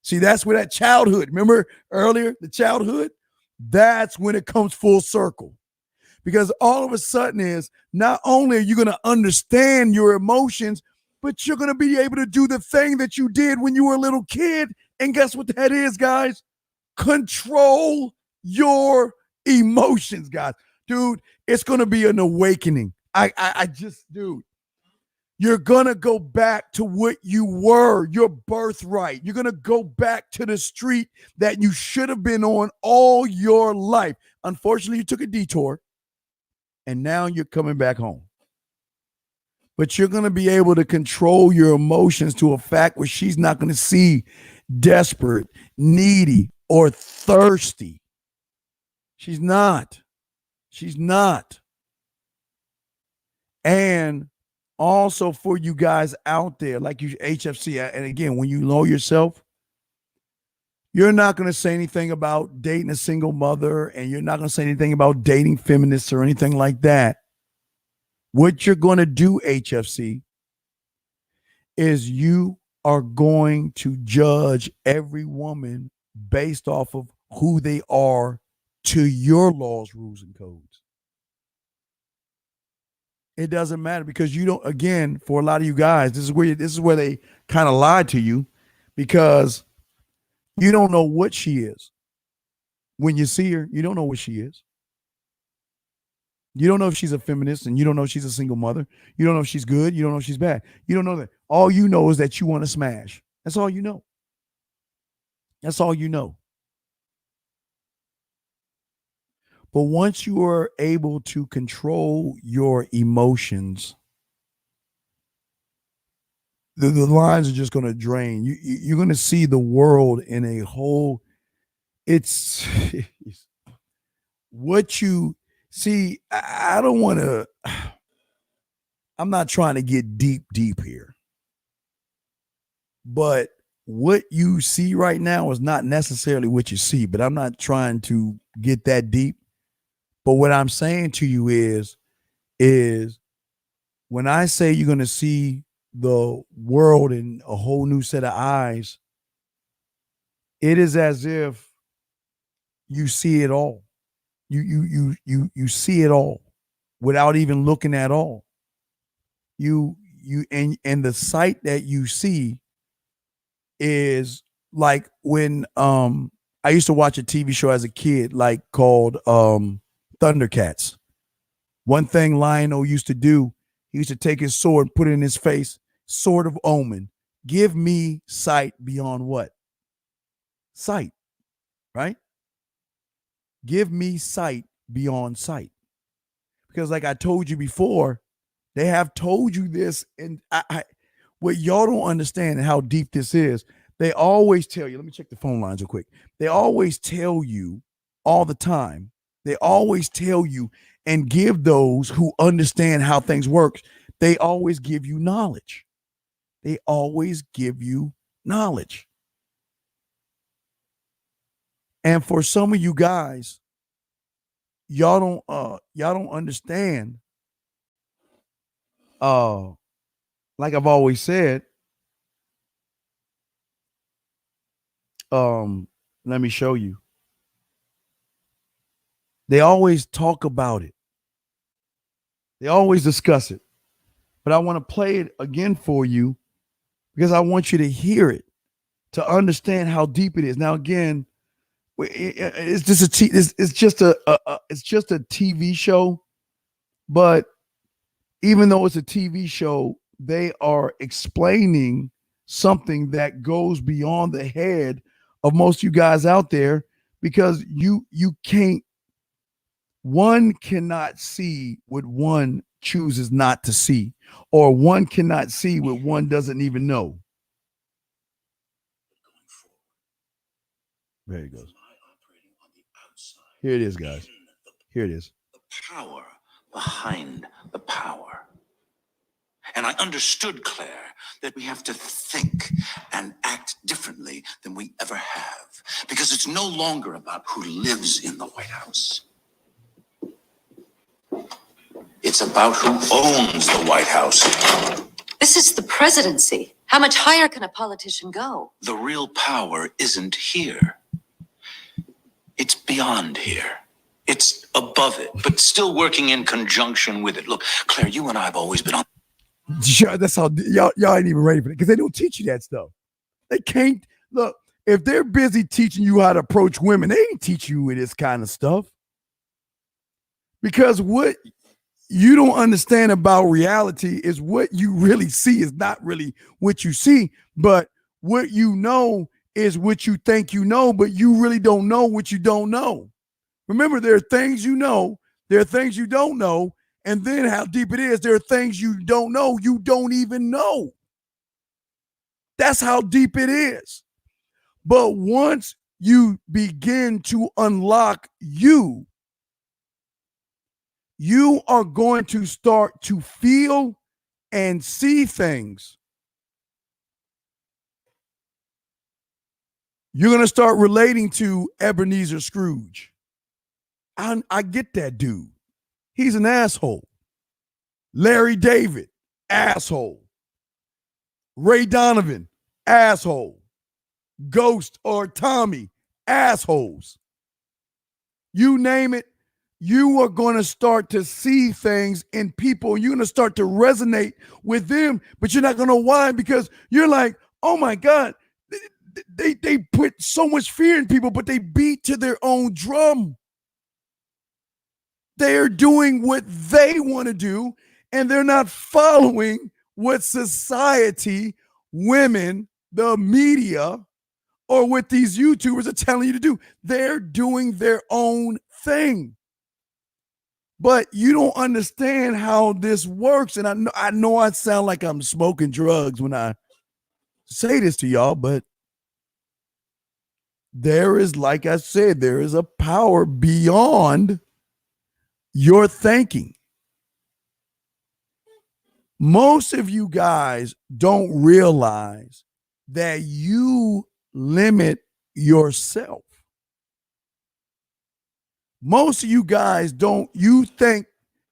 See, that's where that childhood, remember earlier, the childhood? That's when it comes full circle. Because all of a sudden is not only are you going to understand your emotions, but you're going to be able to do the thing that you did when you were a little kid. And guess what that is, guys? Control your emotions, guys. Dude, it's going to be an awakening. Dude, you're going to go back to what you were, your birthright. You're going to go back to the street that you should have been on all your life. Unfortunately, you took a detour, and now you're coming back home. But you're going to be able to control your emotions to a fact where she's not going to see desperate, needy, or thirsty. She's not. She's not. And also for you guys out there, like you HFC, and again, when you know yourself, you're not going to say anything about dating a single mother, and you're not going to say anything about dating feminists or anything like that. What you're going to do, HFC, is you are going to judge every woman based off of who they are to your laws, rules, and codes. It doesn't matter, because you don't, again, for a lot of you guys, this is where they kind of lied to you, because you don't know what she is. When you see her, you don't know what she is. You don't know if she's a feminist, and you don't know if she's a single mother. You don't know if she's good. You don't know if she's bad. You don't know that. All you know is that you want to smash. That's all you know. That's all you know. But once you are able to control your emotions, the lines are just going to drain. You're going to see the world in a whole, it's what you see. I don't want to, I'm not trying to get deep here. But what you see right now is not necessarily what you see, but I'm not trying to get that deep. But what I'm saying to you is when I say you're going to see the world in a whole new set of eyes, it is as if you see it all. You see it all without even looking at all. And the sight that you see is like when I used to watch a TV show as a kid, like called Thundercats. One thing Lionel used to do, He used to take his sword and put it in his face. Sword of omen. Give me sight beyond what? Sight, right? Give me sight beyond sight. Because like I told you before, they have told you this, and what y'all don't understand and how deep this is, they always tell you, let me check the phone lines real quick. They always tell you all the time. They always tell you and give those who understand how things work, they always give you knowledge. They always give you knowledge. And for some of you guys, y'all don't understand. Like I've always said, let me show you. They always talk about it. They always discuss it. But I want to play it again for you because I want you to hear it, to understand how deep it is. Now, again, it's just it's just a TV show, but even though it's a TV show, they are explaining something that goes beyond the head of most of you guys out there, because you can't, one cannot see what one chooses not to see, or one cannot see what one doesn't even know. There it goes. Here it is, guys. Here it is. Power behind the power. And I understood, Claire, that we have to think and act differently than we ever have, because it's no longer about who lives in the White House. It's about who owns the White House. This is the presidency. How much higher can a politician go? The real power isn't here. It's beyond here. It's above it, but still working in conjunction with it. Look, Claire, you and I have always been on. That's how y'all ain't even ready for it, because they don't teach you that stuff. They can't. Look, if they're busy teaching you how to approach women, they ain't teach you this kind of stuff. Because what you don't understand about reality is what you really see is not really what you see, but what you know is what you think you know, but you really don't know what you don't know. Remember, there are things you know, there are things you don't know, and then how deep it is, there are things you don't know, you don't even know. That's how deep it is. But once you begin to unlock you are going to start to feel and see things. You're going to start relating to Ebenezer Scrooge. I get that dude. He's an asshole. Larry David, asshole. Ray Donovan, asshole. Ghost or Tommy, assholes. You name it, you are going to start to see things in people. You're going to start to resonate with them, but you're not going to know why, because you're like, oh my God, they put so much fear in people, but they beat to their own drum. They're doing what they want to do, and they're not following what society, women, the media, or what these YouTubers are telling you to do. They're doing their own thing. But you don't understand how this works. And I know I sound like I'm smoking drugs when I say this to y'all, but there is, like I said, there is a power beyond your thinking. Most of you guys don't realize that you limit yourself. Most of you guys don't. You think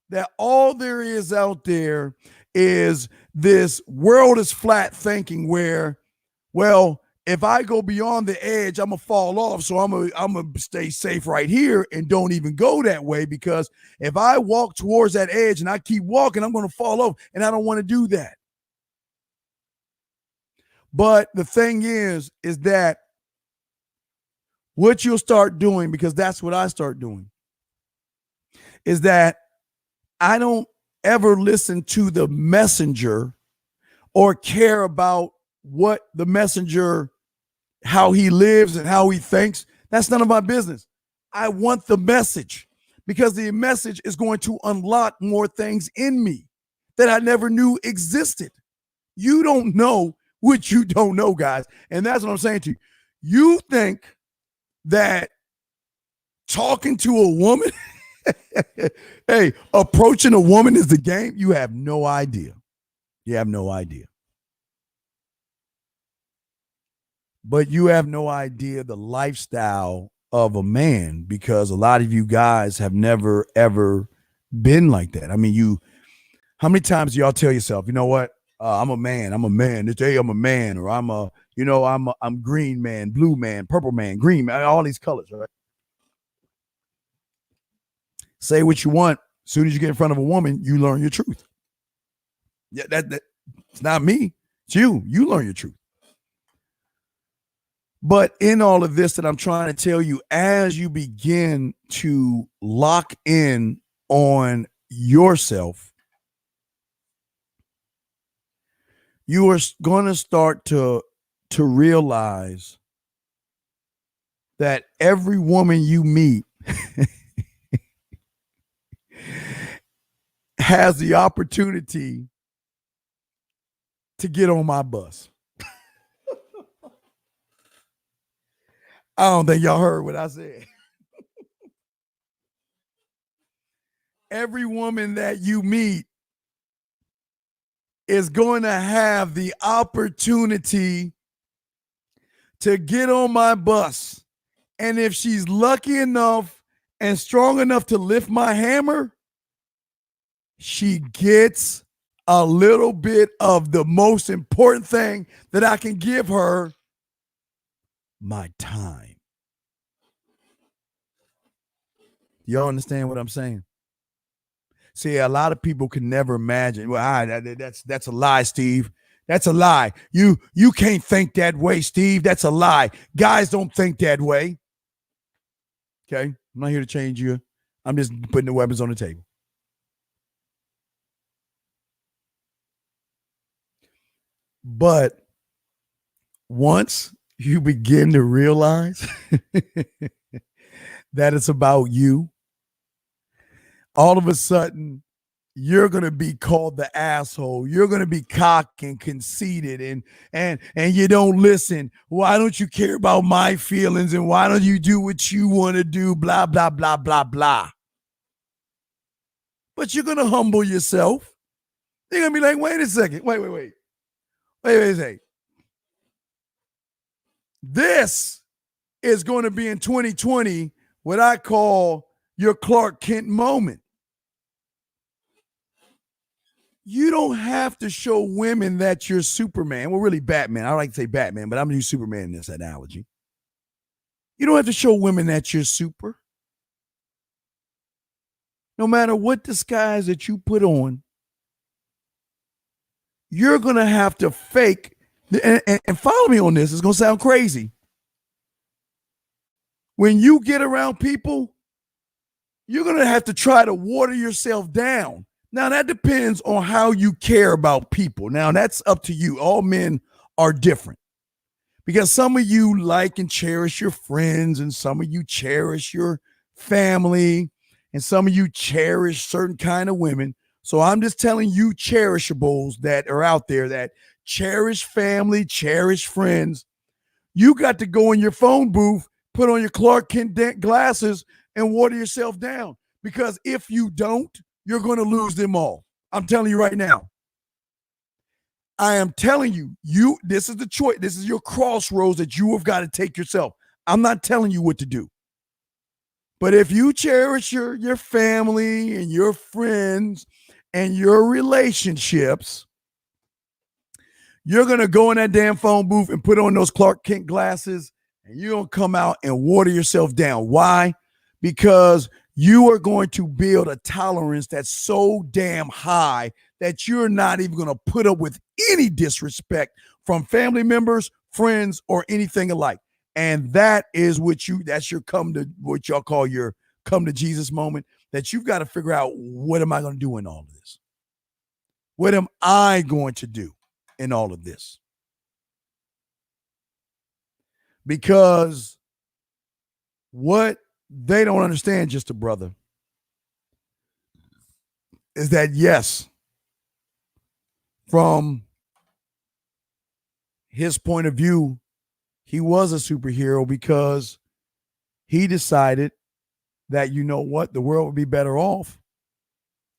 that all there is out there is this world is flat thinking where, well, if I go beyond the edge, I'm going to fall off. So I'm going to stay safe right here and don't even go that way, because if I walk towards that edge and I keep walking, I'm going to fall off, and I don't want to do that. But the thing is that what you'll start doing, because that's what I start doing, is that I don't ever listen to the messenger or care about what the messenger, how he lives and how he thinks, that's none of my business. I want the message because the message is going to unlock more things in me that I never knew existed. You don't know what you don't know, guys. And that's what I'm saying to you. You think that talking to a woman, hey, approaching a woman is the game? You have no idea. You have no idea. But you have no idea the lifestyle of a man because a lot of you guys have never, ever been like that. I mean, how many times do y'all tell yourself, you know what? I'm a man. Today I'm a man, or I'm green man, blue man, purple man, green man, all these colors, right? Say what you want. As soon as you get in front of a woman, you learn your truth. Yeah, that it's not me. It's you. You learn your truth. But in all of this that I'm trying to tell you, as you begin to lock in on yourself, you are going to start to realize that every woman you meet has the opportunity to get on my bus. I don't think y'all heard what I said. Every woman that you meet is going to have the opportunity to get on my bus. And if she's lucky enough and strong enough to lift my hammer, she gets a little bit of the most important thing that I can give her, my time. Y'all understand what I'm saying? See, a lot of people can never imagine. Well, that's a lie, Steve. That's a lie. You can't think that way, Steve. That's a lie. Guys don't think that way. Okay? I'm not here to change you. I'm just putting the weapons on the table. But once you begin to realize that it's about you, all of a sudden, you're going to be called the asshole. You're going to be cocky and conceited and you don't listen. Why don't you care about my feelings? And why don't you do what you want to do? Blah, blah, blah, blah, blah. But you're going to humble yourself. You're going to be like, wait a second. Wait a second. This is going to be in 2020 what I call your Clark Kent moment. You don't have to show women that you're Superman. Well, really Batman. I like to say Batman, but I'm going to use Superman in this analogy. You don't have to show women that you're super. No matter what disguise that you put on, you're going to have to fake. And follow me on this. It's going to sound crazy. When you get around people, you're going to have to try to water yourself down. Now, that depends on how you care about people. Now, that's up to you. All men are different because some of you like and cherish your friends, and some of you cherish your family, and some of you cherish certain kind of women. So I'm just telling you cherishables that are out there that cherish family, cherish friends. You got to go in your phone booth, put on your Clark Kent glasses, and water yourself down. Because if you don't, you're going to lose them all. I'm telling you right now. I am telling you, this is the choice. This is your crossroads that you have got to take yourself. I'm not telling you what to do. But if you cherish your family and your friends and your relationships, you're going to go in that damn phone booth and put on those Clark Kent glasses, and you're going to come out and water yourself down. Why? Because you are going to build a tolerance that's so damn high that you're not even going to put up with any disrespect from family members, friends, or anything alike. And that is what y'all call your come to Jesus moment, that you've got to figure out, what am I going to do in all of this? What am I going to do in all of this? Because what they don't understand, just a brother, is that yes, from his point of view, he was a superhero because he decided that, you know what, the world would be better off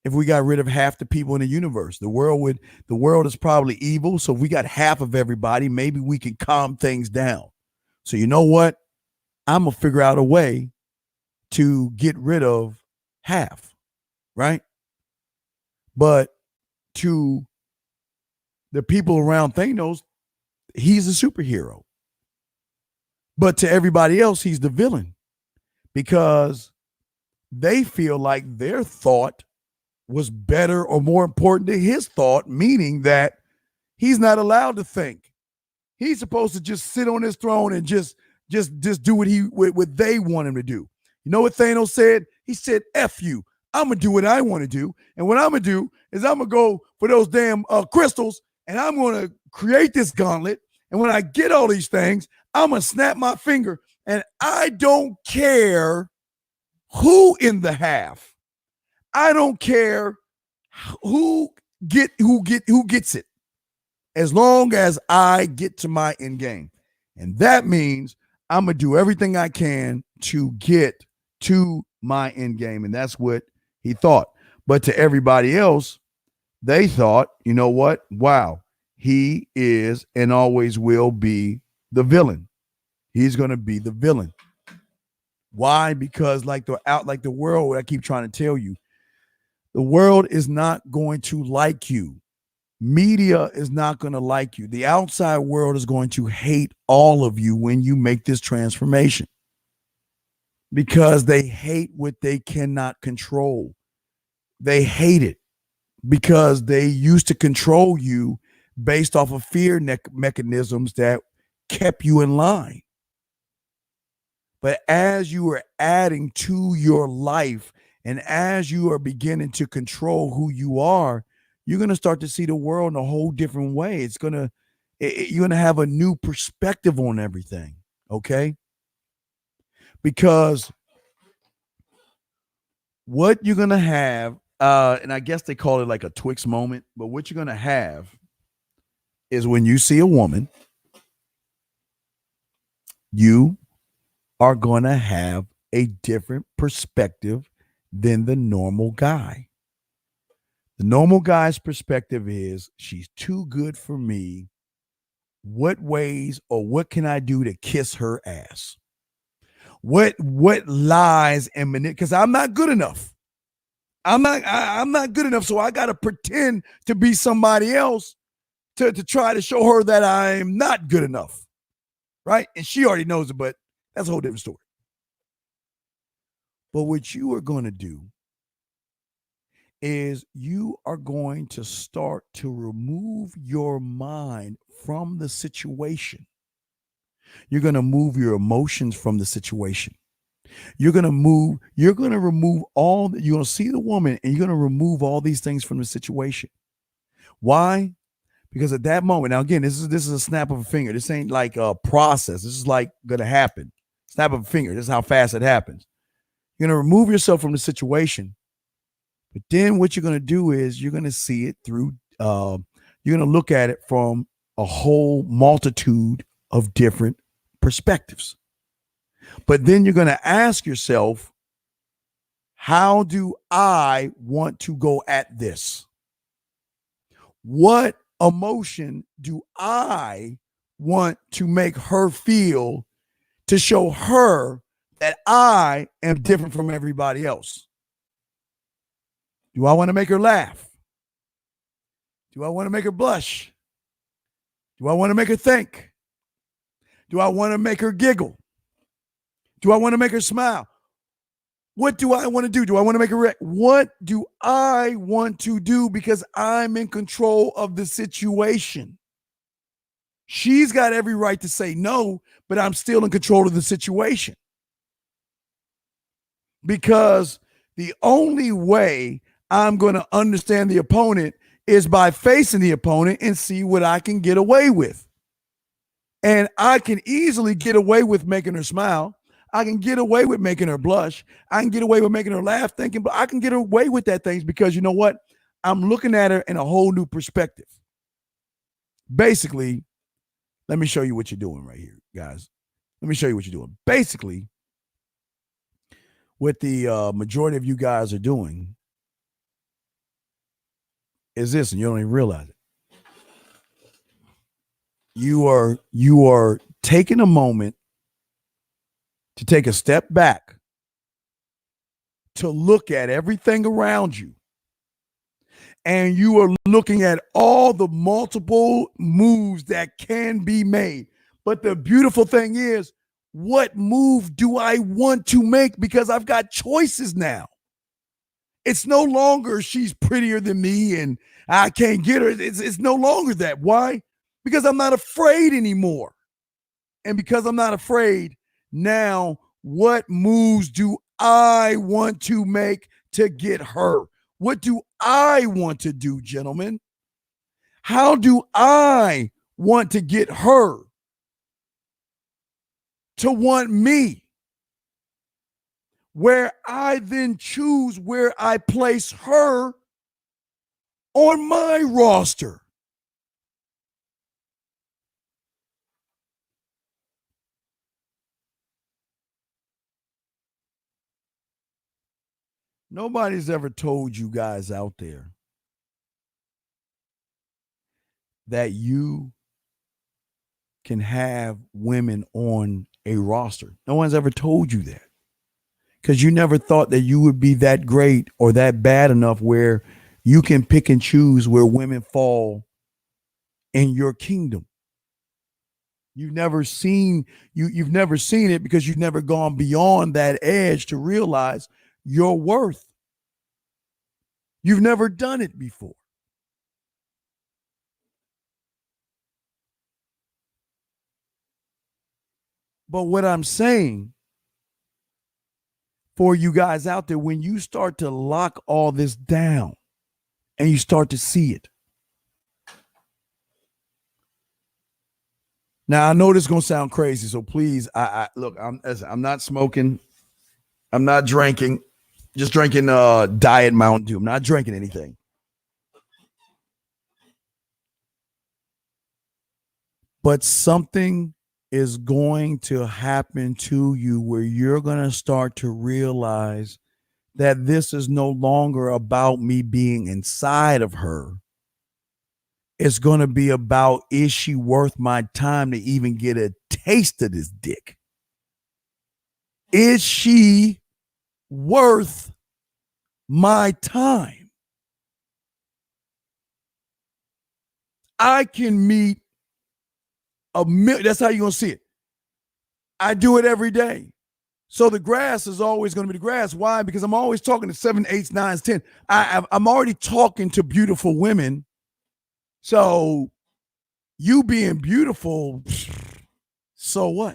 if we got rid of half the people in the universe. The world is probably evil. So if we got half of everybody, maybe we can calm things down. So you know what? I'm going to figure out a way to get rid of half, right? But to the people around Thanos, he's a superhero. But to everybody else, he's the villain because they feel like their thought was better or more important than his thought, meaning that he's not allowed to think. He's supposed to just sit on his throne and just do what they want him to do. You know what Thanos said? He said, F you. I'm going to do what I want to do. And what I'm going to do is I'm going to go for those damn crystals and I'm going to create this gauntlet. And when I get all these things, I'm going to snap my finger. And I don't care who in the half. I don't care who gets it, as long as I get to my end game. And that means I'm going to do everything I can to get to my end game. And that's what he thought. But to everybody else, they thought, you know what? Wow, he is and always will be the villain. He's going to be the villain. Why? Because like the world, I keep trying to tell you, the world is not going to like you. Media is not going to like you. The outside world is going to hate all of you when you make this transformation because they hate what they cannot control. They hate it because they used to control you based off of fear mechanisms that kept you in line. But as you are adding to your life and as you are beginning to control who you are, you're going to start to see the world in a whole different way. You're going to have a new perspective on everything, okay? Because what you're going to have, and I guess they call it like a Twix moment, but what you're going to have is when you see a woman, you are going to have a different perspective than the normal guy. The normal guy's perspective is she's too good for me. What ways or what can I do to kiss her ass? What lies and manipulate? Because I'm not good enough. I'm not good enough. So I got to pretend to be somebody else to try to show her that I'm not good enough. Right? And she already knows it, but that's a whole different story. But what you are going to do is you are going to start to remove your mind from the situation. You're going to move your emotions from the situation. You're going to remove all, you're going to see the woman and you're going to remove all these things from the situation. Why? Because at that moment, now again, this is a snap of a finger. This ain't like a process. This is like going to happen. Snap of a finger. This is how fast it happens. You're going to remove yourself from the situation. But then what you're going to do is you're going to see it through, you're going to look at it from a whole multitude of different perspectives. But then you're going to ask yourself, how do I want to go at this? What emotion do I want to make her feel to show her that I am different from everybody else? Do I want to make her laugh? Do I want to make her blush? Do I want to make her think? Do I want to make her giggle? Do I want to make her smile? What do I want to do? Do I want to make her react? What do I want to do? Because I'm in control of the situation. She's got every right to say no, but I'm still in control of the situation. Because the only way I'm going to understand the opponent is by facing the opponent and see what I can get away with. And I can easily get away with making her smile. I can get away with making her blush. I can get away with making her laugh, thinking, but I can get away with that things because you know what? I'm looking at her in a whole new perspective. Basically, let me show you what you're doing right here, guys. Let me show you what you're doing. Basically, what the majority of you guys are doing is this, and you don't even realize it. You are taking a moment to take a step back to look at everything around you. And you are looking at all the multiple moves that can be made. But the beautiful thing is, what move do I want to make? Because I've got choices now. It's no longer she's prettier than me and I can't get her. It's no longer that. Why? Because I'm not afraid anymore. And because I'm not afraid, now what moves do I want to make to get her? What do I want to do, gentlemen? How do I want to get her to want me? Where I then choose where I place her on my roster. Nobody's ever told you guys out there that you can have women on a roster. No one's ever told you that because you never thought that you would be that great or that bad enough where you can pick and choose where women fall in your kingdom. You've never seen it because you've never gone beyond that edge to realize your worth. You've never done it before. But what I'm saying for you guys out there, when you start to lock all this down and you start to see it. Now, I know this is going to sound crazy, so please, look, I'm not smoking. I'm not drinking. Just drinking Diet Mountain Dew. I'm not drinking anything. But something is going to happen to you where you're going to start to realize that this is no longer about me being inside of her. It's going to be about, is she worth my time to even get a taste of this dick? Is she worth my time? I can meet a million. That's how you're going to see it. I do it every day. So the grass is always going to be the grass. Why? Because I'm always talking to 7, 8, 9, 10. I'm already talking to beautiful women. So you being beautiful, so what?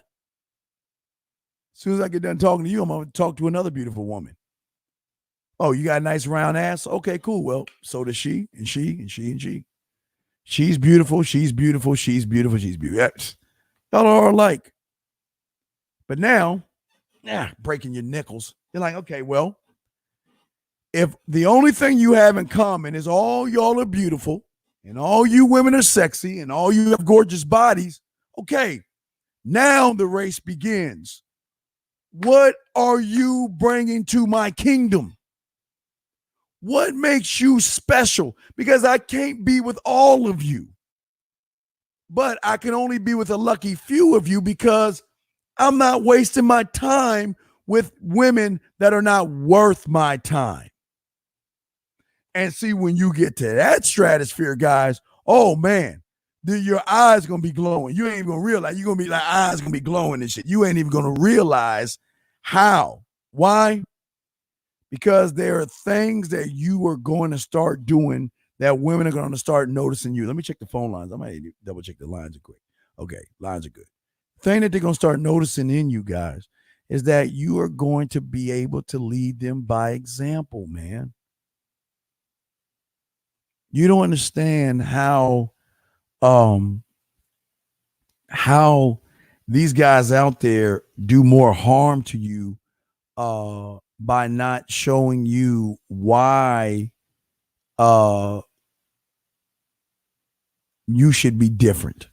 As soon as I get done talking to you, I'm going to talk to another beautiful woman. Oh, you got a nice round ass? Okay, cool. Well, so does she, and she, and she, and she. She's beautiful. She's beautiful. She's beautiful. She's beautiful. Yes. Y'all are alike. But now, breaking your nickels. You're like, okay, well, if the only thing you have in common is all y'all are beautiful and all you women are sexy and all you have gorgeous bodies, okay, now the race begins. What are you bringing to my kingdom? What makes you special? Because I can't be with all of you, but I can only be with a lucky few of you because I'm not wasting my time with women that are not worth my time. And see, when you get to that stratosphere, guys, oh man, your eyes going to be glowing. You ain't even going to realize. You're going to be like, eyes going to be glowing and shit. You ain't even going to realize how. Why? Because there are things that you are going to start doing that women are going to start noticing you. Let me check the phone lines. I might double check the lines quick. Okay, lines are good. Thing that they're going to start noticing in you guys is that you are going to be able to lead them by example, man. You don't understand how these guys out there do more harm to you by not showing you why you should be different,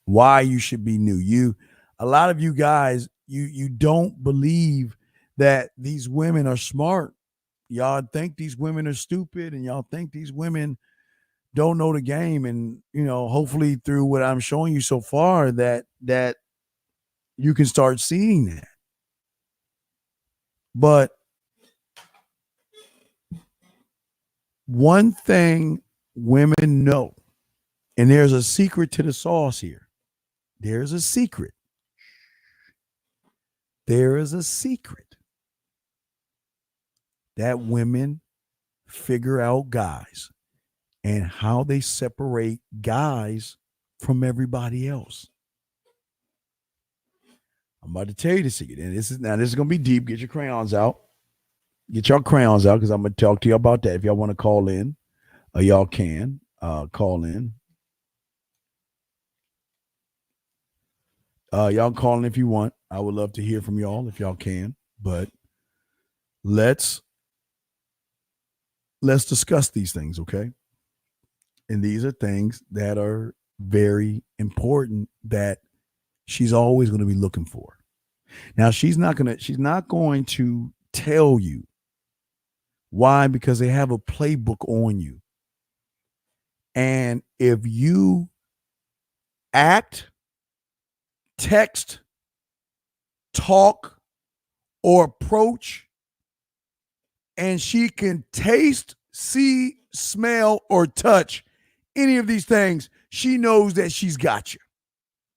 why you should be new. A lot of you guys, you don't believe that these women are smart. Y'all think these women are stupid, and y'all think these women don't know the game. And hopefully through what I'm showing you so far, that you can start seeing that. But one thing women know, and there's a secret to the sauce here. There's a secret. There is a secret that women figure out guys and how they separate guys from everybody else. I'm about to tell you the secret. And this is going to be deep. Get your crayons out. Get your crayons out, because I'm going to talk to you about that. If y'all want to call in, y'all can call in. Y'all call in if you want. I would love to hear from y'all if y'all can. But let's discuss these things, okay? And these are things that are very important that she's always going to be looking for. Now, she's not going to tell you why, because they have a playbook on you. And if you act, text, talk, or approach, and she can taste, see, smell, or touch any of these things, she knows that she's got you.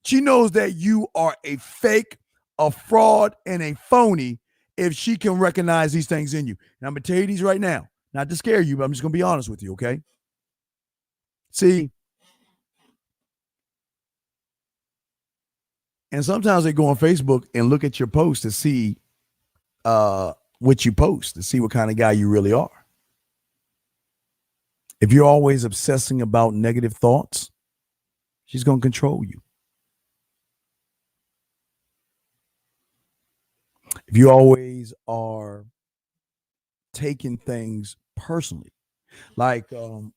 She knows that you are a fake, a fraud, and a phony if she can recognize these things in you. And I'm going to tell you these right now, not to scare you, but I'm just going to be honest with you, okay? See, and sometimes they go on Facebook and look at your post to see what you post, to see what kind of guy you really are. If you're always obsessing about negative thoughts, she's going to control you. If you always are taking things personally, like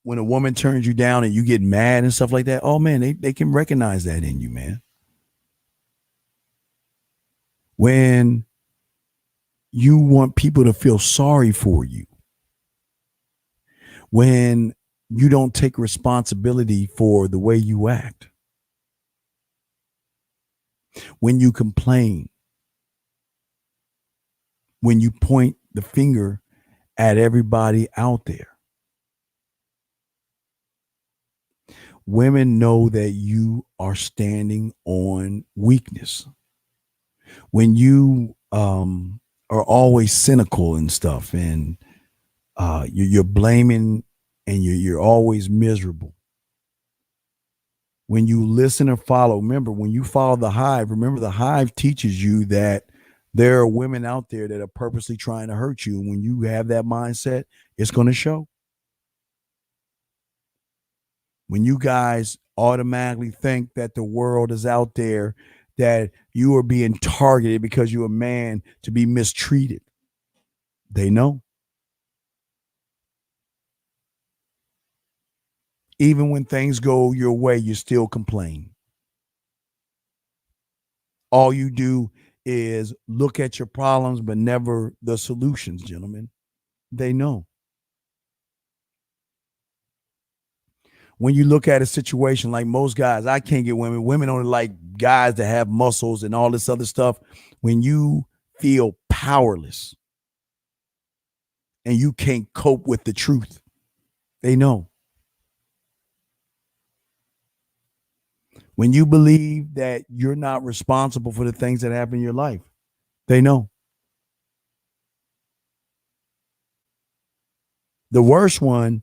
when a woman turns you down and you get mad and stuff like that, oh man, they can recognize that in you, man. When you want people to feel sorry for you, when you don't take responsibility for the way you act, when you complain, when you point the finger at everybody out there. Women know that you are standing on weakness. When you are always cynical and stuff, and you're blaming, and you're always miserable. When you listen or follow, remember, when you follow the hive, remember the hive teaches you that there are women out there that are purposely trying to hurt you. And when you have that mindset, it's going to show. When you guys automatically think that the world is out there, that you are being targeted because you're a man to be mistreated, they know. Even when things go your way, you still complain. All you do is look at your problems, but never the solutions, gentlemen. They know. When you look at a situation like most guys, I can't get women. Women only like guys that have muscles and all this other stuff. When you feel powerless and you can't cope with the truth, they know. When you believe that you're not responsible for the things that happen in your life, they know. The worst one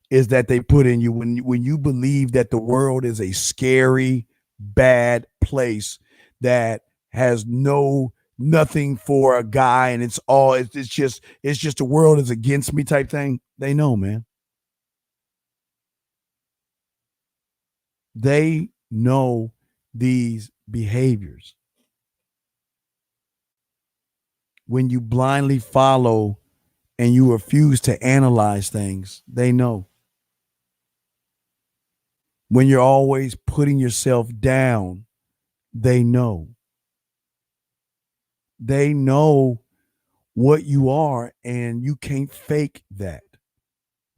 is that they put in you when you believe that the world is a scary, bad place that has nothing for a guy, and it's just the world is against me type thing. They know, man. They know these behaviors. When you blindly follow and you refuse to analyze things, they know. When you're always putting yourself down, they know. They know what you are, and you can't fake that.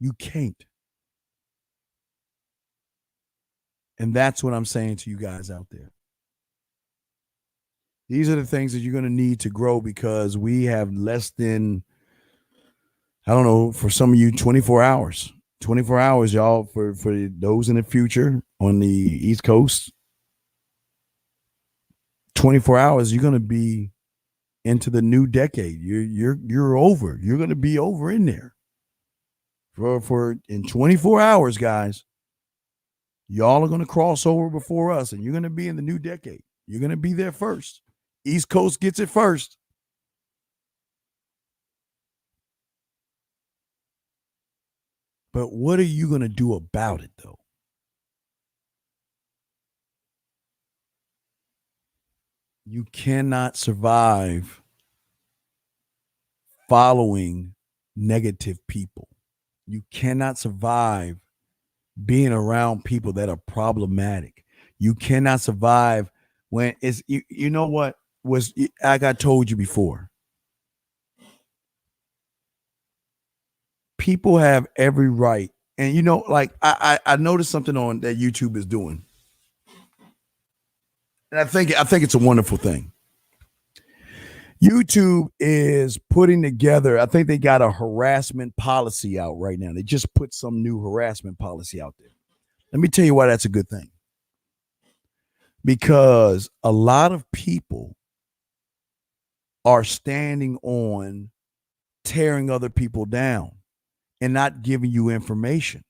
You can't. And that's what I'm saying to you guys out there. These are the things that you're going to need to grow, because we have less than, I don't know, for some of you, 24 hours. 24 hours, y'all, for those in the future on the East Coast. 24 hours, you're going to be into the new decade. You're over. You're going to be over in there. For in 24 hours, guys, y'all are going to cross over before us, and you're going to be in the new decade. You're going to be there first. East Coast gets it first. But what are you going to do about it, though? You cannot survive following negative people. You cannot survive being around people that are problematic. You cannot survive when it's, you know what was, like I told you before, people have every right. And you know, like I noticed something on that YouTube is doing. And I think it's a wonderful thing. YouTube is putting together, I think they got a harassment policy out right now. They just put some new harassment policy out there. Let me tell you why that's a good thing. Because a lot of people are standing on tearing other people down and not giving you information.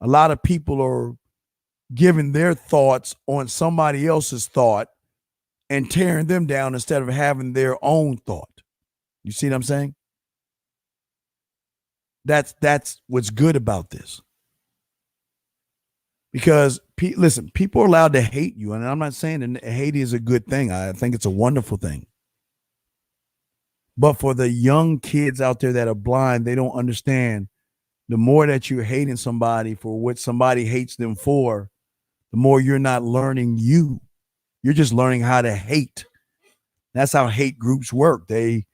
A lot of people are giving their thoughts on somebody else's thought and tearing them down instead of having their own thought. You see what I'm saying? That's what's good about this. Because listen, people are allowed to hate you, and I'm not saying that hate is a good thing. I think it's a wonderful thing. But for the young kids out there that are blind, they don't understand. The more that you're hating somebody for what somebody hates them for, the more you're not learning you. You're just learning how to hate. That's how hate groups work. They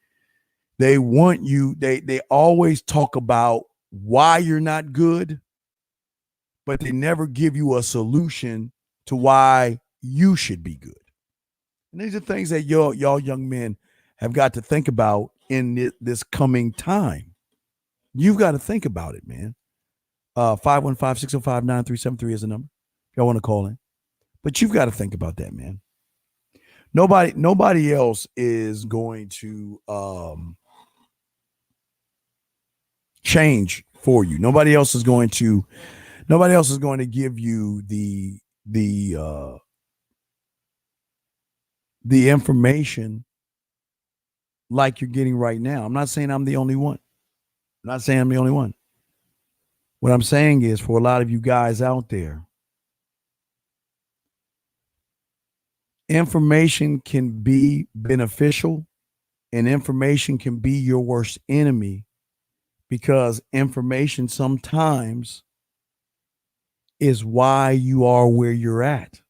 want you, they always talk about why you're not good, but they never give you a solution to why you should be good. And these are things that y'all young men have got to think about in this coming time. You've got to think about it, man. 515-605-9373 is the number if y'all want to call in. But you've got to think about that, man. Nobody else is going to change for you. Nobody else is going to give you the information like you're getting right now. I'm not saying I'm the only one. What I'm saying is, for a lot of you guys out there, information can be beneficial and information can be your worst enemy, because information sometimes is why you are where you're at.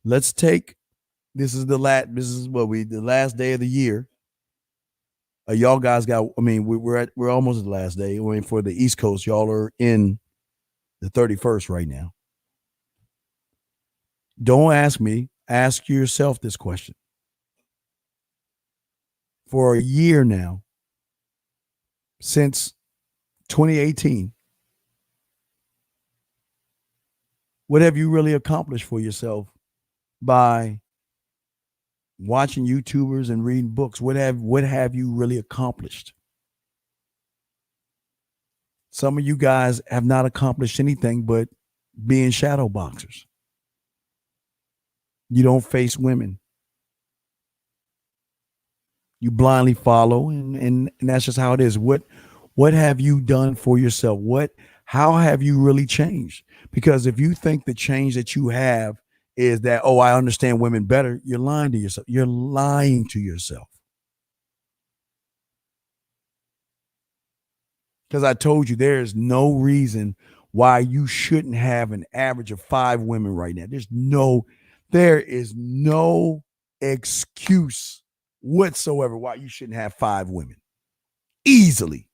Let's take, the last day of the year. Y'all guys we're almost at the last day. For the East Coast, y'all are in the 31st right now. Don't ask me, ask yourself this question. For a year now, since 2018, what have you really accomplished for yourself by watching YouTubers and reading books? What have you really accomplished? Some of you guys have not accomplished anything but being shadow boxers. You don't face women. You blindly follow, and that's just how it is. What have you done for yourself? how have you really changed? Because if you think the change that you have is that, oh, I understand women better, you're lying to yourself. You're lying to yourself. Because I told you there is no reason why you shouldn't have an average of 5 women right now. There is no excuse whatsoever why you shouldn't have 5 women. Easily.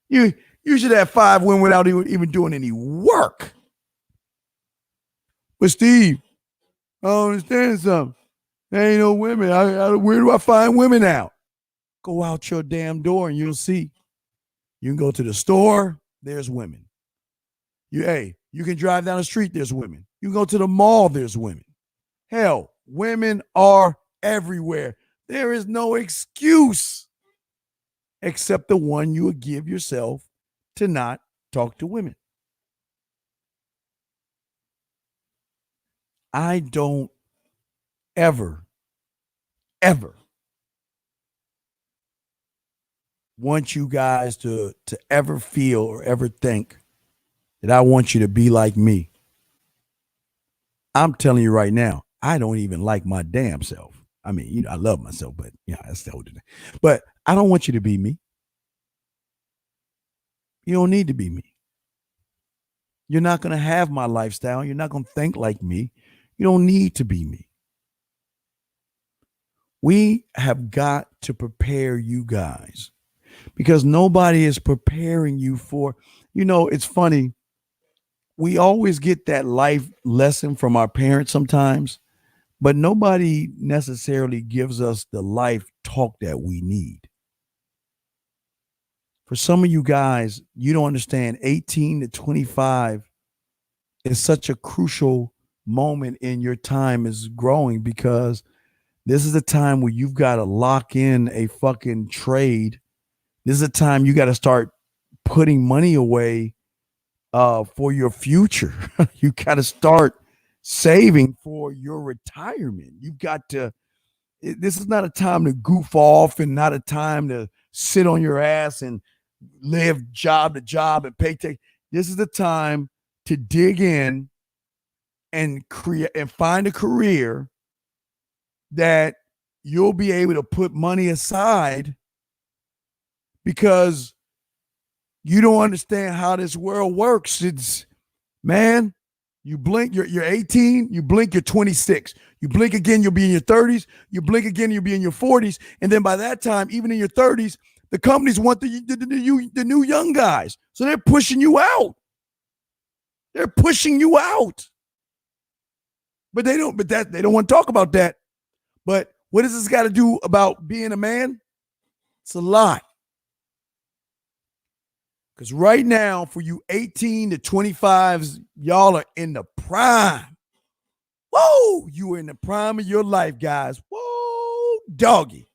You should have 5 women without even doing any work. But Steve, I don't understand something. There ain't no women. Where do I find women out? Go out your damn door and you'll see. You can go to the store, there's women. You can drive down the street, there's women. You can go to the mall, there's women. Hell, women are everywhere. There is no excuse except the one you would give yourself to not talk to women. I don't ever want you guys to ever feel or ever think that I want you to be like me. I'm telling you right now, I don't even like my damn self. I mean, I love myself, but that's the older thing. But I don't want you to be me. You don't need to be me. You're not going to have my lifestyle. You're not going to think like me. You don't need to be me. We have got to prepare you guys because nobody is preparing you for, it's funny. We always get that life lesson from our parents sometimes, but nobody necessarily gives us the life talk that we need. For some of you guys, you don't understand 18 to 25 is such a crucial moment in your time as growing because this is a time where you've got to lock in a fucking trade. This is a time you got to start putting money away for your future. You got to start saving for your retirement. You've got to, this is not a time to goof off and not a time to sit on your ass and live job to job and paycheck. This is the time to dig in and create and find a career that you'll be able to put money aside because you don't understand how this world works. It's, man, you blink, you're 18, you blink, you're 26. You blink again, you'll be in your 30s. You blink again, you'll be in your 40s. And then by that time, even in your 30s, the companies want the new young guys. So they're pushing you out. They're pushing you out. But they don't want to talk about that. But what does this got to do about being a man? It's a lot. Because right now, for you 18 to 25s, y'all are in the prime. Whoa, you are in the prime of your life, guys. Whoa, doggy.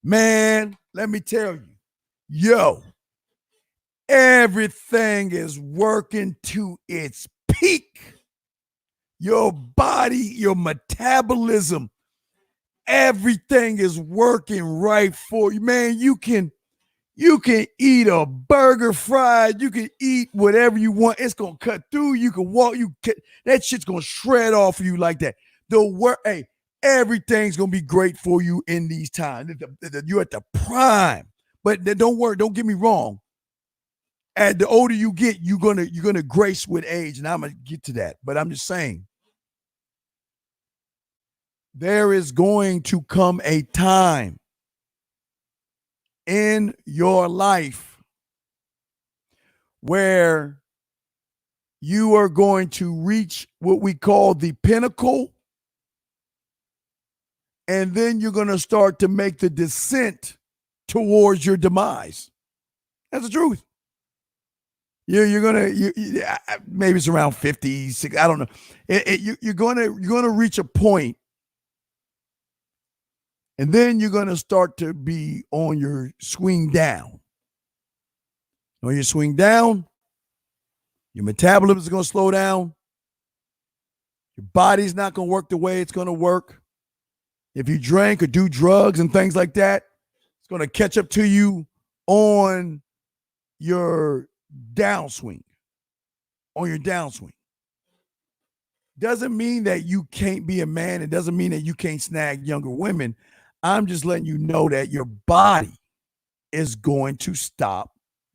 Man, let me tell you. Yo, everything is working to its peak. Your body, your metabolism, everything is working right for you. Man, you can eat a burger fried. You can eat whatever you want. It's going to cut through. You can walk. That shit's going to shred off of you like that. Everything's going to be great for you in these times. You're at the prime. But don't worry. Don't get me wrong. As the older you get, you're gonna grace with age. And I'm going to get to that. But I'm just saying. There is going to come a time in your life where you are going to reach what we call the pinnacle, and then you're going to start to make the descent towards your demise. That's the truth. You're gonna maybe it's around 56. I don't know. You're gonna reach a point. And then you're going to start to be on your swing down. When you swing down, your metabolism is going to slow down. Your body's not going to work the way it's going to work. If you drink or do drugs and things like that, it's going to catch up to you on your downswing. on your downswing. Doesn't mean that you can't be a man. It doesn't mean that you can't snag younger women. I'm just letting you know that your body is going to stop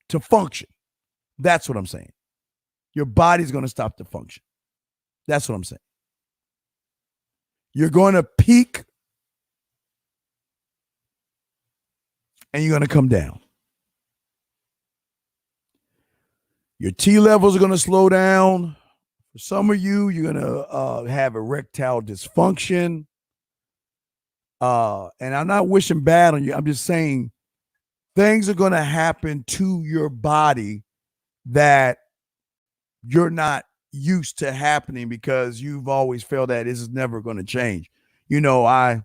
to function. That's what I'm saying. Your body's going to stop to function. That's what I'm saying. You're going to peak and you're going to come down. Your T levels are going to slow down. For some of you, you're going to have erectile dysfunction. And I'm not wishing bad on you. I'm just saying things are going to happen to your body that you're not used to happening because you've always felt that this is never going to change. You know, I'm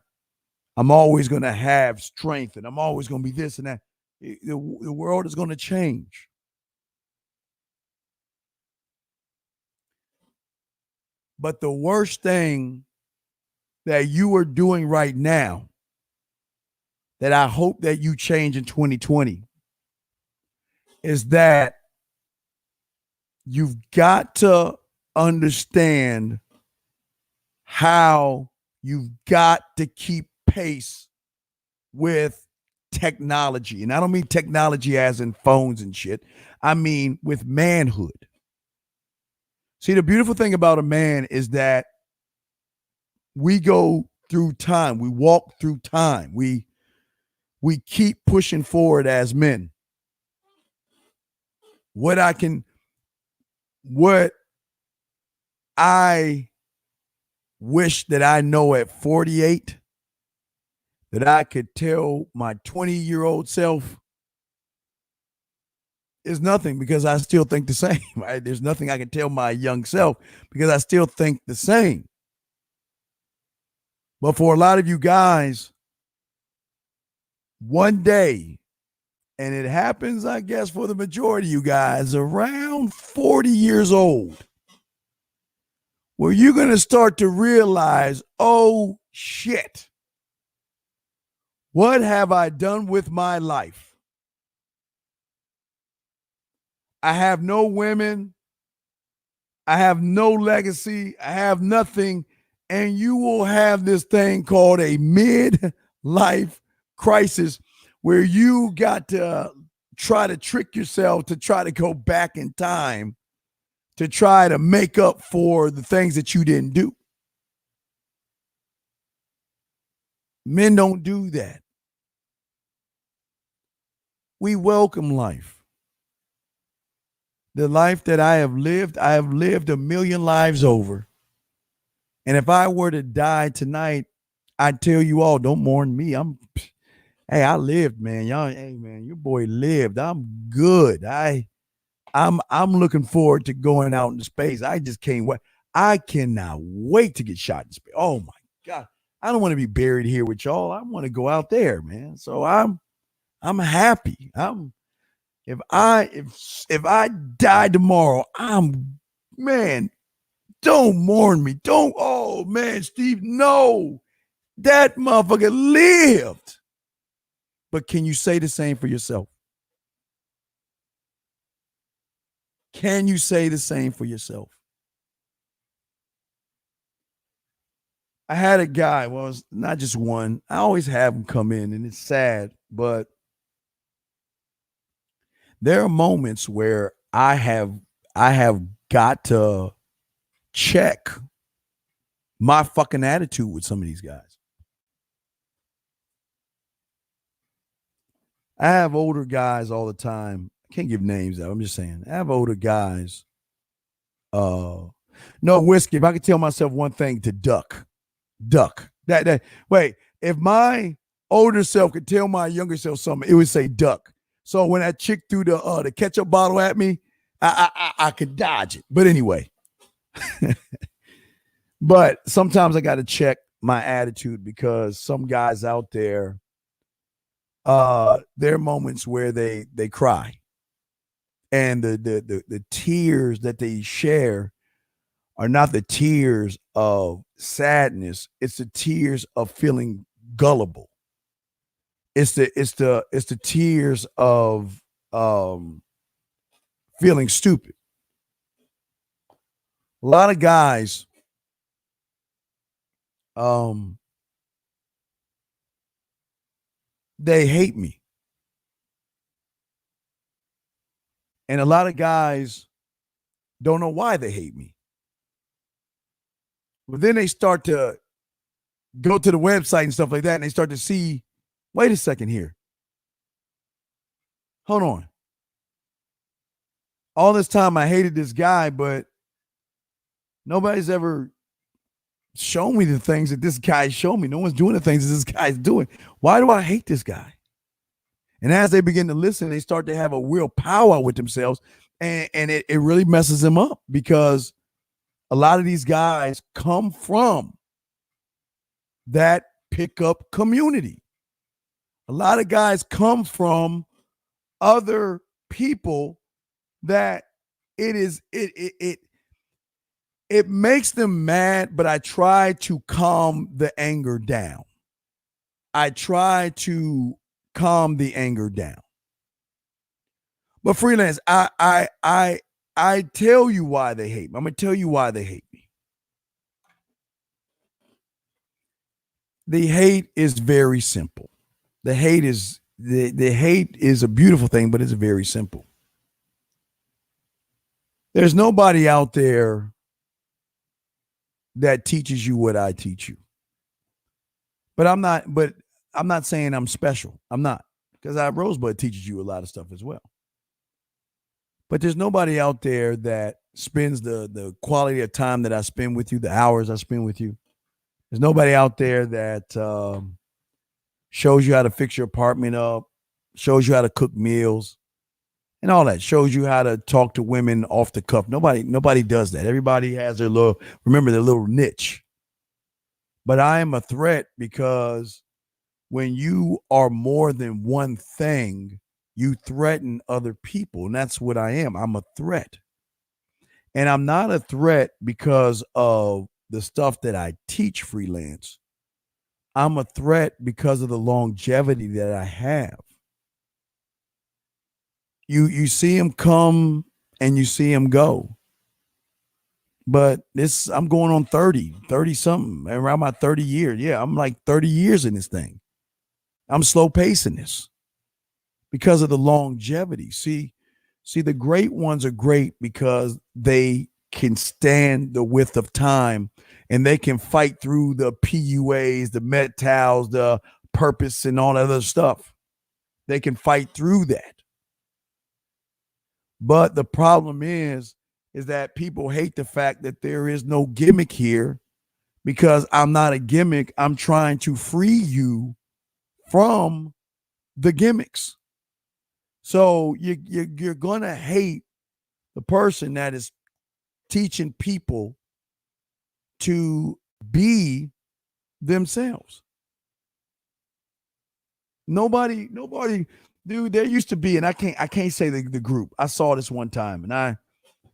always going to have strength and I'm always going to be this and that. The world is going to change. But the worst thing that you are doing right now that I hope that you change in 2020 is that you've got to understand how you've got to keep pace with technology. And I don't mean technology as in phones and shit. I mean with manhood. See, the beautiful thing about a man is that we go through time. We walk through time. We keep pushing forward as men. What I wish that I know at 48 that I could tell my 20-year-old self is nothing because I still think the same. Right? There's nothing I can tell my young self because I still think the same. But for a lot of you guys, one day, and it happens, I guess, for the majority of you guys, around 40 years old, where you're going to start to realize, oh, shit, what have I done with my life? I have no women. I have no legacy. I have nothing. And you will have this thing called a midlife crisis where you got to try to trick yourself to try to go back in time to try to make up for the things that you didn't do. Men don't do that. We welcome life. The life that I have lived a million lives over. And if I were to die tonight, I'd tell you all, don't mourn me. Hey, I lived, man. Y'all, hey, man, your boy lived. I'm good. I'm looking forward to going out into space. I just can't wait. I cannot wait to get shot in space. Oh my God. I don't want to be buried here with y'all. I want to go out there, man. So I'm happy. If I die tomorrow, man, don't mourn me. Don't, oh man, Steve, no. That motherfucker lived. But can you say the same for yourself? Can you say the same for yourself? I had a guy, well, it's not just one. I always have him come in, and it's sad, but there are moments where I have got to check my fucking attitude with some of these guys. I have older guys all the time. I can't give names out. I'm just saying. I have older guys. No, Whiskey, if I could tell myself one thing, to duck. Wait, if my older self could tell my younger self something, it would say duck. So when that chick threw the ketchup bottle at me, I could dodge it. But anyway, but sometimes I got to check my attitude because some guys out there, there are moments where they cry, and the tears that they share are not the tears of sadness. It's the tears of feeling gullible. It's the tears of feeling stupid. A lot of guys they hate me. And a lot of guys don't know why they hate me. But then they start to go to the website and stuff like that, and they start to see, wait a second here. Hold on. All this time I hated this guy, but nobody's ever shown me the things that this guy showed me. No one's doing the things that this guy's doing. Why do I hate this guy? And as they begin to listen, they start to have a real power with themselves, and it really messes them up, because a lot of these guys come from that pickup community. A lot of guys come from other people that it makes them mad, but I try to calm the anger down. I try to calm the anger down. But freelance, I tell you why they hate me. I'm gonna tell you why they hate me. The hate is very simple. The hate is a beautiful thing, but it's very simple. There's nobody out there that teaches you what I teach you. But I'm not saying I'm special. I'm not, because Rosebud teaches you a lot of stuff as well. But there's nobody out there that spends the quality of time that I spend with you, the hours I spend with you. There's nobody out there that shows you how to fix your apartment up, shows you how to cook meals, and all that. Shows you how to talk to women off the cuff. Nobody does that. Everybody has their little niche. But I am a threat, because when you are more than one thing, you threaten other people. And that's what I am. I'm a threat. And I'm not a threat because of the stuff that I teach freelance. I'm a threat because of the longevity that I have. You see him come and you see him go. But I'm going on 30 something, around my 30 years. Yeah, I'm like 30 years in this thing. I'm slow pacing this because of the longevity. See, the great ones are great because they can stand the width of time, and they can fight through the PUAs, the metals, the purpose, and all that other stuff. They can fight through that. But the problem is that people hate the fact that there is no gimmick here, because I'm not a gimmick. I'm trying to free you from the gimmicks. So you're going to hate the person that is teaching people to be themselves. Nobody, dude, there used to be, and I can't say the group. I saw this one time, and I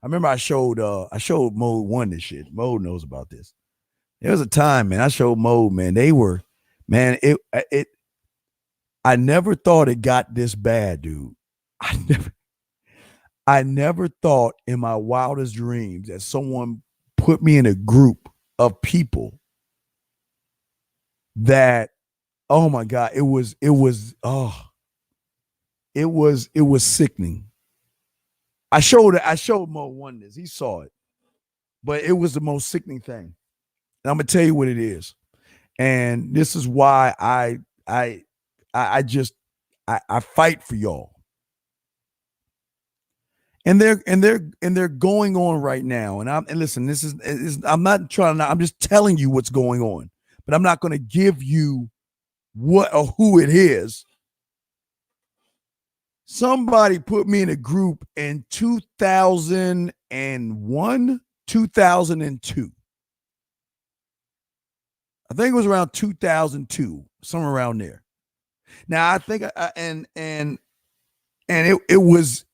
remember I showed Mode 1 this shit. Mode knows about this. There was a time, man, I showed Mode, man. They were, man, I never thought it got this bad, dude. I never thought in my wildest dreams that someone put me in a group of people that, oh my God, it was sickening. I showed Mo One this. He saw it, but it was the most sickening thing. And I'm gonna tell you what it is. And this is why I fight for y'all. And they're going on right now. And listen, I'm not trying to, I'm just telling you what's going on, but I'm not going to give you what or who it is. Somebody put me in a group in 2001, 2002. I think it was around 2002, somewhere around there. Now I think it was,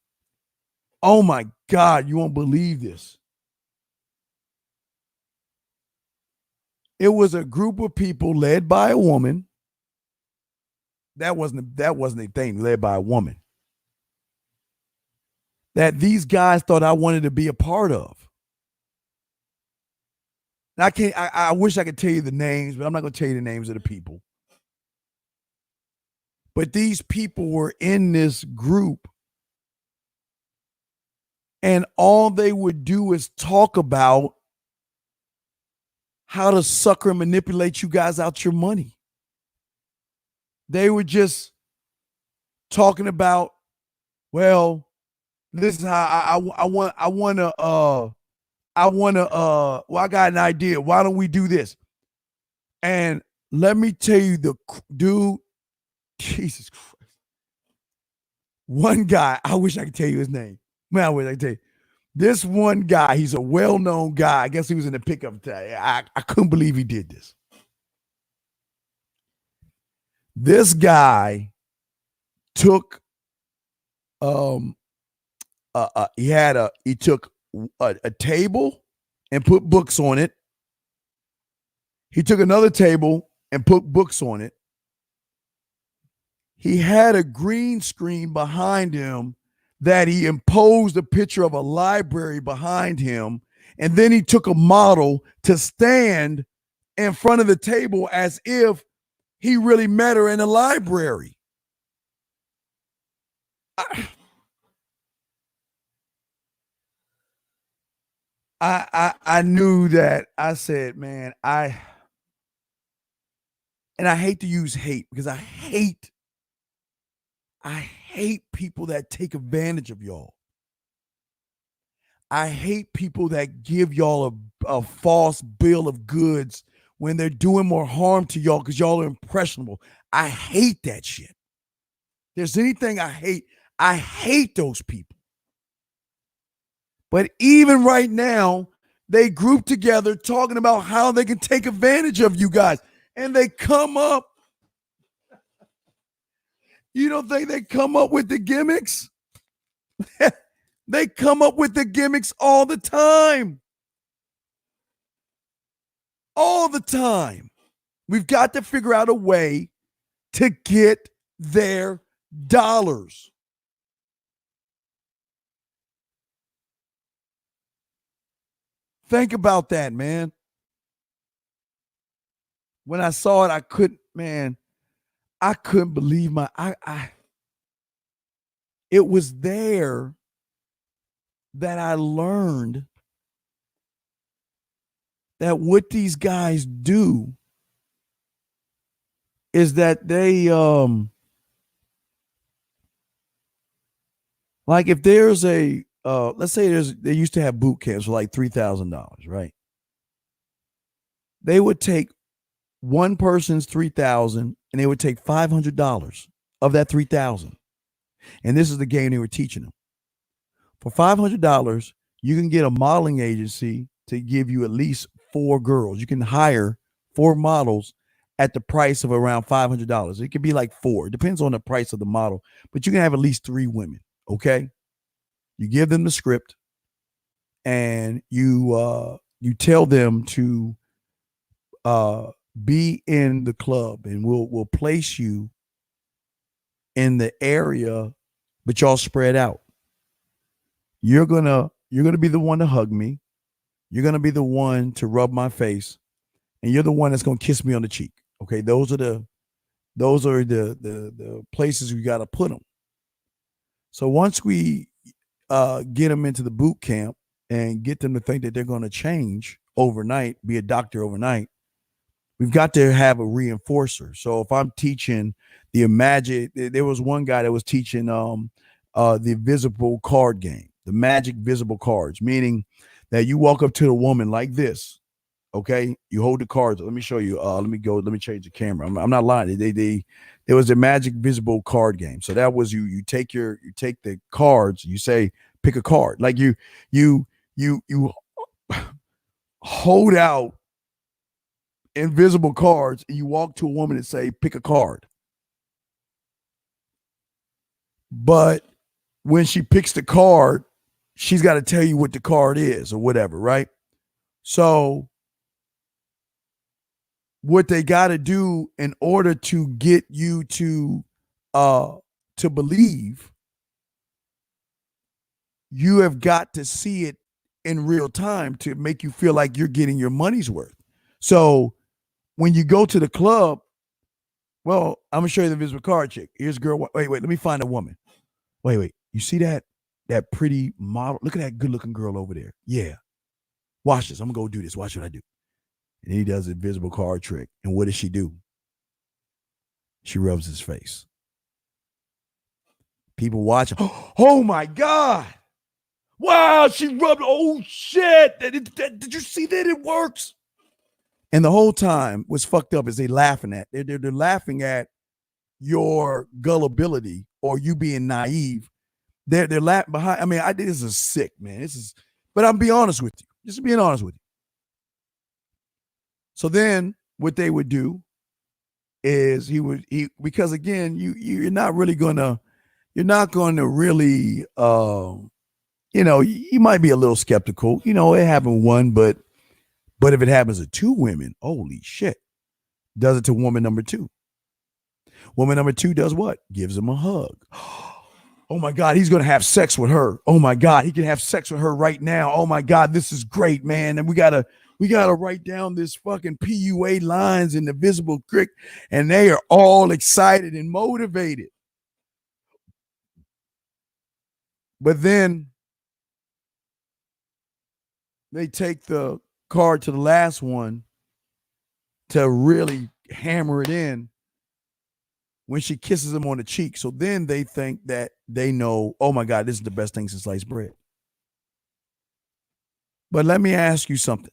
oh my God, you won't believe this. It was a group of people led by a woman. That wasn't a thing, led by a woman, that these guys thought I wanted to be a part of. And I can't. I wish I could tell you the names, but I'm not going to tell you the names of the people. But these people were in this group, and all they would do is talk about how to sucker and manipulate you guys out your money. They were just talking about, well, this is how I got an idea. Why don't we do this? And let me tell you, the dude, Jesus Christ. One guy, I wish I could tell you his name. Man, I wish I could tell you. This one guy, he's a well-known guy. I guess he was in the pickup today. I couldn't believe he did this. This guy took he took a table and put books on it. He took another table and put books on it. He had a green screen behind him that he imposed a picture of a library behind him. And then he took a model to stand in front of the table as if he really met her in the library. I knew that. I said, man, and I hate to use hate because I hate people that take advantage of y'all. I hate people that give y'all a false bill of goods when they're doing more harm to y'all because y'all are impressionable. I hate that shit. There's anything I hate those people. But even right now, they group together talking about how they can take advantage of you guys. And they come up. You don't think they come up with the gimmicks? They come up with the gimmicks all the time. All the time. We've got to figure out a way to get their dollars. Think about that, man. When I saw it, I couldn't believe it was there that I learned that what these guys do is that they like if there's a let's say they used to have boot camps for like $3,000, right? They would take one person's $3,000 and they would take $500 of that $3,000. And this is the game they were teaching them. For $500, you can get a modeling agency to give you at least 4 girls. You can hire 4 models at the price of around $500. It could be like 4. It depends on the price of the model, but you can have at least 3 women, okay? You give them the script and you tell them to be in the club, and we'll place you in the area, but y'all spread out. You're gonna be the one to hug me. You're gonna be the one to rub my face, and you're the one that's gonna kiss me on the cheek. Okay, those are the places we gotta put them. So once we get them into the boot camp and get them to think that they're gonna change overnight, be a doctor overnight, we've got to have a reinforcer. So if I'm teaching there was one guy that was teaching the invisible card game. The magic visible cards, meaning that you walk up to the woman like this, okay? You hold the cards. Let me show you. Let me change the camera. I'm not lying. There was a magic visible card game. So that was you take the cards. You say pick a card. Like you hold out invisible cards and you walk to a woman and say pick a card. But when she picks the card, she's got to tell you what the card is or whatever, right? So what they got to do in order to get you to believe, you have got to see it in real time to make you feel like you're getting your money's worth. So when you go to the club, well, I'm gonna show you the invisible card chick. Here's a girl. Wait, let me find a woman. Wait. You see that pretty model? Look at that good looking girl over there. Yeah. Watch this. I'm gonna go do this. Watch what I do. And he does the invisible card trick. And what does she do? She rubs his face. People watch. Oh my God. Wow, she rubbed. Oh shit. Did you see that? It works. And the whole time what's fucked up is they're laughing at. They're laughing at your gullibility or you being naive. They're laughing behind. I mean, this is sick, man. But I'm being honest with you. Just being honest with you. So then what they would do is because again, you're not going to really you might be a little skeptical. It happened one, but if it happens to two women, holy shit. Does it to woman number two. Woman number two does what? Gives him a hug. Oh my God, he's going to have sex with her. Oh my God, he can have sex with her right now. Oh my God, this is great, man. And we gotta write down this fucking PUA lines in the visible crick. And they are all excited and motivated. But then they take the card to the last one to really hammer it in when she kisses him on the cheek. So then they think that they know, oh my God, this is the best thing since sliced bread. But let me ask you something.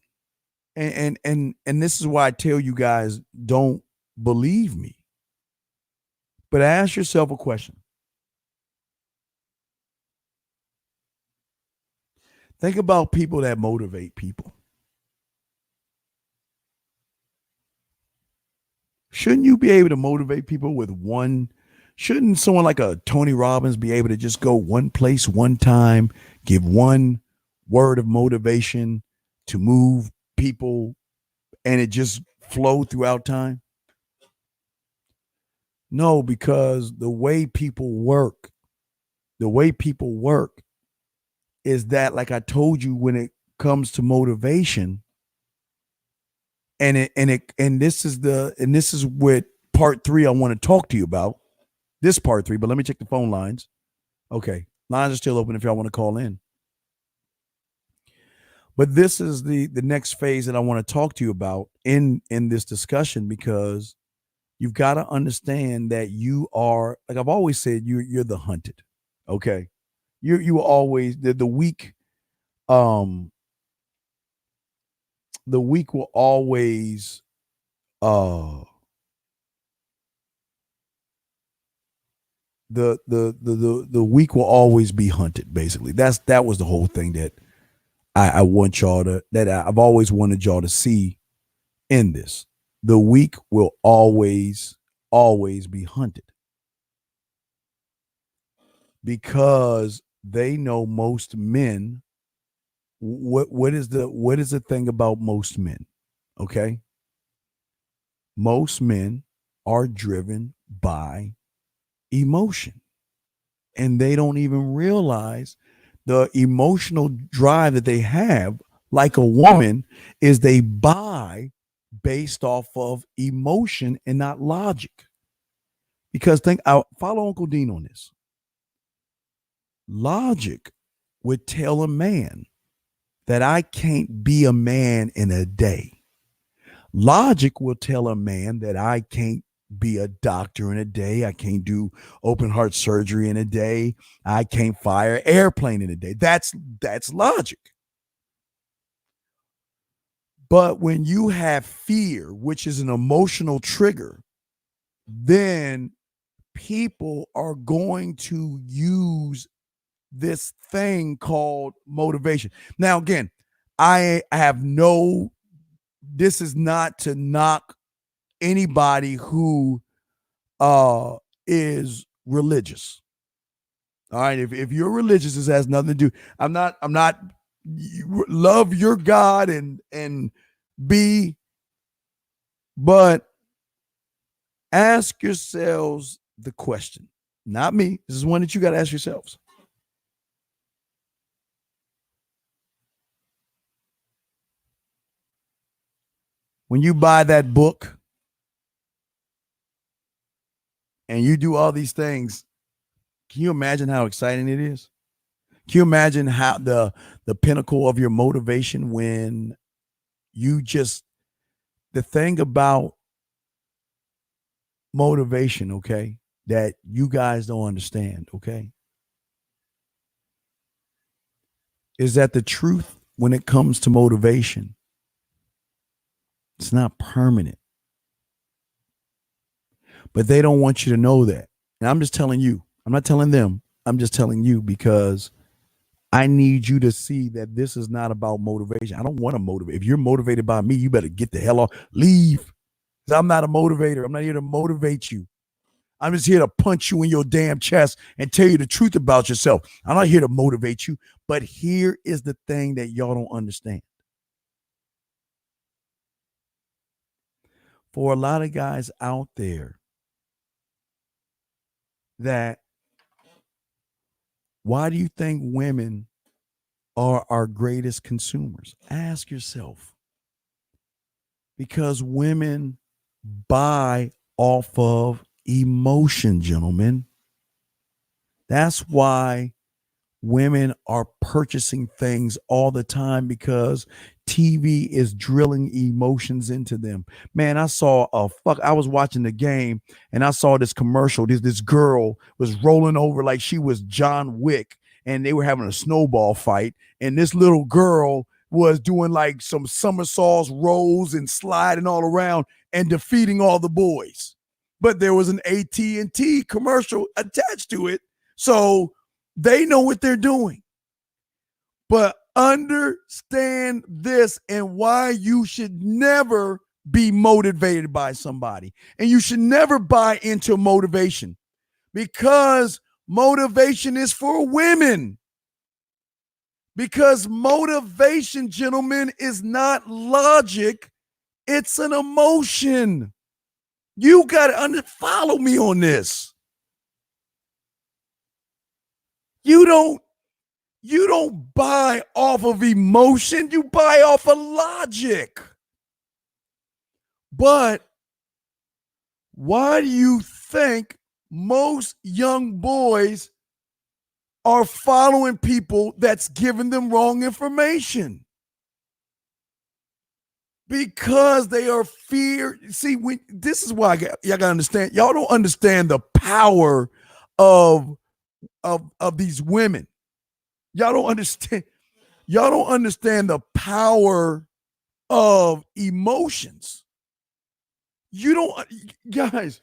And this is why I tell you guys, don't believe me. But ask yourself a question. Think about people that motivate people. Shouldn't you be able to motivate people with one? Shouldn't someone like a Tony Robbins be able to just go one place, one time, give one word of motivation to move people and it just flow throughout time? No, because the way people work is that, like I told you, when it comes to motivation, and this is what part 3 I want to talk to you about. This part 3, but let me check the phone lines. Okay, lines are still open if y'all want to call in. But this is the next phase that I want to talk to you about in this discussion, because you've got to understand that you are, like I've always said, you're the hunted. Okay, you always the weak. The weak will always the weak will always be hunted. Basically, that was the whole thing that I want y'all to, that I've always wanted y'all to see in this. The weak will always be hunted, because they know most men. What is the thing about most men? Okay. Most men are driven by emotion, and they don't even realize the emotional drive that they have. Like a woman, is they buy based off of emotion and not logic. Because I'll follow Uncle Dean on this. Logic would tell a man that I can't be a man in a day. Logic will tell a man that I can't be a doctor in a day. I can't do open heart surgery in a day. I can't fire an airplane in a day. That's logic. But when you have fear, which is an emotional trigger, then people are going to use this thing called motivation. Now, again, I have this is not to knock anybody who is religious. All right. If you're religious, this has nothing to do. I'm not love your God and be, but ask yourselves the question, not me. This is one that you got to ask yourselves. when you buy that book and you do all these things, can you imagine how exciting it is? Can you imagine how the pinnacle of your motivation when you just, the thing about motivation, okay, that you guys don't understand, okay, is that the truth when it comes to motivation, it's not permanent. But they don't want you to know that. And I'm just telling you, I'm not telling them, I'm just telling you because I need you to see that this is not about motivation. I don't want to motivate. If you're motivated by me, you better get the hell off. Leave. 'Cause I'm not a motivator. I'm not here to motivate you. I'm just here to punch you in your damn chest and tell you the truth about yourself. I'm not here to motivate you. But here is the thing that y'all don't understand. For a lot of guys out there, that why do you think women are our greatest consumers? Ask yourself. Because women buy off of emotion, gentlemen. That's why women are purchasing things all the time, because TV is drilling emotions into them. Man, I was watching the game and I saw this commercial. This girl was rolling over like she was John Wick and they were having a snowball fight. And this little girl was doing like some somersaults, rolls, and sliding all around and defeating all the boys. But there was an AT&T commercial attached to it. So they know what they're doing. But understand this and why you should never be motivated by somebody. And you should never buy into motivation, because motivation is for women. Because motivation, gentlemen, is not logic. It's an emotion. You got to follow me on this. You don't buy off of emotion. You buy off of logic. But why do you think most young boys are following people that's giving them wrong information? Because they are fear. See, this is why y'all gotta understand. Y'all don't understand the power of these women. Y'all don't understand. Y'all don't understand the power of emotions. You don't, guys.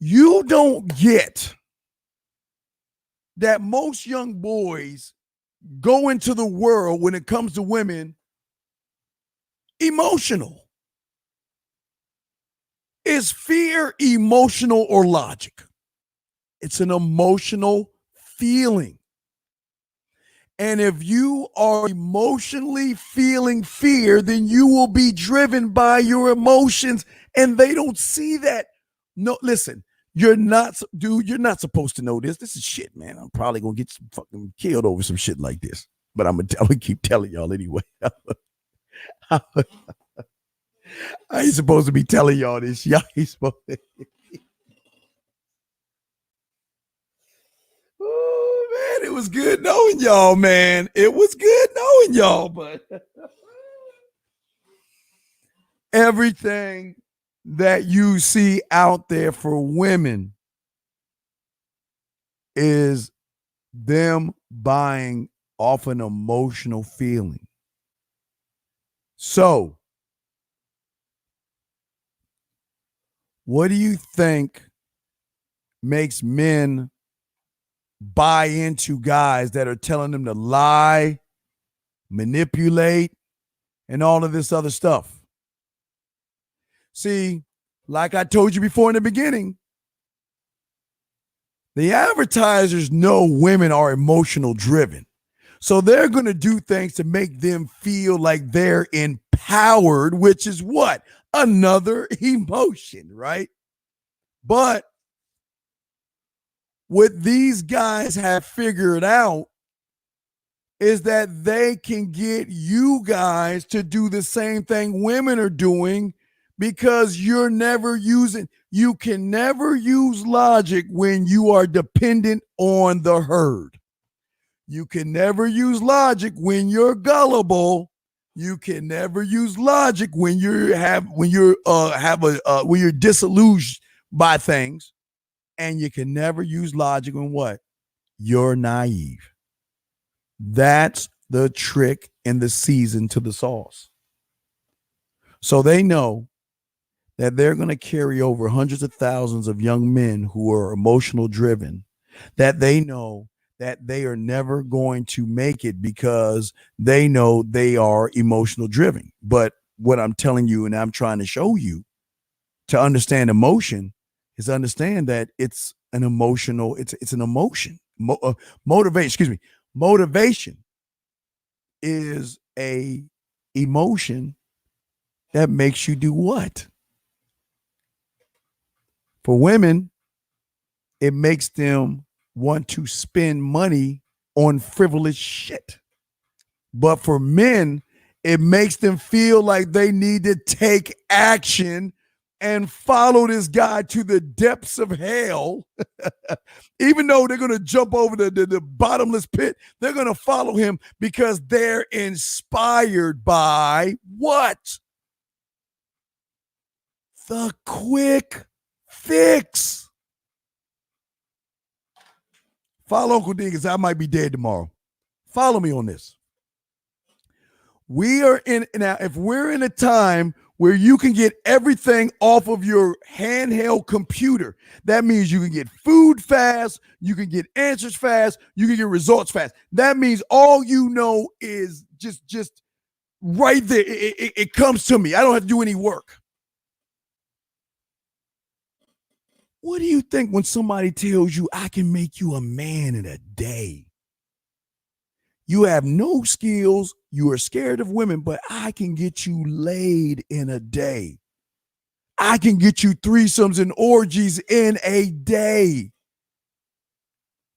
You don't get that most young boys go into the world when it comes to women emotional. Is fear emotional or logic? It's an emotional feeling. And if you are emotionally feeling fear, then you will be driven by your emotions, and they don't see that. No, listen, you're not supposed to know this. This is shit, man. I'm probably gonna get fucking killed over some shit like this, but I'm gonna keep telling y'all anyway. I ain't supposed to be telling y'all this. Y'all ain't supposed to. Oh, man, it was good knowing y'all, man. It was good knowing y'all, but everything that you see out there for women is them buying off an emotional feeling. So, what do you think makes men buy into guys that are telling them to lie, manipulate, and all of this other stuff? See, like I told you before in the beginning, the advertisers know women are emotional driven. So they're going to do things to make them feel like they're empowered, which is what? Another emotion, right? But what these guys have figured out is that they can get you guys to do the same thing women are doing because you can never use logic when you are dependent on the herd. You can never use logic when you're gullible. You can never use logic when you're disillusioned by things, and you can never use logic when what? You're naive. That's the trick in the season to the sauce. So they know that they're going to carry over hundreds of thousands of young men who are emotional driven, that they know that they are never going to make it because they know they are emotional driven. But what I'm telling you and I'm trying to show you to understand emotion is understand that it's an emotional, it's an emotion. Motivation is a emotion that makes you do what? For women, it makes them want to spend money on frivolous shit. But for men, it makes them feel like they need to take action and follow this guy to the depths of hell. Even though they're going to jump over the bottomless pit, they're going to follow him because they're inspired by what? The quick fix. Follow Uncle D because I might be dead tomorrow. Follow me on this. We are in now, if we're in a time where you can get everything off of your handheld computer, that means you can get food fast, you can get answers fast, you can get results fast. That means all you know is just right there. It comes to me. I don't have to do any work. What do you think when somebody tells you I can make you a man in a day? You have no skills. You are scared of women, but I can get you laid in a day. I can get you threesomes and orgies in a day.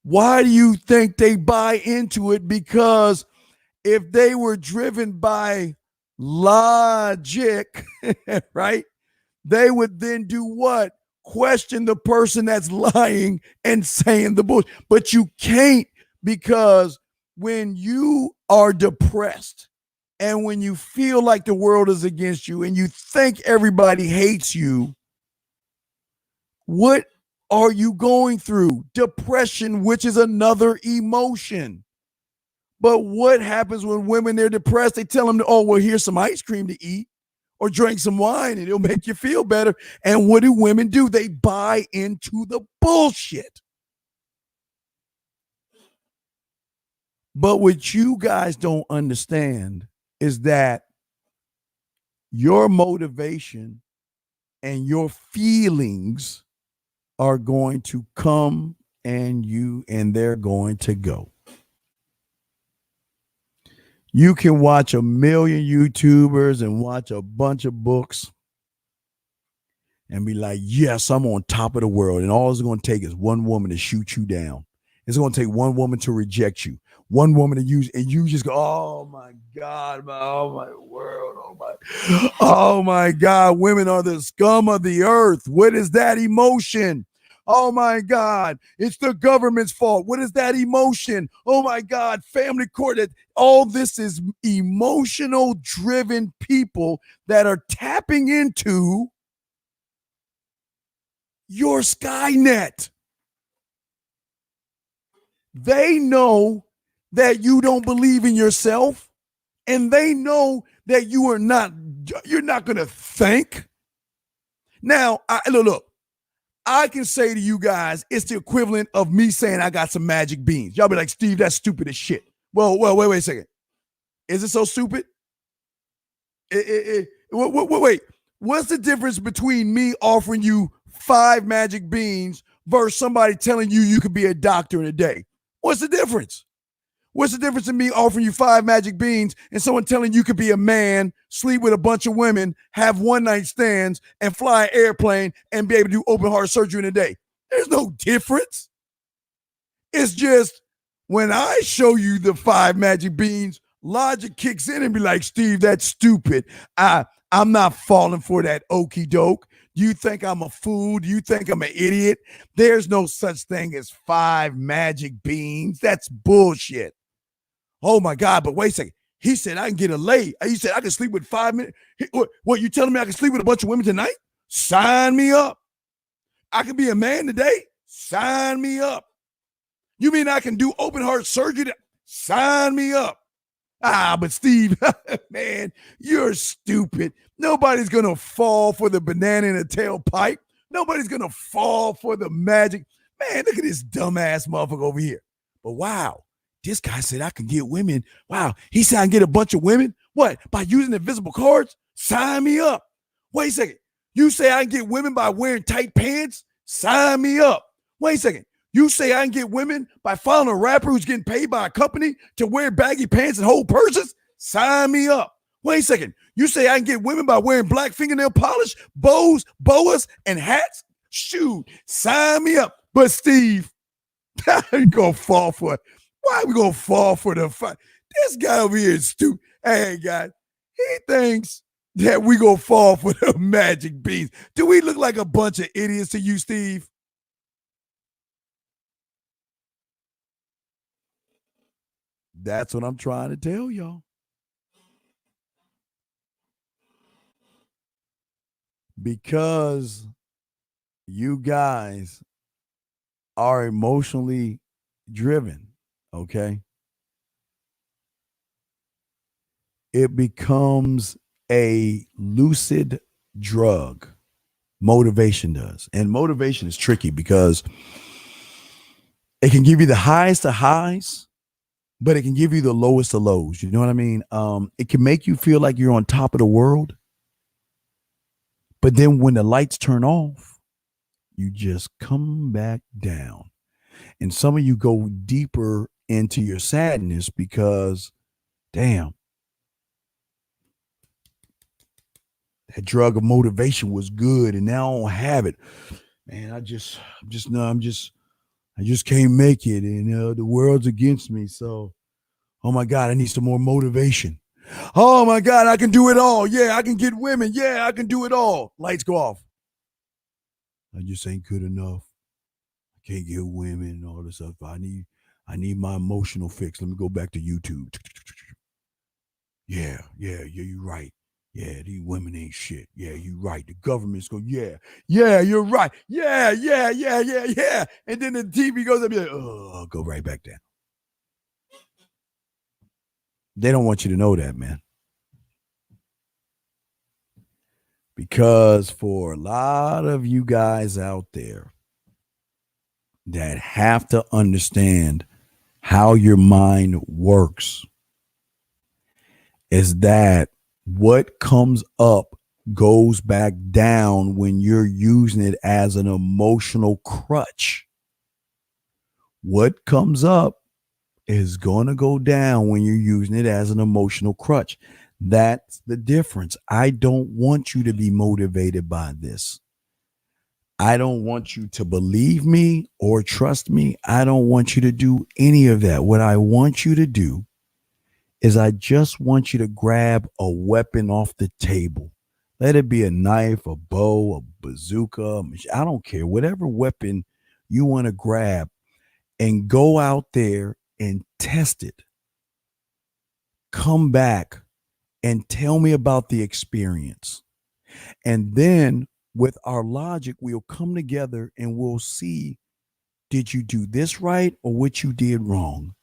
Why do you think they buy into it? Because if they were driven by logic, right, they would then do what? Question the person that's lying and saying the bullshit. But you can't, because when you are depressed and when you feel like the world is against you and you think everybody hates you, what are you going through? Depression, which is another emotion. But what happens when women, they're depressed? They tell them, oh, well, here's some ice cream to eat or drink some wine and it'll make you feel better. And what do women do? They buy into the bullshit. But what you guys don't understand is that your motivation and your feelings are going to come and they're going to go. You can watch a million YouTubers and watch a bunch of books and be like, yes, I'm on top of the world. And all it's going to take is one woman to shoot you down. It's going to take one woman to reject you. One woman to use, and you just go, oh my God, oh my world, oh my God, women are the scum of the earth. What is that emotion? Oh my God, it's the government's fault. What is that emotion? Oh my God, family court. All this is emotional driven people that are tapping into your Skynet. They know that you don't believe in yourself, and they know that you're not going to think. Now, look, I can say to you guys, it's the equivalent of me saying I got some magic beans. Y'all be like, Steve, that's stupid as shit. Well, wait a second. Is it so stupid? Wait. What's the difference between me offering you 5 magic beans versus somebody telling you you could be a doctor in a day? What's the difference? What's the difference in me offering you 5 magic beans and someone telling you could be a man, sleep with a bunch of women, have one-night stands, and fly an airplane and be able to do open heart surgery in a day? There's no difference. It's just When I show you the 5 magic beans, logic kicks in and be like, Steve, that's stupid. I'm not falling for that okie doke. You think I'm a fool? Do you think I'm an idiot? There's no such thing as 5 magic beans. That's bullshit. Oh my God, but wait a second. He said I can get a lay. He said I can sleep with 5 minutes. What, you telling me I can sleep with a bunch of women tonight? Sign me up. I can be a man today? Sign me up. You mean I can do open heart surgery? Sign me up. But Steve, man, you're stupid. Nobody's going to fall for the banana in a tailpipe. Nobody's going to fall for the magic. Man, look at this dumbass motherfucker over here. But wow, this guy said I can get women. Wow, he said I can get a bunch of women. What? By using invisible cards? Sign me up. Wait a second. You say I can get women by wearing tight pants? Sign me up. Wait a second. You say I can get women by following a rapper who's getting paid by a company to wear baggy pants and hold purses? Sign me up. Wait a second. You say I can get women by wearing black fingernail polish, boas, and hats? Shoot, sign me up. But Steve, you gonna fall for it. Why are we gonna fall for the fight? This guy over here is stupid. Hey, guys, he thinks that we gonna fall for the magic beans. Do we look like a bunch of idiots to you, Steve? That's what I'm trying to tell y'all. Because you guys are emotionally driven, okay? It becomes a lucid drug. Motivation does. And motivation is tricky because it can give you the highest of highs, but it can give you the lowest of lows. You know what I mean? It can make you feel like you're on top of the world. But then when the lights turn off, you just come back down. And some of you go deeper into your sadness because, damn, that drug of motivation was good and now I don't have it. Man, I just can't make it. And the world's against me. So, oh my God, I need some more motivation. Oh my God, I can do it all. Yeah, I can get women. Yeah, I can do it all. Lights go off. I just ain't good enough. I can't get women and all this stuff. I need my emotional fix. Let me go back to YouTube. Yeah, you're right. Yeah, these women ain't shit. Yeah, you're right. The government's going, yeah, you're right. Yeah. And then the TV goes up, like, oh, I'll go right back down. They don't want you to know that, man. Because for a lot of you guys out there that have to understand how your mind works, is that what comes up goes back down when you're using it as an emotional crutch. What comes up is going to go down when you're using it as an emotional crutch. That's the difference. I don't want you to be motivated by this. I don't want you to believe me or trust me. I don't want you to do any of that. What I want you to do is I just want you to grab a weapon off the table. Let it be a knife, a bow, a bazooka. I don't care. Whatever weapon you want to grab, and go out there and test it. Come back and tell me about the experience. And then with our logic, we'll come together and we'll see, did you do this right or what you did wrong?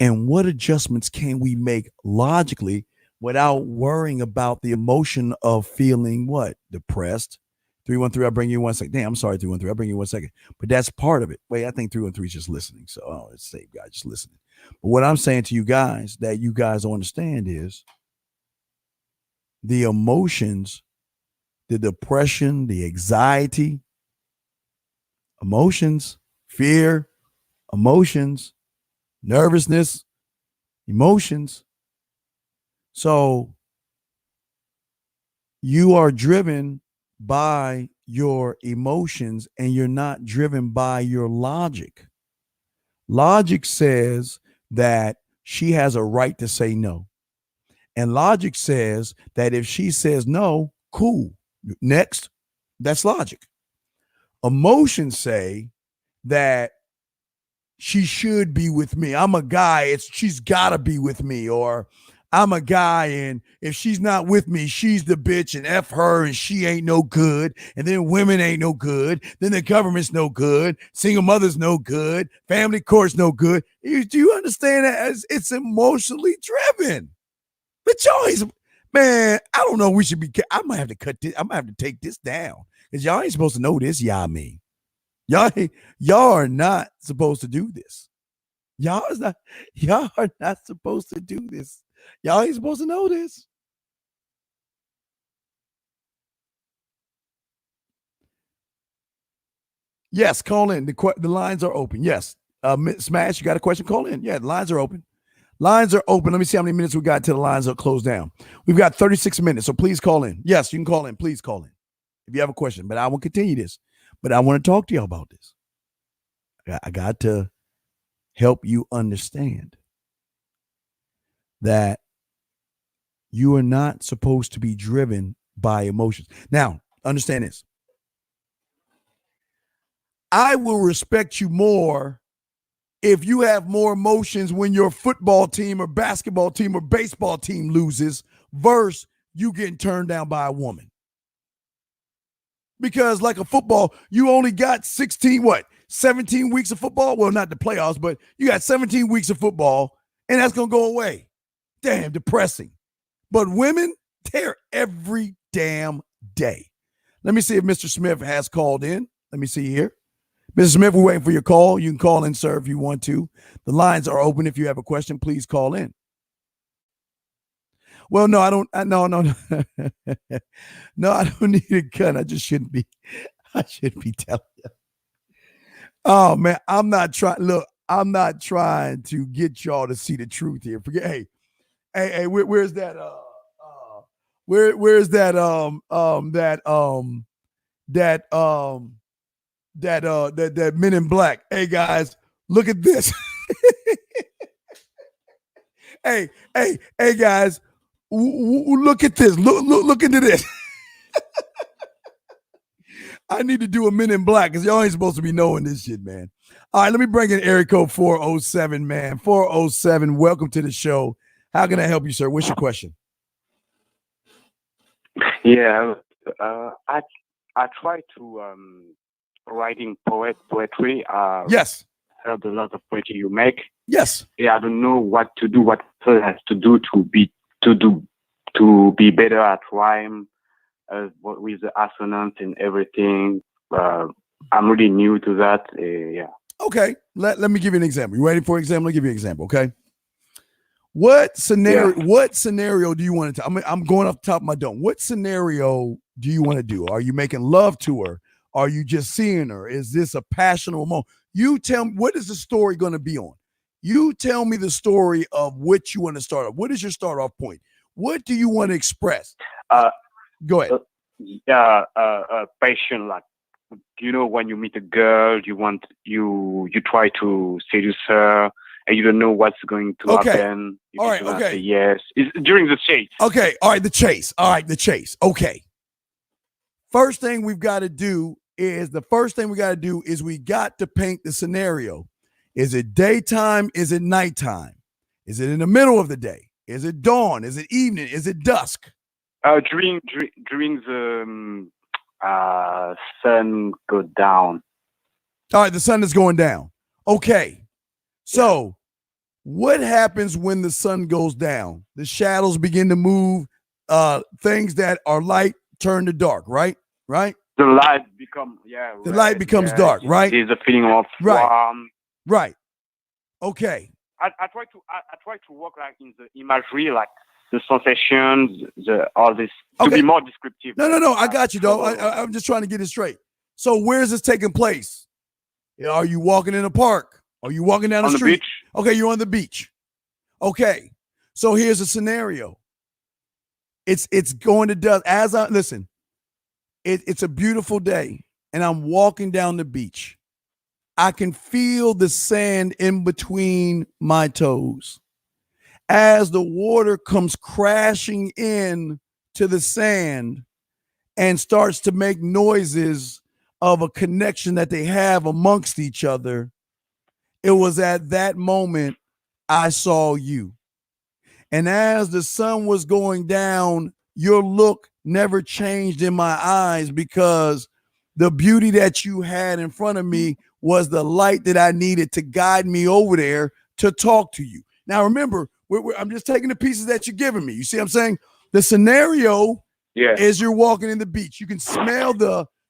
And what adjustments can we make logically without worrying about the emotion of feeling what? Depressed. 313, I'll bring you 1 second. Damn, I'm sorry, 313, I'll bring you 1 second. But that's part of it. Wait, I think 313 is just listening. So, it's safe, guys, just listening. But what I'm saying to you guys that you guys don't understand is the emotions, the depression, the anxiety, emotions, fear, emotions, nervousness, emotions. So you are driven by your emotions and you're not driven by your logic. Logic says that she has a right to say no. And logic says that if she says no, cool. Next, that's logic. Emotions say that she should be with me. I'm a guy. She's got to be with me. Or I'm a guy, and if she's not with me, she's the bitch, and F her, and she ain't no good. And then women ain't no good. Then the government's no good. Single mothers no good. Family court's no good. Do you understand that? As it's emotionally driven. But y'all is, man, I don't know. We should be. I might have to cut this. I might have to take this down because y'all ain't supposed to know this. Y'all mean y'all are not supposed to do this. Y'all are not supposed to do this. Y'all ain't supposed to know this. Yes, call in. The lines are open. Yes, Smash, you got a question? Call in. Yeah, the lines are open. Lines are open. Let me see how many minutes we got till the lines are closed down. We've got 36 minutes, so please call in. Yes, you can call in. Please call in if you have a question. But I will continue this. But I want to talk to you about this. I got to help you understand that you are not supposed to be driven by emotions. Now, understand this. I will respect you more if you have more emotions when your football team or basketball team or baseball team loses versus you getting turned down by a woman. Because like a football, you only got 17 weeks of football? Well, not the playoffs, but you got 17 weeks of football, and that's going to go away. Damn, depressing. But women, they're every damn day. Let me see if Mr. Smith has called in. Let me see here. Mr. Smith, we're waiting for your call. You can call in, sir, if you want to. The lines are open. If you have a question, please call in. Well, no, I don't. No. No, I don't need a gun. I shouldn't be telling you. Oh, man, I'm not trying to get y'all to see the truth here. Forget, hey, where's that? Where's that? That Men in Black. Hey guys, look at this. hey guys, look at this. Look into this. I need to do a Men in Black because y'all ain't supposed to be knowing this shit, man. All right, let me bring in area code 407, man. 407, welcome to the show. How can I help you, sir? What's your question? Yeah, I try to writing poetry. Yes. Heard a lot of poetry you make. Yes. Yeah, I don't know what to do. What has to do to be better at rhyme, with the assonance and everything. I'm really new to that. Yeah. Okay. Let me give you an example. You ready for an example? Let me give you an example. Okay. What scenario do you want to? I'm going off the top of my dome. What scenario do you want to do? Are you making love to her? Are you just seeing her? Is this a passionate moment? You tell me, what is the story going to be on? You tell me the story of what you want to start off. What is your start off point? What do you want to express? Go ahead. Passion, like, when you meet a girl, you try to seduce her, and you don't know what's going to happen. All right. Okay. Say yes. It's during the chase. Okay. All right. The chase. Okay. First thing we got to do is we got to paint the scenario. Is it daytime? Is it nighttime? Is it in the middle of the day? Is it dawn? Is it evening? Is it dusk? During the sun go down. All right, the sun is going down. Okay. So what happens when the sun goes down? The shadows begin to move. Things that are light turn to dark, right? Right? The light becomes dark, right? There's a feeling of warm. Right. Okay. I try to work like in the imagery, like the sensations, all this to be more descriptive. No. I got you, though. I'm just trying to get it straight. So where is this taking place? Are you walking in a park? Are you walking down the street? Beach. Okay, you're on the beach. Okay. So here's a scenario. It's going to dusk. Listen, it's a beautiful day, and I'm walking down the beach. I can feel the sand in between my toes. As the water comes crashing in to the sand and starts to make noises of a connection that they have amongst each other, it was at that moment I saw you. And as the sun was going down, your look never changed in my eyes, because the beauty that you had in front of me was the light that I needed to guide me over there to talk to you. Now, remember, I'm just taking the pieces that you're giving me. You see what I'm saying? The scenario is you're walking in the beach. You can smell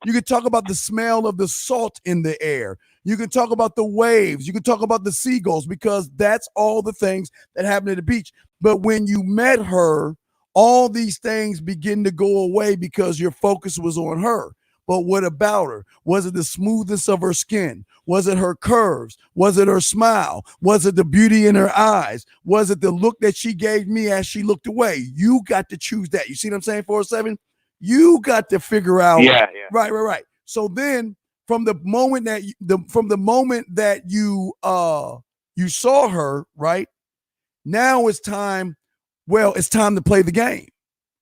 you can talk about the smell of the salt in the air. You can talk about the waves. You can talk about the seagulls, because that's all the things that happen at the beach. But when you met her, all these things begin to go away because your focus was on her. But what about her? Was it the smoothness of her skin? Was it her curves? Was it her smile? Was it the beauty in her eyes? Was it the look that she gave me as she looked away? You got to choose that. You see what I'm saying, 407? You got to figure out. Yeah. Right. So then from the moment that you saw her, right? Now it's time to play the game.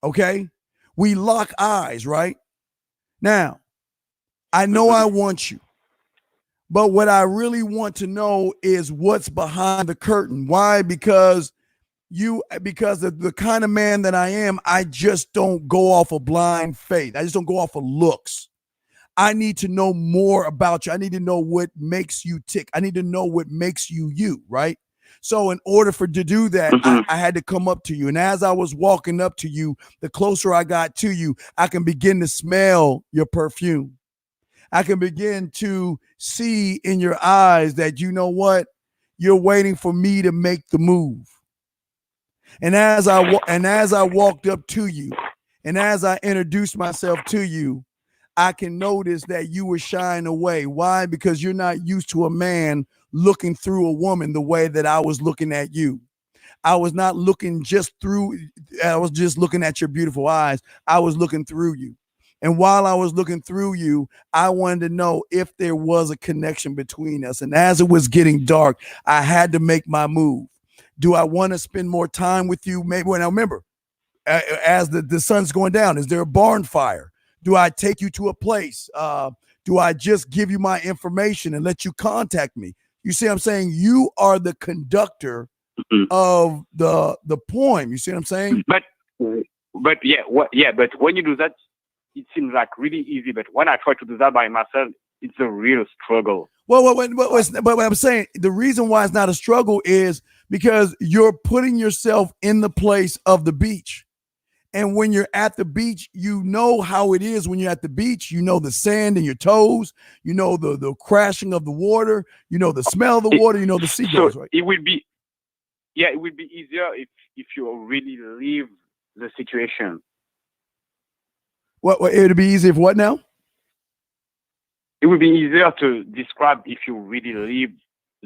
Okay? We lock eyes, right? Now, I know I want you, but what I really want to know is what's behind the curtain. Why? Because of the kind of man that I am, I just don't go off of blind faith. I just don't go off of looks. I need to know more about you. I need to know what makes you tick. I need to know what makes you you, right? So in order to do that, I had to come up to you. And as I was walking up to you, the closer I got to you, I can begin to smell your perfume. I can begin to see in your eyes that, you know what, you're waiting for me to make the move. And as I walked up to you, and as I introduced myself to you, I can notice that you were shying away. Why? Because you're not used to a man looking through a woman the way that I was looking at you. I was not looking I was just looking at your beautiful eyes. I was looking through you. And while I was looking through you, I wanted to know if there was a connection between us. And as it was getting dark, I had to make my move. Do I want to spend more time with you? Maybe. Now remember, as the sun's going down, is there a barn fire? Do I take you to a place? Do I just give you my information and let you contact me? You see what I'm saying? You are the conductor of the poem. You see what I'm saying? But when you do that, it seems like really easy. But when I try to do that by myself, it's a real struggle. But what I'm saying, the reason why it's not a struggle is because you're putting yourself in the place of the beach. And when you're at the beach, you know how it is when you're at the beach. You know the sand in your toes. You know the crashing of the water. You know the smell of the water. You know the seagulls, right? It would be easier if you really leave the situation. What it would be easier if what now? It would be easier to describe if you really leave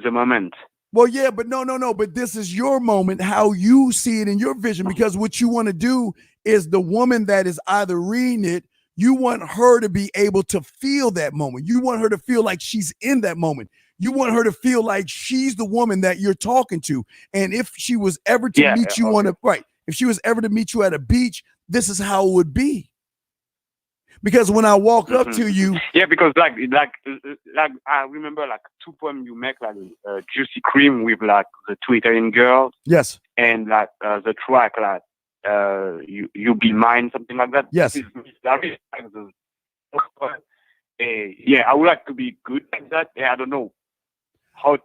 the moment. Well, yeah, but no. But this is your moment, how you see it in your vision, because what you want to do is the woman that is either reading it, you want her to be able to feel that moment. You want her to feel like she's in that moment. You want her to feel like she's the woman that you're talking to. And if she was ever to meet you if she was ever to meet you at a beach, this is how it would be. Because when I walk up to you, because like I remember like two poems you make, like Juicy Cream with like the two Italian girls, yes, and like the track like you be mine, something like that. Yes. I would like to be good like that. I don't know how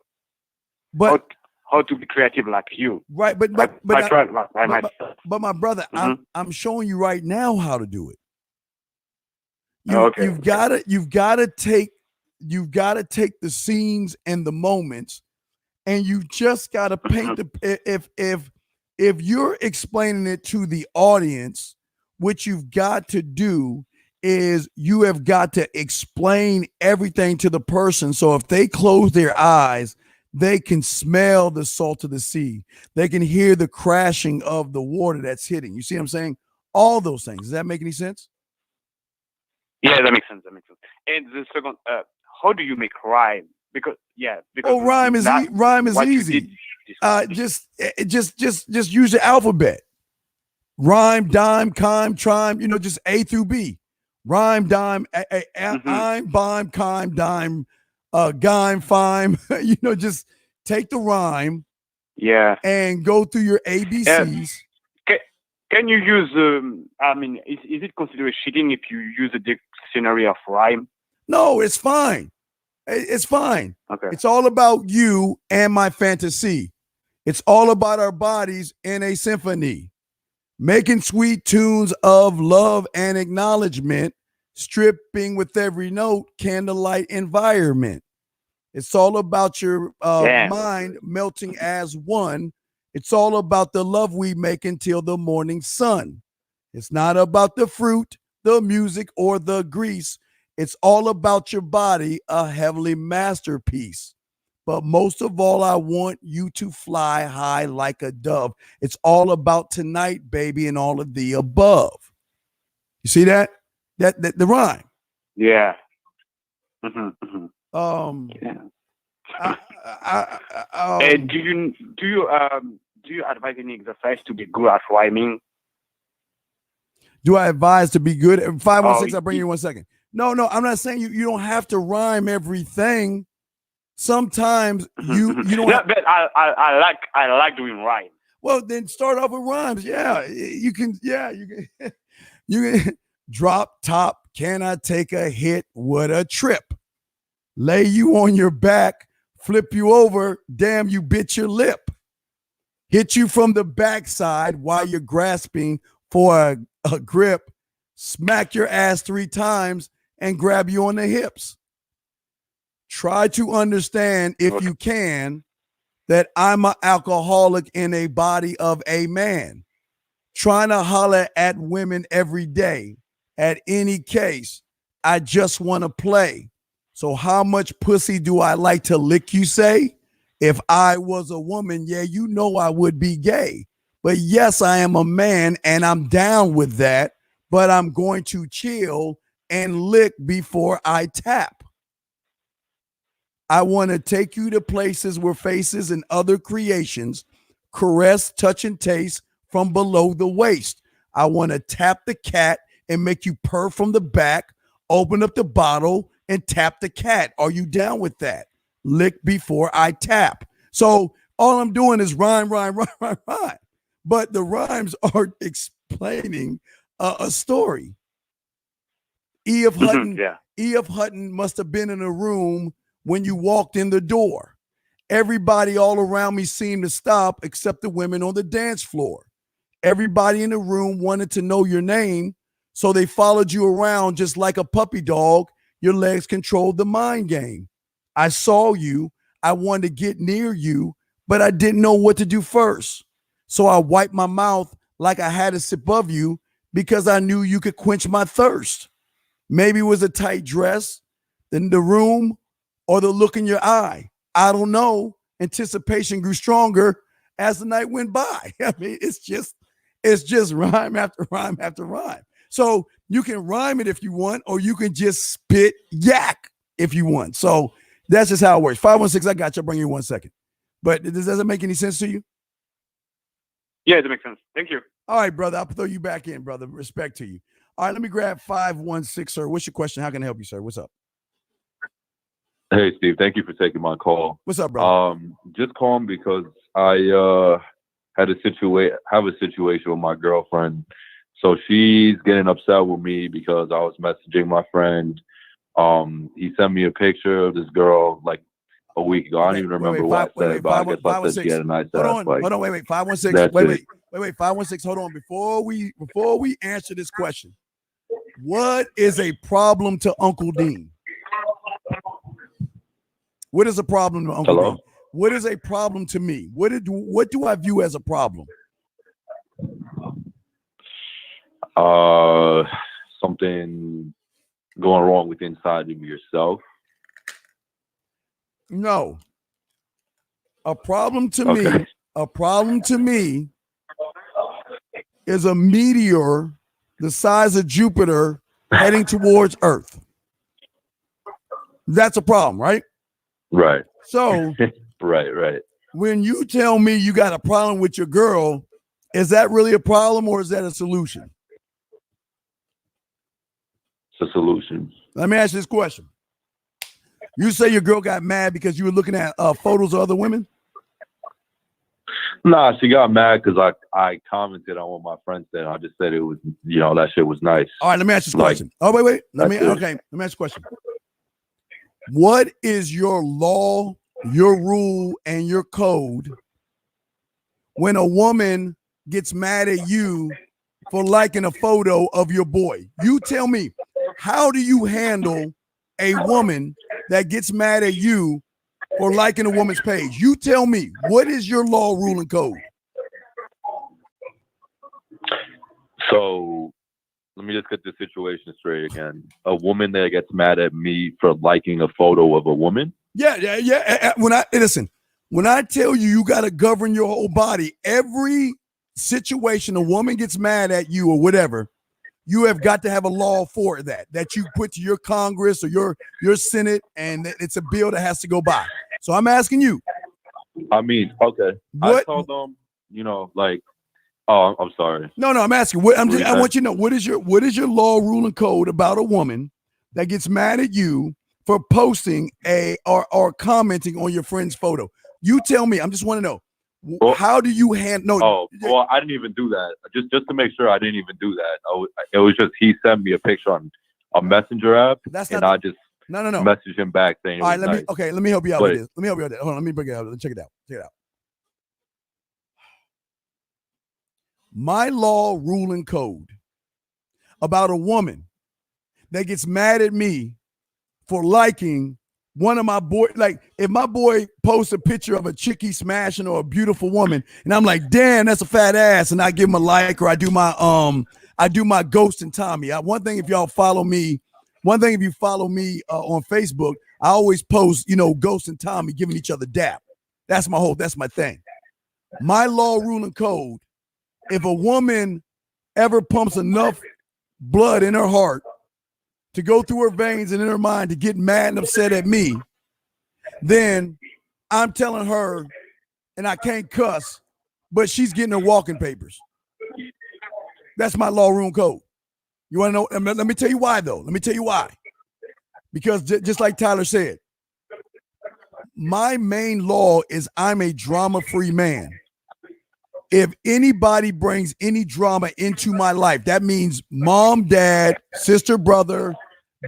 to be creative like you. Right, but I tried by myself. But my brother, I'm showing you right now how to do it. You've got to take the scenes and the moments, and you just got to paint if you're explaining it to the audience, what you've got to do is you have got to explain everything to the person. So if they close their eyes, they can smell the salt of the sea. They can hear the crashing of the water that's hitting. You see what I'm saying? All those things. Does that make any sense? Yeah, that makes sense. And the second, how do you make rhyme because rhyme is easy. Just use the alphabet. Rhyme, dime, chime, trime. Just A through B. Rhyme, dime, I'm, bime, chime, dime, gime, fime. Just take the rhyme. Yeah. And go through your ABCs. Can you use? Is it considered cheating if you use a dictionary of rhyme? No, it's fine. It's fine. Okay. It's all about you and my fantasy. It's all about our bodies in a symphony, making sweet tunes of love and acknowledgement, stripping with every note, candlelight environment. It's all about your mind melting as one. It's all about the love we make until the morning sun. It's not about the fruit, the music, or the grease. It's all about your body, a heavenly masterpiece. But most of all, I want you to fly high like a dove. It's all about tonight, baby, and all of the above. You see that? That the rhyme. Yeah. Do you advise any exercise to be good at rhyming? Do I advise to be good? 516, I'll bring you in 1 second. No, I'm not saying you don't have to rhyme everything. Sometimes you don't. Yeah, but I like doing rhyme. Well, then start off with rhymes. Yeah, you can. Yeah, you can. You can drop top. Can I take a hit? What a trip! Lay you on your back, flip you over. Damn, you bit your lip. Hit you from the backside while you're grasping for a grip. Smack your ass 3 times and grab you on the hips. Try to understand, if you can, that I'm an alcoholic in a body of a man. Trying to holler at women every day. At any case, I just want to play. So how much pussy do I like to lick, you say? If I was a woman, yeah, you know I would be gay. But yes, I am a man and I'm down with that. But I'm going to chill and lick before I tap. I want to take you to places where faces and other creations caress, touch, and taste from below the waist. I want to tap the cat and make you purr from the back, open up the bottle and tap the cat. Are you down with that? Lick before I tap. So all I'm doing is rhyme. But the rhymes are explaining a story. E.F. Hutton must have been in a room when you walked in the door. Everybody all around me seemed to stop except the women on the dance floor. Everybody in the room wanted to know your name, so they followed you around just like a puppy dog. Your legs controlled the mind game. I saw you. I wanted to get near you, but I didn't know what to do first. So I wiped my mouth like I had a sip of you because I knew you could quench my thirst. Maybe it was a tight dress, then the room, or the look in your eye. I don't know. Anticipation grew stronger as the night went by. I mean, it's just rhyme after rhyme after rhyme. So you can rhyme it if you want, or you can just spit yak if you want. So that's just how it works. 516, I got you. I'll bring you in 1 second. But does that make any sense to you? Yeah, that makes sense. Thank you. All right, brother. I'll throw you back in, brother. Respect to you. All right, let me grab 516, sir. What's your question? How can I help you, sir? What's up? Hey, Steve. Thank you for taking my call. What's up, bro? Just calling because I have a situation with my girlfriend. So she's getting upset with me because I was messaging my friend. He sent me a picture of this girl like a week ago. I don't even remember what I said, but I guess I said she had a nice ass. Hold on, wait, 516. Wait, 516. Hold on. Before we answer this question, what is a problem to Uncle Dean? What is a problem to Uncle Dean? What is a problem to me? What do I view as a problem? Something going wrong with inside of yourself. No. A problem to me is a meteor the size of Jupiter heading towards Earth. That's a problem, right? Right. So right. when you tell me you got a problem with your girl, is that really a problem or is that a solution? It's a solution. Let me ask you this question. You say your girl got mad because you were looking at photos of other women? Nah, she got mad because I commented on what my friend said. I just said it was, that shit was nice. All right, let me ask you this question. Oh, wait. Let me ask you a question. What is your law, your rule, and your code when a woman gets mad at you for liking a photo of your boy? You tell me, how do you handle a woman that gets mad at you for liking a woman's page? You tell me, what is your law, rule, and code? So let me just get this situation straight again. A woman that gets mad at me for liking a photo of a woman? Yeah. When I tell you, you got to govern your whole body. Every situation a woman gets mad at you or whatever, you have got to have a law for that you put to your Congress or your Senate, and it's a bill that has to go by. So I'm asking you. I mean, okay. I told them, oh, I'm sorry. No, I'm asking. I want you to know what is your law, rule, and code about a woman that gets mad at you for posting or commenting on your friend's photo? You tell me. I just want to know. Well, how do you handle? Oh, well, I didn't even do that. Just to make sure, I didn't even do that. It was just he sent me a picture on a messenger app, I just messaged him back saying. All right, let me help you out with this. Let me help you out with that. Hold on, let me bring it out. Check it out. My law, rule, and code about a woman that gets mad at me for liking one of my boy, like if my boy posts a picture of a chickie smashing or a beautiful woman, and I'm like, damn, that's a fat ass, and I give him a like, or I do my Ghost and Tommy. One thing if you follow me on Facebook, I always post, Ghost and Tommy giving each other dap. That's my thing. My law, rule, and code. If a woman ever pumps enough blood in her heart to go through her veins and in her mind to get mad and upset at me, then I'm telling her, and I can't cuss, but she's getting her walking papers. That's my law, rule, and code. You want to know? Let me tell you why, though. Let me tell you why. Because just like Tyler said, my main law is I'm a drama-free man. If anybody brings any drama into my life, that means mom, dad, sister, brother,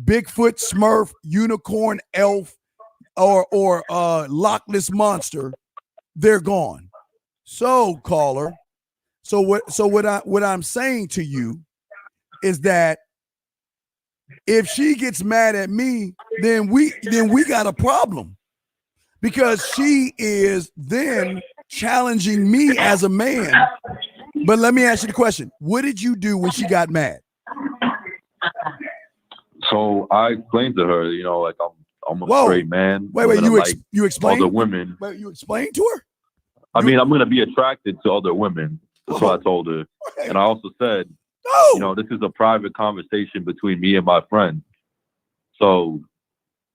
Bigfoot, Smurf, unicorn, elf, or Loch Ness monster, they're gone. So, caller, what I'm saying to you is that if she gets mad at me, then we got a problem, because she is then challenging me as a man. But let me ask you the question. What did you do when she got mad? So I explained to her, like I'm a straight man. Wait, you explained? Other women. Wait, you explained to her? I mean, I'm going to be attracted to other women. That's what I told her. And I also said, this is a private conversation between me and my friend. So,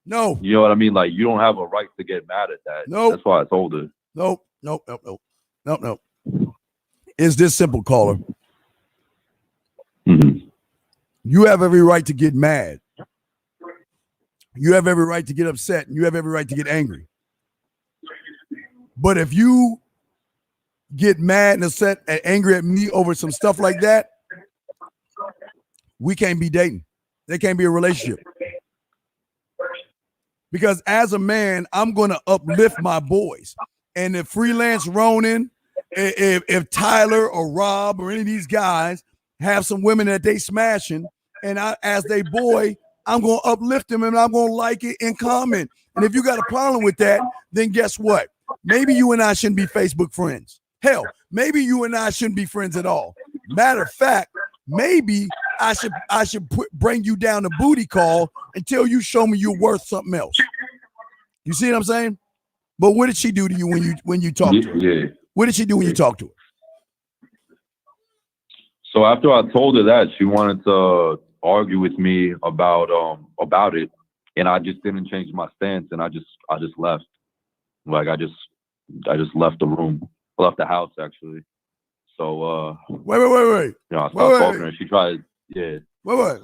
no. You know what I mean? Like, you don't have a right to get mad at that. No. That's why I told her. No. It's this simple, caller. Mm-hmm. You have every right to get mad. You have every right to get upset, and you have every right to get angry. But if you get mad and upset and angry at me over some stuff like that, we can't be dating. There can't be a relationship. Because as a man, I'm going to uplift my boys. And if Freelance Ronin, if Tyler or Rob or any of these guys have some women that they smashing, and as they boy, I'm going to uplift them and I'm going to like it and comment. And if you got a problem with that, then guess what? Maybe you and I shouldn't be Facebook friends. Hell, maybe you and I shouldn't be friends at all. Matter of fact, maybe I should bring you down to booty call until you show me you're worth something else. You see what I'm saying? But what did she do to you when you talked to her? Yeah. What did she do when you talked to her? So after I told her that, she wanted to argue with me about it. and I just didn't change my stance, and I just left. Like I just left the room. I left the house actually. So wait. You know, I started talking to her. She tried, yeah. Wait.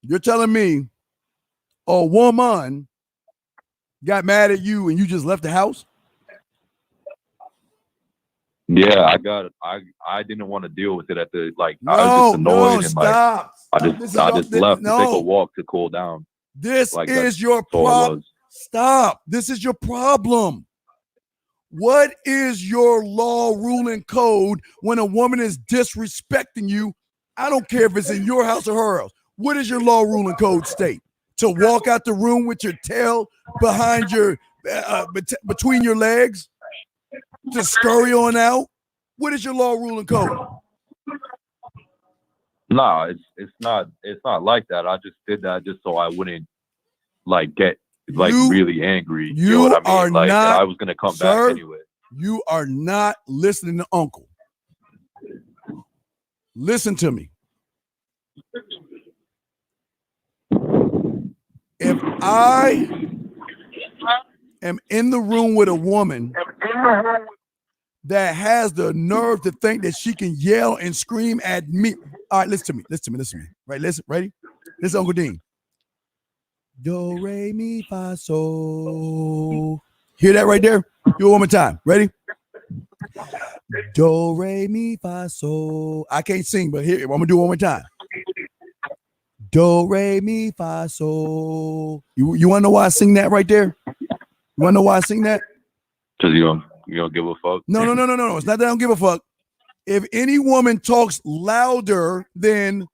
You're telling me a woman got mad at you and you just left the house? Yeah, I didn't want to deal with it at the I was just annoyed and stop. I just left to take a walk to cool down. This is your problem. Stop. This is your problem. What is your law, rule, and code when a woman is disrespecting you? I don't care if it's in your house or her house. What does your law, rule, and code state? To walk out the room with your tail behind your between your legs? To scurry on out? What is your law, rule, and code? No, it's not like that. I just did that just so I wouldn't get really angry. You know what I mean? And I was gonna come back anyway. You are not listening to Uncle. Listen to me. If I am in the room with a woman that has the nerve to think that she can yell and scream at me. All right, listen to me. Right, listen, ready? This is Uncle Dean. Do, re, mi, fa, so. Hear that right there? Do it one more time. Ready? Do, re, mi, fa, so. I can't sing, but here, I'm going to do it one more time. Do, re, mi, fa, so. You want to know why I sing that right there? You want to know why I sing that? Because you don't give a fuck? No. It's not that I don't give a fuck. If any woman talks louder than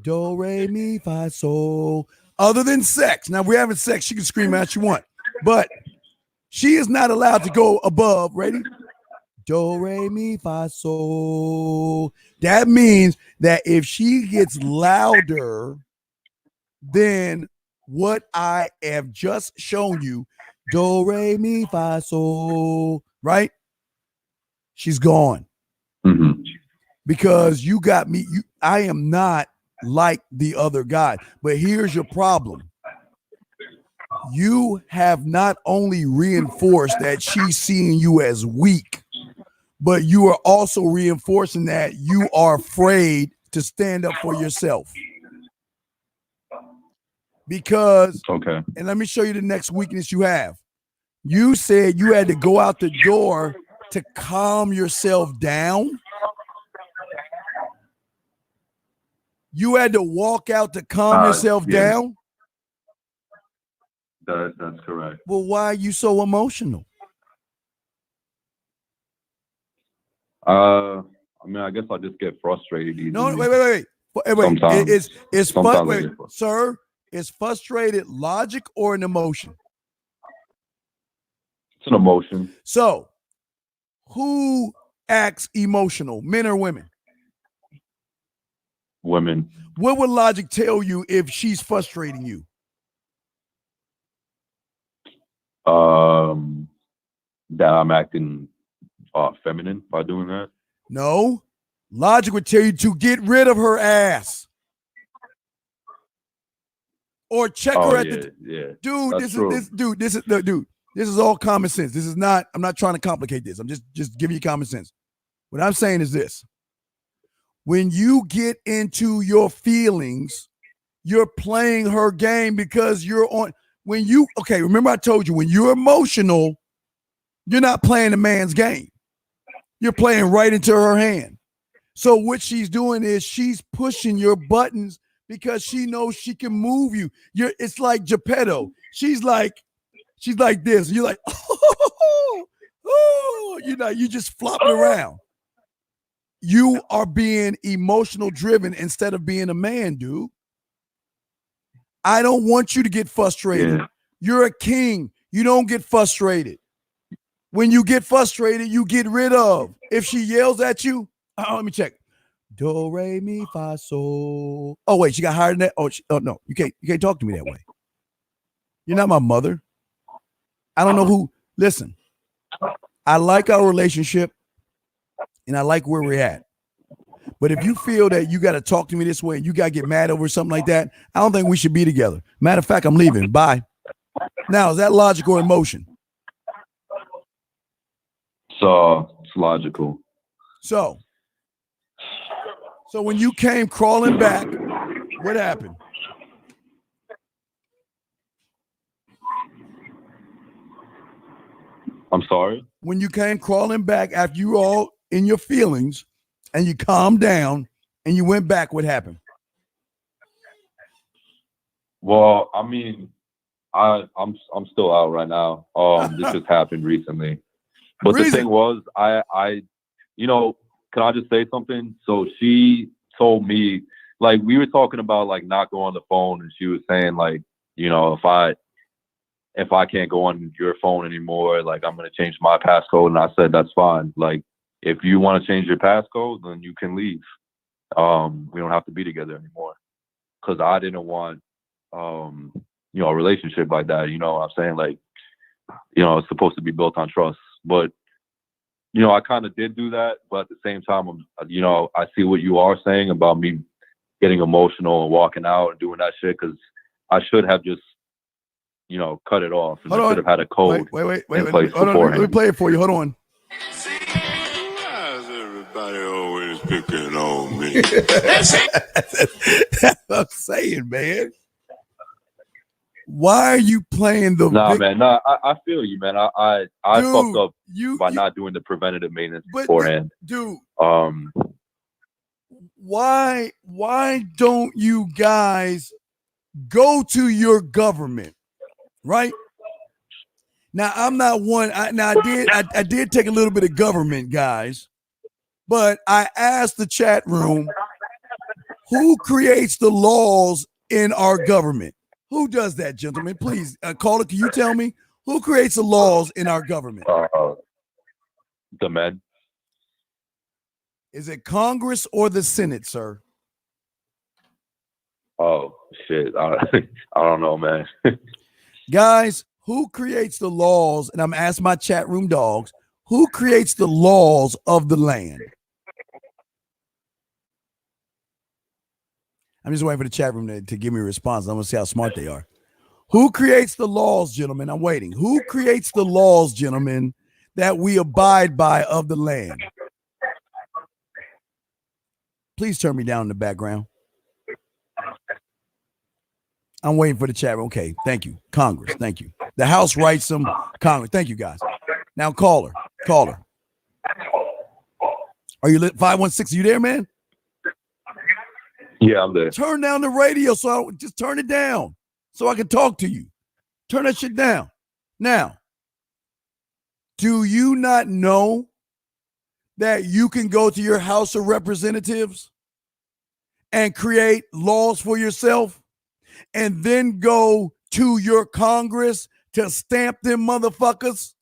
do, re, mi, fa, so, other than sex. Now, if we're having sex, she can scream out she want. But she is not allowed to go above, ready? Do, re, mi, fa, so. That means that if she gets louder than what I have just shown you, do, re, mi, fa, so, right? She's gone. Mm-hmm. Because you got me. I am not like the other guy. But here's your problem. You have not only reinforced that she's seeing you as weak, but you are also reinforcing that you are afraid to stand up for yourself. Because, okay. And let me show you the next weakness you have. You said you had to go out the door to calm yourself down. You had to walk out to calm yourself down? That's correct. Well, why are you so emotional? I mean, I guess I just get frustrated easily. No, wait. Sometimes. Sir, is frustrated logic or an emotion? It's an emotion. So, who acts emotional, men or women? Women. What would logic tell you if she's frustrating you? That I'm acting feminine by doing that. No, logic would tell you to get rid of her ass or check her at dude. This is all common sense. This is not. I'm not trying to complicate this. I'm just giving you common sense. What I'm saying is this: when you get into your feelings, you're playing her game because you're on. Remember I told you, when you're emotional, you're not playing the man's game. You're playing right into her hand. So what she's doing is she's pushing your buttons because she knows she can move you. It's like Geppetto. She's like this. You're like, you just flopping around. You are being emotional driven instead of being a man, dude. I don't want you to get frustrated. Yeah. You're a king. You don't get frustrated. When you get frustrated, you get rid of. If she yells at you, let me check. Do, re, mi, fa, so. Oh, wait, she got higher than that? Oh, no, you can't talk to me that way. You're not my mother. I don't know who. Listen, I like our relationship and I like where we're at. But if you feel that you got to talk to me this way and you got to get mad over something like that, I don't think we should be together. Matter of fact, I'm leaving. Bye. Now, is that logic or emotion? So it's logical. So when you came crawling back, what happened? I'm sorry? When you came crawling back after you were all in your feelings and you calmed down and you went back, what happened? Well, I mean, I'm still out right now. This just happened recently. But the thing was, I you know, can I just say something? So she told me, like, we were talking about like not going on the phone, and she was saying like, you know, if I can't go on your phone anymore, like I'm gonna change my passcode. And I said that's fine. Like, if you want to change your passcode, then you can leave. We don't have to be together anymore. Because I didn't want you know, a relationship like that. You know what I'm saying? Like, you know, it's supposed to be built on trust. But, you know, I kind of did do that. But at the same time, you know, I see what you are saying about me getting emotional and walking out and doing that shit, because I should have just, you know, cut it off. And I should have had a code in place beforehand. Let me play it for you. Hold on. Everybody always picking on me. That's what I'm saying, man. Why are you playing the? Nah, man. Nah, I feel you, man. I fucked up by not doing the preventative maintenance beforehand. Dude. Why don't you guys go to your government? Right now, I'm not one. I did take a little bit of government, guys, but I asked the chat room, who creates the laws in our government? Who does that, gentlemen? Please, caller, can you tell me who creates the laws in our government? The men. Is it Congress or the Senate, sir? Oh shit! I don't know, man. Guys, who creates the laws? And I'm asking my chat room dogs, who creates the laws of the land? I'm just waiting for the chat room to give me a response. I'm going to see how smart they are. Who creates the laws, gentlemen? I'm waiting. Who creates the laws, gentlemen, that we abide by of the land? Please turn me down in the background. I'm waiting for the chat room. Okay, thank you. Congress, thank you. The House writes them. Congress, thank you, guys. Now, caller. Are you lit? 516, you there, man? Yeah, I'm there. Turn down the radio, just turn it down so I can talk to you. Turn that shit down. Now, do you not know that you can go to your House of Representatives and create laws for yourself and then go to your Congress to stamp them motherfuckers?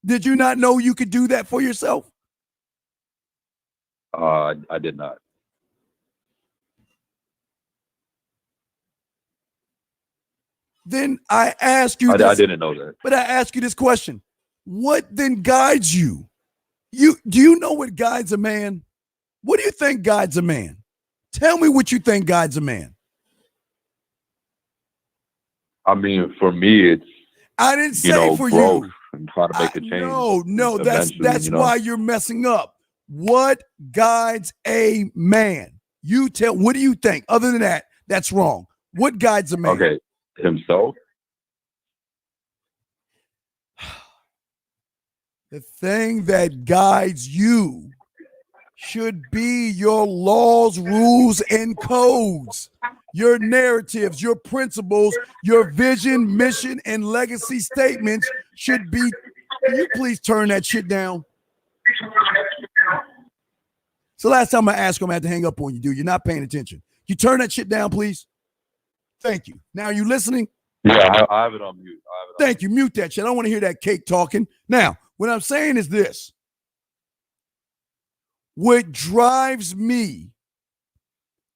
Did you not know you could do that for yourself? I did not. Then I ask you I didn't know that. But I ask you this question. What then guides you? Do you know what guides a man? What do you think guides a man? Tell me what you think guides a man. I mean, for me, it's I didn't say for growth you. And trying to make a change. No, that's why you're messing up. What guides a man? You tell. What do you think? Other than that, that's wrong. What guides a man? Okay, himself. The thing that guides you should be your laws, rules, and codes, your narratives, your principles, your vision, mission, and legacy statements should be. Can you please turn that shit down? So last time I asked him, I had to hang up on you, dude. You're not paying attention. You turn that shit down, please. Thank you. Now, are you listening? Yeah, I have it on mute. Thank you. Mute that shit. I don't want to hear that cake talking. Now, what I'm saying is this. What drives me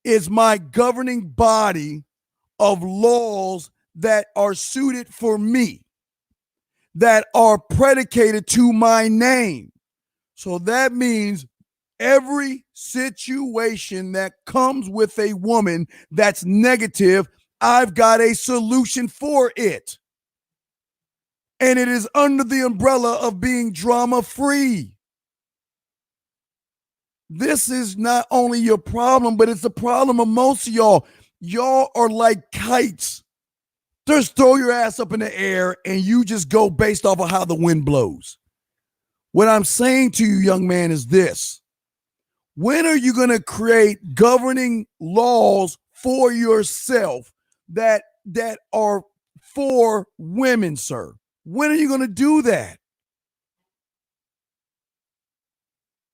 is my governing body of laws that are suited for me, that are predicated to my name. So that means Every situation that comes with a woman that's negative, I've got a solution for it. And it is under the umbrella of being drama-free. This is not only your problem, but it's the problem of most of y'all. Y'all are like kites. Just throw your ass up in the air and you just go based off of how the wind blows. What I'm saying to you, young man, is this. When are you going to create governing laws for yourself that are for women, sir? When are you going to do that?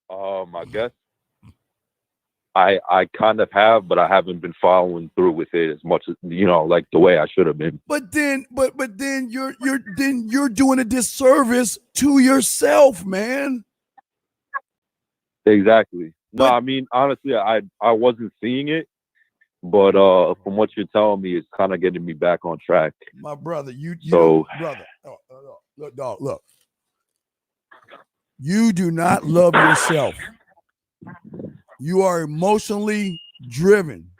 I guess I kind of have, but I haven't been following through with it as much as, like the way I should have been. But then you're doing a disservice to yourself, man. Exactly. No, I mean, honestly, I wasn't seeing it, but from what you're telling me, it's kind of getting me back on track. My brother, look. You do not love yourself. You are emotionally driven.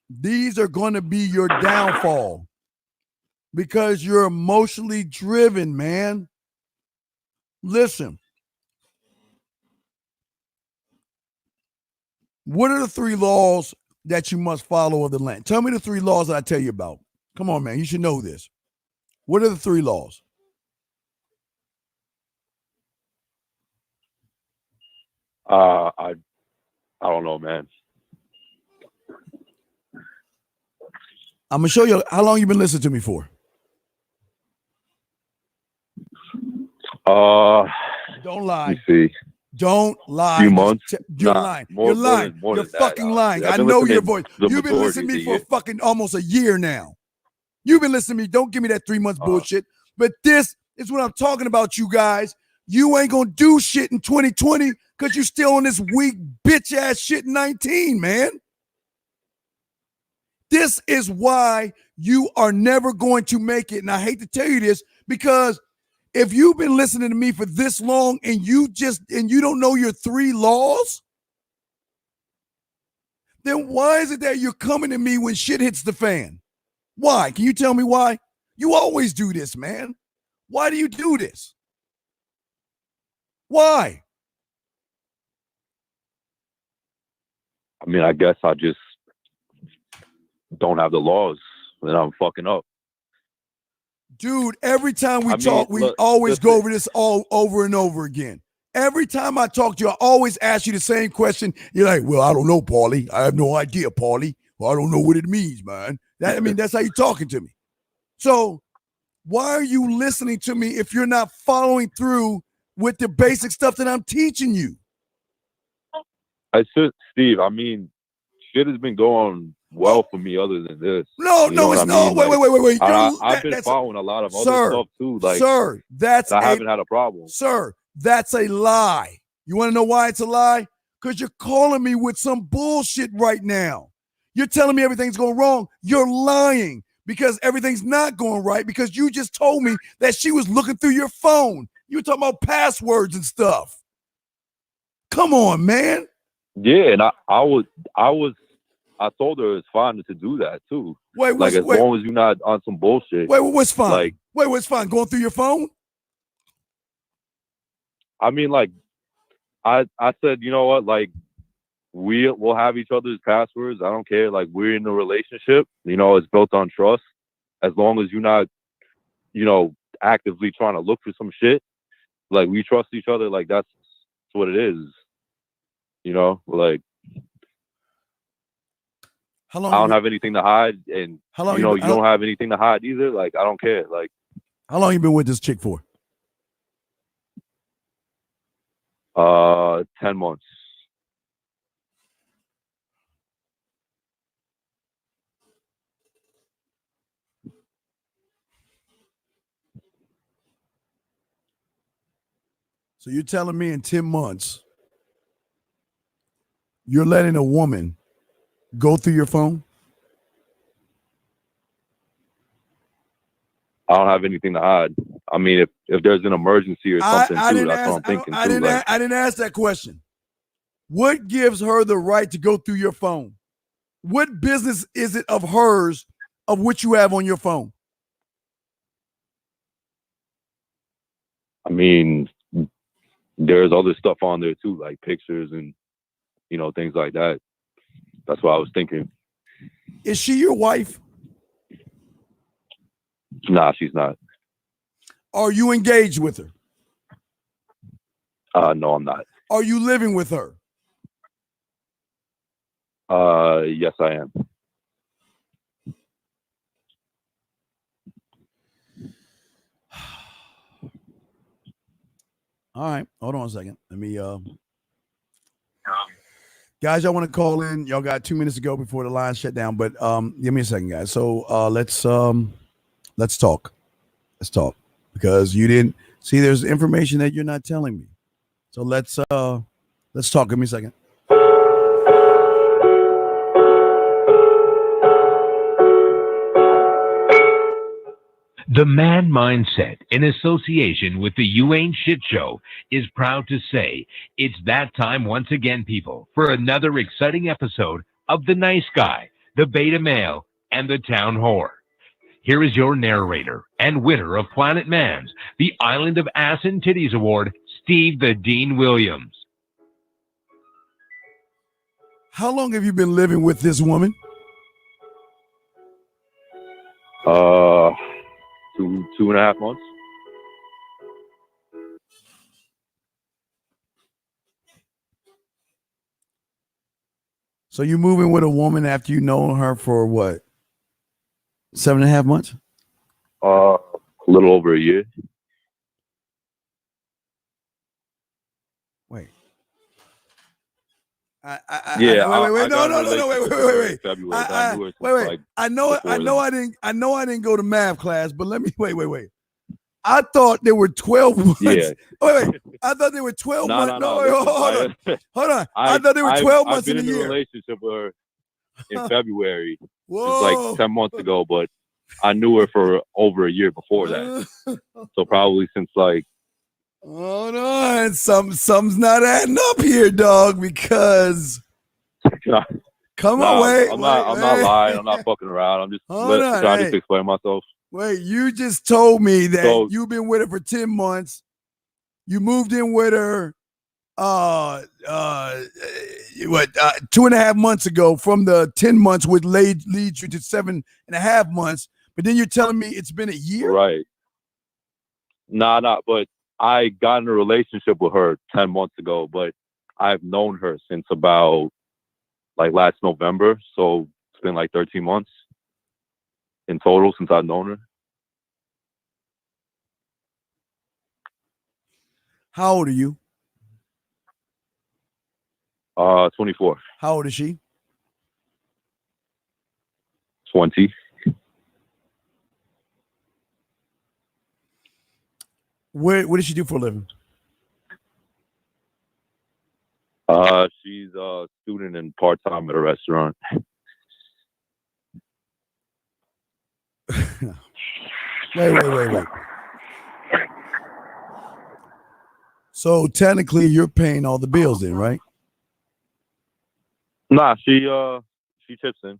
These are going to be your downfall because you're emotionally driven, man. Listen. What are the 3 laws that you must follow of the land? Tell me the 3 laws that I tell you about. Come on, man. You should know this. What are the 3 laws? I don't know, man. I'm gonna show you how long you've been listening to me for. Don't lie. Let me see. Don't lie. Few months. You're lying. You're lying. You're fucking lying. I know your voice. You've been listening to me for fucking almost a year now. You've been listening to me. Don't give me that 3 months bullshit. But this is what I'm talking about, you guys. You ain't gonna do shit in 2020 because you still on this weak bitch ass shit in 19, man. This is why you are never going to make it. And I hate to tell you this because if you've been listening to me for this long and you don't know your 3 laws, then why is it that you're coming to me when shit hits the fan? Why? Can you tell me why? You always do this, man. Why do you do this? Why? I mean, I guess I just don't have the laws and I'm fucking up. Dude, every time we talk, we always go over this all over and over again. Every time I talk to you, I always ask you the same question. You're like, well, I don't know, Paulie. I have no idea, Paulie. Well, I don't know what it means, man. That's how you're talking to me. So why are you listening to me if you're not following through with the basic stuff that I'm teaching you? Steve, I mean, shit has been going well for me other than this. No, it's not. Wait. I've been following a lot of other stuff too. Like, sir, I haven't had a problem. Sir, that's a lie. You want to know why it's a lie? Because you're calling me with some bullshit right now. You're telling me everything's going wrong. You're lying because everything's not going right because you just told me that she was looking through your phone. You were talking about passwords and stuff. Come on, man. Yeah, and I told her it's fine to do that too. As long as you're not on some bullshit. What's fine? What's fine? Going through your phone? I mean, like, I said, you know what? Like, we'll have each other's passwords. I don't care. Like, we're in a relationship. It's built on trust. As long as you're not, actively trying to look for some shit. Like, we trust each other. Like, that's what it is. Like, how long I don't have anything to hide, and how long you don't have anything to hide either. Like, I don't care. Like, how long you been with this chick for? 10 months. So you're telling me in 10 months, you're letting a woman go through your phone? I don't have anything to hide. I mean, if there's an emergency or something, that's what I'm thinking too. I didn't ask that question. What gives her the right to go through your phone? What business is it of hers of what you have on your phone? I mean, there's other stuff on there too, like pictures and, things like that. That's what I was thinking. Is she your wife? Nah, she's not. Are you engaged with her? No, I'm not. Are you living with her? Yes, I am. All right. Hold on a second. Let me guys, y'all want to call in? Y'all got 2 minutes to go before the line shut down, but give me a second, guys. So let's talk. Let's talk. Because you didn't see there's information that you're not telling me. So let's talk. Give me a second. The Man Mindset, in association with the You Ain't Shit Show, is proud to say it's that time once again, people, for another exciting episode of The Nice Guy, the Beta Male, and the Town Whore. Here is your narrator and winner of Planet Man's, the Island of Ass and Titties Award, Steve the Dean Williams. How long have you been living with this woman? Two and a half months. So you moving with a woman after you known her for what? 7.5 months? A little over a year. Wait. Wait. I know I didn't go to math class, but let me wait. I thought there were 12 months. Yeah. Wait. I thought there were 12 months. Hold on. I thought there were 12 months in a year. I've been in a relationship with her in February. Whoa. It's like 10 months ago, but I knew her for over a year before that. So probably since like. Hold on. Something's not adding up here, dog, because. Come on, wait. I'm not lying. I'm not fucking around. I'm just trying to explain myself. Wait, you just told me that you've been with her for 10 months. You moved in with her 2.5 months ago from the 10 months, which leads you to 7.5 months. But then you're telling me it's been a year? Right. But I got in a relationship with her 10 months ago, but I've known her since about like last November. So it's been like 13 months in total since I've known her. How old are you? 24. How old is she? 20. What does she do for a living? She's a student and part-time at a restaurant. Wait. So technically you're paying all the bills then, right? Nah, she chips in.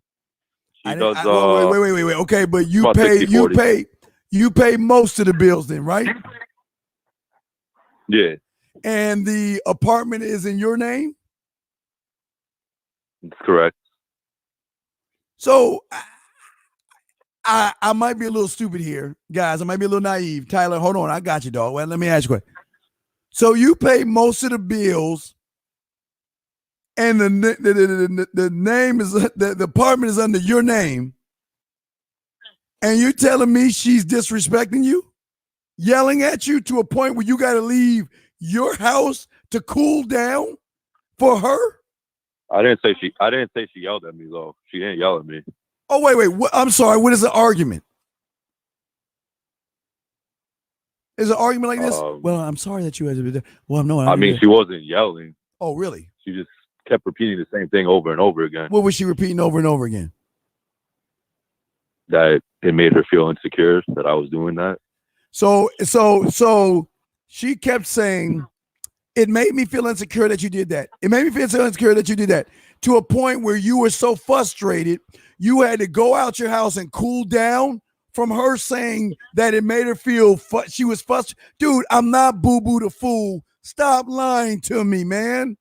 She does wait. Okay, but you pay most of the bills then, right? Yeah. And the apartment is in your name? That's correct. So I might be a little stupid here, guys. I might be a little naive. Tyler, hold on. I got you, dog. Well, let me ask you a question. So you pay most of the bills, and the name is the apartment is under your name, and you're telling me she's disrespecting you, yelling at you to a point where you got to leave your house to cool down for her? I didn't say she yelled at me though. She didn't yell at me. Oh wait. I'm sorry. What is the argument? Is an argument like this? Well, I'm sorry that you had to be there. Well, no. I mean, she wasn't yelling. Oh, really? She just kept repeating the same thing over and over again. What was she repeating over and over again? That it made her feel insecure that I was doing that. So she kept saying, It made me feel insecure that you did that. It made me feel so insecure that you did that, to a point where you were so frustrated, you had to go out your house and cool down from her saying that it made her feel she was frustrated. Dude, I'm not Boo-Boo the Fool. Stop lying to me, man.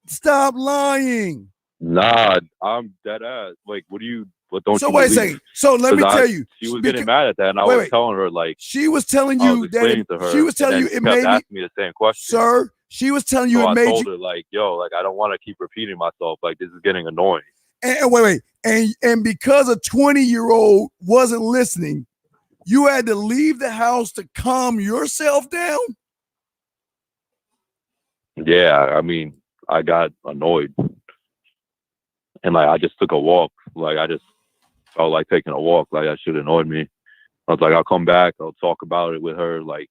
Stop lying. Nah, I'm dead ass. Like, what don't So you wait a believe? second. So let me tell you. She was getting mad at that, and I was telling her, like, she was telling I you was that explaining to her, she was telling and you then it she kept made me, asking me the same question. sir. She was telling you So it I made told you. her, like, yo, like, I don't want to keep repeating myself. Like, this is getting annoying. And wait, and because a 20-year-old wasn't listening, you had to leave the house to calm yourself down. Yeah, I mean, I got annoyed, and like, I just took a walk. Like, I just felt like taking a walk. Like, that shit annoyed me. I was like, I'll come back. I'll talk about it with her. Like,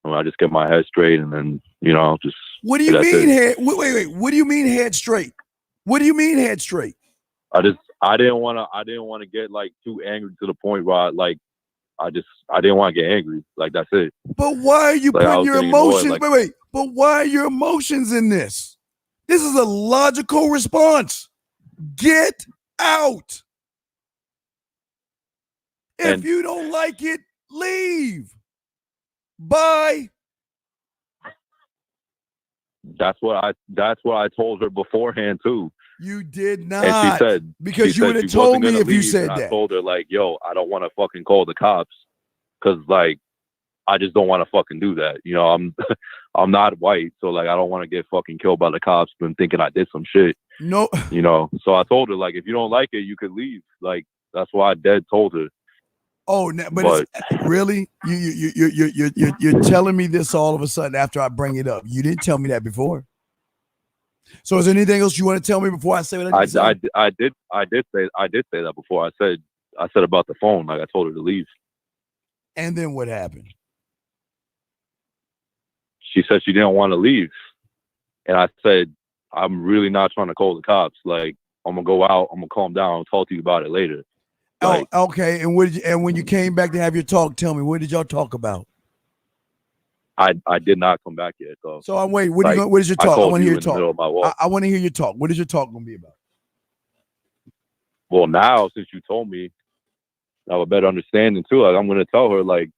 I just get my head straight, and then, just. What do you mean head? Wait. What do you mean head straight? What do you mean head straight? I didn't want to get like too angry to the point where I didn't want to get angry. Like, that's it. But why are you Like, putting your emotions? Annoyed, like, wait. But why are your emotions in this? This is a logical response. Get out. If you don't like it, leave. Bye. That's what I told her beforehand too. You did not. And she said, because you would have told me if you said that. I told her, like, yo, I don't want to fucking call the cops because, like, I just don't want to fucking do that. I'm not white, so, like, I don't want to get fucking killed by the cops and thinking I did some shit. No. So I told her, like, if you don't like it, you could leave. Like, that's why I dead told her. Oh, but it's, really, you're telling me this all of a sudden after I bring it up. You didn't tell me that before. So is there anything else you want to tell me before I say what I said? I did say that before. I said about the phone. Like, I told her to leave. And then what happened? She said she didn't want to leave, and I said, I'm really not trying to call the cops. Like, I'm gonna go out. I'm gonna calm down. I'll talk to you about it later. Like, okay. And when you came back to have your talk, tell me, what did y'all talk about? I did not come back yet, though. So I'm waiting. What is your talk? I want to hear your talk. I want to hear your talk. What is your talk going to be about? Well, now since you told me, I have a better understanding too. Like, I'm going to tell her, like,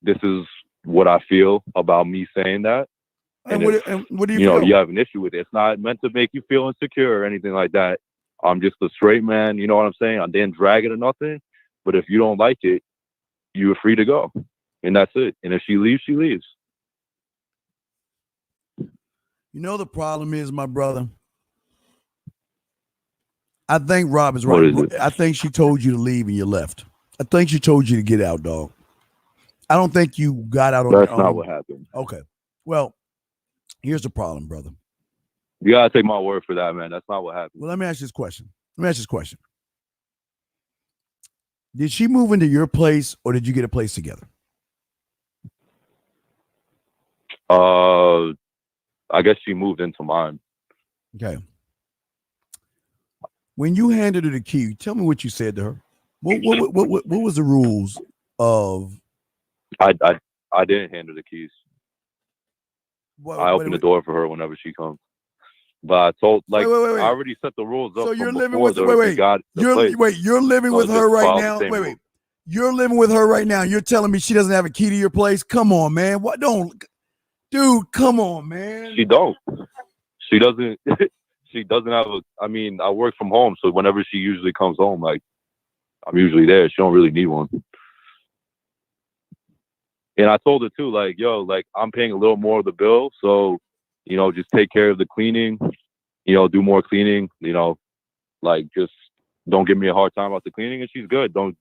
this is what I feel about me saying that. And what do you feel? You have an issue with it. It's not meant to make you feel insecure or anything like that. I'm just a straight man. You know what I'm saying? I didn't drag it or nothing. But if you don't like it, you're free to go. And that's it. And if she leaves, she leaves. The problem is, my brother, I think Rob is right. I think she told you to leave and you left. I think she told you to get out, dog. I don't think you got out on your own. That's not what happened. Okay. Well, here's the problem, brother. You got to take my word for that, man. That's not what happened. Well, let me ask you this question. Did she move into your place or did you get a place together? I guess she moved into mine. Okay. When you handed her the key, tell me what you said to her. What was the rules of? I didn't hand her the keys. I opened the door for her whenever she comes. But I told, like, wait. I already set the rules up. So you're living with you're living with her right now. Wait. You're living with her right now. You're telling me she doesn't have a key to your place? Come on, man. What don't? Dude, come on, man. She don't. She doesn't. She doesn't have a. I mean, I work from home, so whenever she usually comes home, like, I'm usually there. She don't really need one. And I told her too, like, yo, like, I'm paying a little more of the bill, so, just take care of the cleaning. Do more cleaning. Like, just don't give me a hard time about the cleaning, and she's good. Don't,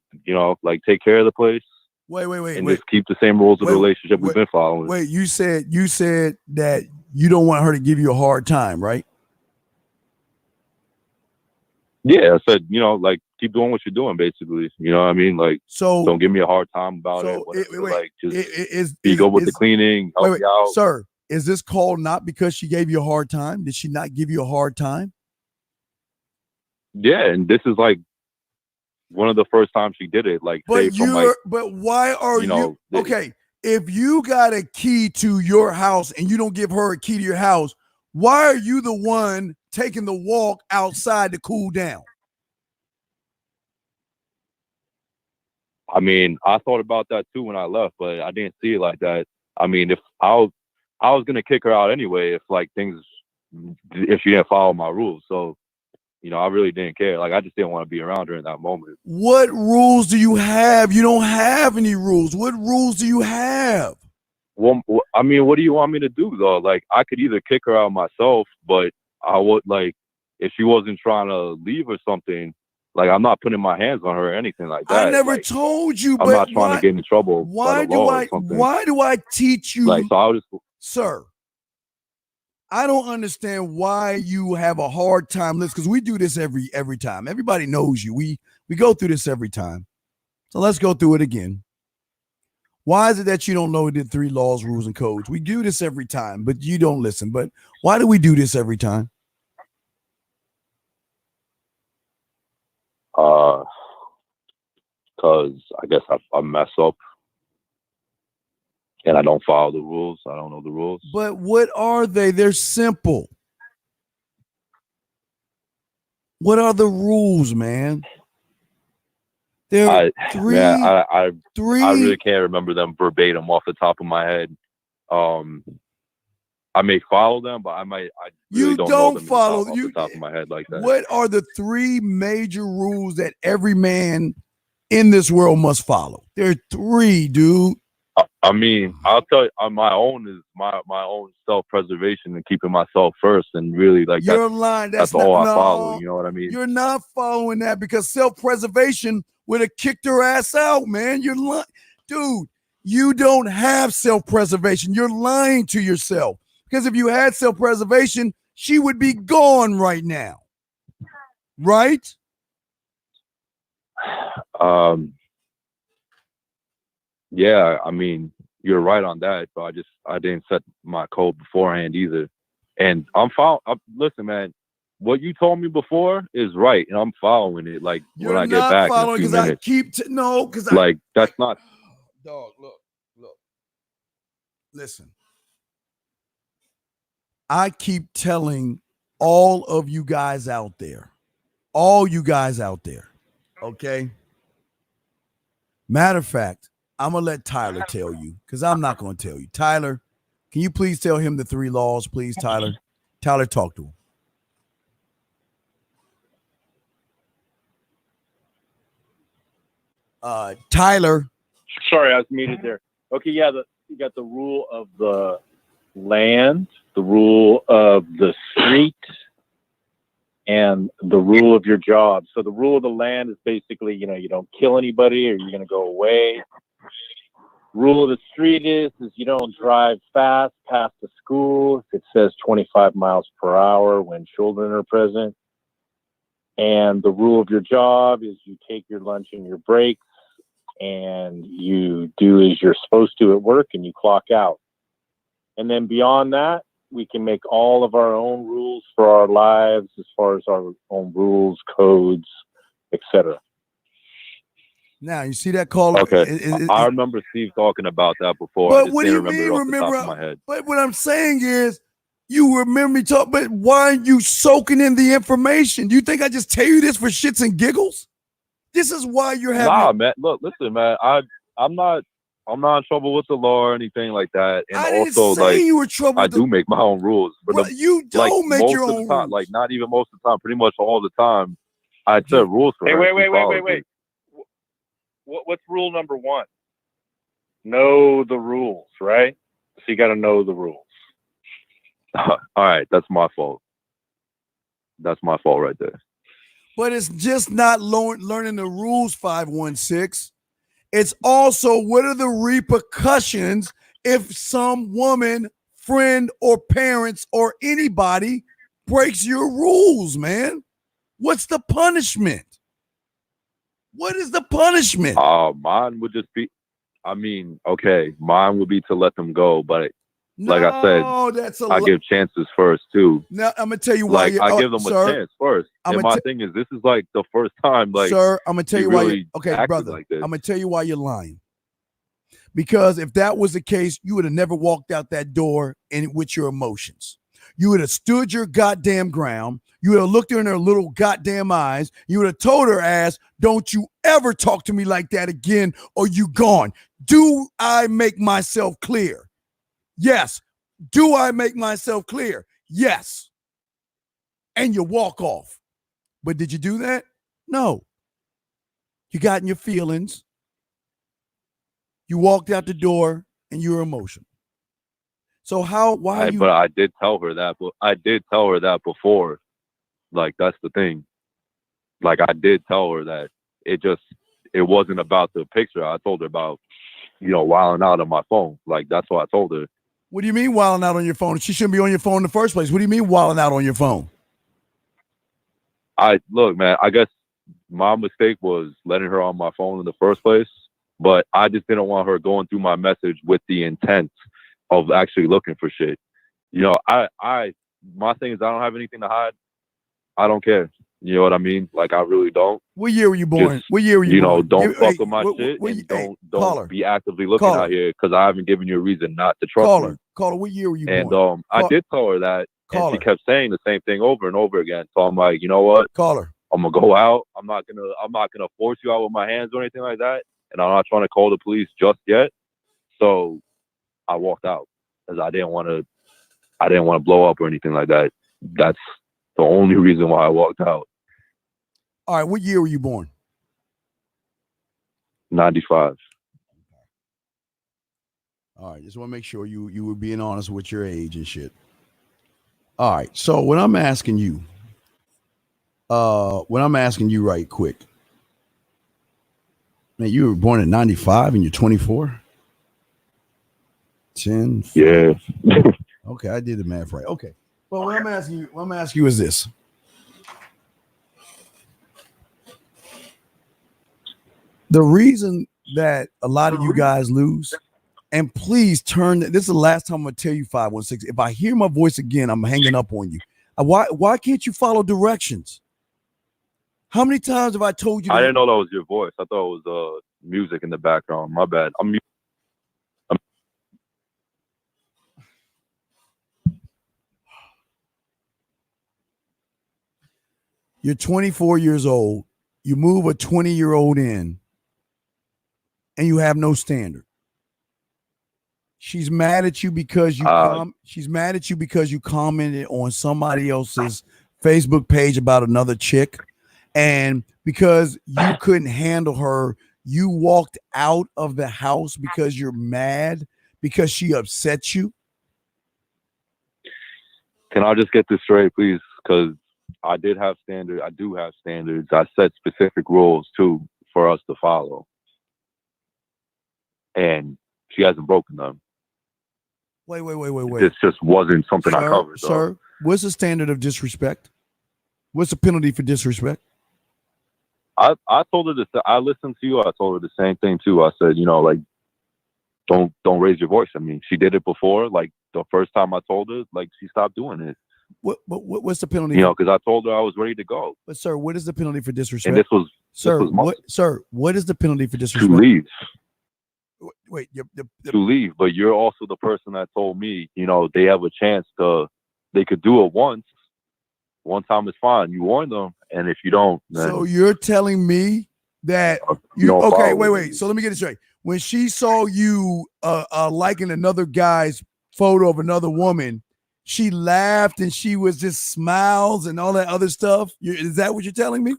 like, take care of the place. Wait. And just keep the same rules of the relationship we've been following. Wait, you said that you don't want her to give you a hard time, right? Yeah, I said, like, keep doing what you're doing, basically. You know what I mean? Like, so don't give me a hard time about it. Whatever, just be good with the cleaning, help you out. Sir, is this called not because she gave you a hard time? Did she not give you a hard time? Yeah, and this is like one of the first times she did it. Like, but why are you okay? if you got a key to your house and you don't give her a key to your house, why are you the one taking the walk outside to cool down? I mean, I thought about that too when I left, but I didn't see it like that. I mean, if I was gonna kick her out anyway, if she didn't follow my rules. So, you know, I really didn't care. Like, I just didn't want to be around her in that moment. What rules do you have? You don't have any rules. What rules do you have? Well, I mean, what do you want me to do though? Like, I could either kick her out myself, but I would, like, if she wasn't trying to leave or something, like, I'm not putting my hands on her or anything like that. I never told you, I'm but not trying to get in trouble. Why do I teach you? Like, so I was just, sir, I don't understand why you have a hard time listening, because we do this every time. Everybody knows you. We go through this every time. So let's go through it again. Why is it that you don't know the 3 laws, rules, and codes? We do this every time, but you don't listen. But why do we do this every time? Because I guess I mess up and I don't follow the rules. I don't know the rules. But what are they? They're simple. What are the rules, man? There are three. Man, I really can't remember them verbatim off the top of my head. I may follow them, but I really you don't don't know them follow off the top of my head like that. What are the 3 major rules that every man in this world must follow? There are 3, dude. I mean, I'll tell you, my own is my own self-preservation and keeping myself first, and really, like, you're lying. That's all I follow. You know what I mean? You're not following that, because self-preservation would have kicked her ass out, man. You're lying, dude. You don't have self-preservation. You're lying to yourself, because if you had self-preservation, she would be gone right now, right? Yeah, I mean, you're right on that, but I didn't set my code beforehand either. And listen, man, what you told me before is right, and I'm following it. Like, when I get back in a few minutes. That's not. Dog, look. Listen. I keep telling all of you guys out there, okay? Matter of fact, I'm going to let Tyler tell you, because I'm not going to tell you. Tyler, can you please tell him the 3 laws, please, Tyler? Tyler, talk to him. Tyler. Sorry, I was muted there. Okay, yeah, you got the rule of the land, the rule of the street, and the rule of your job. So the rule of the land is basically, you know, you don't kill anybody or you're going to go away. Rule of the street is you don't drive fast past the school if it says 25 miles per hour when children are present. And the rule of your job is you take your lunch and your breaks and you do as you're supposed to at work and you clock out. And then beyond that, we can make all of our own rules for our lives as far as our own rules, codes, etc. Now, you see that call? Okay. I remember Steve talking about that before. But I just what do you didn't mean, remember it off the top of my head. But what I'm saying is, you remember me talk, but why aren't you soaking in the information? Do you think I just tell you this for shits and giggles? This is why you're having. Nah, man. Look, listen, man. I'm not in trouble with the law or anything like that. And I didn't also, say like, you were trouble. I do make my own rules. But you don't make your own rules. Like, not even most of the time, pretty much all the time, I set rules for her. Wait. What's rule number 1? Know the rules, right? So you got to know the rules. All right, that's my fault. That's my fault right there. But it's just not learning the rules, 516. It's also, what are the repercussions if some woman, friend, or parents, or anybody breaks your rules, man? What's the punishment? What is the punishment? Mine would just be, mine would be to let them go. But like I said, I give chances first too. Now I'm gonna tell you why. I give them a chance first. And my thing is, this is like the first time. Like, sir, I'm gonna tell you why. Really Okay, brother, like this. I'm gonna tell you why you're lying. Because if that was the case, you would have never walked out that door with your emotions. You would have stood your goddamn ground. You would have looked her in her little goddamn eyes. You would have told her ass, don't you ever talk to me like that again or you gone. Do I make myself clear? Yes. Do I make myself clear? Yes. And you walk off. But did you do that? No. You got in your feelings. You walked out the door and you were emotional. So why you? But I did tell her that. But I did tell her that before. Like, that's the thing. Like, I did tell her that it wasn't about the picture. I told her about, wilding out on my phone. Like, that's what I told her. What do you mean wilding out on your phone? She shouldn't be on your phone in the first place. What do you mean wilding out on your phone? Look, man, I guess my mistake was letting her on my phone in the first place, but I just didn't want her going through my message with the intent of actually looking for shit. My thing is I don't have anything to hide. I don't care. You know what I mean? Like, I really don't. What year were you born? Just, what year were you born? Don't fuck with my shit and don't be actively looking out here because I haven't given you a reason not to trust me. Caller, what year were you and, born? I did tell her that, and she kept saying the same thing over and over again. So I'm like, you know what? Caller. I'm gonna go out. I'm not gonna force you out with my hands or anything like that. And I'm not trying to call the police just yet. So I walked out because I didn't want to blow up or anything like that. That's the only reason why I walked out. All right, what year were you born? 95. All right, just want to make sure you were being honest with your age and shit. All right, so what I'm asking you right quick, man, you were born in 95 and you're 24? 10? 5. Yeah. Okay, I did the math right. Okay. Well, what I'm asking you is this. The reason that a lot of you guys lose, and please this is the last time I'm going to tell you 516. If I hear my voice again, I'm hanging up on you. Why can't you follow directions? How many times have I told you? I didn't know that was your voice. I thought it was music in the background. My bad. You're 24 years old. You move a 20-year-old in, and you have no standard. She's mad at you because she's mad at you because you commented on somebody else's Facebook page about another chick, and because you couldn't handle her, you walked out of the house because you're mad because she upset you. Can I just get this straight, please? Because I did have standards. I do have standards. I set specific rules too for us to follow, and she hasn't broken them. Wait. This just wasn't something I covered. Sir, what's the standard of disrespect? What's the penalty for disrespect? I told her this. I listened to you. I told her the same thing too. I said, like, don't raise your voice. I mean, she did it before. Like the first time I told her, like, she stopped doing it. What's the penalty? Because I told her I was ready to go. But sir, what is the penalty for disrespect? And this was what is the penalty for disrespect? To leave. Wait, to leave. But you're also the person that told me, they have a chance they could do it once. One time is fine. You warn them, and if you don't, then so you're telling me that wait. So let me get it straight. When she saw you liking another guy's photo of another woman, she laughed and she was just smiles and all that other stuff. Is that what you're telling me?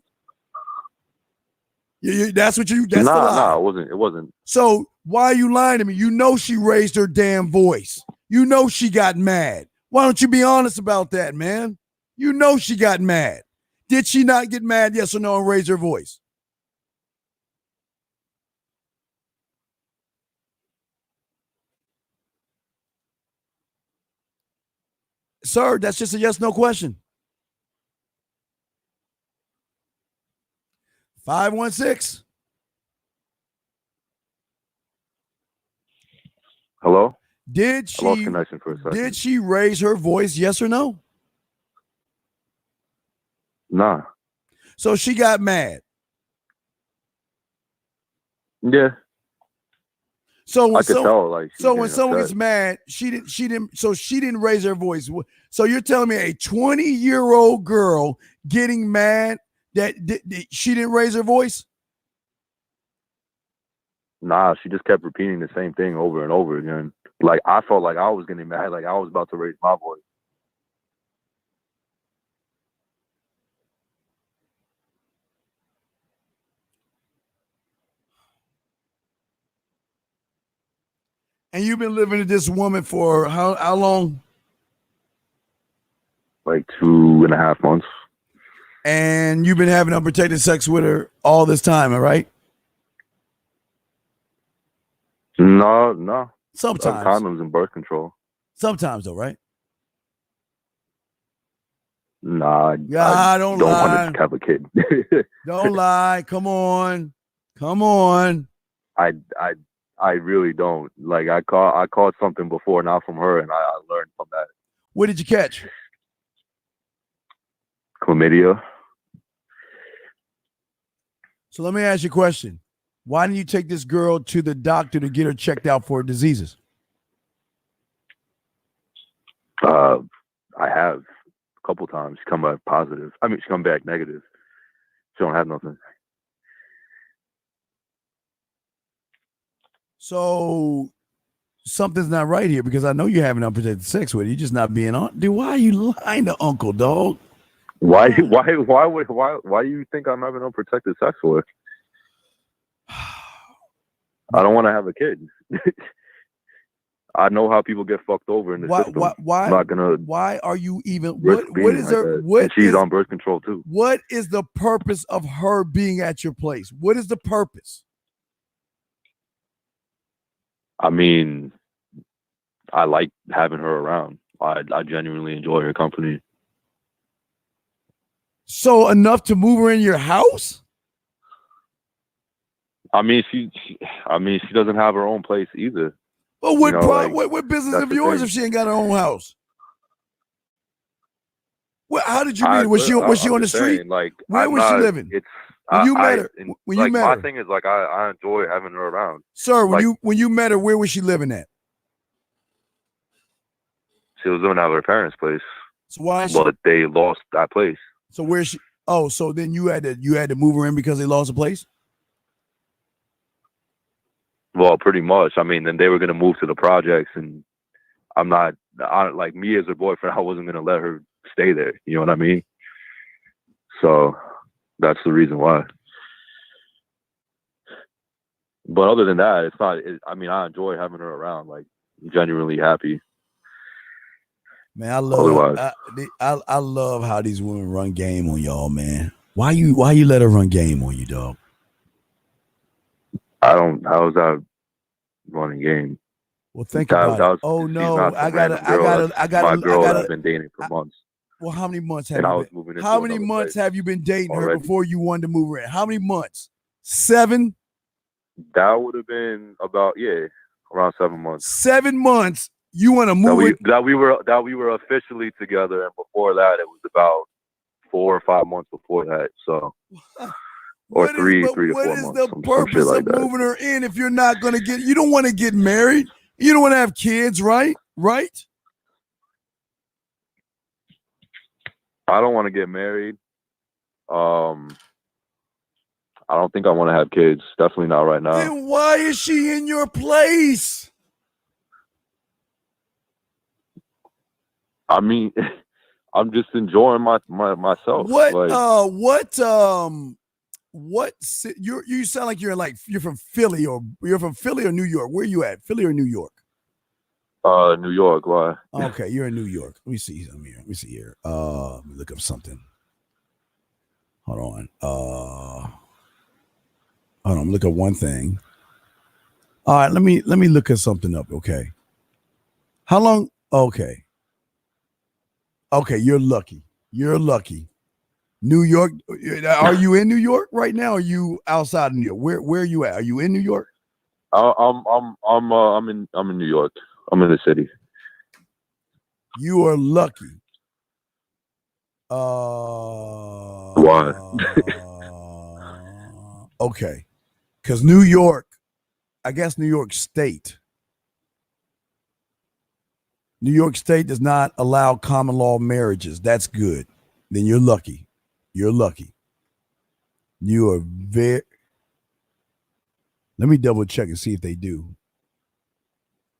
That's what you. That's the lie. No, it wasn't. So why are you lying to me? You know she raised her damn voice. You know she got mad. Why don't you be honest about that, man? You know she got mad. Did she not get mad? Yes or no, and raise her voice? Sir, that's just a yes/no question. 516. Hello? Did I lost connection for a second. Did she raise her voice? Yes or no? Nah. So she got mad. Yeah. So when I could tell, like, she so was when getting someone upset. gets mad, she didn't raise her voice. So you're telling me a 20-year-old girl getting mad that she didn't raise her voice? Nah, she just kept repeating the same thing over and over again. Like, I felt like I was getting mad, like I was about to raise my voice. And you've been living with this woman for how long? Like 2.5 months. And you've been having unprotected sex with her all this time, all right? No. Sometimes. Condoms and birth control. Sometimes though, right? Nah, Yeah, I don't don't lie. want to have a kid. Don't lie. Come on. I really don't. Like, I caught something before, not from her, and I learned from that. What did you catch? Chlamydia. So let me ask you a question. Why didn't you take this girl to the doctor to get her checked out for diseases? I have a couple times. She come back positive. I mean, she come back negative. She don't have nothing. So something's not right here because I know you're having unprotected sex with her. You're just not being on. Dude, why are you lying to Uncle, dog? Why do you think I'm having unprotected sex with? I don't want to have a kid. I know how people get fucked over in the system. I'm not gonna. Why are you even? What is her? And she's on birth control too. What is the purpose of her being at your place? What is the purpose? I mean, I like having her around. I genuinely enjoy her company. So enough to move her in your house? I mean, she doesn't have her own place either. Well, what business of yours if she ain't got her own house? Well, how did you meet her? Was she on the street? Saying, like, where was she living? When you met her, my thing is, like, I enjoy having her around. Sir, when you met her, where was she living at? She was living at her parents' place. So why? But they lost that place. So where's she? Oh, so then you had to move her in because they lost a place? Well, pretty much. I mean, then they were gonna move to the projects, and like me as her boyfriend, I wasn't gonna let her stay there. You know what I mean? So that's the reason why. But other than that, it's not. I mean, I enjoy having her around. Like, I'm genuinely happy. Man, I love how these women run game on y'all, man. Why you let her run game on you, dog? How is that running game? Well, think about it. Oh no, I gotta. My girl I've been dating for months. Well, how many months have how many months have you been dating her before you wanted to move her in? How many months? 7? That would have been about around 7 months. 7 months. You want to move it? That we were officially together, and before that, it was about 4 or 5 months before that. So, or three to 4 months. What is the purpose of moving her in if you're not going to get? You don't want to get married. You don't want to have kids, right? Right? I don't want to get married. I don't think I want to have kids. Definitely not right now. Then why is she in your place? I mean, I'm just enjoying myself. You sound like you're from Philly or New York. Where you at? Philly or New York? New York. Why? Okay, you're in New York. Let me see something here. Let me look up something. Hold on. Hold on. Look at one thing. All right, let me look at something up. Okay. How long? Okay. Okay, you're lucky. New York. Are you in New York right now? Or are you outside of New York? Where are you at? Are you in New York? I'm in New York. I'm in the city. You are lucky. Why? Okay, because New York I guess New York State. New York State does not allow common law marriages. That's good. Then you're lucky. You're lucky. You are very. Let me double check and see if they do.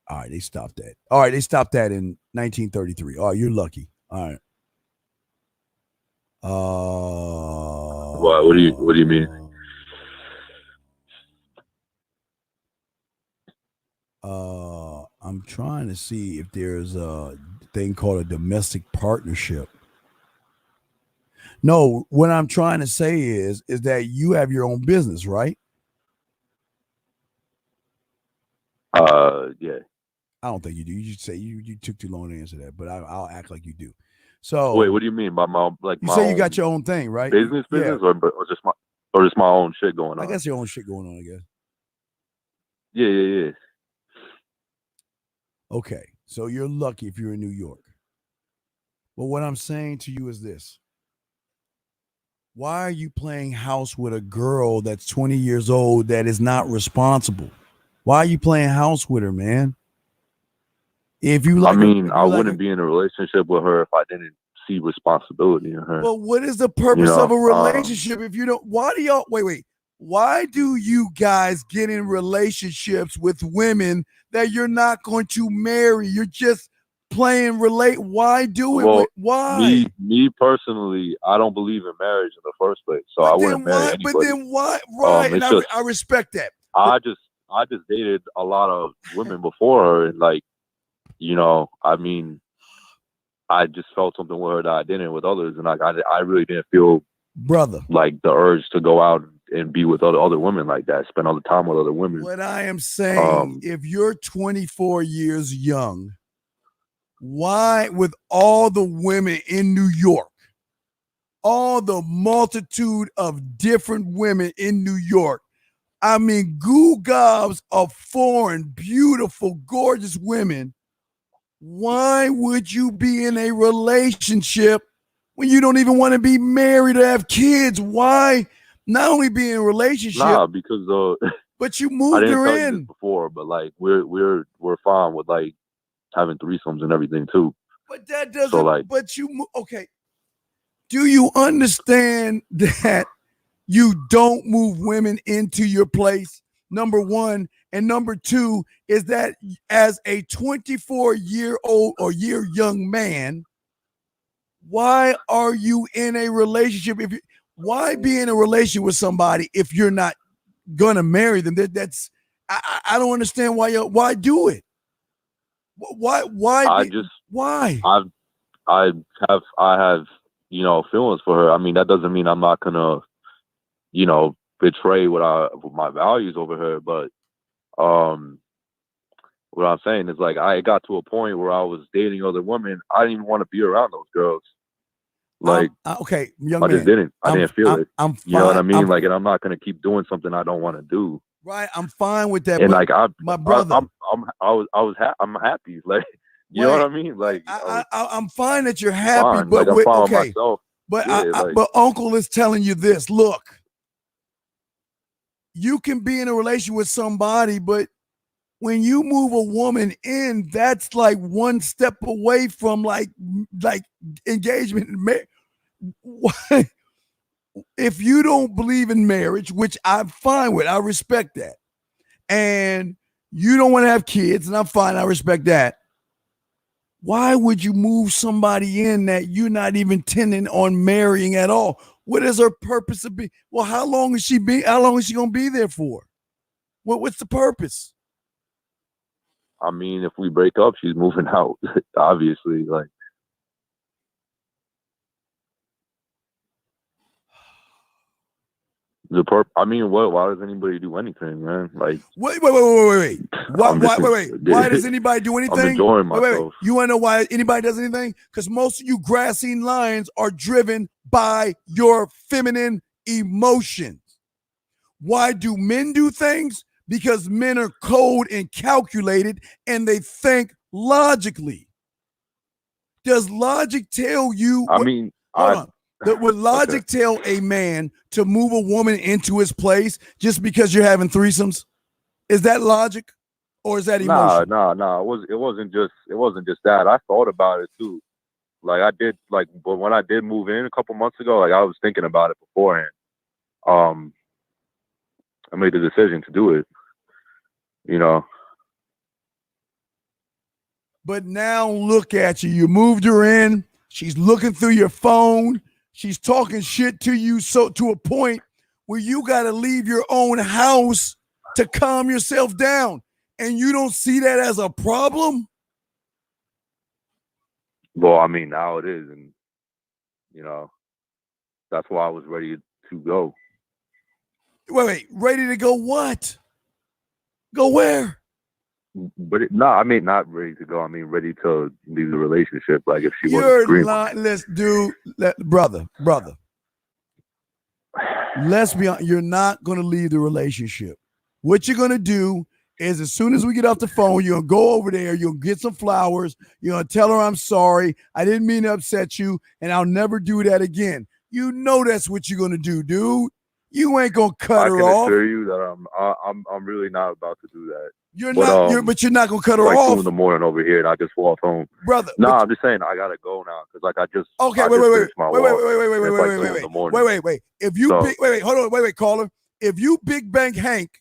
All right, they stopped that. All right, they stopped that in 1933. All right, you're lucky. All right. What do you mean? I'm trying to see if there's a thing called a domestic partnership. No, what I'm trying to say is that you have your own business, right? Yeah. I don't think you do. You just say you took too long to answer that, but I'll act like you do. So wait, what do you mean by my like? You my say you own got your own thing, right? business, Yeah. or just my own shit going on? I guess your own shit going on. I guess. Yeah. Okay, so you're lucky if you're in New York. But what I'm saying to you is this. Why are you playing house with a girl that's 20 years old that is not responsible? Why are you playing house with her, man? If you like, I wouldn't be in a relationship with her if I didn't see responsibility in her. Well, what is the purpose of a relationship if you don't? Why do y'all wait? Why do you guys get in relationships with women that you're not going to marry? You're just playing relate. Why do it? Well, Why? Me personally, I don't believe in marriage in the first place, so I wouldn't marry anybody. But then why? Right, and I respect that. I just dated a lot of women before her, and like, I mean, I just felt something with her that I didn't with others, and like I really didn't feel, brother, like the urge to go out and be with other women like that, spend all the time with other women. What I am saying, if you're 24 years young, why, with all the women in New York, all the multitude of different women in New York, I mean, goo gobs of foreign, beautiful, gorgeous women, why would you be in a relationship when you don't even want to be married or have kids? Why not only be in a relationship? Nah, because but you moved I didn't her tell you in this before, but like we're fine with like having threesomes and everything too. But that doesn't. So like, but you okay? Do you understand that you don't move women into your place? Number one. And number two is that as a 24-year-old or year young man, why are you in a relationship? Why be in a relationship with somebody if you're not gonna marry them? I don't understand why do it. Why? I have feelings for her. I mean, that doesn't mean I'm not gonna betray my values over her, but what I'm saying is like I got to a point where I was dating other women. I didn't even want to be around those girls. Like, okay, young I man, just didn't. I didn't feel it. I'm fine. You know what I mean? And I'm not gonna keep doing something I don't want to do. Right, I'm fine with that. And but like my brother, I'm happy. Like, you know what I mean? Like, I'm fine that you're happy, fine. but like, I'm fine with okay. myself. But Yeah, but Uncle is telling you this. Look, you can be in a relation with somebody, but when you move a woman in, that's like one step away from like engagement. If you don't believe in marriage, which I'm fine with, I respect that, and you don't want to have kids, and I'm fine, I respect that. Why would you move somebody in that you're not even intending on marrying at all? What is her purpose of being? Well, how long is she going to be there for? What's the purpose? I mean, if we break up, she's moving out. Obviously, like. I mean, what? Why does anybody do anything, man? Like, wait. Why does anybody do anything? I'm enjoying myself. You want to know why anybody does anything? Because most of you grassy lions are driven by your feminine emotions. Why do men do things? Because men are cold and calculated, and they think logically. Does logic tell you? Hold on. Would logic tell a man to move a woman into his place just because you're having threesomes? Is that logic, or is that emotion? Nah. It wasn't just that. I thought about it too. Like I did, but when I did move in a couple months ago, like I was thinking about it beforehand. I made the decision to do it. You know. But now look at you. You moved her in. She's looking through your phone. She's talking shit to you to a point where you got to leave your own house to calm yourself down. And you don't see that as a problem? Well, I mean, now it is. And, that's why I was ready to go. Wait. Ready to go what? Go where? But not ready to go. I mean, ready to leave the relationship. Like if she wasn't screaming. Brother. Let's be honest. You're not going to leave the relationship. What you're going to do is as soon as we get off the phone, you're going to go over there. You'll get some flowers. You're going to tell her, I'm sorry. I didn't mean to upset you. And I'll never do that again. You know that's what you're going to do, dude. You ain't going to cut her off. I can assure you that I'm really not about to do that. But you're not gonna cut her like off. 2 in the morning over here, and I just walked home, brother. No, I'm just saying I gotta go now because I just okay. Wait. If you hold on, caller. If you Big Bang Hank,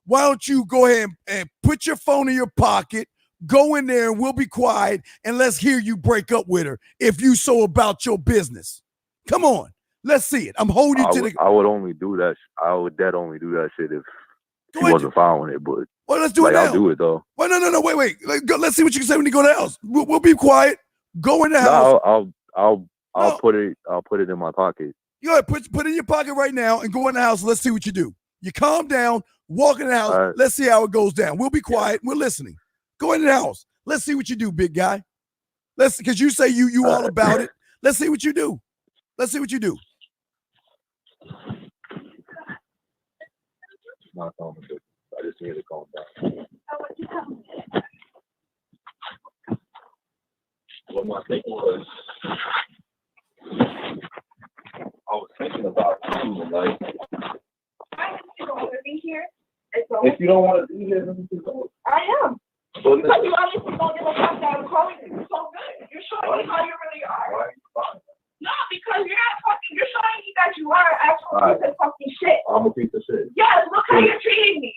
why don't you go ahead and put your phone in your pocket, go in there, and we'll be quiet, and let's hear you break up with her if you so about your business. Come on, let's see it. I'm holding you to the. I would only do that. I would only do that shit if she wasn't following it, but. Well, let's do it now. I'll do it though. Well, no. Wait. Let's see what you can say when you go to the house. We'll be quiet. Go in the house. I'll put it in my pocket. You gotta put it in your pocket right now and go in the house. Let's see what you do. You calm down. Walk in the house. Right. Let's see how it goes down. We'll be quiet. We're listening. Go in the house. Let's see what you do, big guy. Because you say you all about it. Let's see what you do. Let's see what you do. I just need to calm down. What my thinking was, I was thinking about like, if you don't want to be here, then you can go. I am. Well, because you obviously don't give a fuck that I'm calling you. You're so good. You're showing me how you really are. No, because you're showing me that you are an actual piece of fucking shit. I'm a piece of shit. Yes, look how you're treating me.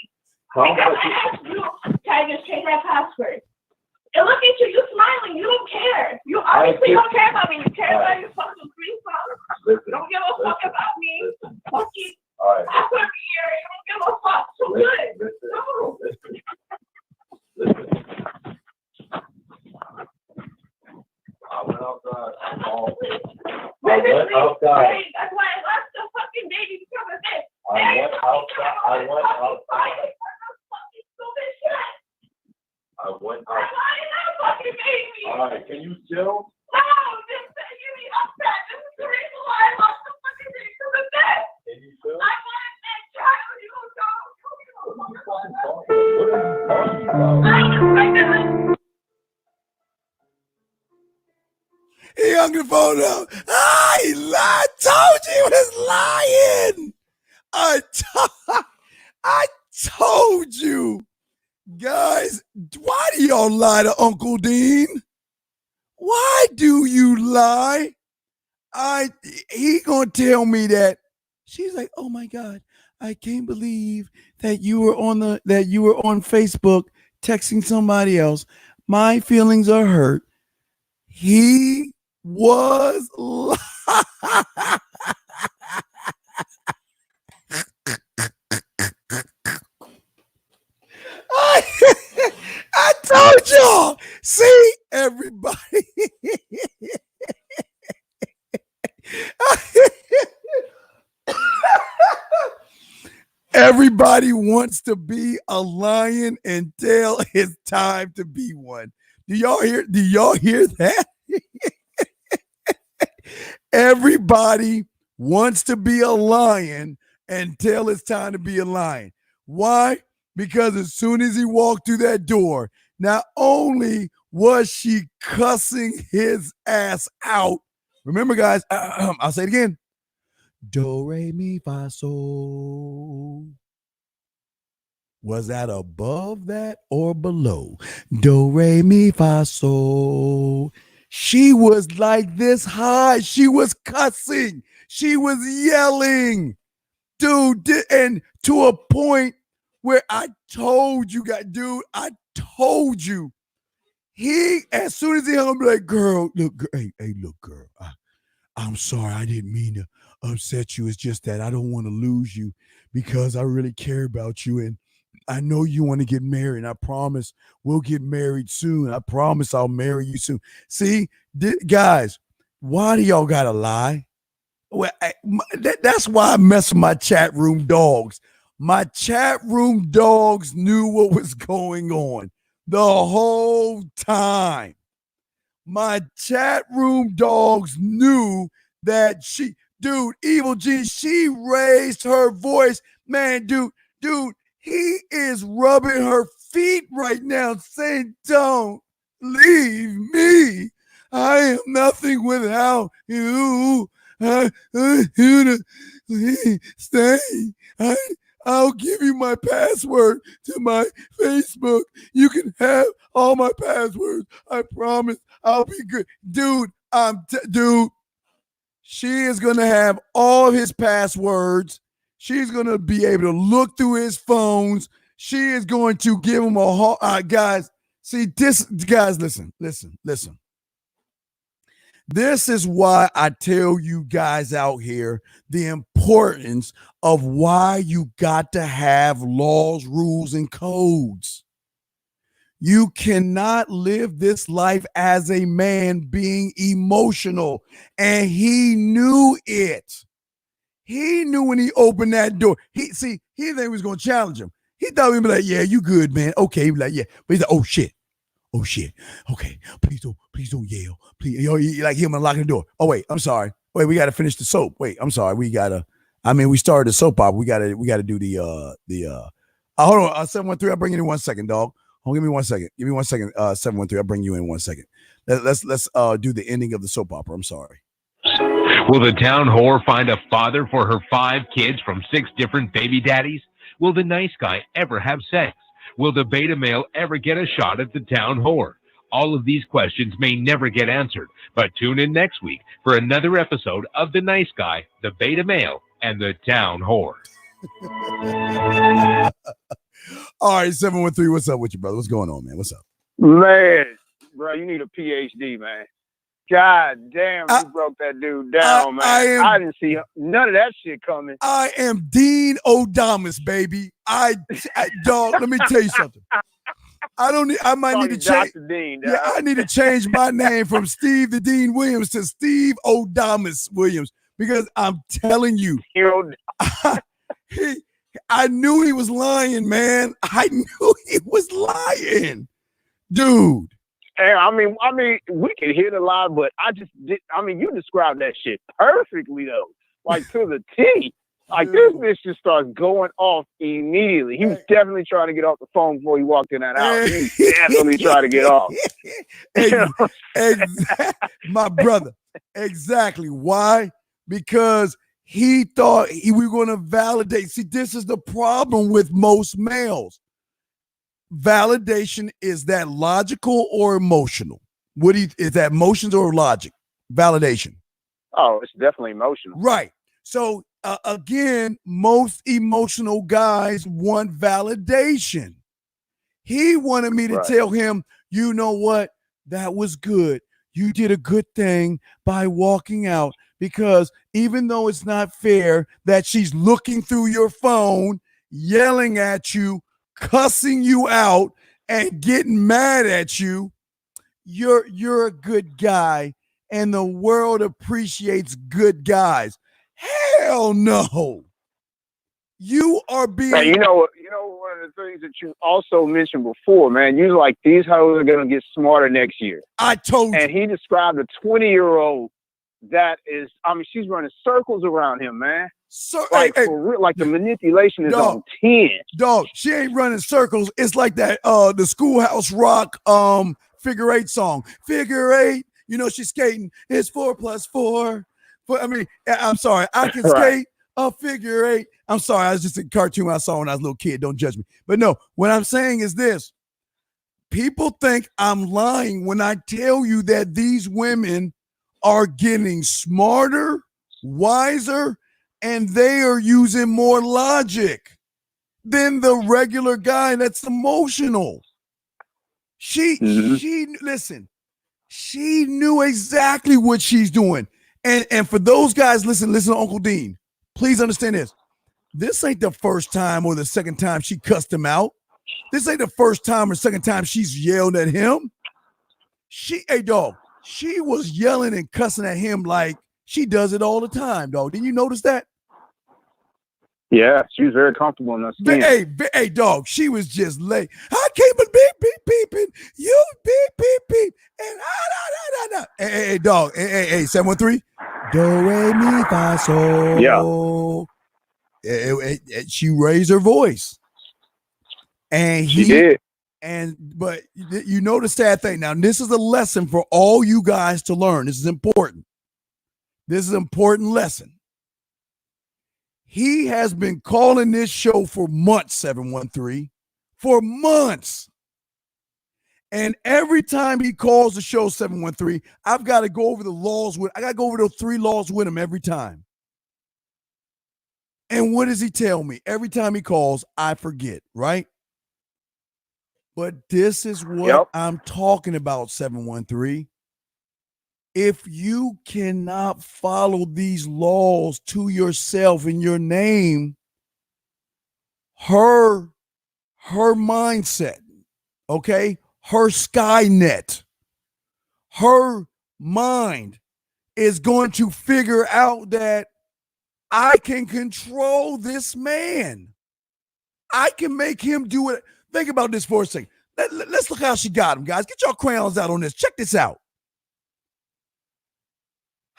Because I asked you, can I just change my password? And look at you smiling. You don't care. You obviously don't care about me. You care about your fucking screenshot. You don't give a fuck about me. Fucking after a year, you don't give a fuck. So good. No. I went outside. That's why I left the fucking baby because of this. I went outside. I went outside. Fucking baby. All right, can you chill? No, this you me upset. This is the reason why I lost the fucking baby because of this. Can you chill? I wanted that child. You don't know. He hung the phone up. He lied. Told you he was lying. I told you. Guys, why do y'all lie to Uncle Dean? Why do you lie? He gonna tell me that. She's like, oh my God, I can't believe that you were on Facebook texting somebody else. My feelings are hurt. He was lying. I told y'all. See, everybody. Everybody wants to be a lion until it's time to be one. Do y'all hear that? Everybody wants to be a lion until it's time to be a lion. Why? Because as soon as he walked through that door, not only was she cussing his ass out. Remember, guys, I'll say it again. Do, re, mi, fa, sol. Was that above that or below? Do, re, mi, fa, sol. She was like this high. She was cussing. She was yelling. Dude, and to a point where I told you, dude, I told you. He, as soon as he hung up, like, girl, look, hey, look, girl, I'm sorry. I didn't mean to upset you. It's just that I don't want to lose you because I really care about you. And I know you want to get married. And I promise we'll get married soon. I promise I'll marry you soon. See, guys, why do y'all got to lie? Well, that's why I mess with my chat room dogs. My chat room dogs knew what was going on the whole time. My chat room dogs knew that Evil Genius, she raised her voice. Man, dude, he is rubbing her feet right now saying, don't leave me. I am nothing without you. Stay. I'll give you my password to my Facebook. You can have all my passwords. I promise I'll be good. Dude, dude, she is going to have all of his passwords. She's going to be able to look through his phones. She is going to give him a whole, guys, see this, guys, listen. This is why I tell you guys out here the importance of why you got to have laws, rules, and codes. You cannot live this life as a man being emotional. And he knew it. He knew when he opened that door. He didn't think he was going to challenge him. He thought he'd be like, yeah, you good, man. Okay. He'd be like, yeah. But he's like, oh, shit. Okay. Please don't yell. Please. You like him unlocking the door. Oh, wait. I'm sorry. Wait, we got to finish the soap. Wait, I'm sorry. We started the soap opera. We got to do the hold on. 713. I'll bring you in 1 second, dog. Hold on, give me 1 second. 713. I'll bring you in 1 second. Let's do the ending of the soap opera. I'm sorry. Will the town whore find a father for her 5 kids from 6 different baby daddies? Will the nice guy ever have sex? Will the beta male ever get a shot at the town whore? All of these questions may never get answered, but tune in next week for another episode of The Nice Guy, the Beta Male, and the Town Whore. All right, 713, what's up with you, brother? What's going on, man? What's up? Man, bro, you need a PhD, man. God damn, you broke that dude down, man. I didn't see none of that shit coming. I am Dean O'Damas, baby. Dog, let me tell you something. I might need to change. Dean, yeah, I need to change my name from Steve the Dean Williams to Steve O'Damas Williams, because I'm telling you, I knew he was lying, man. I knew he was lying, dude. Hey, I mean, we can hear the lie, but you described that shit perfectly though, like to the T. Like this bitch just starts going off immediately. He was definitely trying to get off the phone before he walked in that house. He was definitely trying to get off. My brother, exactly. Why? Because he thought we were going to validate. See, this is the problem with most males. Validation, is that logical or emotional? Is that emotions or logic? Validation. Oh, it's definitely emotional. Right. So again, most emotional guys want validation. He wanted me to tell him, you know what? That was good. You did a good thing by walking out, because even though it's not fair that she's looking through your phone, yelling at you, cussing you out, and getting mad at you, you're a good guy, and the world appreciates good guys. Hell no. You are being. Man, you know, one of the things that you also mentioned before, man, you like, these hoes are gonna get smarter next year. I told you. And he described a 20-year-old that is, she's running circles around him, man. For real, like the manipulation is on 10. Dog, she ain't running circles. It's like that the Schoolhouse Rock figure 8 song. Figure 8, she's skating. It's 4 + 4. I'm sorry, I can skate a figure eight. I'm sorry, I was just a cartoon I saw when I was a little kid. Don't judge me. But no, what I'm saying is this. People think I'm lying when I tell you that these women are getting smarter, wiser, and they are using more logic than the regular guy that's emotional. She listen, she knew exactly what she's doing. And for those guys, listen to Uncle Dean. Please understand this. This ain't the first time or the second time she cussed him out. This ain't the first time or second time she's yelled at him. She was yelling and cussing at him like she does it all the time, dog. Didn't you notice that? Yeah, she was very comfortable in that skin. Hey, dog, she was just late. I keep it beep, you beep, and da. Hey, dog, hey, 713. Do, re, mi, fa, sol. Yeah. She raised her voice. And she did. But you know the sad thing. Now, this is a lesson for all you guys to learn. This is important. This is an important lesson. He has been calling this show for months, 713. For months. And every time he calls the show 713, I've got to go over the laws I got to go over those 3 laws with him every time. And what does he tell me? Every time he calls, I forget, right? But this is what I'm talking about, 713. If you cannot follow these laws to yourself in your name, her mindset, okay, her Skynet, her mind is going to figure out that I can control this man. I can make him do it. Think about this for a second. Let's look how she got him, guys. Get your crayons out on this. Check this out.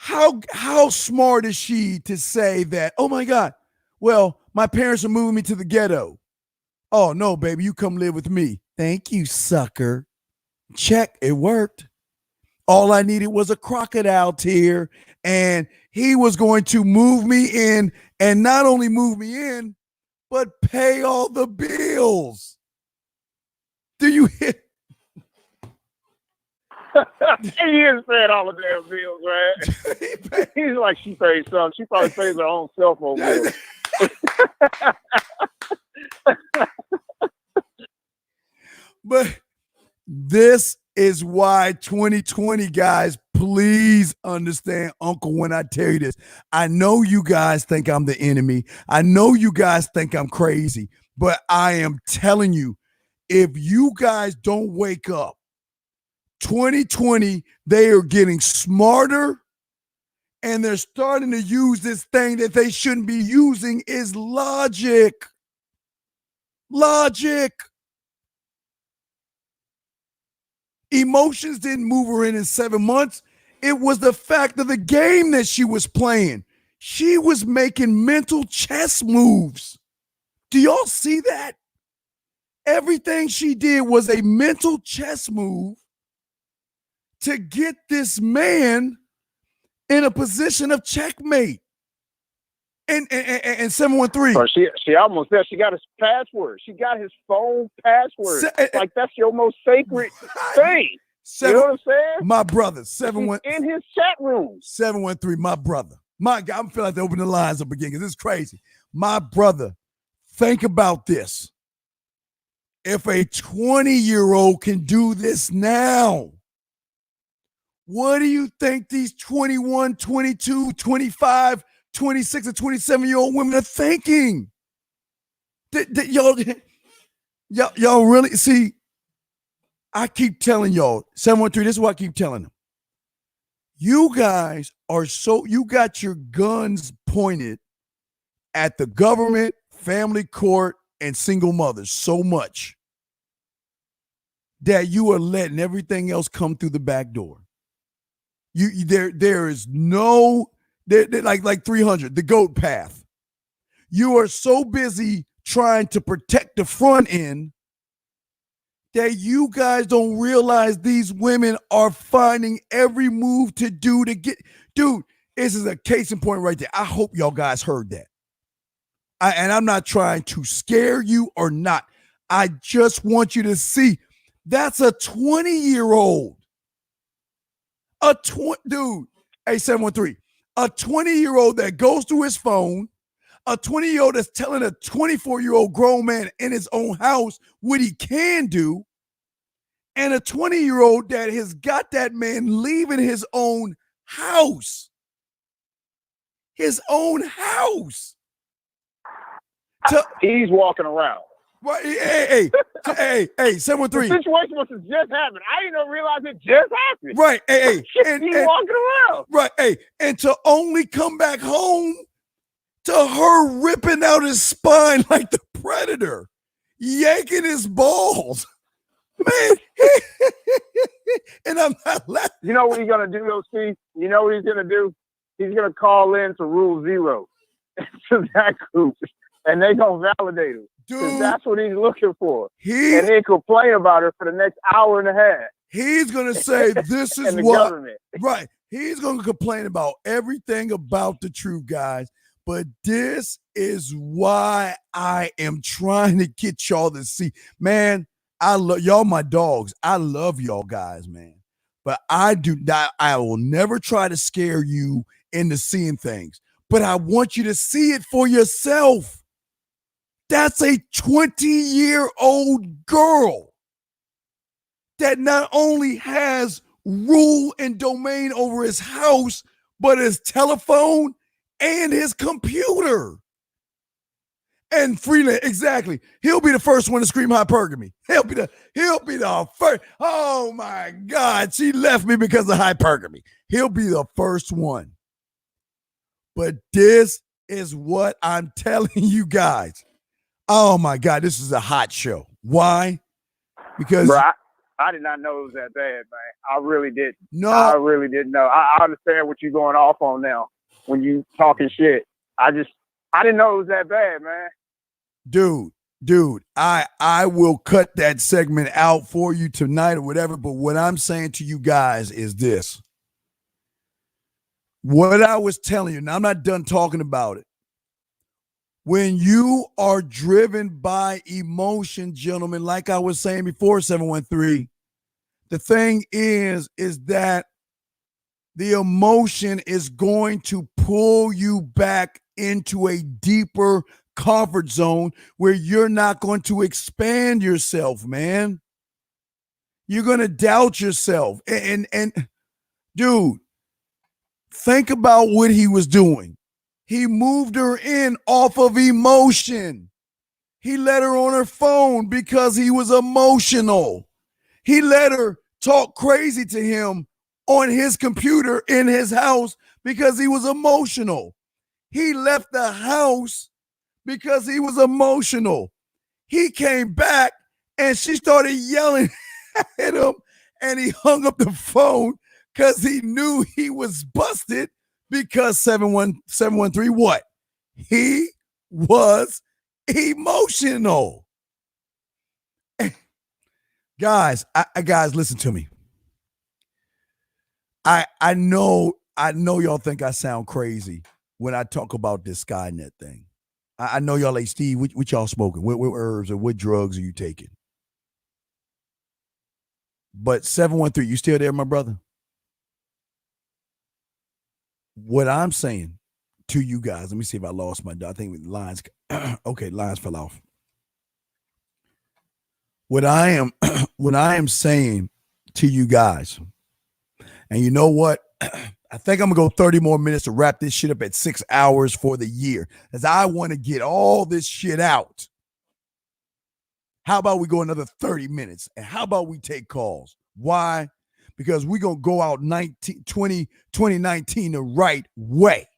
How smart is she to say that, oh my God, well, my parents are moving me to the ghetto. Oh no, baby, you come live with me. Thank you, sucker. Check, it worked. All I needed was a crocodile tear, and he was going to move me in, and not only move me in, but pay all the bills. Do you hear? He is paying all the damn bills, right? He's like, she pays some. She probably pays her own cell phone bill. But this is why 2020, guys, please understand, Uncle, when I tell you this. I know you guys think I'm the enemy. I know you guys think I'm crazy, but I am telling you, if you guys don't wake up, 2020, they are getting smarter, and they're starting to use this thing that they shouldn't be using is logic. Logic. Emotions didn't move her in 7 months. It was the fact of the game that she was playing. She was making mental chess moves. Do y'all see that? Everything she did was a mental chess move to get this man in a position of checkmate. And 713. Or she almost said she got his password. She got his phone password. Like that's your most sacred thing. You know what I'm saying? My brother, 713. In his chat room. 713, my brother. My God, I'm feeling like to open the lines up again because it's crazy. My brother, think about this. If a 20-year-old can do this now, what do you think these 21, 22, 25, 26, and 27-year-old women are thinking? Y'all really see? I keep telling y'all, 713, this is what I keep telling them. You guys are you got your guns pointed at the government, family court, and single mothers so much that you are letting everything else come through the back door. There is no like 300, the goat path. You are so busy trying to protect the front end that you guys don't realize these women are finding every move to do to get. Dude, this is a case in point right there. I hope y'all guys heard that. And I'm not trying to scare you or not. I just want you to see that's a 20-year-old. Dude, hey, 713. A 20-year-old that goes through his phone, a 20-year-old that's telling a 24-year-old grown man in his own house what he can do, and a 20-year-old that has got that man leaving his own house. His own house. He's walking around. Right, hey, 713. The situation must have just happened. I didn't realize it just happened. Right, hey, he's walking around. Right, hey, and to only come back home to her ripping out his spine like the Predator, yanking his balls. Man, and I'm not laughing. You know what he's gonna do, though, Steve? You know what he's gonna do? He's gonna call in to Rule Zero to that group, and they gonna validate him. Dude, that's what he's looking for. And then complain about it for the next hour and a half. He's gonna say this is what government. Right. He's gonna complain about everything about the truth, guys. But this is why I am trying to get y'all to see. Man, I love y'all, my dogs. I love y'all guys, man. But I will never try to scare you into seeing things. But I want you to see it for yourself. That's a 20-year-old girl that not only has rule and domain over his house, but his telephone and his computer. And Freeland, exactly. He'll be the first one to scream hypergamy. He'll be the first. Oh my God, she left me because of hypergamy. He'll be the first one. But this is what I'm telling you guys. Oh my God, this is a hot show. Why? Because bro, I did not know it was that bad, man. I really didn't. No, I really didn't know. I understand what you're going off on now when you talking shit. I didn't know it was that bad, man. Dude, I will cut that segment out for you tonight or whatever. But what I'm saying to you guys is this. What I was telling you, now I'm not done talking about it. When you are driven by emotion, gentlemen, like I was saying before, 713, the thing is that the emotion is going to pull you back into a deeper comfort zone where you're not going to expand yourself, man. You're going to doubt yourself. And dude, think about what he was doing. He moved her in off of emotion. He let her on her phone because he was emotional. He let her talk crazy to him on his computer in his house because he was emotional. He left the house because he was emotional. He came back and she started yelling at him and he hung up the phone because he knew he was busted. Because 713, what? He was emotional. Guys, guys, listen to me. I know y'all think I sound crazy when I talk about this Skynet thing. I know y'all like, Steve, what y'all smoking? What herbs or what drugs are you taking? But 713, you still there, my brother? What I'm saying to you guys, let me see if I lost my, I think lines, okay, lines fell off. What I am saying to you guys, and you know what? I think I'm gonna go 30 more minutes to wrap this shit up at 6 hours for the year, as I want to get all this shit out. How about we go another 30 minutes? And how about we take calls? Why? Because we're going to go out 2019 the right way.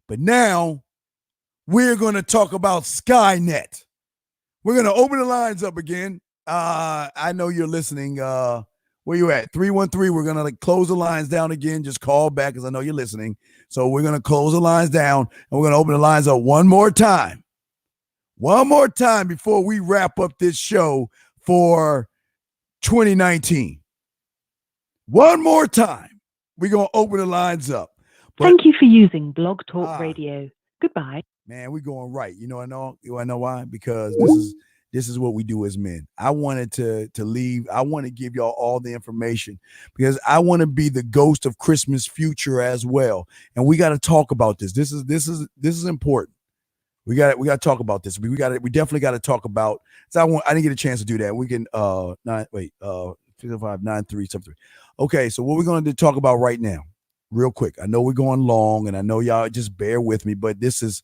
But now we're going to talk about Skynet. We're going to open the lines up again. I know you're listening. Where you at? 313. We're going to close the lines down again. Just call back because I know you're listening. So we're going to close the lines down and we're going to open the lines up one more time. One more time before we wrap up this show for 2019. One more time. We're going to open the lines up. Thank you for using Blog Talk Radio. Goodbye. Man, we're going right. You know why? Because this is what we do as men. I wanted to leave. I want to give y'all all the information because I want to be the ghost of Christmas future as well. And we got to talk about this. This is important. We got to talk about this. We definitely got to talk about. So I didn't get a chance to do that. We can 59373. Okay, so what we're going to talk about right now, real quick. I know we're going long, and I know y'all just bear with me, but this is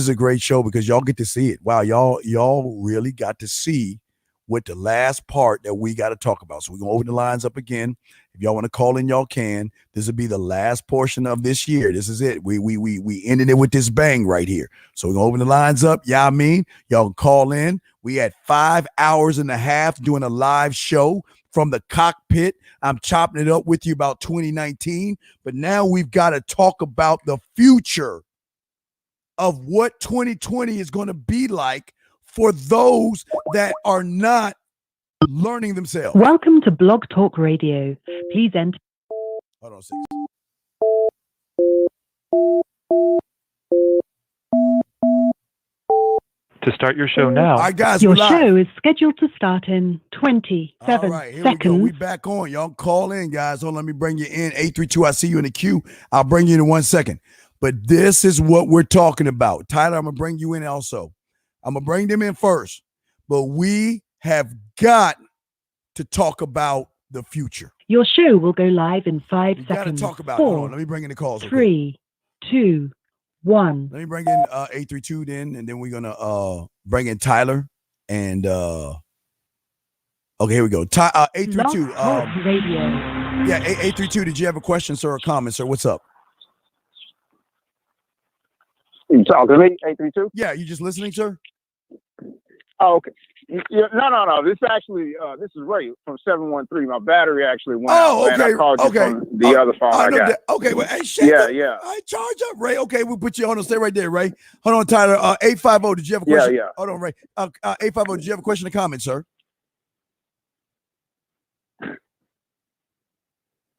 a great show because y'all get to see it. Wow, y'all really got to see what the last part that we got to talk about. So we're gonna open the lines up again. If y'all want to call in, y'all can. This will be the last portion of this year. This is it. We ended it with this bang right here. So we're gonna open the lines up. Yeah, I mean, y'all can call in. We had 5 hours and a half doing a live show from the cockpit. I'm chopping it up with you about 2019, but now we've got to talk about the future of what 2020 is going to be like for those that are not learning themselves. Welcome to Blog Talk Radio. Please enter. Hold on a second. To start your show now. All right, guys, Your we're live. show is scheduled to start in 27 All right, here we go. seconds. We back on. Y'all call in, guys. Hold on, let me bring you in. 832, I see you in the queue. I'll bring you in 1 second. But this is what we're talking about. Tyler, I'm going to bring you in also. I'm going to bring them in first. But we have got to talk about the future. Your show will go live in 5 We got to seconds. talk about it. 4, Hold on, let me bring in the calls. 3, 2, 1. Let me bring in 832 then, and then we're going to bring in Tyler. And, okay, here we go. 832. Blog Talk Radio. Yeah, 832, did you have a question, sir, or comment, sir? What's up? You talking to me, 832? Yeah, you just listening, sir? Oh, okay. Yeah, no. This actually, this is Ray from 713. My battery actually went out. Okay. Man. I called you from the other phone I got. Okay, well, hey, shake up. Yeah. I charge up, Ray. Okay, we'll put you on. Stay right there, Ray. Hold on, Tyler. 850, did you have a question? Yeah. Hold on, Ray. 850, did you have a question or comment, sir?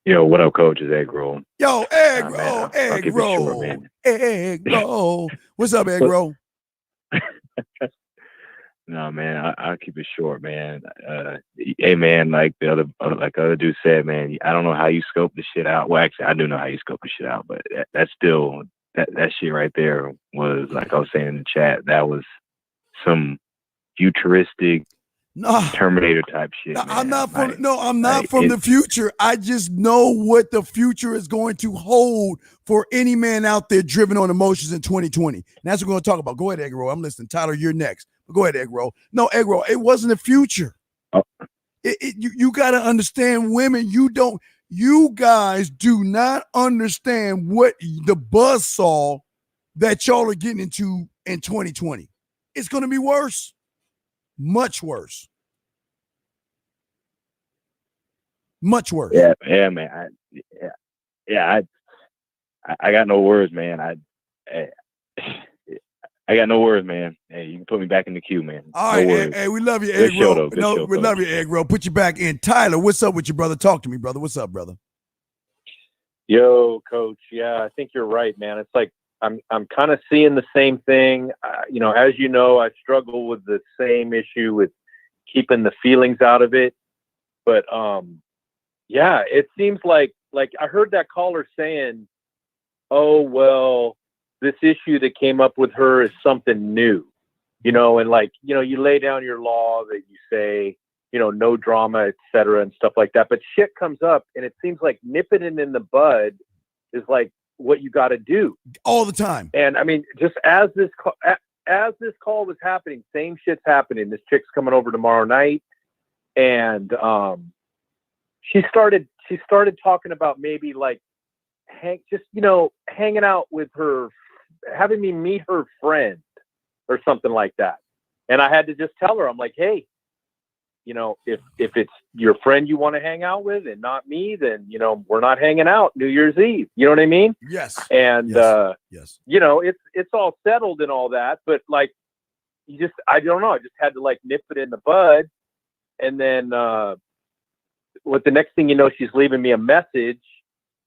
Yo, what up, Coach? It's Egg Roll. Yo, Egg Roll, I'll Egg keep it Roll, short, man. Egg Roll. What's up, Egg Roll? No, man, I'll keep it short, man. Hey, man, like the other dude said, man, I don't know how you scope the shit out. Well, actually, I do know how you scope the shit out, but that's still that shit right there was, like I was saying in the chat, that was some futuristic Terminator type shit. No, man. I'm not from the future. I just know what the future is going to hold for any man out there driven on emotions in 2020. And that's what we're going to talk about. Go ahead, Egg Roll. I'm listening. Tyler, you're next. But go ahead, Egg Roll. No, Egg Roll, it wasn't the future. Oh. You got to understand, women, you guys do not understand what the buzzsaw that y'all are getting into in 2020. It's going to be worse. Much worse. Much worse. Yeah, man. I got no words, man. I got no words, man. Hey, you can put me back in the queue, man. All right, hey, we love you, Egg Roll. No, we love you, Egg Roll. Put you back in. Tyler, what's up with you, brother? Talk to me, brother. What's up, brother? Yo, Coach. Yeah, I think you're right, man. It's like I'm kind of seeing the same thing. As you know, I struggle with the same issue with keeping the feelings out of it. But yeah, it seems like I heard that caller saying, "Oh, well, this issue that came up with her is something new," and you lay down your law that you say, no drama, et cetera, and stuff like that. But shit comes up, and it seems like nipping it in the bud is like what you got to do all the time. And I mean, just as this call was happening, same shit's happening. This chick's coming over tomorrow night, and she started talking about maybe like hanging out with her, having me meet her friend or something like that. And I had to just tell her, I'm like, hey, if it's your friend you want to hang out with and not me, then, we're not hanging out New Year's Eve. You know what I mean? Yes. And, yes. It's all settled and all that, but like, I don't know. I just had to like nip it in the bud. And then, with the next thing you know, she's leaving me a message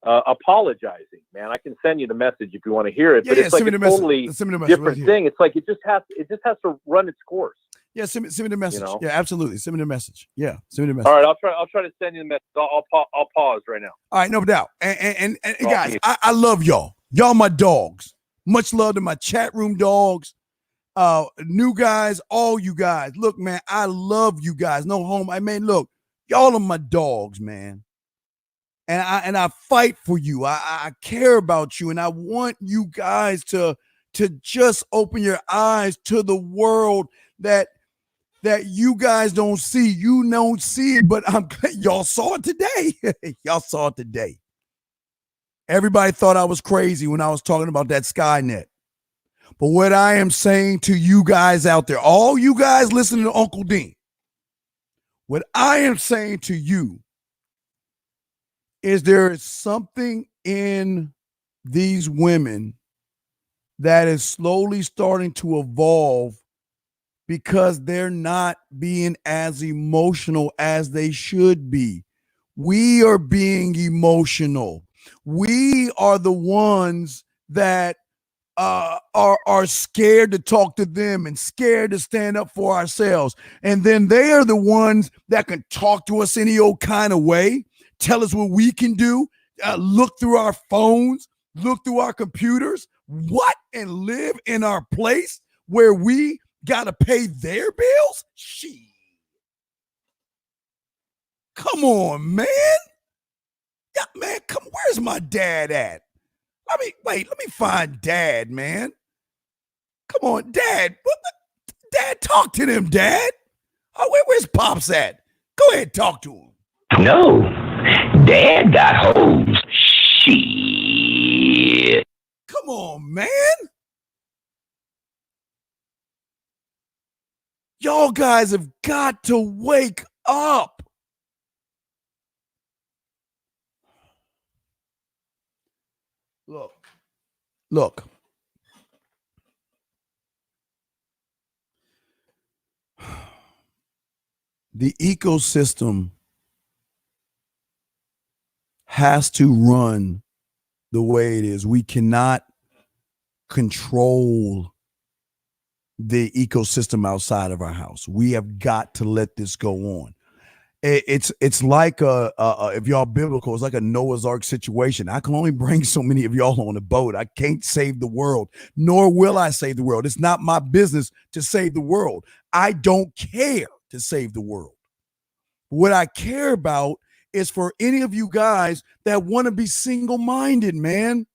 apologizing, man. I can send you the message if you want to hear it, but it's like a totally different thing. It's like it just has to run its course. Yeah, send me the message. You know? Yeah, absolutely. Send me the message. Yeah, send me the message. All right, I'll try to send you the message. I'll pause right now. All right, no doubt. And guys, I love y'all. Y'all my dogs. Much love to my chat room dogs. New guys, all you guys. Look, man, I love you guys. No home. I mean, look, y'all are my dogs, man. And I fight for you. I care about you, and I want you guys to just open your eyes to the world that you guys don't see. You don't see it, but y'all saw it today. Y'all saw it today. Everybody thought I was crazy when I was talking about that Skynet. But what I am saying to you guys out there, all you guys listening to Uncle Dean, what I am saying to you is there is something in these women that is slowly starting to evolve because they're not being as emotional as they should be. We are being emotional. We are the ones that are scared to talk to them and scared to stand up for ourselves. And then they are the ones that can talk to us any old kind of way, tell us what we can do, look through our phones, look through our computers, and live in our place where we got to pay their bills? Shit. Come on, man. Yeah, man, where's my dad at? Let me find Dad, man. Come on, Dad. Dad, talk to them, Dad. Oh, where's Pops at? Go ahead, talk to him. No, Dad got hoes. Shit. Come on, man. Y'all guys have got to wake up. Look. The ecosystem has to run the way it is. We cannot control the ecosystem outside of our house. We have got to let this go on. It's like if y'all biblical, it's like a Noah's Ark situation. I can only bring so many of y'all on a boat. I can't save the world, nor will I save the world. It's not my business to save the world. I don't care to save the world. What I care about is for any of you guys that want to be single-minded, man.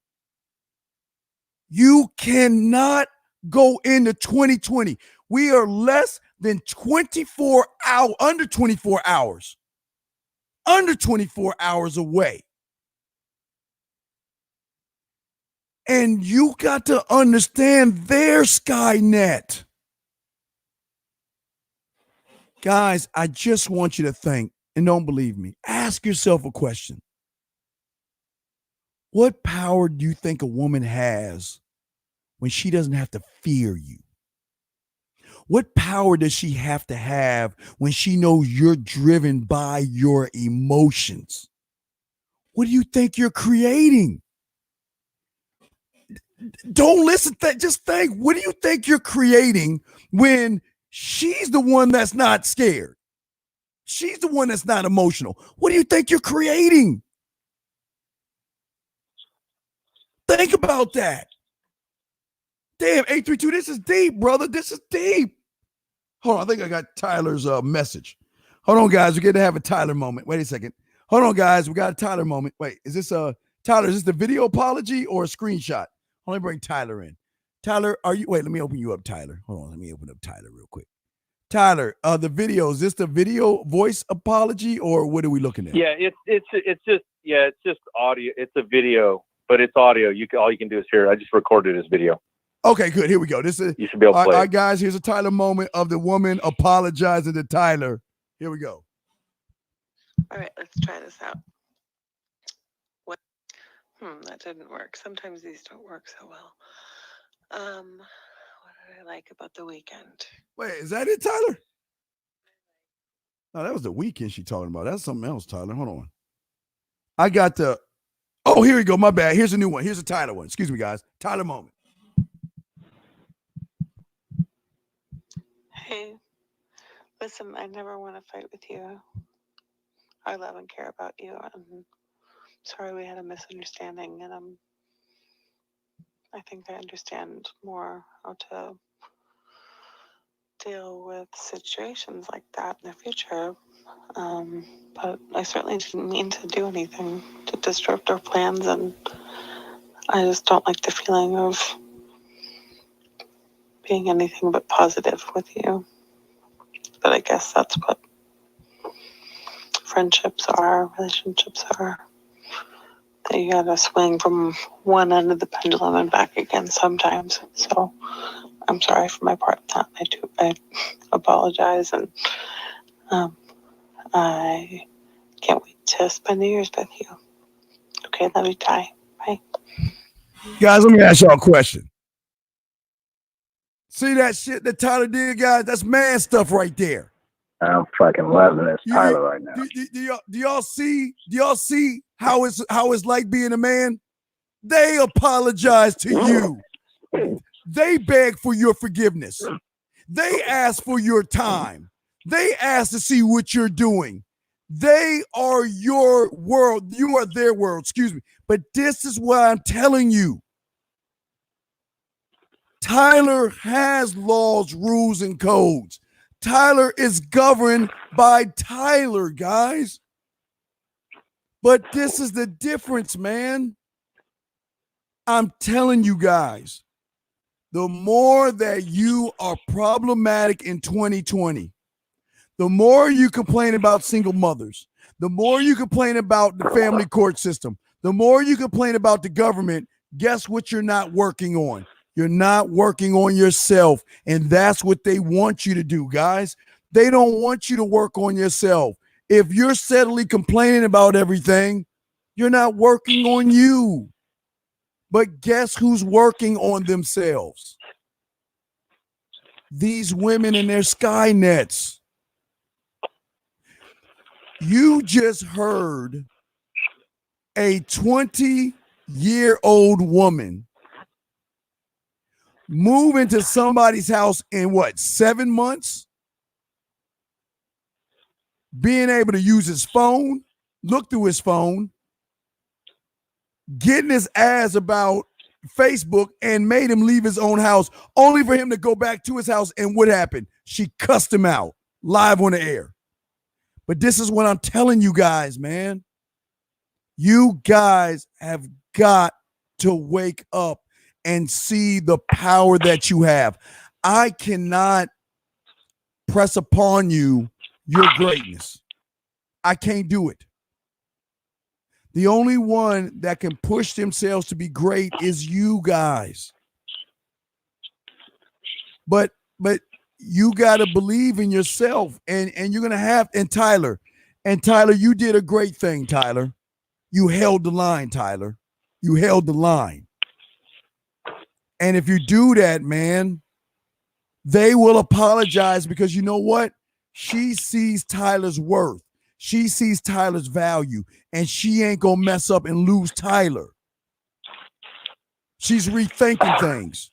You cannot go into 2020. We are less than 24 hours, under 24 hours away. And you got to understand their Skynet. Guys, I just want you to think, and don't believe me, ask yourself a question. What power do you think a woman has when she doesn't have to fear you? What power does she have to have when she knows you're driven by your emotions? What do you think you're creating? Don't listen. Just think, what do you think you're creating when she's the one that's not scared? She's the one that's not emotional. What do you think you're creating? Think about that. Damn, 832, this is deep, brother. This is deep. Hold on, I think I got Tyler's message. Hold on, guys. We're going to have a Tyler moment. Wait a second. Hold on, guys. We got a Tyler moment. Wait, is this Tyler, is this the video apology or a screenshot? Let me bring Tyler in. Tyler, let me open you up, Tyler. Hold on, let me open up Tyler real quick. Tyler, the video, is this the video voice apology or what are we looking at? Yeah, it's just audio. It's a video, but it's audio. All you can do is hear it. I just recorded this video. Okay, good. Here we go. This is you should be able to play. All right, guys, here's a Tyler moment of the woman apologizing to Tyler. Here we go. All right, let's try this out. That didn't work. Sometimes these don't work so well. What did I like about the weekend? Wait, is that it, Tyler? No, that was the weekend she talking about. That's something else, Tyler. Hold on. I got the Oh, here we go. My bad. Here's a new one. Here's a Tyler one. Excuse me, guys. Tyler moment. Hey, listen, I never want to fight with you. I love and care about you. I'm sorry we had a misunderstanding, and I think I understand more how to deal with situations like that in the future. But I certainly didn't mean to do anything to disrupt our plans, and I just don't like the feeling of being anything but positive with you. But I guess that's what friendships are, relationships are. That you gotta swing from one end of the pendulum and back again sometimes. So I'm sorry for my part in that. I apologize, and I can't wait to spend New Year's with you. Okay, love you, Ty. Bye. Guys, let me ask y'all a question. See that shit that Tyler did, guys? That's man stuff right there. I'm fucking loving this Tyler right now. Do y'all see how it's like being a man? They apologize to you. They beg for your forgiveness. They ask for your time. They ask to see what you're doing. They are your world. You are their world, excuse me. But this is what I'm telling you. Tyler has laws, rules, and codes. Tyler is governed by Tyler, guys. But this is the difference, man. I'm telling you guys, the more that you are problematic in 2020, the more you complain about single mothers, the more you complain about the family court system, the more you complain about the government, guess what you're not working on? You're not working on yourself, and that's what they want you to do, guys. They don't want you to work on yourself. If you're steadily complaining about everything, you're not working on you. But guess who's working on themselves? These women in their Skynets. You just heard a 20-year-old woman move into somebody's house in what, 7 months? Being able to use his phone, look through his phone, getting his ass about Facebook, and made him leave his own house, only for him to go back to his house. And what happened? She cussed him out live on the air. But this is what I'm telling you guys, man. You guys have got to wake up and see the power that you have. I cannot press upon you your greatness. I can't do it. The only one that can push themselves to be great is you guys. But you got to believe in yourself, and you're going to have, and Tyler, you did a great thing, Tyler. You held the line, Tyler. You held the line. And if you do that, man, they will apologize, because you know what? She sees Tyler's worth. She sees Tyler's value, and she ain't going to mess up and lose Tyler. She's rethinking things.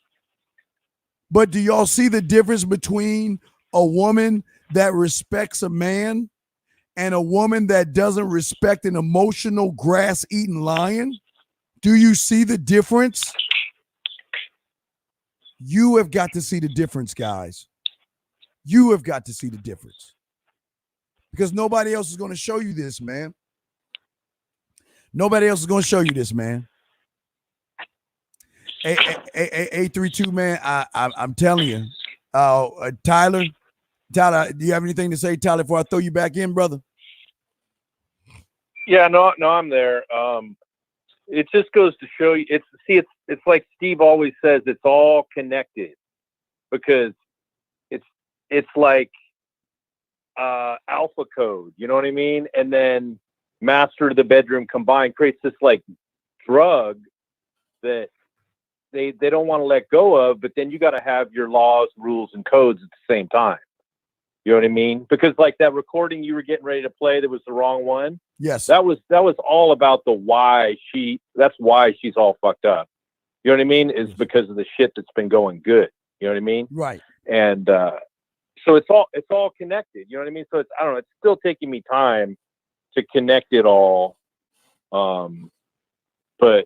But do y'all see the difference between a woman that respects a man and a woman that doesn't respect an emotional grass-eating lion? Do you see the difference? You have got to see the difference, guys. You have got to see the difference. Because nobody else is going to show you this, man. Nobody else is going to show you this, man. A32, man, I'm telling you. Tyler, do you have anything to say, Tyler, before I throw you back in, brother? Yeah, no, I'm there. It just goes to show you. It's like Steve always says. It's all connected, because it's like alpha code. You know what I mean? And then master of the bedroom combined creates this like drug that they don't want to let go of. But then you got to have your laws, rules, and codes at the same time. You know what I mean? Because like that recording you were getting ready to play that was the wrong one. Yes. That was all about that's why she's all fucked up. You know what I mean? Is because of the shit that's been going good. You know what I mean? Right. And so it's all connected. You know what I mean? So I don't know, it's still taking me time to connect it all. But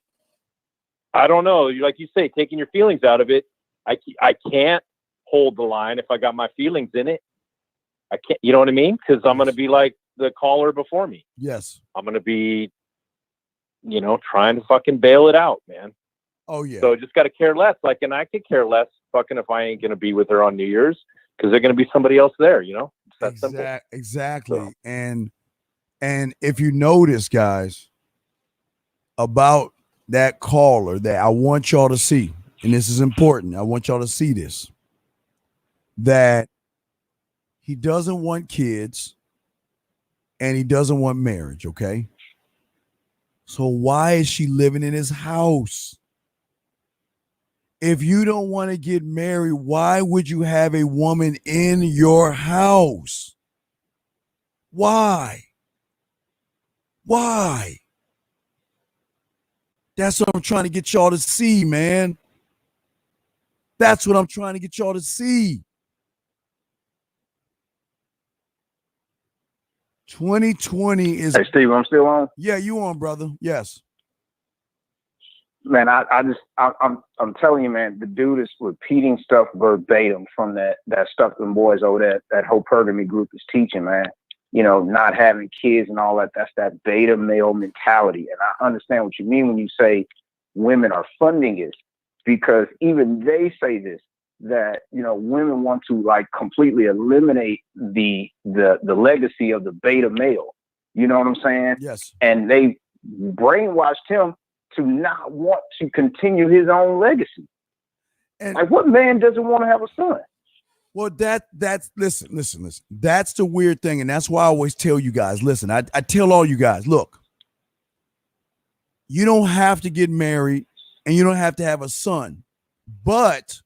I don't know. Like you say, taking your feelings out of it, I can't hold the line if I got my feelings in it. I can't, you know what I mean? Because I'm going to be like the caller before me. Yes. I'm going to be, trying to fucking bail it out, man. Oh, yeah. So just got to care less. Like, and I could care less fucking if I ain't going to be with her on New Year's because there's going to be somebody else there, It's that simple. Exactly. So. And if you notice, guys, about that caller that I want y'all to see, and this is important. I want y'all to see this, that he doesn't want kids and he doesn't want marriage, okay? So why is she living in his house? If you don't want to get married, why would you have a woman in your house? Why? Why? That's what I'm trying to get y'all to see, man. That's what I'm trying to get y'all to see. 2020 is. Hey, Steve, I'm still on. Yeah, you on, brother. Yes. Man, I'm telling you, man, the dude is repeating stuff verbatim from that stuff them boys over that whole polygamy group is teaching, man. Not having kids and all that. That's that beta male mentality. And I understand what you mean when you say women are funding it, because even they say this, that, women want to like completely eliminate the legacy of the beta male. You know what I'm saying? Yes. And they brainwashed him to not want to continue his own legacy. And like, what man doesn't want to have a son? Well, that's listen. That's the weird thing. And that's why I always tell you guys, listen, I tell all you guys, look, you don't have to get married and you don't have to have a son. But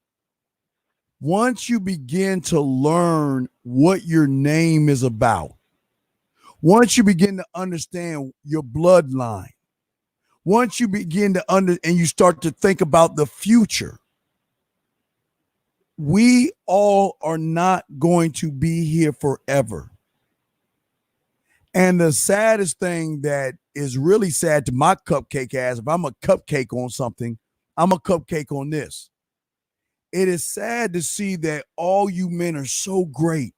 once you begin to learn what your name is about, once you begin to understand your bloodline, once you begin to and you start to think about the future, we all are not going to be here forever. And the saddest thing that is really sad to my cupcake ass, if I'm a cupcake on something, I'm a cupcake on this. It is sad to see that all you men are so great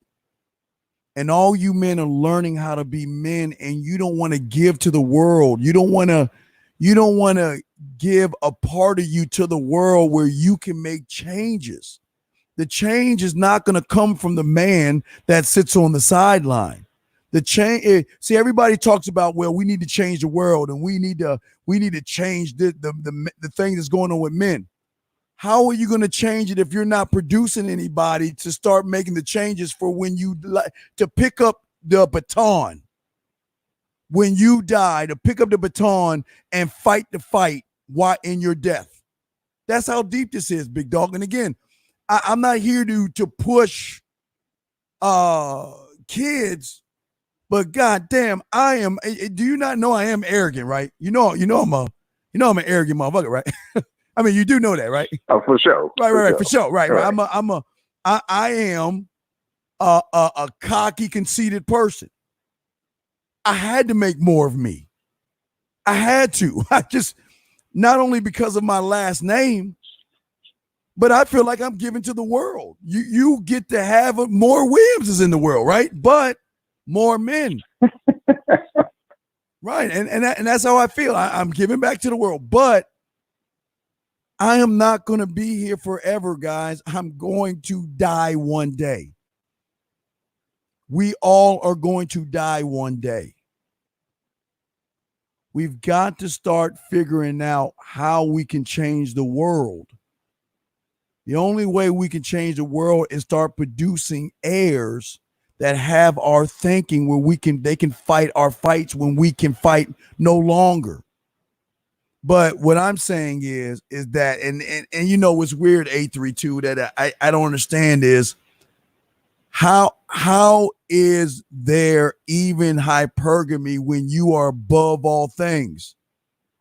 and all you men are learning how to be men, and you don't want to give to the world. You don't want to give a part of you to the world where you can make changes. The change is not going to come from the man that sits on the sideline. The change, see, everybody talks about, well, we need to change the world and we need to change the thing that's going on with men. How are you going to change it if you're not producing anybody to start making the changes for when you to pick up the baton? When you die, to pick up the baton and fight the fight while in your death. That's how deep this is, big dog. And again, I'm not here to push kids, but goddamn, I am. Do you not know I am arrogant, right? You know I'm an arrogant motherfucker, right? I mean, you do know that, right? Oh, for sure. Right, for sure. Right. I am a cocky, conceited person. I had to make more of me. I had to. I just, not only because of my last name, but I feel like I'm giving to the world. You get to have more Williamses in the world, right? But more men. Right. And that's how I feel. I'm giving back to the world. But I am not going to be here forever, guys. I'm going to die one day. We all are going to die one day. We've got to start figuring out how we can change the world. The only way we can change the world is start producing heirs that have our thinking, where they can fight our fights when we can fight no longer. But what I'm saying is that, and you know what's weird, A32, that I don't understand is, How is there even hypergamy when you are above all things?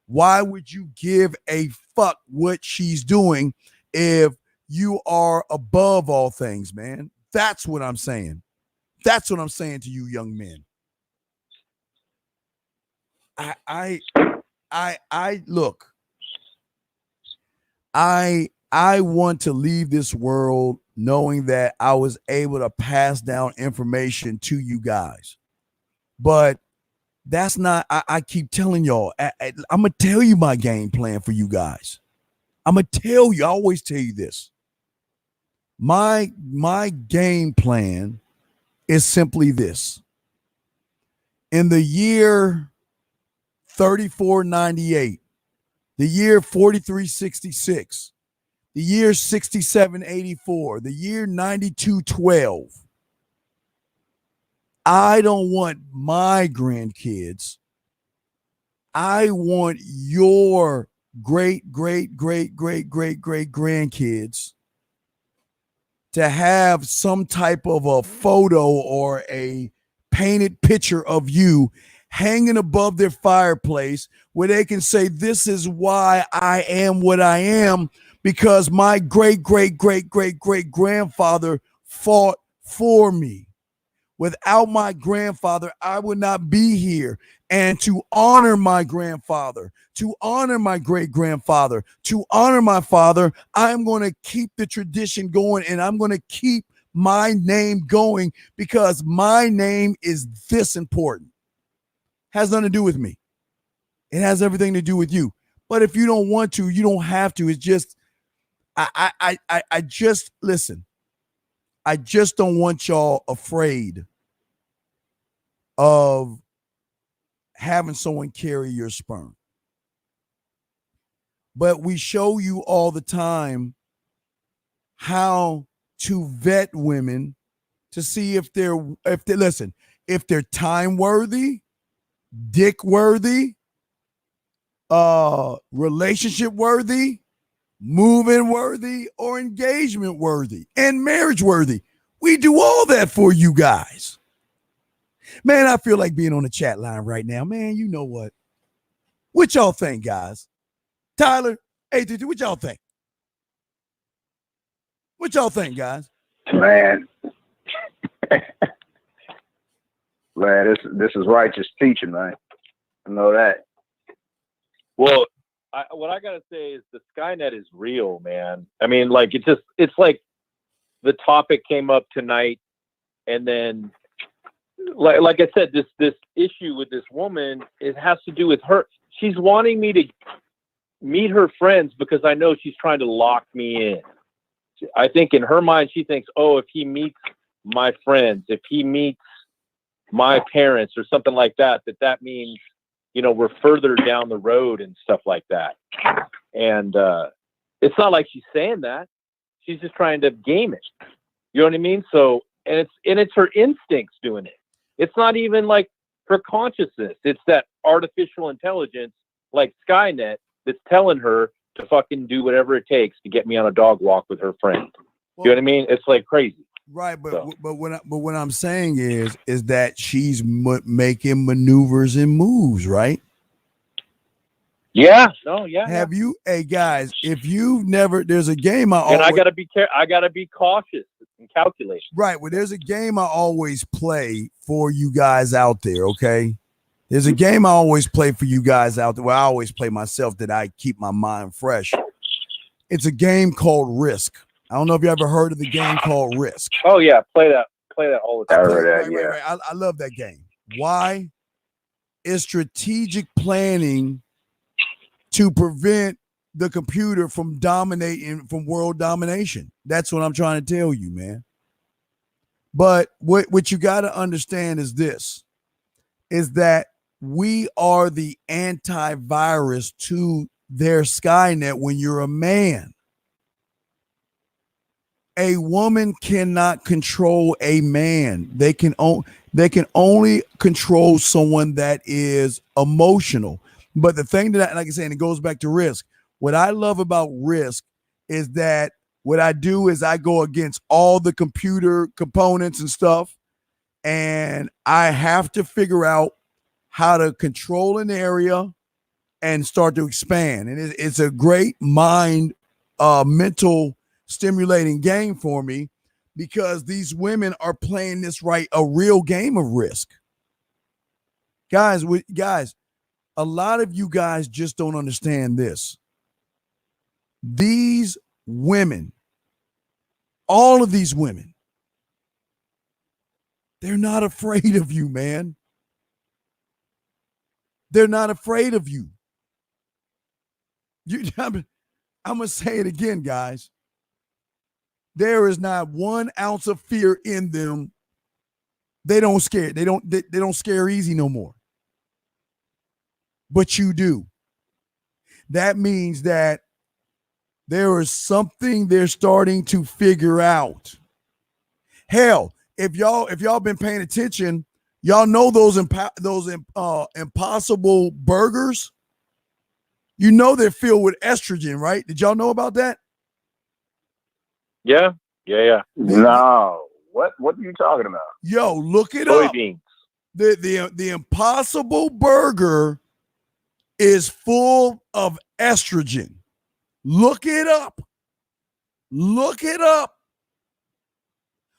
Why would you give a fuck what she's doing if you are above all things, man? That's what I'm saying. That's what I'm saying to you young men. I look, I want to leave this world knowing that I was able to pass down information to you guys. But that's not, I keep telling y'all, I'm going to tell you my game plan for you guys. I'm going to tell you, I always tell you this. My game plan is simply this. In the year 3498, the year 4366, the year 6784, the year 9212, I don't want my grandkids. I want your great grandkids to have some type of a photo or a painted picture of you hanging above their fireplace where they can say, this is why I am what I am, because my great grandfather fought for me. Without my grandfather, I would not be here. And to honor my grandfather, to honor my great grandfather, to honor my father, I'm going to keep the tradition going, and I'm going to keep my name going, because my name is this important. Has nothing to do with me. It has everything to do with you. But if you don't want to, you don't have to. It's just, I just, listen, I just don't want y'all afraid of having someone carry your sperm. But we show you all the time how to vet women to see if they're time worthy, dick worthy, relationship worthy, moving worthy, or engagement worthy, and marriage worthy. We do all that for you guys. Man, I feel like being on the chat line right now. Man, you know what? What y'all think, guys? Tyler, ATT, what y'all think? What y'all think, guys? Man, this is righteous teaching, man. I know that. Well, what I gotta say is the Skynet is real, man. I mean, like it's like the topic came up tonight, and then like I said, this issue with this woman, it has to do with her. She's wanting me to meet her friends because I know she's trying to lock me in. I think in her mind, she thinks, oh, if he meets my friends, if he meets my parents or something like that, that means, you know, we're further down the road and stuff like that. And it's not like she's saying that. She's just trying to game it. You know what I mean? So, and it's her instincts doing it. It's not even like her consciousness. It's that artificial intelligence, like Skynet, that's telling her to fucking do whatever it takes to get me on a dog walk with her friend. You know what I mean? It's like crazy. Right, but what I'm saying is that she's making maneuvers and moves, right? Yeah. No. Yeah. Have you, hey guys? If you've never, there's a game I gotta be I gotta be cautious and calculate. Right. Well, there's a game I always play for you guys out there. Okay. There's a game I always play for you guys out there. Well, I always play myself that I keep my mind fresh. It's a game called Risk. I don't know if you ever heard of the game called Risk. Oh yeah, play that all the time. Right. I love that game. Why? It's strategic planning to prevent the computer from dominating, from world domination. That's what I'm trying to tell you, man. But what you got to understand is this, is that we are the antivirus to their Skynet when you're a man. A woman cannot control a man. They can only control someone that is emotional. But the thing that, like I said, and it goes back to Risk. What I love about Risk is that what I do is I go against all the computer components and stuff, and I have to figure out how to control an area and start to expand. And it's a great mental stimulating game for me, because these women are playing this a real game of Risk. Guys, a lot of you guys just don't understand this. These women, all of these women, they're not afraid of you, man. They're not afraid of you. I'm going to say it again, guys. There is not 1 ounce of fear in them. They don't scare. They don't scare easy no more. But you do. That means that there is something they're starting to figure out. Hell, if y'all been paying attention, y'all know those Impossible burgers. You know they're filled with estrogen, right? Did y'all know about that? Yeah. No. What are you talking about? Yo, look it Soybeans. up. The Impossible burger is full of estrogen. Look it up. Look it up.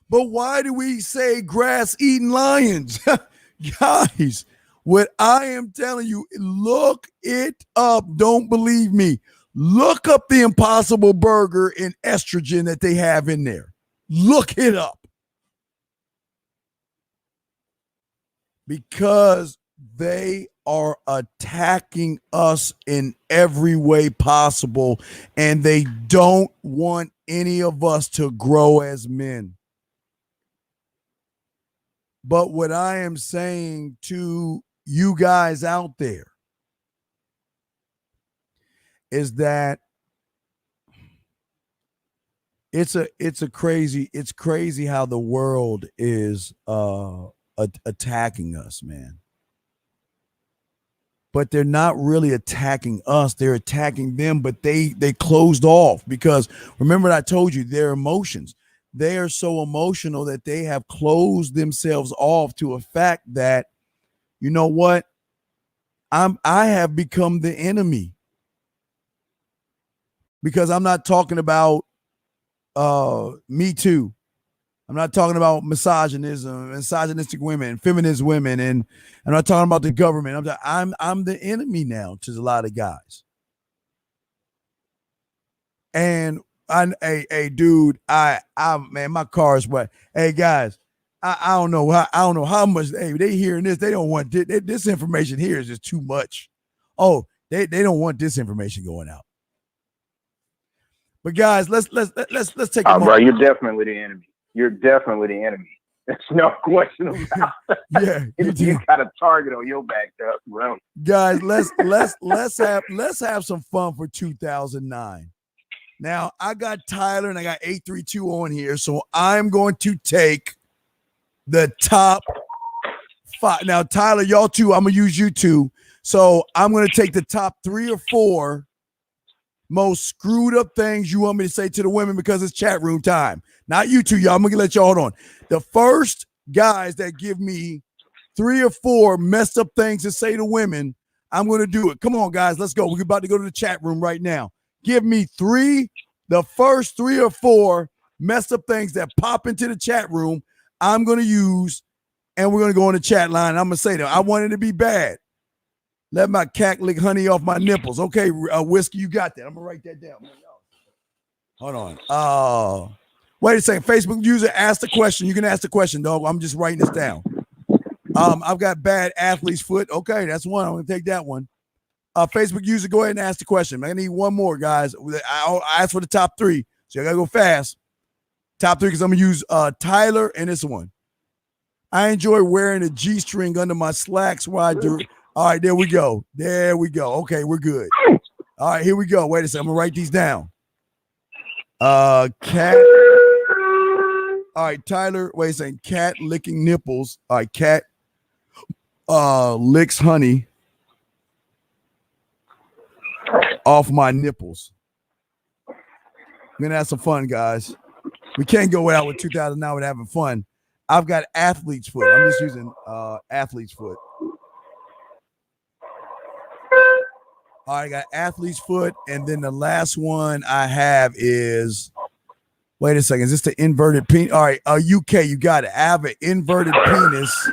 But why do we say grass-eating lions? Guys, what I am telling you, look it up. Don't believe me. Look up the Impossible burger and estrogen that they have in there. Look it up. Because they are attacking us in every way possible, and they don't want any of us to grow as men. But what I am saying to you guys out there is that it's crazy how the world is attacking us, man. But they're not really attacking us. They're attacking them, but they closed off, because remember I told you their emotions. They are so emotional that they have closed themselves off to a fact that, you know what? I have become the enemy, because I'm not talking about Me Too. I'm not talking about misogynistic women, feminist women, and I'm not talking about the government. I'm the enemy now to a lot of guys. And dude, man, my car is wet. Hey guys, I don't know how much they hearing this. They don't want this information here is just too much. Oh, they don't want this information going out. But guys, let's take a moment. Bro, you're definitely the enemy. You're definitely the enemy. There's no question about that. Yeah, you got a target on your back, bro. Guys, let's have some fun for 2009. Now I got Tyler and I got 832 on here, so I'm going to take the top 5. Now Tyler, y'all two, I'm gonna use you two. So I'm gonna take the top 3 or 4 most screwed up things you want me to say to the women, because it's chat room time. Not you two, y'all. I'm gonna let y'all hold on. The first guys that give me 3 or 4 messed up things to say to women, I'm gonna do it. Come on, guys, let's go. We're about to go to the chat room right now. Give me the first 3 or 4 messed up things that pop into the chat room. I'm gonna use, and we're gonna go on the chat line. I'm gonna say them. I want it to be bad. Let my cat lick honey off my nipples. Okay, Whiskey, you got that. I'm gonna write that down. Hold on. Wait a second. Facebook user asked the question. You can ask the question, dog. I'm just writing this down. I've got bad athlete's foot. Okay, that's one. I'm gonna take that one. Facebook user, go ahead and ask the question. I need one more, guys. I asked for the top 3, so I gotta go fast. Top 3, because I'm gonna use Tyler and this one. I enjoy wearing a G-string under my slacks while I do. All right, there we go. Okay, we're good. All right, here we go. Wait a second. I'm gonna write these down. Cat. All right, Tyler. Wait a second. Cat licking nipples. All right, cat licks honey off my nipples. We're gonna have some fun, guys. We can't go out with 2009 without having fun. I've got athlete's foot. I'm just using athlete's foot. All right, I got athlete's foot, and then the last one I have is. Wait a second. Is this the inverted penis? All right, UK, you got it. I have an inverted penis.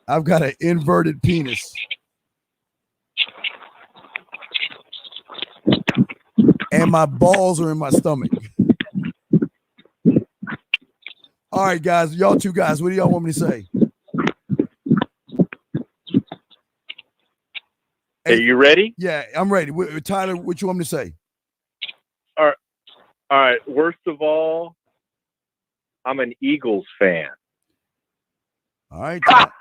I've got an inverted penis. And my balls are in my stomach. All right, guys. Y'all two guys, what do y'all want me to say? Are you ready? Yeah, I'm ready. Tyler, what you want me to say? All right. Worst of all, I'm an Eagles fan. All right. Clouded.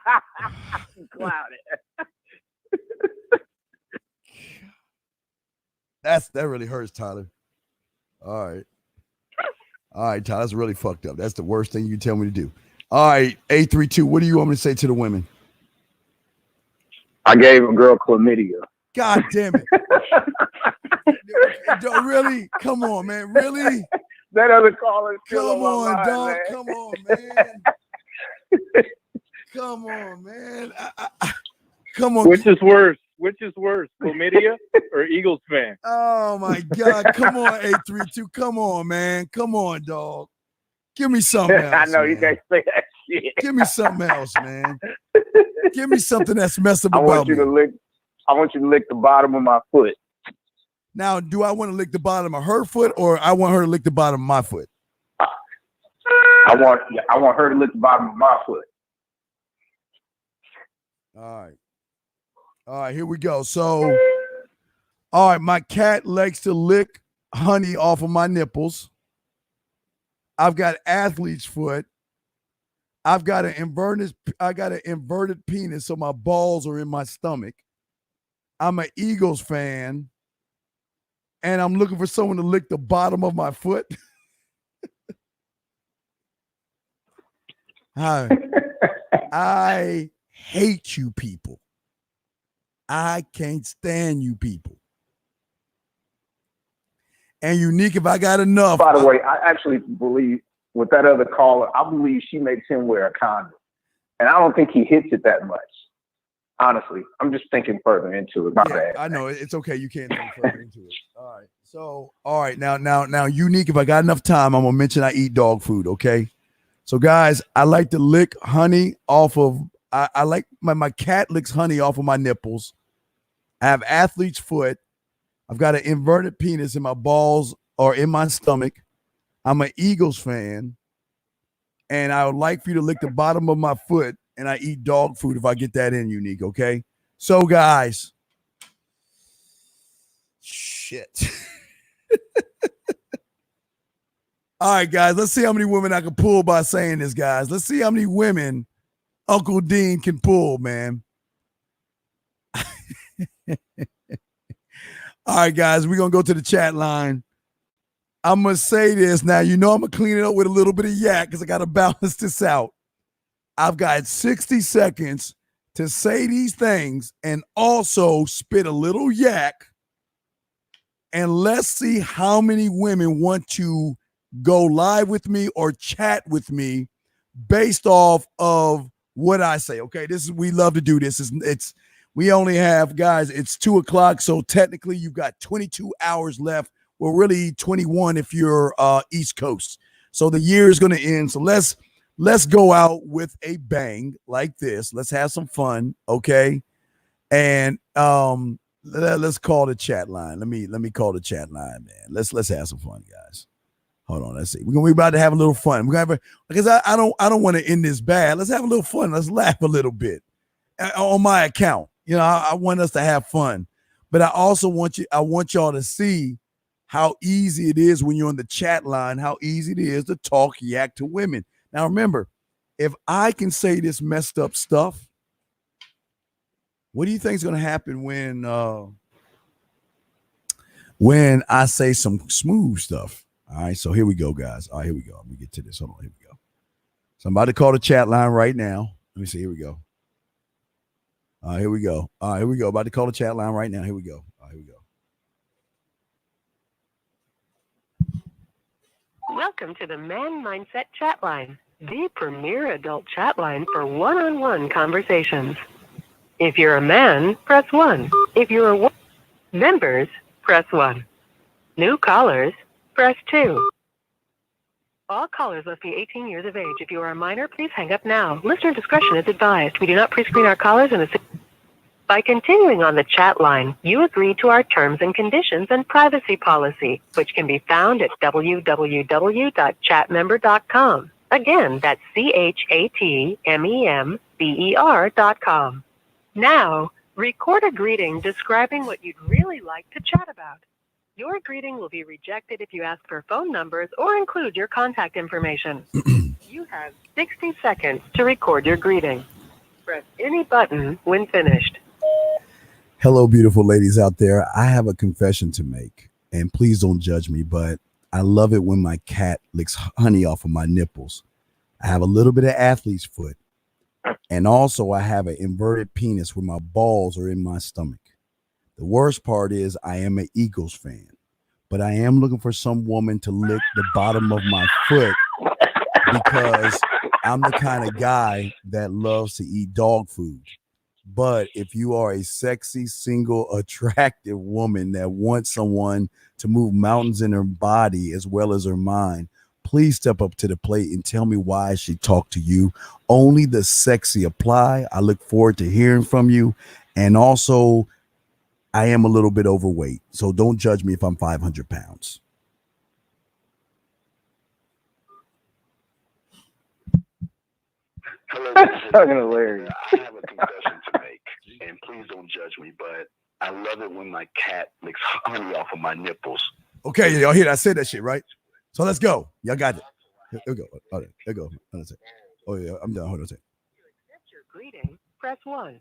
That really hurts, Tyler. All right, Tyler, that's really fucked up. That's the worst thing you can tell me to do. All right, 832, what do you want me to say to the women? I gave a girl chlamydia. God damn it. Really? Come on, man. Really? That other caller is still Come on, my dog. mind, man. Come on, man. Come on, man. Come on. Which is worse? Chlamydia or Eagles fan? Oh my God. Come on, 832. Come on, man. Come on, dog. Give me something else. I know man. you can't say that shit. Give me something else, man. Give me something that's messed up I about want you me. I want you to lick the bottom of my foot. Now, do I want to lick the bottom of her foot, or I want her to lick the bottom of my foot? I want her to lick the bottom of my foot. All right, here we go. So, all right, my cat likes to lick honey off of my nipples. I've got athlete's foot. I got an inverted penis, so my balls are in my stomach. I'm an Eagles fan, and I'm looking for someone to lick the bottom of my foot. I hate you people. I can't stand you people. And Unique, if I got enough. By the way, I actually believe with that other caller, I believe she makes him wear a condom. And I don't think he hits it that much. Honestly, I'm just thinking further into it. My bad. I know it's okay. You can't think further into it. All right. So, all right. Now, Unique, if I got enough time, I'm going to mention I eat dog food. Okay. So, guys, I like to lick honey off of, I like my cat licks honey off of my nipples. I have athlete's foot. I've got an inverted penis and my balls are in my stomach. I'm an Eagles fan. And I would like for you to lick the bottom of my foot. And I eat dog food if I get that in, Unique, okay? So, guys. Shit. All right, guys. Let's see how many women I can pull by saying this, guys. Let's see how many women Uncle Dean can pull, man. All right, guys. We're going to go to the chat line. I'm going to say this. Now, you know I'm going to clean it up with a little bit of yak because I got to balance this out. I've got 60 seconds to say these things and also spit a little yak. And let's see how many women want to go live with me or chat with me based off of what I say. Okay, we love to do this. We only have, guys, it's 2:00, so technically you've got 22 hours left. Well, really 21 if you're East Coast. So the year is going to end. So let's go out with a bang like this. Let's have some fun, okay? And let's call the chat line. Let me call the chat line, man. Let's have some fun, guys. Hold on, let's see. We're about to have a little fun. We're gonna have because I don't want to end this bad. Let's have a little fun. Let's laugh a little bit on my account. You know, I want us to have fun, but I also want y'all to see how easy it is when you're on the chat line. How easy it is to talk yak to women. Now, remember, if I can say this messed up stuff, what do you think is going to happen when I say some smooth stuff? All right, so here we go, guys. All right, here we go. Let me get to this. Hold on, here we go. So I'm about to call the chat line right now. Let me see. Here we go. All right, here we go. All right, here we go. About to call the chat line right now. Here we go. All right, here we go. Welcome to the Man Mindset chat line, the premier adult chat line for one-on-one conversations. If you're a man, press 1. If you're a woman, members, press 1. New callers, press 2. All callers must be 18 years of age. If you are a minor, please hang up now. Listener discretion is advised. We do not pre-screen our callers and by continuing on the chat line, you agree to our terms and conditions and privacy policy, which can be found at www.chatmember.com. Again, that's CHATMEMBER.com. Now, record a greeting describing what you'd really like to chat about. Your greeting will be rejected if you ask for phone numbers or include your contact information. You have 60 seconds to record your greeting. Press any button when finished. Hello, beautiful ladies out there. I have a confession to make, and please don't judge me, but I love it when my cat licks honey off of my nipples. I have a little bit of athlete's foot, and also I have an inverted penis where my balls are in my stomach. The worst part is I am an Eagles fan, but I am looking for some woman to lick the bottom of my foot because I'm the kind of guy that loves to eat dog food. But if you are a sexy, single, attractive woman that wants someone to move mountains in her body as well as her mind, please step up to the plate and tell me why I should talk to you. Only the sexy apply. I look forward to hearing from you. And also, I am a little bit overweight, so don't judge me if I'm 500 pounds. Hello, That's fucking hilarious. I have a confession to make, and please don't judge me, but I love it when my cat licks honey off of my nipples. Okay, y'all hear that? I said that shit, right? So let's go. Y'all got it. Here we go. All right, here we go. Hold on a second. Oh, yeah, I'm done. Hold on a second. Accept your greeting, press 1.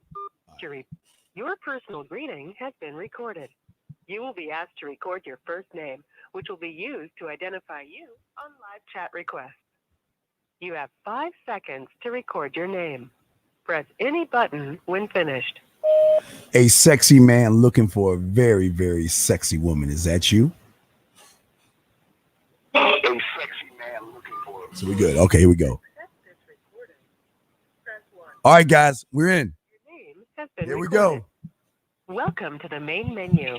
Your personal greeting has been recorded. You will be asked to record your first name, which will be used to identify you on live chat requests. You have 5 seconds to record your name. Press any button when finished. A sexy man looking for a very, very sexy woman. Is that you? A sexy man looking for So we're good. Okay, here we go. All right, guys, we're in. Here we go. Welcome to the main menu.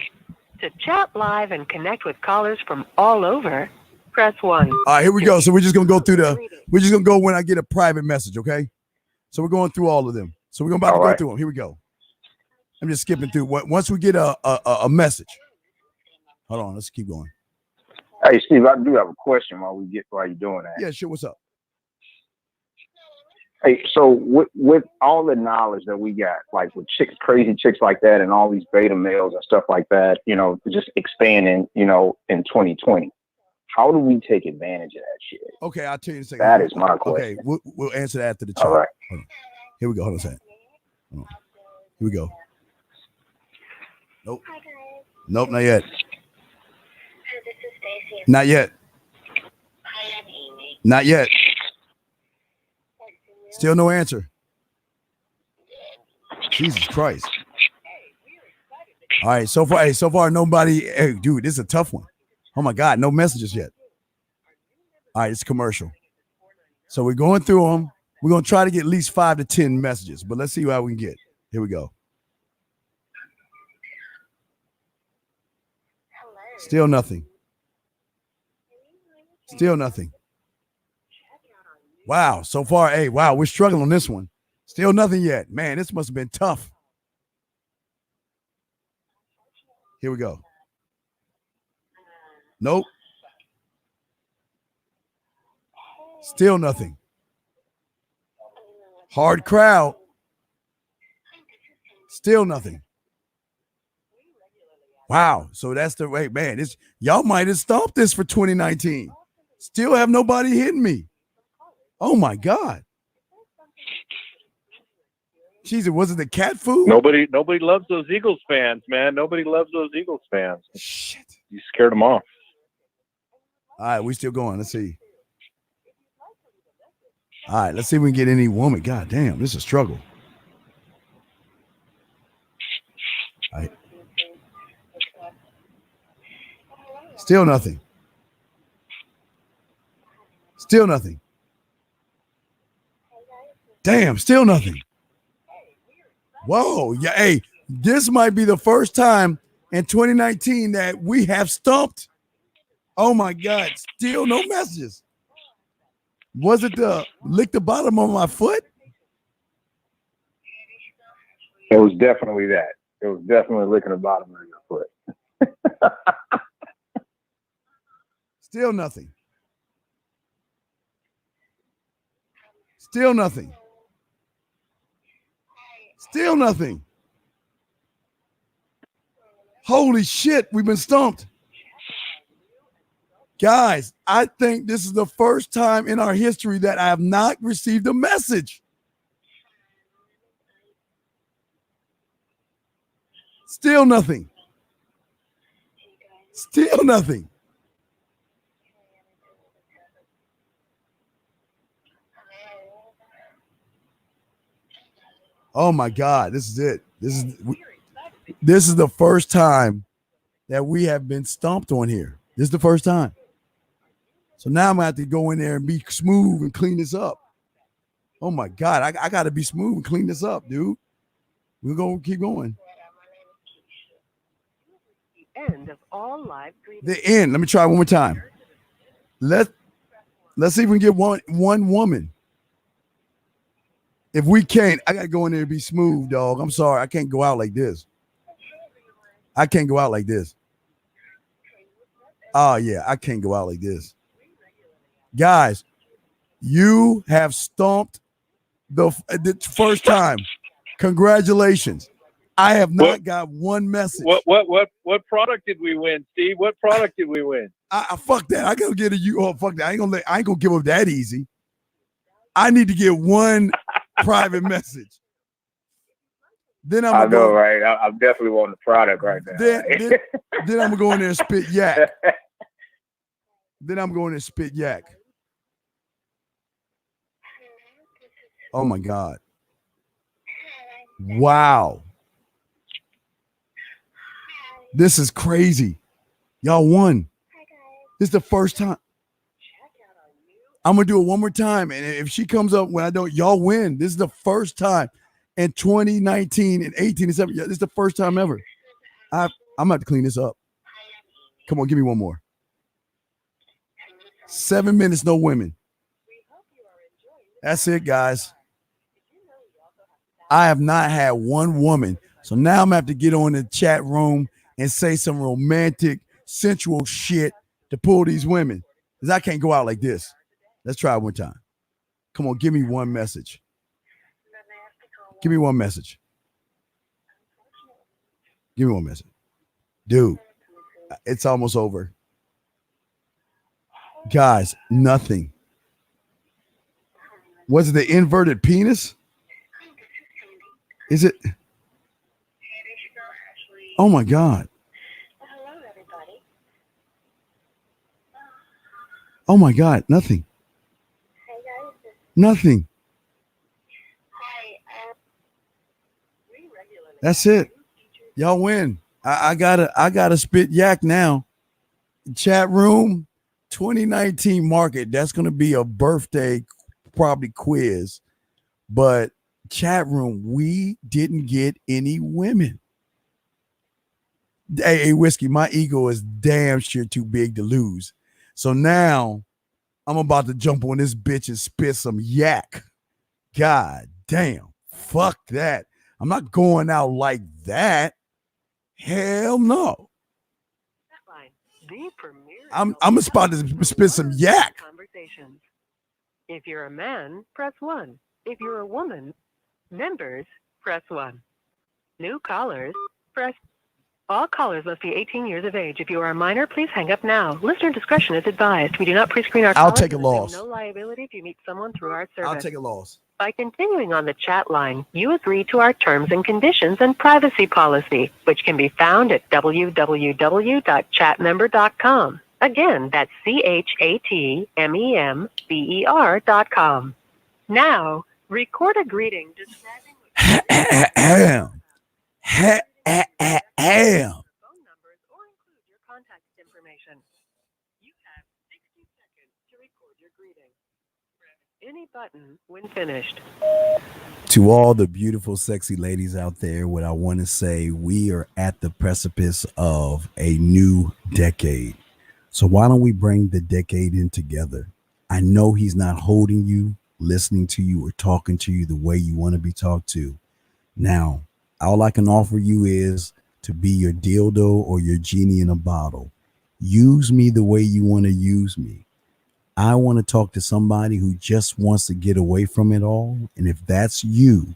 To chat live and connect with callers from all over, press 1. All right, here we go. So we're just gonna go when I get a private message, okay? So we're going through all of them. So we're about to go through them. Here we go. I'm just skipping through. Once we get a message. Hold on, let's keep going. Hey, Steve, I do have a question while you're doing that. Yeah, sure. What's up? Hey, so with all the knowledge that we got, like with crazy chicks like that and all these beta males and stuff like that, just expanding, in 2020, how do we take advantage of that shit? Okay, I'll tell you in a second. That is my question. Okay, we'll answer that after the chat. All right. Hold on. Here we go. Hold on a second. Hold on. Here we go. Nope. Nope, not yet. Not yet. Not yet. Still no answer. Jesus Christ. All right, so far nobody. Hey, dude, this is a tough one. Oh my God, no messages yet. All right, it's commercial. So we're going through them. We're gonna try to get at least 5 to 10 messages, but let's see how we can get. Here we go. Still nothing. Still nothing. Wow, so far, wow, we're struggling on this one. Still nothing yet. Man, this must have been tough. Here we go. Nope. Still nothing. Hard crowd. Still nothing. Wow, so that's the way, man. Y'all might have stopped this for 2019. Still have nobody hitting me. Oh my God. Jesus, was it the cat food? Nobody loves those Eagles fans, man. Nobody loves those Eagles fans. Shit. You scared them off. All right, we still going. Let's see. All right, let's see if we can get any woman. God damn, this is a struggle. All right. Still nothing. Still nothing. Damn, still nothing. Whoa, yeah, hey, this might be the first time in 2019 that we have stumped. Oh my God, still no messages. Was it the lick the bottom of my foot? It was definitely that. It was definitely licking the bottom of your foot. Still nothing. Still nothing. Still nothing. Holy shit, we've been stumped. Guys, I think this is the first time in our history that I have not received a message. Still nothing. Still nothing. Oh my God, this is it. This is the first time that we have been stumped on here. This is the first time. So now I'm gonna have to go in there and be smooth and clean this up. Oh my God, I gotta be smooth and clean this up, dude. We're gonna keep going. End of all live greetings. The end. Let me try one more time. Let's see if we can get one woman. If we can't, I gotta go in there and be smooth, dog. I'm sorry, I can't go out like this. I can't go out like this. Oh yeah, I can't go out like this. Guys, you have stumped the first time. Congratulations. I have not got one message. What product did we win, Steve? What product did we win? I fuck that. I gotta get fuck that. I ain't gonna give up that easy. I need to get one private message. Then I know, right? I'm definitely wanting the product right now. Then I'm gonna go in there and spit yak. Then I'm going to spit yak. Oh my God. Wow. This is crazy. Y'all won. This is the first time. I'm going to do it one more time. And if she comes up when I don't, y'all win. This is the first time in 2019 and 18 and 17. This is the first time ever. I'm going to have to clean this up. Come on, give me one more. 7 minutes, no women. That's it, guys. I have not had one woman. So now I'm going to have to get on the chat room and say some romantic, sensual shit to pull these women. Because I can't go out like this. Let's try it one time. Come on, give me one message. Give me one message. Give me one message. Dude, it's almost over. Guys, nothing. Was it the inverted penis? Is it? Oh my God. Oh my God, nothing. Nothing. That's it. Y'all win. I gotta spit yak now. Chat room 2019 market. That's gonna be a birthday probably quiz. But chat room, we didn't get any women. Hey, Whiskey, my ego is damn sure too big to lose. So now I'm about to jump on this bitch and spit some yak. God damn. Fuck that. I'm not going out like that. Hell no. I'm about to spit some yak. Conversations. If you're a man, press 1. If you're a woman, members, press 1. New callers, press. All callers must be 18 years of age. If you are a minor, please hang up now. Listener discretion is advised. We do not pre-screen our I'll callers. take a loss. No liability if you meet someone through our service. I'll take a loss. By continuing on the chat line, you agree to our terms and conditions and privacy policy, which can be found at www.chatmember.com. Again, that's CHATMEMBER.com. Now, record a greeting describing phone numbers or include your contact information. You have 60 Any button when finished. To all the beautiful, sexy ladies out there, what I want to say, we are at the precipice of a new decade. So why don't we bring the decade in together? I know he's not holding you, listening to you, or talking to you the way you want to be talked to. Now, all I can offer you is to be your dildo or your genie in a bottle. Use me the way you want to use me. I want to talk to somebody who just wants to get away from it all. And if that's you,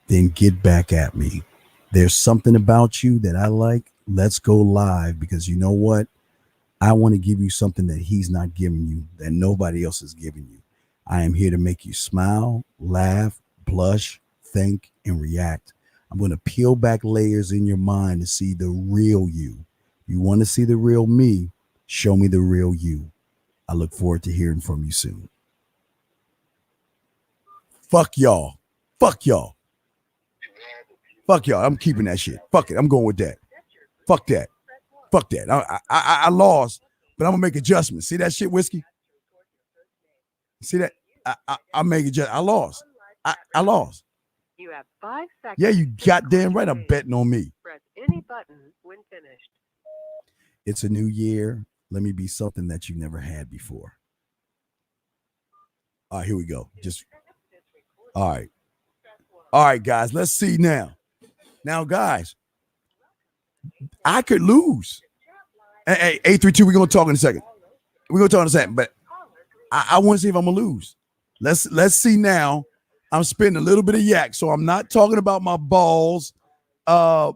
then get back at me. There's something about you that I like. Let's go live, because you know what? I want to give you something that he's not giving you, that nobody else is giving you. I am here to make you smile, laugh, blush, think, and react. I'm going to peel back layers in your mind to see the real you. You want to see the real me? Show me the real you. I look forward to hearing from you soon. Fuck y'all. Fuck y'all. Fuck y'all. I'm keeping that shit. Fuck it. I'm going with that. Fuck that. Fuck that. I lost, but I'm gonna make adjustments. See that shit, Whiskey? See that? I make adjustments. I lost. I lost. You have 5 seconds. Yeah, you goddamn right. I'm betting on me. Press any button when finished. It's a new year. Let me be something that you never had before. All right, here we go. All right, guys. Let's see now. Now, guys, I could lose. Hey, 832. We're gonna talk in a second. But I want to see if I'm gonna lose. Let's see now. I'm spitting a little bit of yak, so I'm not talking about my balls, my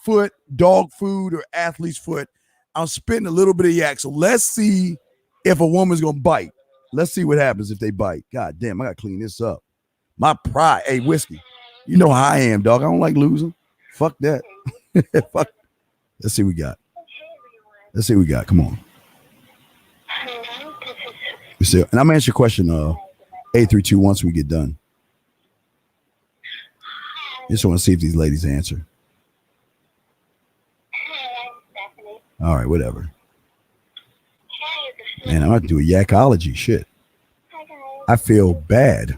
foot, dog food, or athlete's foot. I'm spitting a little bit of yak. So let's see if a woman's gonna bite. Let's see what happens if they bite. God damn, I gotta clean this up. My pride. Hey, Whiskey, you know how I am, dog. I don't like losing. Fuck that. Fuck. Let's see what we got. Come on. And I'm gonna answer your question 832 once we get done. Just want to see if these ladies answer. All right, whatever. Man, I'm about to do a yakology shit. I feel bad.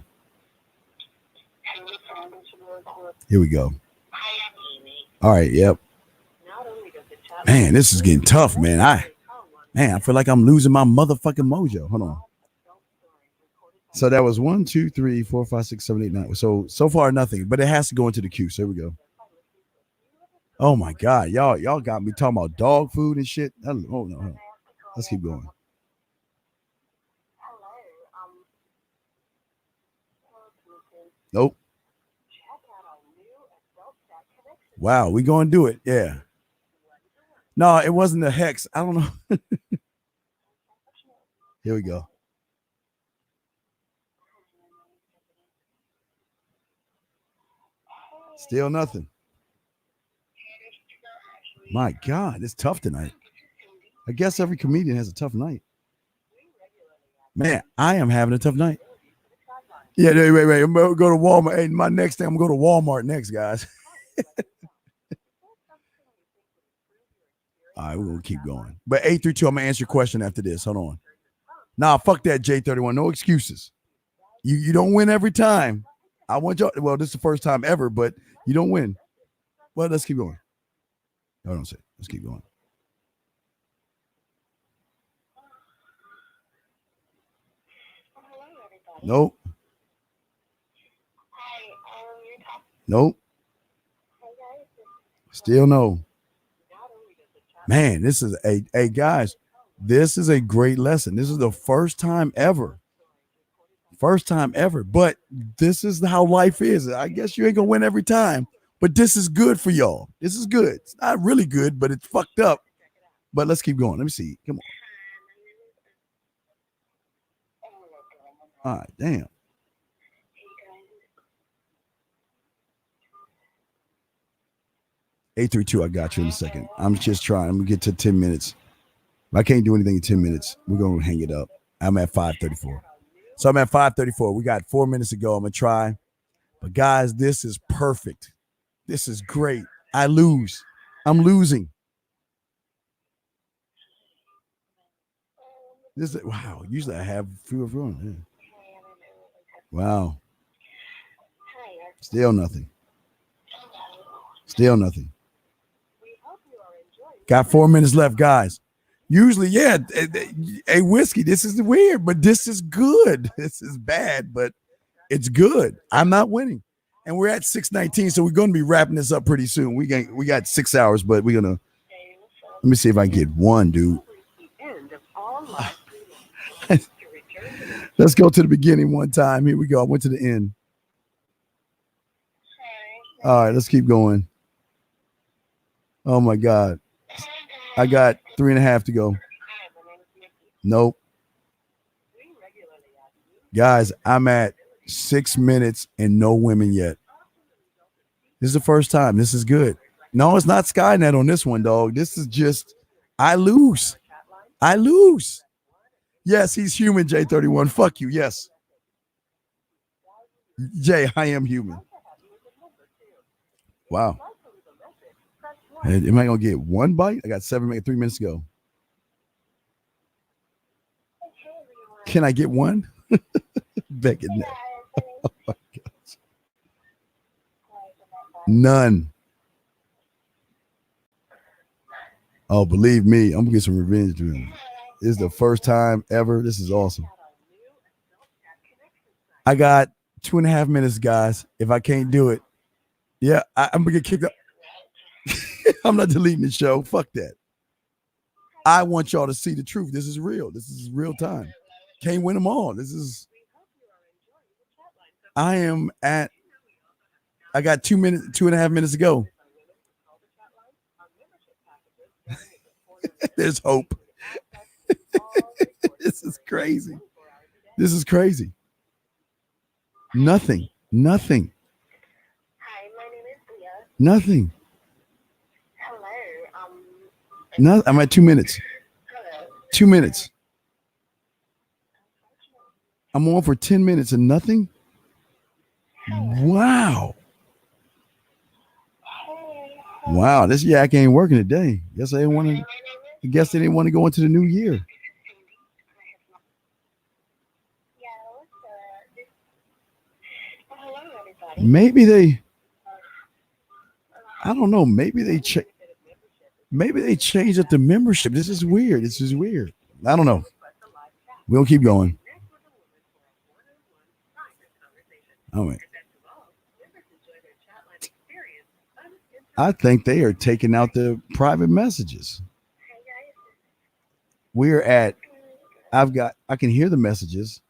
Here we go. All right, yep. Man, this is getting tough, man. I feel like I'm losing my motherfucking mojo. Hold on. So that was 1, 2, 3, 4, 5, 6, 7, 8, 9. So far nothing, but it has to go into the queue. So here we go. Oh my God, y'all got me talking about dog food and shit. Oh no. Let's keep going. Nope. Wow, we gonna do it. Yeah. No, it wasn't a hex. I don't know. Here we go. Still nothing. My God, it's tough tonight. I guess every comedian has a tough night. Man, I am having a tough night. Yeah, wait. I'm going to go to Walmart. Hey, my next thing, I'm going to go to Walmart next, guys. All right, we're going to keep going. But 832, I'm going to answer your question after this. Hold on. Nah, fuck that, J31. No excuses. You don't win every time. I want y'all. Well, this is the first time ever, but you don't win. Well, let's keep going. I don't say. Let's keep going. Nope. Still no. Man, this is a guys. This is a great lesson. This is the first time ever. But this is how life is. I guess you ain't gonna win every time, but this is good for y'all. This is good. It's not really good, but it's fucked up. But let's keep going. Let me see. Come on. All right, damn. $832, I got you in a second. I'm just trying. I'm gonna get to 10 minutes. If I can't do anything in 10 minutes, we're gonna hang it up. I'm at 5:34. So I'm at 5:34. We got 4 minutes to go. I'm gonna try. But guys, this is perfect. This is great. I lose. I'm losing. This is, wow. Usually I have few of them. Yeah. Wow. Still nothing. Still nothing. Got 4 minutes left, guys. Usually, yeah. Hey, whiskey, this is weird, but this is good. This is bad, but it's good. I'm not winning. And we're at 6:19, so we're going to be wrapping this up pretty soon. We got 6 hours, but we're going to, let me see if I can get one, dude. Let's go to the beginning one time. Here we go. I went to the end. All right, let's keep going. Oh my God. I got 3.5 to go. Nope. Guys, I'm at 6 minutes and no women yet. This is the first time. This is good. No, it's not Skynet on this one, dog. This is just, I lose. I lose. Yes, he's human, J31. Fuck you. Yes. Jay, I am human. Wow. Am I going to get one bite? I got 3 minutes to go. Can I get one? Beckett, no. Oh my gosh. None. Oh, believe me, I'm going to get some revenge to him. This is the first time ever. This is awesome. I got 2.5 minutes, guys. If I can't do it, yeah, I'm going to get kicked out. I'm not deleting the show. Fuck that. I want y'all to see the truth. This is real. This is real time. Can't win them all. This is. I got 2.5 minutes to go. There's hope. This is crazy. This is crazy. Nothing. Nothing. Nothing. No, I'm at 2 minutes. 2 minutes. I'm on for 10 minutes and nothing. Wow. Wow, this yak ain't working today. Guess they didn't want to. I guess they didn't want to go into the new year. Maybe they. I don't know. Maybe they changed up the membership. This is weird. This is weird. I don't know. We'll keep going. All right. I think they are taking out the private messages. I can hear the messages,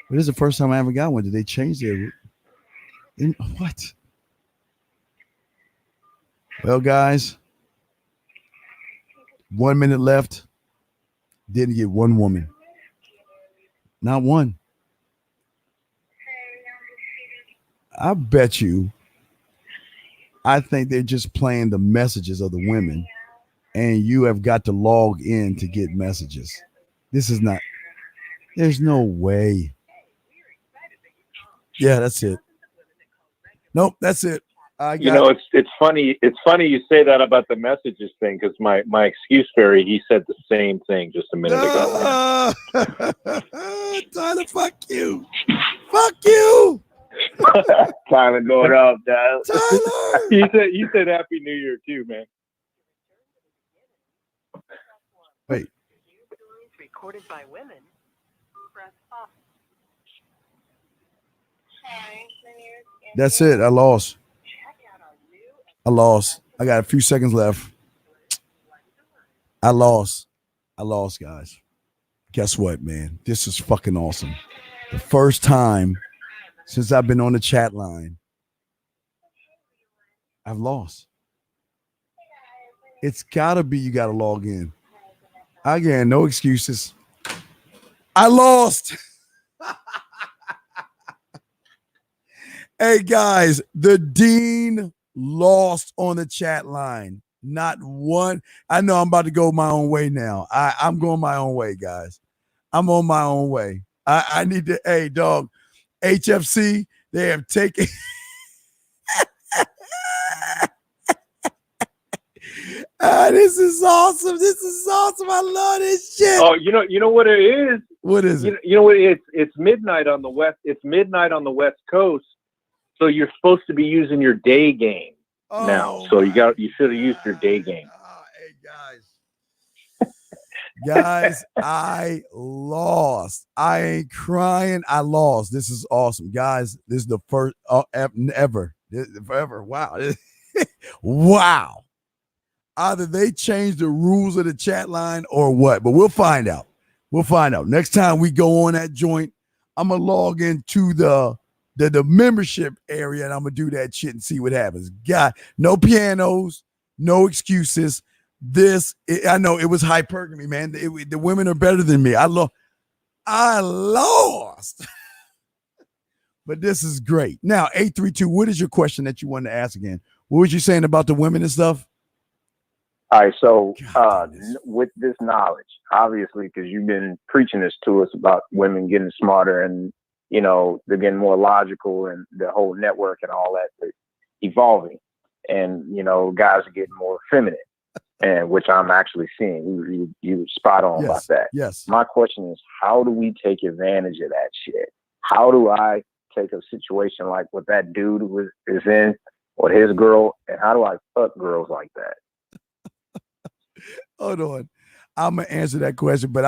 but this is the first time I ever got one. Did they change their, what? Well, guys, 1 minute left. Didn't get one woman. Not one. I bet you, I think they're just playing the messages of the women, and you have got to log in to get messages. This is not, there's no way. Yeah, that's it. Nope, that's it. It's funny. It's funny you say that about the messages thing, because my excuse fairy, he said the same thing just a minute ago. Tyler, fuck you. Fuck you. Tyler going up, dog. Tyler. He said Happy New Year too, man. Wait. Recorded by women. That's it. I lost. I got a few seconds left. I lost, guys. Guess what, man? This is fucking awesome. The first time since I've been on the chat line, I've lost. It's gotta be you gotta log in. Again, no excuses. I lost. Hey guys, the dean lost on the chat line. Not one. I know I'm about to go my own way now. I'm going my own way, guys. I'm on my own way. I need to, hey, dog, HFC, they have taken. This is awesome. This is awesome. I love this shit. Oh, you know what it is? What is it? You know what it's midnight on the west. It's midnight on the West Coast, so you're supposed to be using your day game now. So you should have used your day game. Hey guys, I lost. I ain't crying. I lost. This is awesome, guys. This is the first ever, forever. Wow, wow. Either they change the rules of the chat line or what, but we'll find out. We'll find out. Next time we go on that joint, I'm going to log into the membership area and I'm going to do that shit and see what happens. God, no pianos, no excuses. I know it was hypergamy, man. The women are better than me. I lost. But this is great. Now, 832, what is your question that you wanted to ask again? What was you saying about the women and stuff? All right, so with this knowledge, obviously, because you've been preaching this to us about women getting smarter and, you know, they're getting more logical and the whole network and all that evolving. And, you know, guys are getting more feminine, and which I'm actually seeing. You spot on about that. Yes. My question is, how do we take advantage of that shit? How do I take a situation like what that dude is in or his girl, and how do I fuck girls like that? Hold on. I'm going to answer that question, but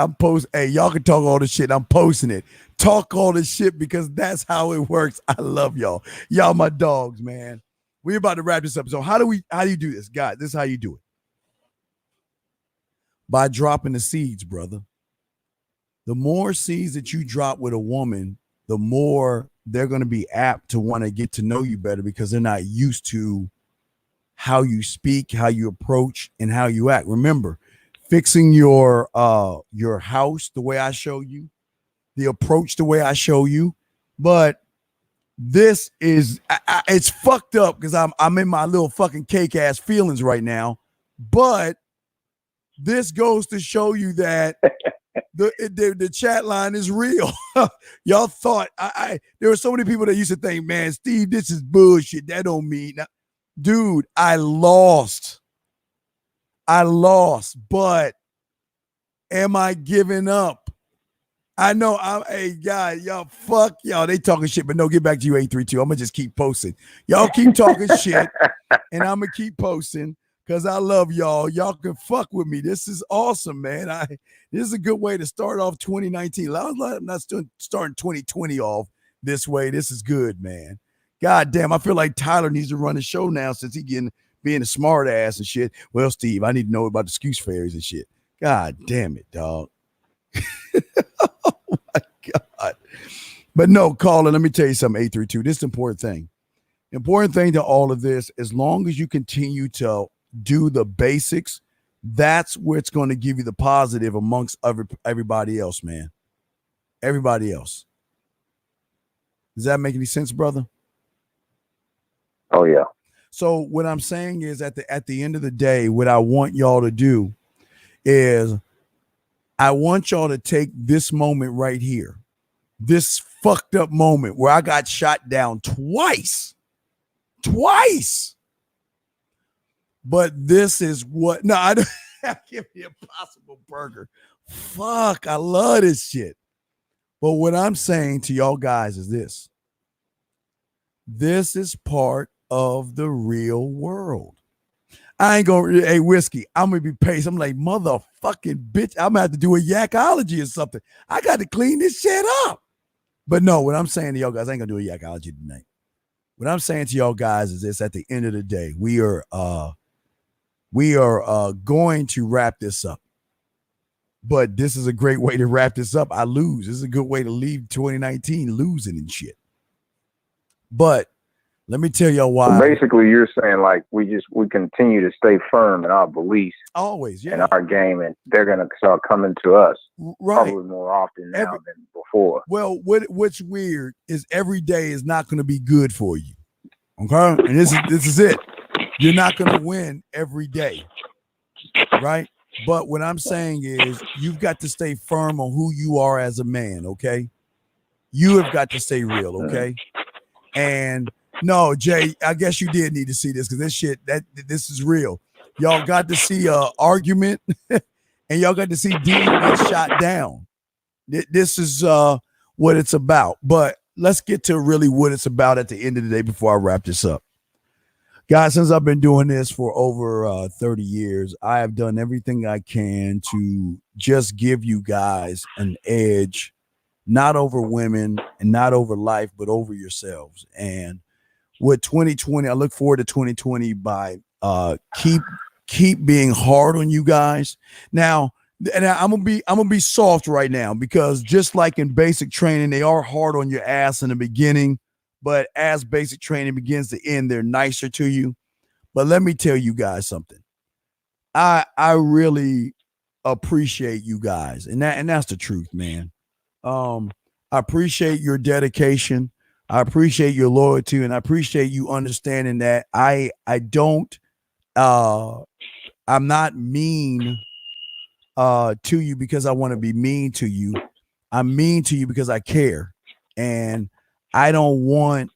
hey, y'all can talk all this shit. I'm posting it. Talk all this shit because that's how it works. I love y'all. Y'all my dogs, man. We're about to wrap this up. So how do you do this? Guys, this is how you do it. By dropping the seeds, brother. The more seeds that you drop with a woman, the more they're going to be apt to want to get to know you better because they're not used to how you speak, how you approach, and how you act. Remember, fixing your house the way I show you, the approach the way I show you. But this is it's fucked up because I'm in my little fucking cake ass feelings right now. But this goes to show you that the chat line is real. Y'all thought there were so many people that used to think, man, Steve, this is bullshit. That don't mean. Dude, I lost, but am I giving up? I know hey guys, y'all, fuck y'all. They talking shit, but no, get back to you, 832. I'm gonna just keep posting. Y'all keep talking shit, and I'm gonna keep posting because I love y'all. Y'all can fuck with me. This is awesome, man. This is a good way to start off 2019. I'm not starting 2020 off this way. This is good, man. God damn, I feel like Tyler needs to run the show now since being a smart ass and shit. Well, Steve, I need to know about the Scooch fairies and shit. God damn it, dog. Oh my God. But no, caller, let me tell you something, 832. This is the important thing. Important thing to all of this, as long as you continue to do the basics, that's what's going to give you the positive amongst everybody else, man. Everybody else. Does that make any sense, brother? Oh yeah. So what I'm saying is at the end of the day, what I want y'all to do is I want y'all to take this moment right here, this fucked up moment where I got shot down twice. But this is what, no, I don't give me Impossible Burger. Fuck, I love this shit. But what I'm saying to y'all guys is this. This is part of the real world. I ain't gonna, hey, Whiskey, I'm gonna be paced. I'm like, motherfucking bitch, I'm gonna have to do a yakology or something. I got to clean this shit up. But no, what I'm saying to y'all guys, I ain't gonna do a yakology tonight. What I'm saying to y'all guys is this: at the end of the day, we are going to wrap this up. But this is a great way to wrap this up. I lose. This is a good way to leave 2019 losing and shit. But let me tell y'all why. So basically, you're saying like we continue to stay firm in our beliefs, always, in our game, and they're gonna start coming to us, right, probably more often now than before. Well, what's weird is every day is not going to be good for you. Okay, and this is it. You're not going to win every day, right? But what I'm saying is you've got to stay firm on who you are as a man. Okay, you have got to stay real. Okay, and no, Jay, I guess you did need to see this because this is real. Y'all got to see a argument, and y'all got to see D get shot down. This is what it's about. But let's get to really what it's about at the end of the day before I wrap this up. Guys, since I've been doing this for over 30 years, I have done everything I can to just give you guys an edge, not over women and not over life, but over yourselves. And with 2020, I look forward to 2020 by keep being hard on you guys. Now, and I'm gonna be soft right now, because just like in basic training, they are hard on your ass in the beginning. But as basic training begins to end, they're nicer to you. But let me tell you guys something. I really appreciate you guys, and that's the truth, man. I appreciate your dedication. I appreciate your loyalty, and I appreciate you understanding that I'm not mean to you because I want to be mean to you. I'm mean to you because I care, and I don't want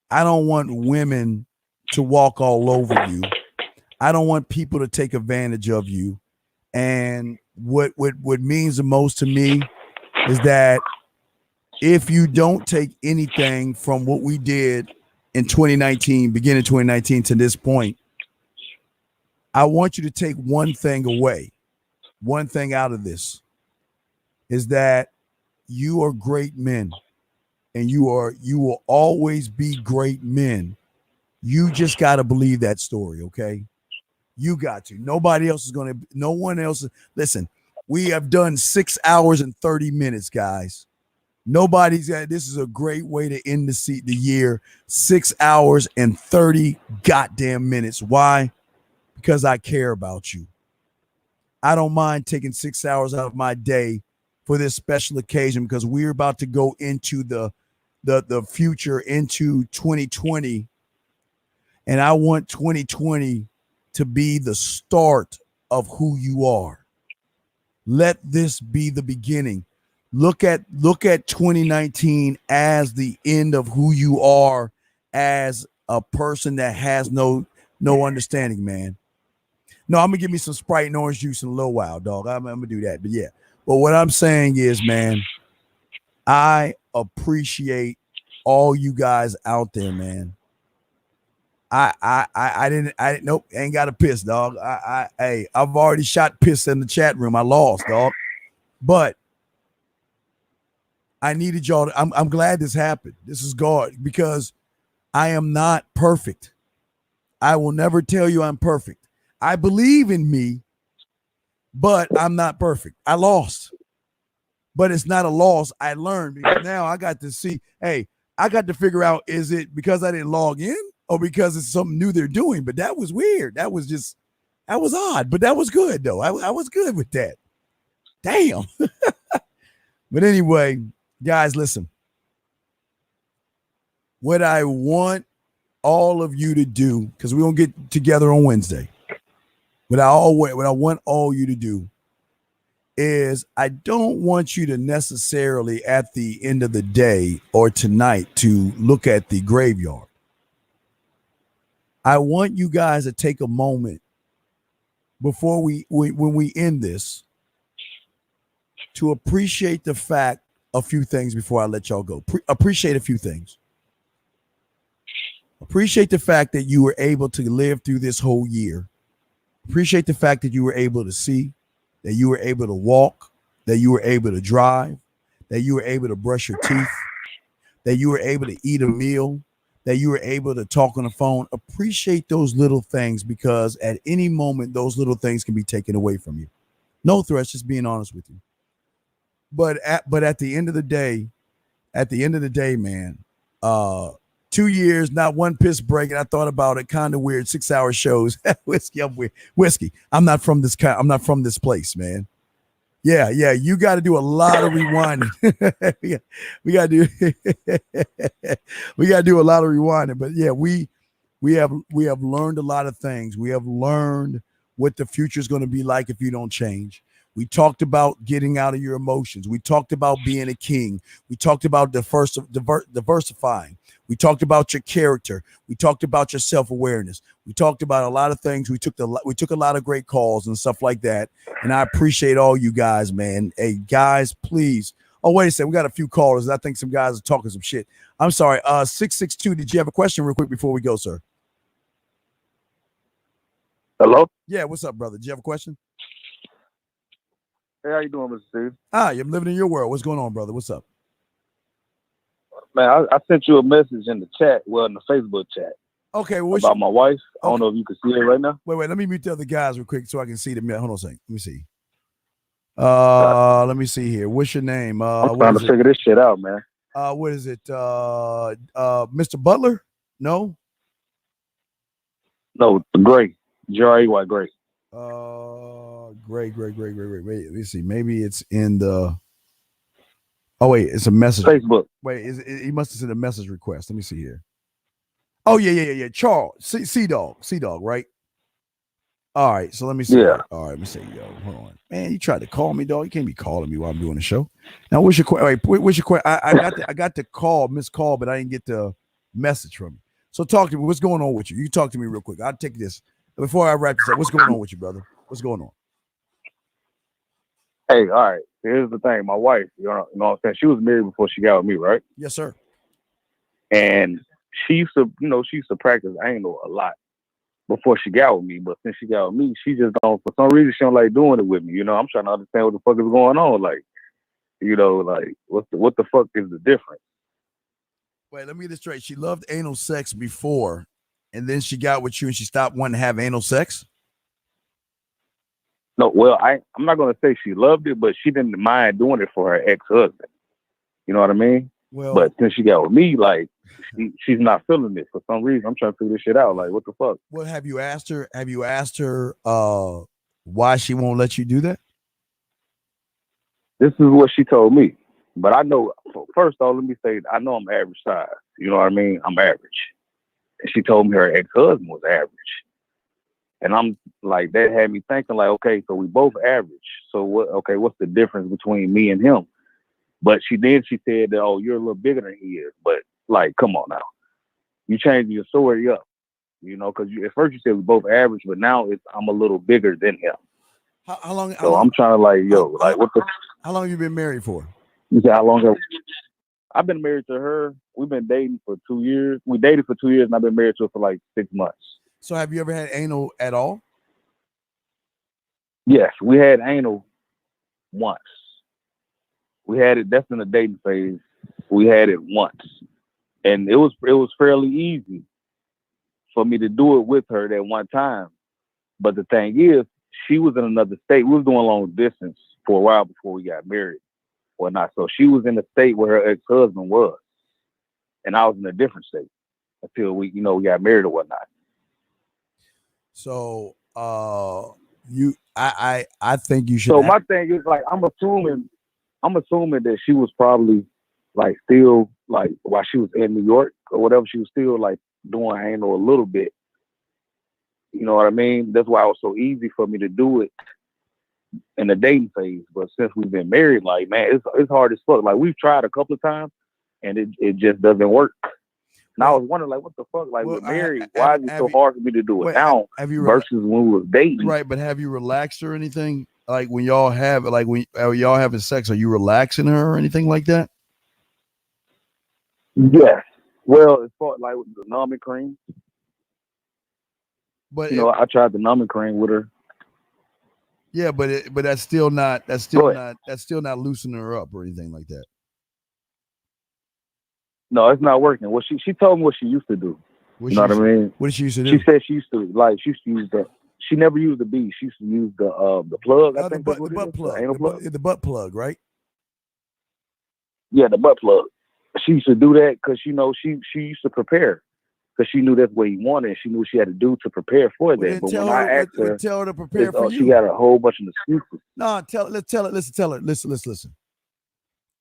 women to walk all over you. I don't want people to take advantage of you. And what means the most to me is that if you don't take anything from what we did in 2019, beginning 2019 to this point, I want you to take one thing away. One thing out of this is that you are great men. And you will always be great men. You just got to believe that story, okay? You got to. Nobody else is going to. No one else. Listen, we have done 6 hours and 30 minutes, guys. Nobody's got. This is a great way to end the year. 6 hours and 30 goddamn minutes. Why? Because I care about you. I don't mind taking 6 hours out of my day for this special occasion, because we're about to go into the future, into 2020, and I want 2020 to be the start of who you are. Let this be the beginning. Look at 2019 as the end of who you are as a person that has no understanding, man. No, I'm gonna give me some Sprite and orange juice in a little while, dog. I'm gonna do that, but yeah. But what I'm saying is, man, I appreciate all you guys out there, man. I didn't nope, ain't got a piss, dog. I've already shot piss in the chat room. I lost, dog. But I needed y'all to, I'm glad this happened. This is God, because I am not perfect. I will never tell you I'm perfect. I believe in me, but I'm not perfect. I lost. But it's not a loss. I learned, because now I got to see, hey, I got to figure out, is it because I didn't log in or because it's something new they're doing? But that was weird. That was odd, but that was good, though. I was good with that. Damn. But anyway, guys, listen. What I want all of you to do, because we're going to get together on Wednesday. What I want all you to do is, I don't want you to necessarily at the end of the day or tonight to look at the graveyard. I want you guys to take a moment before when we end this to appreciate the fact, a few things before I let y'all go. Appreciate a few things. Appreciate the fact that you were able to live through this whole year. Appreciate the fact that you were able to see, that you were able to walk, that you were able to drive, that you were able to brush your teeth, that you were able to eat a meal, that you were able to talk on the phone. Appreciate those little things, because at any moment, those little things can be taken away from you. No threats, just being honest with you. But at the end of the day, man, 2 years, not one piss break. And I thought about it, kind of weird. 6 hour shows. Whiskey. I'm not from this place, man. Yeah. You got to do a lot of rewinding. we got to do a lot of rewinding. But yeah, we have learned a lot of things. We have learned what the future is going to be like if you don't change. We talked about getting out of your emotions. We talked about being a king. We talked about diversifying. We talked about your character. We talked about your self-awareness. We talked about a lot of things. We took a lot of great calls and stuff like that. And I appreciate all you guys, man. Hey, guys, please. Oh, wait a second. We got a few callers. I think some guys are talking some shit. I'm sorry. 662, did you have a question real quick before we go, sir? Hello? Yeah, what's up, brother? Did you have a question? Hey, how you doing, Mr. Steve? Hi, I'm living in your world. What's going on, brother? What's up? Man, I sent you a message in the chat, well, in the Facebook chat. Okay, about my wife. I don't know if you can see it right now. Wait, let me mute the other guys real quick so I can see them. Hold on a second. Let me see. Let me see here. What's your name? I'm trying to figure this shit out, man. What is it? Mr. Butler? No? No, Gray. J-R-A-Y, Gray. Gray. Wait, let me see. Maybe it's in the. Oh wait, it's a message. Facebook. Wait, he must have sent a message request. Let me see here. Oh yeah. Charles, C Dog, right? All right, so let me see. Yeah. All right, let me see. Yo, hold on, man. You tried to call me, dog. You can't be calling me while I'm doing the show. Now, what's your question? What's your question? I got the missed call, but I didn't get the message from you. So talk to me. What's going on with you? You talk to me real quick. I'll take this before I wrap this up. What's going on with you, brother? What's going on? Hey, all right. Here's the thing. My wife, you know what I'm saying? She was married before she got with me, right? Yes, sir. And she used to practice anal a lot before she got with me. But since she got with me, she just don't, for some reason, she don't like doing it with me. You know, I'm trying to understand what the fuck is going on. Like, you know, like what the fuck is the difference? Wait, let me get this straight. She loved anal sex before, and then she got with you and she stopped wanting to have anal sex? No, well, I'm not gonna say she loved it, but she didn't mind doing it for her ex-husband. You know what I mean? Well, but since she got with me, like she's not feeling it for some reason. I'm trying to figure this shit out. Like, what the fuck? Well, have you asked her why she won't let you do that? This is what she told me. But I know, first off, let me say, I know I'm average size. You know what I mean? I'm average. And she told me her ex-husband was average. And I'm like, that had me thinking like, okay, so we both average. So what's the difference between me and him? But she said that, oh, you're a little bigger than he is. But like, come on now. You changing your story up, you know, because at first you said we both average, but now I'm a little bigger than him. How long? So I'm trying to like, how long have you been married for? You said how long? I've been married to her. We've been dating for 2 years. We dated for 2 years, and I've been married to her for like 6 months. So have you ever had anal at all? Yes, we had anal once. We had it. That's in the dating phase. We had it once, and it was fairly easy for me to do it with her that one time. But the thing is, she was in another state. We was doing long distance for a while before we got married, whatnot. So she was in the state where her ex-husband was, and I was in a different state until we got married or whatnot. So I think you should. So my thing is like I'm assuming that she was probably like still like while she was in New York or whatever, she was still like doing anal a little bit. You know what I mean? That's why it was so easy for me to do it in the dating phase. But since we've been married, like man, it's hard as fuck. Like we've tried a couple of times and it just doesn't work. And I was wondering, like, what the fuck? Like, we're married. Why is it so hard for me to do it now versus when we was dating? Right, but have you relaxed or anything? Like when y'all y'all having sex, are you relaxing her or anything like that? Yes. Well, as far like with the numbing cream. But I tried the numbing cream with her. Yeah, but that's still not loosening her up or anything like that. No, it's not working. Well, she told me what she used to do. You know what I mean? What did she used to do? She said she used to use she never used the B. She used to use the plug. I think the butt plug. The butt plug, right? Yeah, the butt plug. She used to do that because she used to prepare because she knew that's what he wanted. She knew she had to do to prepare for that. But when I asked her, tell her to prepare for you. She got a whole bunch of excuses. No, tell her. Listen.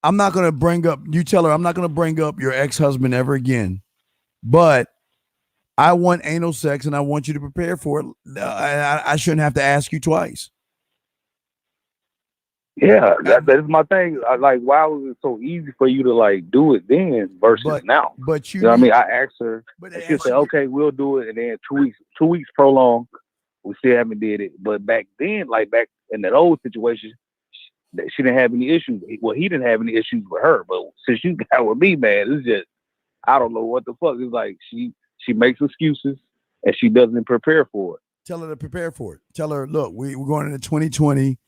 I'm not going to bring up, you tell her, I'm not going to bring up your ex-husband ever again, but I want anal sex and I want you to prepare for it. I shouldn't have to ask you twice. Yeah, that's my thing. Like, why was it so easy for you to like do it then versus now? But you know what I mean? I asked her, and she said, "Okay, we'll do it." And then 2 weeks prolonged. We still haven't did it. But back then, like back in that old situation, she didn't have any issues. Well, he didn't have any issues with her. But since you got with me, man, it's just I don't know what the fuck. It's like she makes excuses and she doesn't prepare for it. Tell her to prepare for it. Tell her, look, we're going into 2020.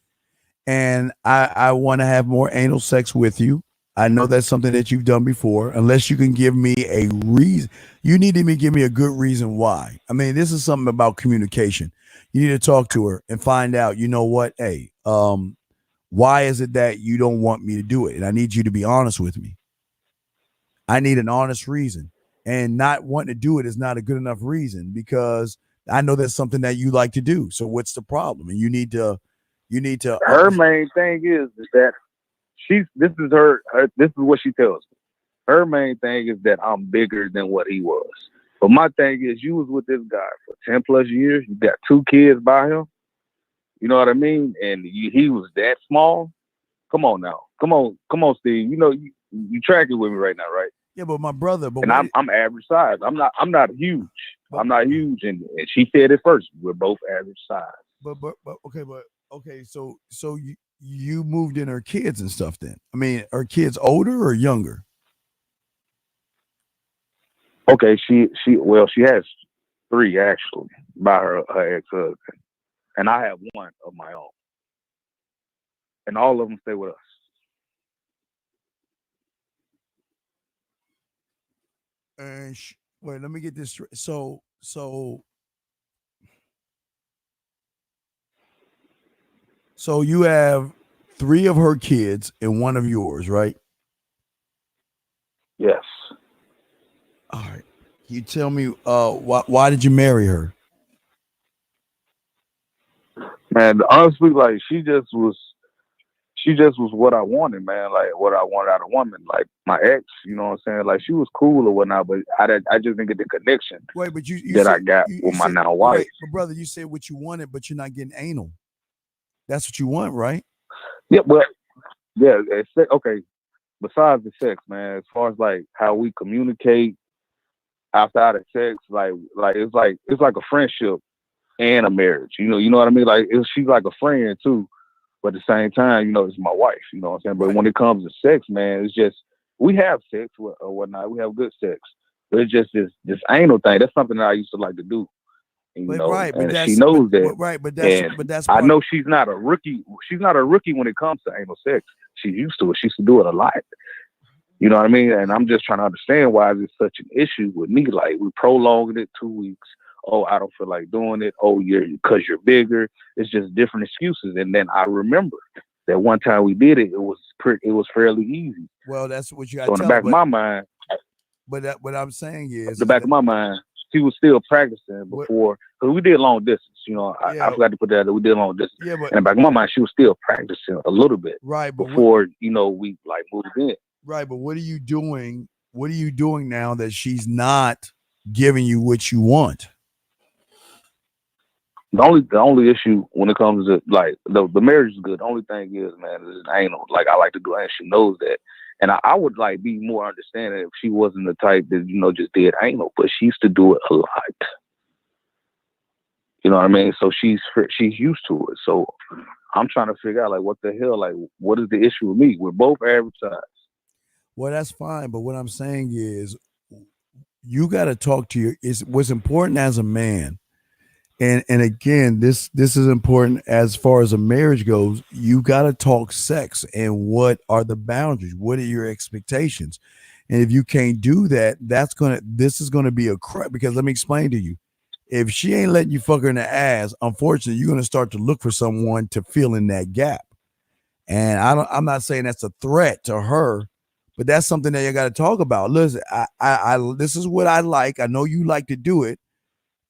And I want to have more anal sex with you. I know that's something that you've done before. Unless you can give me a reason, you need to give me a good reason why. I mean, this is something about communication. You need to talk to her and find out. You know what? Hey, why is it that you don't want me to do it? And I need you to be honest with me. I need an honest reason. And not wanting to do it is not a good enough reason because I know that's something that you like to do. So what's the problem? And you need to. Her main thing is that this is what she tells me. Her main thing is that I'm bigger than what he was. But my thing is, you was with this guy for 10 plus years. You got 2 kids by him. You know what I mean? And he was that small. Come on now. Come on, Steve. You know you tracking with me right now, right? Yeah, but my brother. But I'm average size. I'm not huge. I'm not huge, and she said it first. We're both average size. Okay, so you moved in her kids and stuff then. I mean, are kids older or younger? Okay, she has 3 actually by her ex-husband. And I have 1 of my own. And all of them stay with us. And wait, let me get this straight. So you have 3 of her kids and 1 of yours, right? Yes. All right. You tell me why did you marry her? Man, honestly, like she just was what I wanted, man. Like what I wanted out of a woman. Like my ex, you know what I'm saying? Like she was cool or whatnot, but I just didn't get the connection I got with my now wife. Wait, but brother, you said what you wanted, but you're not getting anal. That's what you want, right? Yeah, but yeah, okay. Besides the sex, man, as far as like how we communicate outside of sex, like it's like a friendship and a marriage. You know what I mean? Like she's like a friend too, but at the same time, it's my wife. You know what I'm saying? But when it comes to sex, man, it's just we have sex or whatnot. We have good sex, but it's just this anal thing. That's something that I used to like to do. And she knows that. But that's I know she's not a rookie. She's not a rookie when it comes to anal sex. She's used to it. She used to do it a lot. You know what I mean? And I'm just trying to understand why is it such an issue with me? Like we prolonged it 2 weeks. Oh, I don't feel like doing it. Oh, because you're bigger. It's just different excuses. And then I remember that one time we did it. It was fairly easy. Well, that's what you got. So in the back of my mind. But what I'm saying is, the back of my mind, she was still practicing before because we did long distance. I forgot to put that. We did long distance. Yeah, but in the back of my mind, she was still practicing a little bit. Right, but before we like moved in. Right, but what are you doing? What are you doing now that she's not giving you what you want? The only issue when it comes to like the marriage is good. The only thing is, man, is anal. Like I like to do, and she knows that. And I would like be more understanding if she wasn't the type that just did anal, but she used to do it a lot. You know what I mean? So she's used to it. So I'm trying to figure out like what the hell, like what is the issue with me? We're both average size. Well, that's fine, but what I'm saying is, you got to talk to what's important as a man. And again, this is important as far as a marriage goes. You got to talk sex and what are the boundaries? What are your expectations? And if you can't do that, this is gonna be a crap. Because let me explain to you, if she ain't letting you fuck her in the ass, unfortunately, you're gonna start to look for someone to fill in that gap. And I'm not saying that's a threat to her, but that's something that you got to talk about. Listen, I this is what I like. I know you like to do it.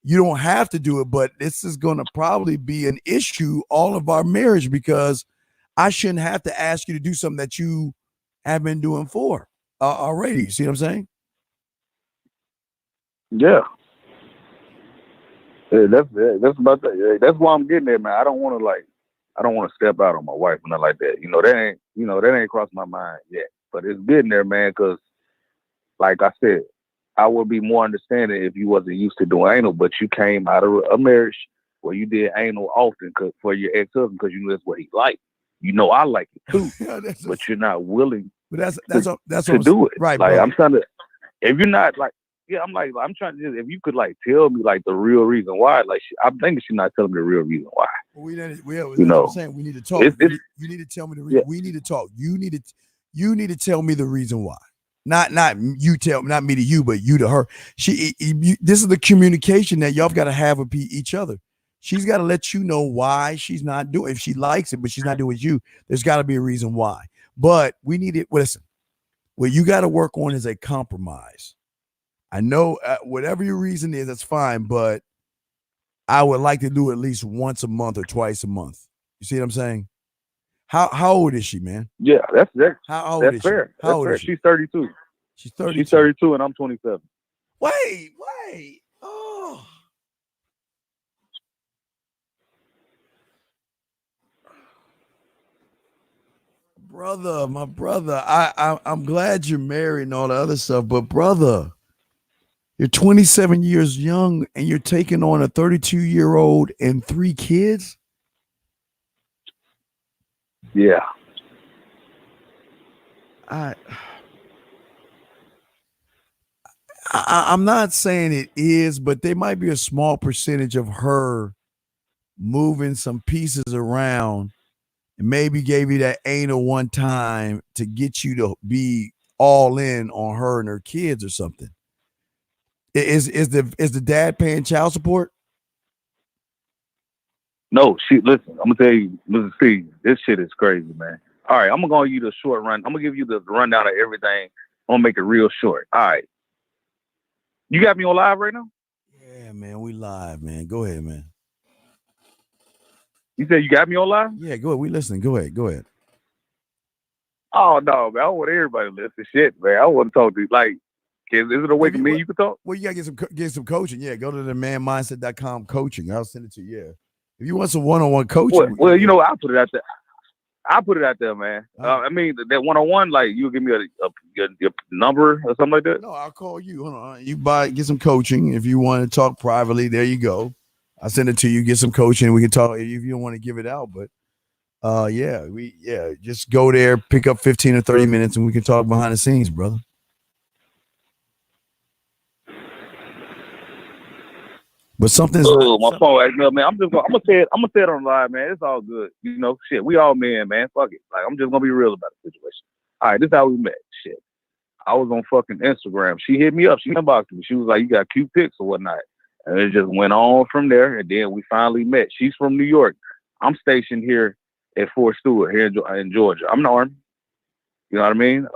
You don't have to do it, but this is going to probably be an issue all of our marriage because I shouldn't have to ask you to do something that you have been doing for already. You see what I'm saying? Yeah. That's about that. That's why I'm getting there, man. I don't want to like I don't want to step out on my wife or nothing like that. That ain't crossed my mind yet. But it's getting there, man, because like I said, I would be more understanding if you wasn't used to doing anal, but you came out of a marriage where you did anal often for your ex-husband because you knew that's what he liked. I like it too, but you're not willing to do it. Right, like, brother. I'm trying to, if you're not like, I'm trying to, if you could like tell me like the real reason why, like I'm thinking she's not telling me the real reason why. That's what I'm saying. We need to talk. You need to tell me the reason. We need to talk. You need to tell me the reason why. Not you tell, not me to you, but you to her. This is the communication that y'all got to have with each other. She's got to let you know why she's not doing. If she likes it, but she's not doing you, there's got to be a reason why. But we need it. Listen, what you got to work on is a compromise. I know whatever your reason is, that's fine. But I would like to do it at least once a month or twice a month. You see what I'm saying? How old is she, man? Yeah, that's how old that's is fair. She? How old fair. is she? She's 32. She's 32. She's 32 and I'm 27. Wait. Oh. Brother, my brother, I'm glad you're married and all the other stuff, but brother, you're 27 years young and you're taking on a 32-year-old and 3 kids? Yeah. I'm not saying it is, but there might be a small percentage of her moving some pieces around and maybe gave you that anal one time to get you to be all in on her and her kids or something. Is the dad paying child support? No, listen, I'm gonna tell you, Mrs. C, this shit is crazy, man. All right, I'm gonna give you the short run. I'm gonna give you the rundown of everything. I'm gonna make it real short. All right. You got me on live right now? Yeah, man, we live, man. Go ahead, man. You said you got me on live? Yeah, go ahead. We listening. Go ahead. Oh no, man. I want everybody to listen. Shit, man. I want to talk to you. Like, is it a way for me you can talk? Well, you gotta get some coaching. Yeah, go to the themanmindset.com coaching. I'll send it to you. Yeah. If you want some one-on-one coaching. Well, I'll put it out there. I'll put it out there, man. I mean, that one-on-one, like, you give me your number or something like that? No, I'll call you. Hold on. You get some coaching. If you want to talk privately, there you go. I'll send it to you, get some coaching. We can talk if you don't want to give it out. But just go there, pick up 15 or 30 minutes, and we can talk behind the scenes, brother. But something's my phone acting up, man. I'm gonna say it on live, man. It's all good. Shit. We all men, man. Fuck it. Like, I'm just gonna be real about the situation. All right, this is how we met. Shit. I was on fucking Instagram. She hit me up. She inboxed me. She was like, "You got cute pics or whatnot?" And it just went on from there. And then we finally met. She's from New York. I'm stationed here at Fort Stewart here in Georgia. I'm in the Army. You know what I mean?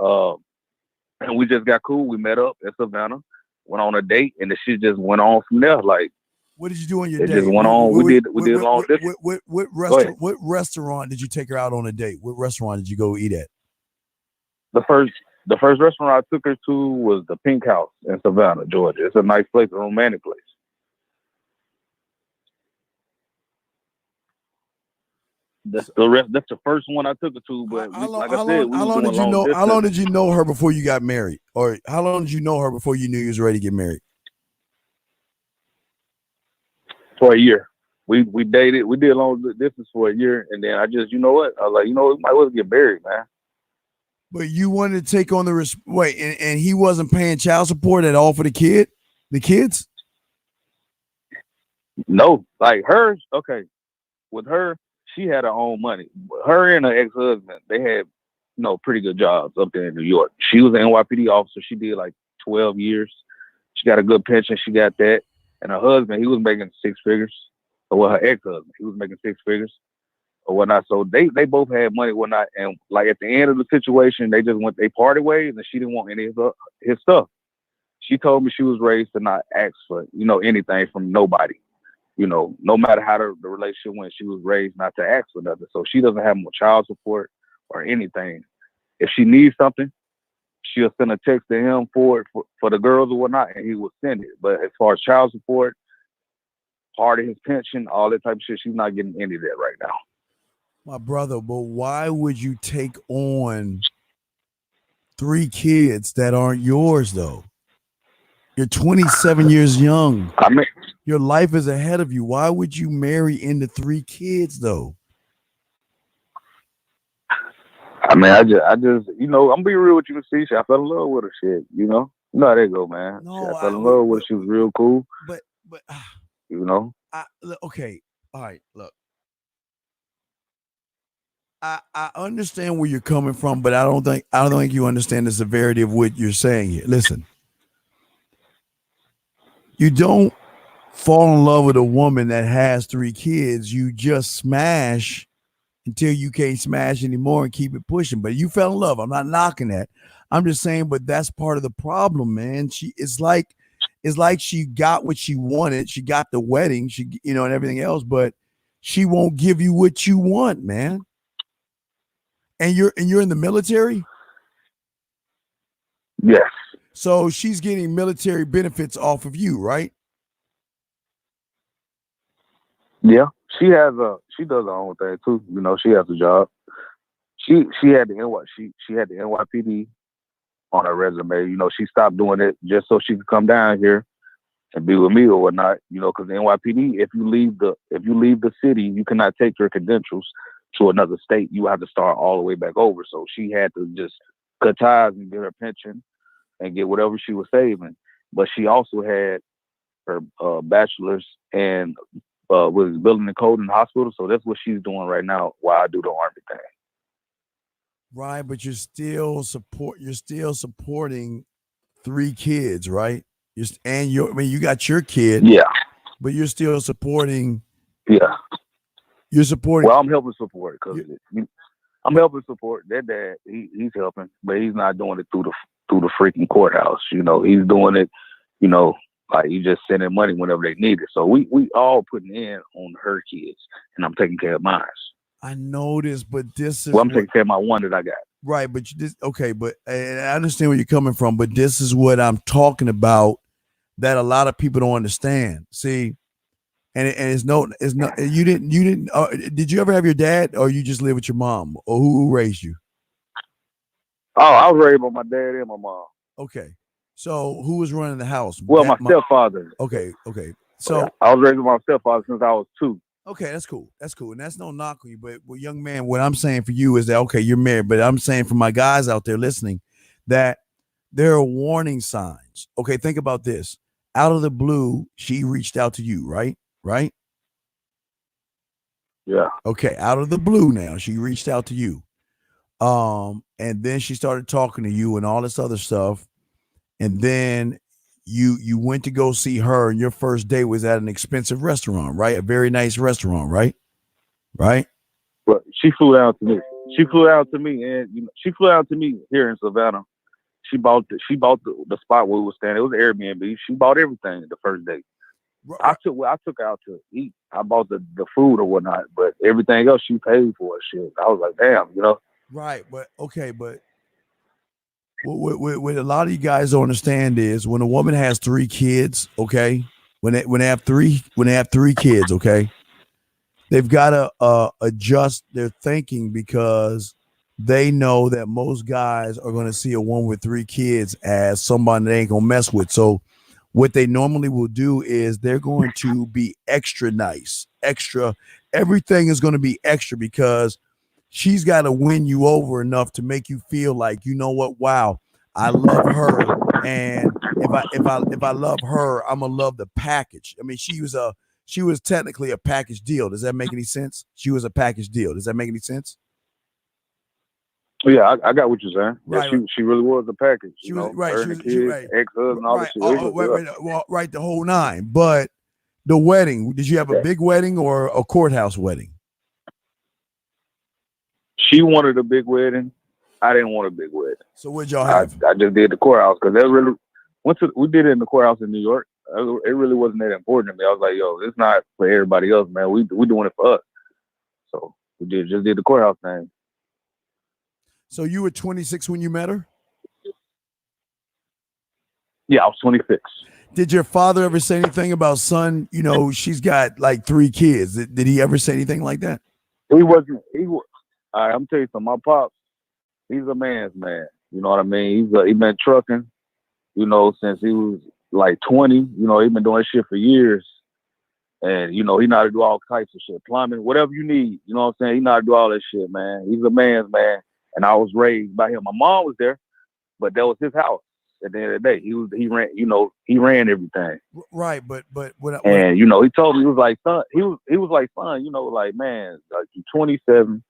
And we just got cool. We met up at Savannah, went on a date, and the shit just went on from there. Like, what did you do on your it date? just went on. We did long distance. What restaurant did you take her out on a date? What restaurant did you go eat at? The first restaurant I took her to was the Pink House in Savannah, Georgia. It's a nice place, a romantic place. That's the first one I took her to. But how long did you know her before you got married? Or how long did you know her before you knew you was ready to get married? For a year. We dated. We did long distance for a year, and then I just, I was like, we might as well get married, man. But you wanted to take on the and he wasn't paying child support at all for the kids? No, like her. Okay, with her, she had her own money. Her and her ex-husband, they had, pretty good jobs up there in New York. She was an NYPD officer. She did like 12 years. She got a good pension. She got that. And her husband, he was making 6 figures. Or her ex-husband, he was making 6 figures or whatnot. So they both had money, whatnot. And like at the end of the situation, they parted ways, and she didn't want any of his stuff. She told me she was raised to not ask for, anything from nobody. No matter how the relationship went, she was raised not to ask for nothing. So she doesn't have more child support or anything. If she needs something, she'll send a text to him for the girls or whatnot, and he will send it. But as far as child support, part of his pension, all that type of shit, she's not getting any of that right now. My brother, but why would you take on 3 kids that aren't yours though? You're 27 years young. I mean, your life is ahead of you. Why would you marry into 3 kids though? I just, you know, I'm being real with you, see. I fell in love with her, shit. You know how they go, man. No, I fell in love with her. She was real cool. But you know. Okay, all right. Look, I understand where you're coming from, but I don't think you understand the severity of what you're saying here. Listen, you don't fall in love with a woman that has 3 kids. You just smash until you can't smash anymore and keep it pushing. But you fell in love. I'm not knocking that. I'm just saying, but that's part of the problem, man. It's like she got what she wanted. She got the wedding, and everything else, but she won't give you what you want, man. And you're in the military? Yes. So she's getting military benefits off of you, right? Yeah. She does her own thing too. You know, she has a job. She had the she had the NYPD on her resume. You know, she stopped doing it just so she could come down here and be with me or whatnot. You know, because the NYPD, if you leave the city, you cannot take your credentials to another state. You have to start all the way back over. So she had to just cut ties and get her pension and get whatever she was saving. But she also had her bachelor's and was building and code in the hospital. So that's what she's doing right now while I do the Army thing. Right, but you're still supporting 3 kids, right? You got your kid. Yeah. But you're still supporting. Yeah. You're supporting. Well, I'm helping support because I'm helping support that dad. He's helping, but he's not doing it through the freaking courthouse. You know, he's doing it, you know, like he's just sending money whenever they need it. So we all putting in on her kids, and I'm taking care of mine. I know this, but this is. Well, I'm taking care of my one that I got. Right, but but and I understand where you're coming from, but this is what I'm talking about that a lot of people don't understand. See, and it's not. You didn't. Did you ever have your dad, or you just live with your mom, or who raised you? Oh, I was raised by my dad and my mom. Okay, so who was running the house? Well, my stepfather. Okay. So I was raised with my stepfather since I was 2. Okay, that's cool. And that's no knock on you. But young man, what I'm saying for you is that, okay, you're married. But I'm saying for my guys out there listening that there are warning signs. Okay, think about this. Out of the blue, she reached out to you, right? Right? Yeah. Okay, out of the blue now, she reached out to you. And then she started talking to you and all this other stuff. And then you went to go see her, and your first day was at an expensive restaurant, right? A very nice restaurant, right? Right? But she flew down to me. She flew down to me, and she flew down to me here in Savannah. She bought the spot where we were staying. It was Airbnb. She bought everything the first day. I took her out to eat. I bought the food or whatnot, but everything else she paid for. Shit, I was like, damn, you know. Right, but okay, but what a lot of you guys don't understand is when a woman has 3 kids, okay, when they have three kids, okay, they've got to adjust their thinking because they know that most guys are going to see a woman with 3 kids as somebody they ain't gonna mess with. So what they normally will do is they're going to be extra nice, extra. Everything is going to be extra because she's got to win you over enough to make you feel like, you know what? Wow, I love her, and if I love her, I'm gonna love the package. I mean, she was technically a package deal. Does that make any sense? She was a package deal. Does that make any sense? Yeah, I got what you're saying. Right, yeah, she really was a package. She was right. Her She was kids, right. ex-husband, all Right. that shit. Right, the whole 9. But the wedding, did you have a big wedding or a courthouse wedding? She wanted a big wedding. I didn't want a big wedding. So what'd y'all have? I just did the courthouse because we did it in the courthouse in New York. It really wasn't that important to me. I was like, yo, it's not for everybody else, man. We doing it for us. So we just did the courthouse thing. So you were 26 when you met her? Yeah, I was 26. Did your father ever say anything about, son, you know, she's got like 3 kids? Did he ever say anything like that? He wasn't. All right, I'm telling you something. My pops, he's a man's man. You know what I mean? He been trucking, you know, since he was like 20. You know, he been doing shit for years. And, you know, he know how to do all types of shit. Plumbing, whatever you need. You know what I'm saying? He know how to do all that shit, man. He's a man's man. And I was raised by him. My mom was there, but that was his house. At the end of the day, he ran everything. Right, but and you know, he told me, he was like, son, son, you know, like, man, like, you 27,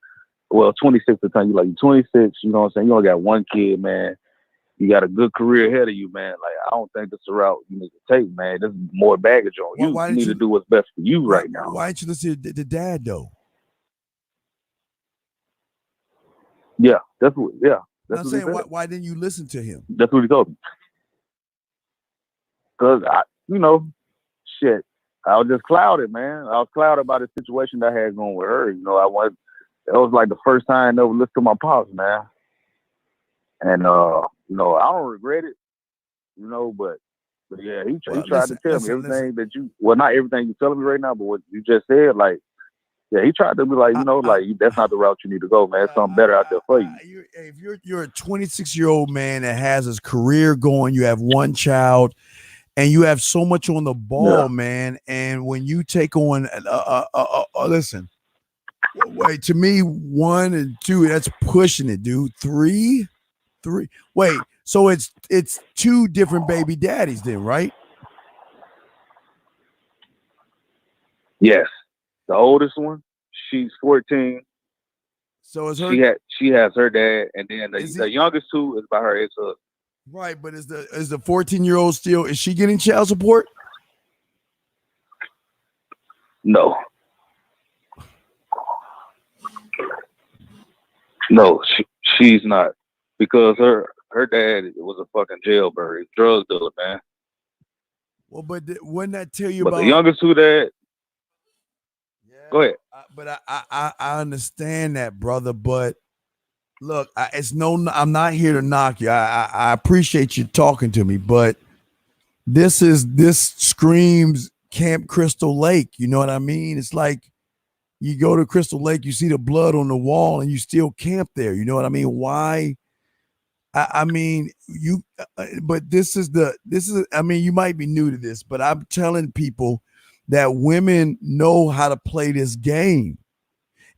well, 26 at the time, you're 26, you know what I'm saying? You only got one kid, man. You got a good career ahead of you, man. Like, I don't think this is the route you need to take, man. This is more baggage on you. You need to do what's best for you right now. Why didn't you listen to the dad though? Yeah, that's what I'm saying, why didn't you listen to him? That's what he told me. Cause you know, shit, I was just clouded, man. I was clouded by the situation that I had going with her. You know, it was like the first time I ever listened to my pops, man. And you know, I don't regret it, you know, but yeah, he tried to tell me everything that not everything you're telling me right now, but what you just said, like, yeah, he tried to be like, you know, like, that's not the route you need to go, man. There's something better out there for you. If you're a 26-year-old man that has his career going, you have one child, and you have so much on the ball, man. And when you take on, listen, wait, to me, 1 and 2, that's pushing it, dude. 3. Wait, so it's 2 different baby daddies then, right? Yes. The oldest one, she's 14. So is her? She has her dad, and then the youngest 2 is by her ex-husband. Right, but is the 14-year-old still? Is she getting child support? No, she's not, because her dad was a fucking jailbird, drug dealer, man. Well, but wouldn't that tell you but about the youngest 2 dad? Go ahead. But I understand that, brother. But look, I'm not here to knock you. I appreciate you talking to me, but this screams Camp Crystal Lake. You know what I mean? It's like you go to Crystal Lake, you see the blood on the wall, and you still camp there. You know what I mean? Why? I mean, but this is, I mean, you might be new to this, but I'm telling people that women know how to play this game,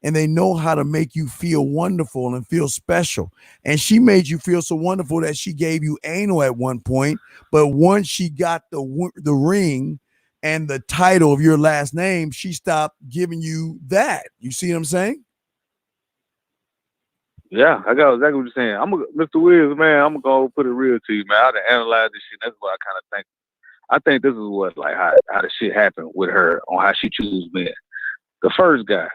and they know how to make you feel wonderful and feel special. And she made you feel so wonderful that she gave you anal at one point, but once she got the ring and the title of your last name, she stopped giving you that. You see what I'm saying? Yeah, I got exactly what you're saying. Mr. Wiz, man, I'm gonna go put it real to you, man. I done analyzed this shit. That's what I kind of think. I think this is what, like, how the shit happened with her on how she chooses men. The first guy,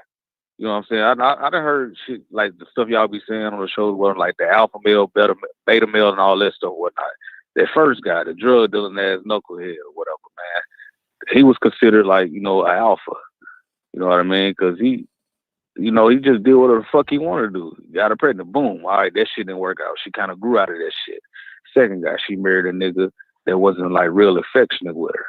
you know what I'm saying? I done heard shit like the stuff y'all be saying on the shows, where like the alpha male, beta male, and all that stuff, whatnot. That first guy, the drug dealing ass knucklehead or whatever, man, he was considered like, you know, an alpha. You know what I mean? Because he just did whatever the fuck he wanted to do. Got her pregnant, boom. All right, that shit didn't work out. She kind of grew out of that shit. Second guy, she married a nigga that wasn't like real affectionate with her.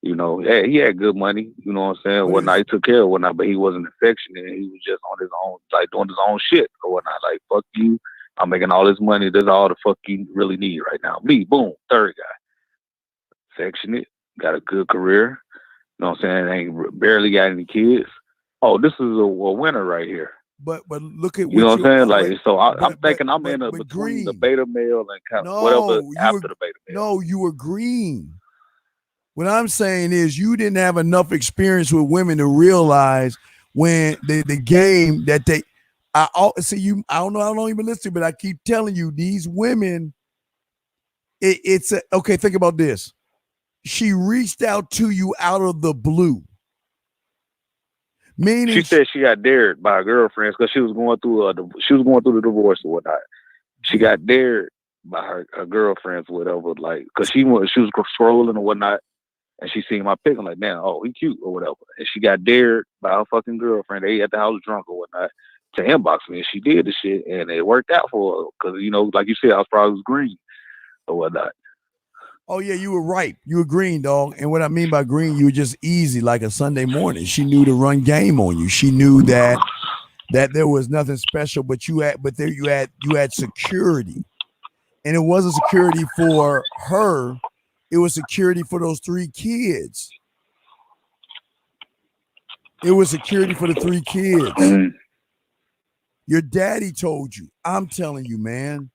You know, yeah, he had good money, you know what I'm saying, whatnot. He took care of whatnot, but he wasn't affectionate. He was just on his own, like doing his own shit or whatnot. Like, fuck you, I'm making all this money. That's all the fuck you really need right now. Me, boom, third guy. Affectionate, got a good career. You know what I'm saying? Ain't barely got any kids. Oh, this is a winner right here. But look at you know what I'm saying? Like, so I'm thinking I'm in between the beta male and kind of whatever after the beta male. No, you were green. What I'm saying is you didn't have enough experience with women to realize when the game that I don't know, I don't even listen, but I keep telling you, these women, okay, think about this. She reached out to you out of the blue. Meaning she said she got dared by her girlfriends because she was going through the divorce or whatnot. She got dared by her girlfriends or whatever, like, because she was scrolling or whatnot, and she seen my pic. I'm like, man, oh, he cute or whatever. And she got dared by her fucking girlfriend. They at the house drunk or whatnot to inbox me, and she did the shit, and it worked out for her because, you know, like you said, I was probably green or whatnot. Oh, yeah, you were right. You were green, dog. And what I mean by green, you were just easy like a Sunday morning. She knew to run game on you. She knew that that there was nothing special, but you had security. And it wasn't security for her, it was security for those 3 kids. It was security for the 3 kids. Your daddy told you. I'm telling you, man.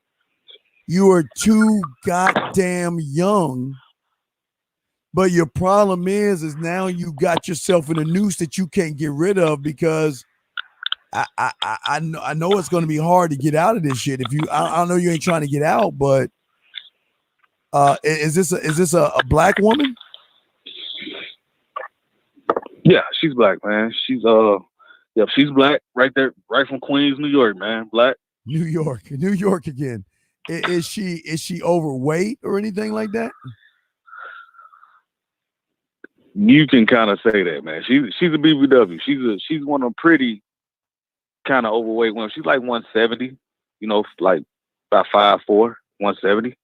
You are too goddamn young. But your problem is now you got yourself in a noose that you can't get rid of, because I know it's going to be hard to get out of this shit. I know you ain't trying to get out, but is this a black woman? Yeah, she's black, man. She's she's black, right there, right from Queens, New York, man. Black. New York again. Is she overweight or anything like that? You can kind of say that, man. She's a BBW. She's one of them pretty kind of overweight women. She's like 170, like about 5'4", 170.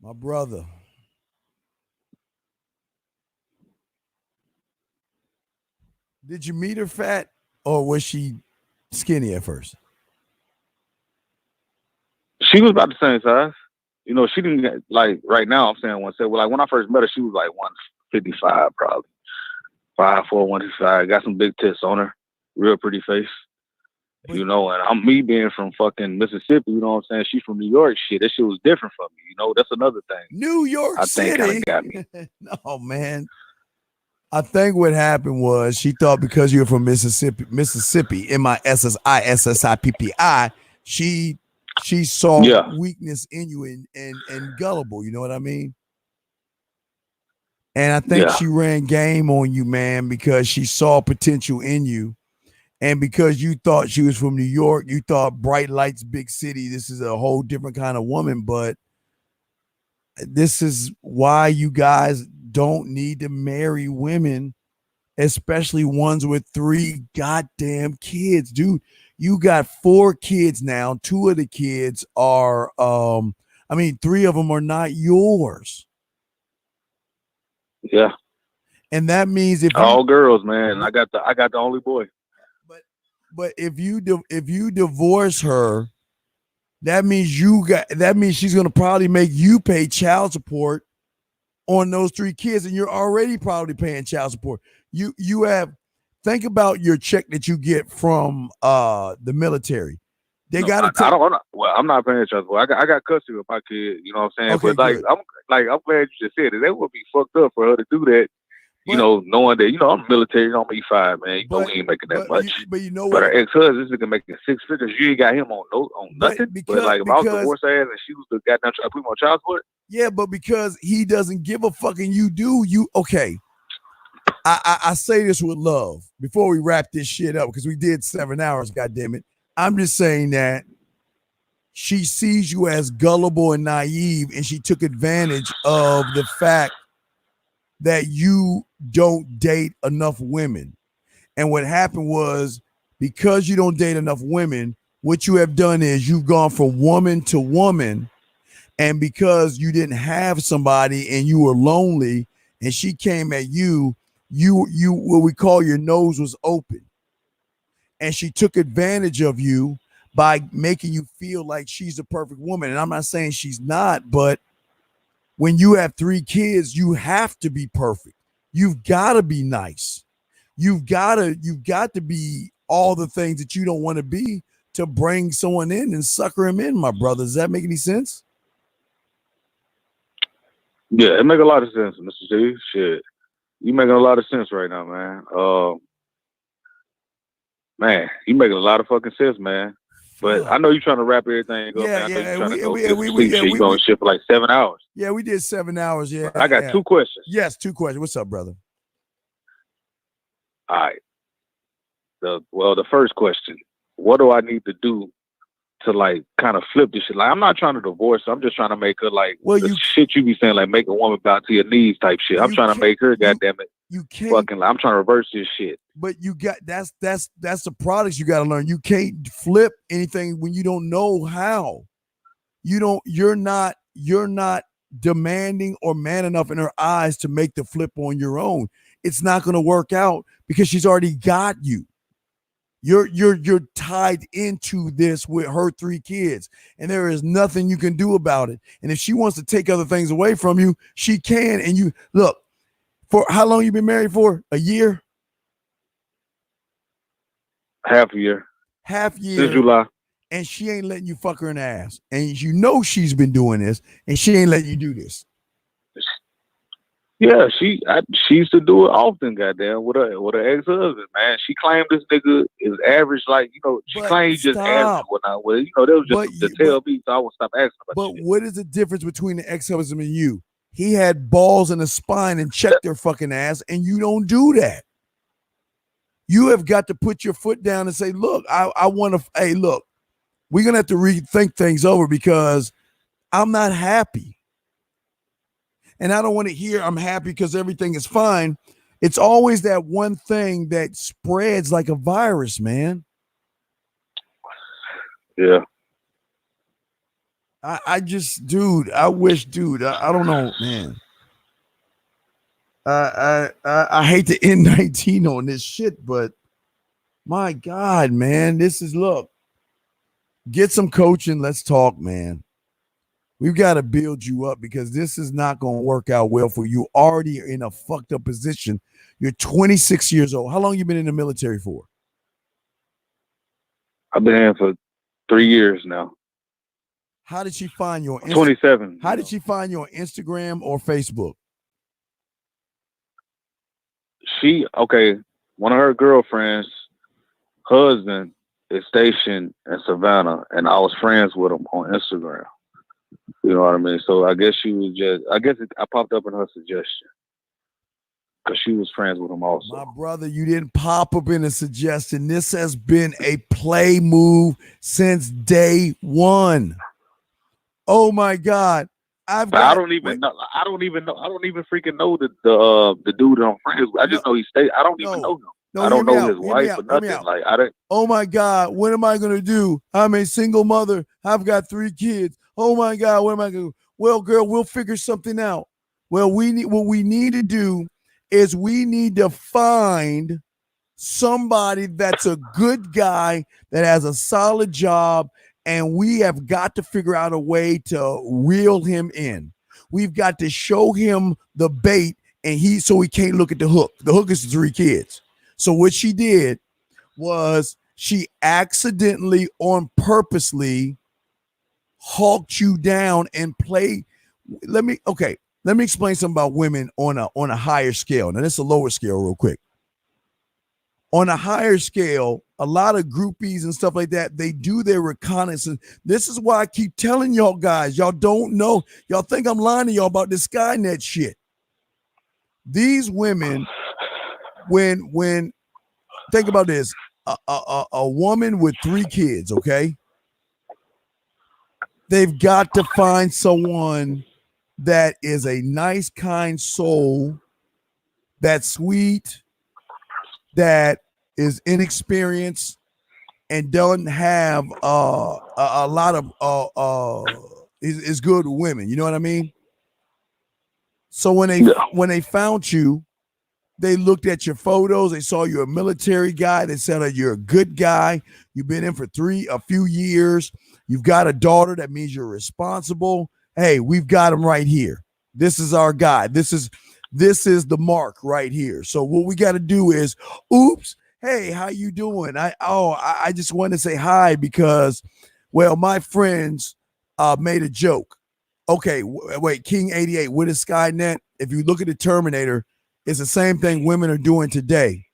My brother. Did you meet her fat, or was she skinny at first? She was about the same size. She didn't get, like, right now I'm saying 170. Well, like when I first met her, she was like 155 probably. 5'4", 155. Got some big tits on her. Real pretty face. And I'm me being from fucking Mississippi, you know what I'm saying? She's from New York. Shit, that shit was different from me, That's another thing. New York City. I think kind of got me. No, man. I think what happened was she thought because you were from Mississippi, MISSISSIPPI, she saw weakness in you and gullible, you know what I mean? And I think she ran game on you, man, because she saw potential in you. And because you thought she was from New York, you thought bright lights, big city, this is a whole different kind of woman. But this is why you guys don't need to marry women, especially ones with 3 goddamn kids. Dude, you got 4 kids now. 2 of the kids are 3 of them are not yours. Yeah. And that means if all girls, man. I got the only boy. But if you divorce her, that means she's gonna probably make you pay child support on those 3 kids, and you're already probably paying child support. You have, think about your check that you get from the military. They got to. I'm not paying child support. I got custody of my kid. You know what I'm saying? Okay, but I'm glad you just said it. That would be fucked up for her to do that. Knowing that, I'm military, I'm E5, man. We ain't making that much. But her ex-husband, this nigga making 6 figures. You ain't got him on nothing. But like, if I was divorced ass and she was the goddamn trying to put him on child support. Yeah, but because he doesn't give a fuck and you do, okay. I say this with love before we wrap this shit up, because we did 7 hours, goddammit. I'm just saying that she sees you as gullible and naive, and she took advantage of the fact that you don't date enough women. And what happened was, because you don't date enough women, what you have done is you've gone from woman to woman. And because you didn't have somebody and you were lonely and she came at you, what we call your nose was open. And she took advantage of you by making you feel like she's the perfect woman. And I'm not saying she's not, but when you have 3 kids, you have to be perfect. You've got to be nice. You've got to be all the things that you don't want to be to bring someone in and sucker him in, my brother. Does that make any sense? Yeah, it make a lot of sense, Mr. Steve. Shit, you making a lot of sense right now, man. Man, you making a lot of fucking sense, man. But I know you're trying to wrap everything up. Yeah, man. I know you're trying to go you going shit for like 7 hours. Yeah, we did 7 hours. Yeah, I got 2 questions. Yes, 2 questions. What's up, brother? All right. The first question: what do I need to do to like kind of flip this shit? Like, I'm not trying to divorce her. I'm just trying to make her like shit you be saying, like make a woman bow to your knees type shit. I'm trying to make her, goddamn it, you can't fucking. Like, I'm trying to reverse this shit. But you got that's the products you got to learn. You can't flip anything when you don't know how. You're not demanding or man enough in her eyes to make the flip on your own. It's not going to work out because she's already got you. You're tied into this with her 3 kids, and there is nothing you can do about it. And if she wants to take other things away from you, she can. And you look, for how long you been married for? A year? Half a year. Half year. Since July. And she ain't letting you fuck her in the ass. And you know she's been doing this, and she ain't letting you do this. Yeah, she used to do it often, goddamn, with her ex-husband, man. She claimed this nigga is average, like, you know, she claimed he's just average or whatnot. Well, you know, that was just to tell me, so I would stop asking about shit. But what is the difference between the ex-husband and you? He had balls in the spine and checked their fucking ass, and you don't do that. You have got to put your foot down and say, look, I want to, hey, look, we're going to have to rethink things over because I'm not happy. And I don't want to hear I'm happy because everything is fine. It's always that one thing that spreads like a virus, man. Yeah. I just, dude, I wish, dude, I don't know, man. I hate to end 19 on this shit, but my God, man, this is, look, get some coaching. Let's talk, man. We've got to build you up because this is not going to work out well for you. Already in a fucked up position. You're 26 years old. How long you been in the military for? I've been here for 3 years now. How did she find you on 27. How did she find you on Instagram or Facebook? One of her girlfriends' husband is stationed in Savannah, and I was friends with him on Instagram. You know what I mean? So I guess I popped up in her suggestion because she was friends with him also. My brother, you didn't pop up in a suggestion. This has been a play move since day one. Oh my God. I don't even freaking know the dude I'm friends with. I just know he stayed. I don't even know him. I don't know his wife or nothing. Like I don't. Oh my God, what am I gonna do? I'm a single mother. I've got 3 kids. Oh my God, what am I gonna do? Well, girl, we'll figure something out. Well, what we need to do is we need to find somebody that's a good guy that has a solid job, and we have got to figure out a way to reel him in. We've got to show him the bait, and so he can't look at the hook. The hook is the 3 kids. So what she did was she accidentally, on purposely, hawked you down and played. Let me explain something about women on a higher scale. Now, this is a lower scale real quick. On a higher scale, a lot of groupies and stuff like that, they do their reconnaissance. This is why I keep telling y'all guys, y'all don't know. Y'all think I'm lying to y'all about this Skynet shit. These women, when think about this, a woman with 3 kids, okay? They've got to find someone that is a nice, kind soul, that's sweet, that is inexperienced, and doesn't have a lot of is good with women. You know what I mean? So when they found you, they looked at your photos. They saw you're a military guy. They said that you're a good guy. You've been in for a few years. You've got a daughter. That means you're responsible. Hey, we've got him right here. This is our guy. This is the mark right here. So what we got to do is, oops, hey, how you doing? I just want to say hi because, well, my friends made a joke. Okay, wait, King 88, what is Skynet? If you look at the Terminator, it's the same thing women are doing today.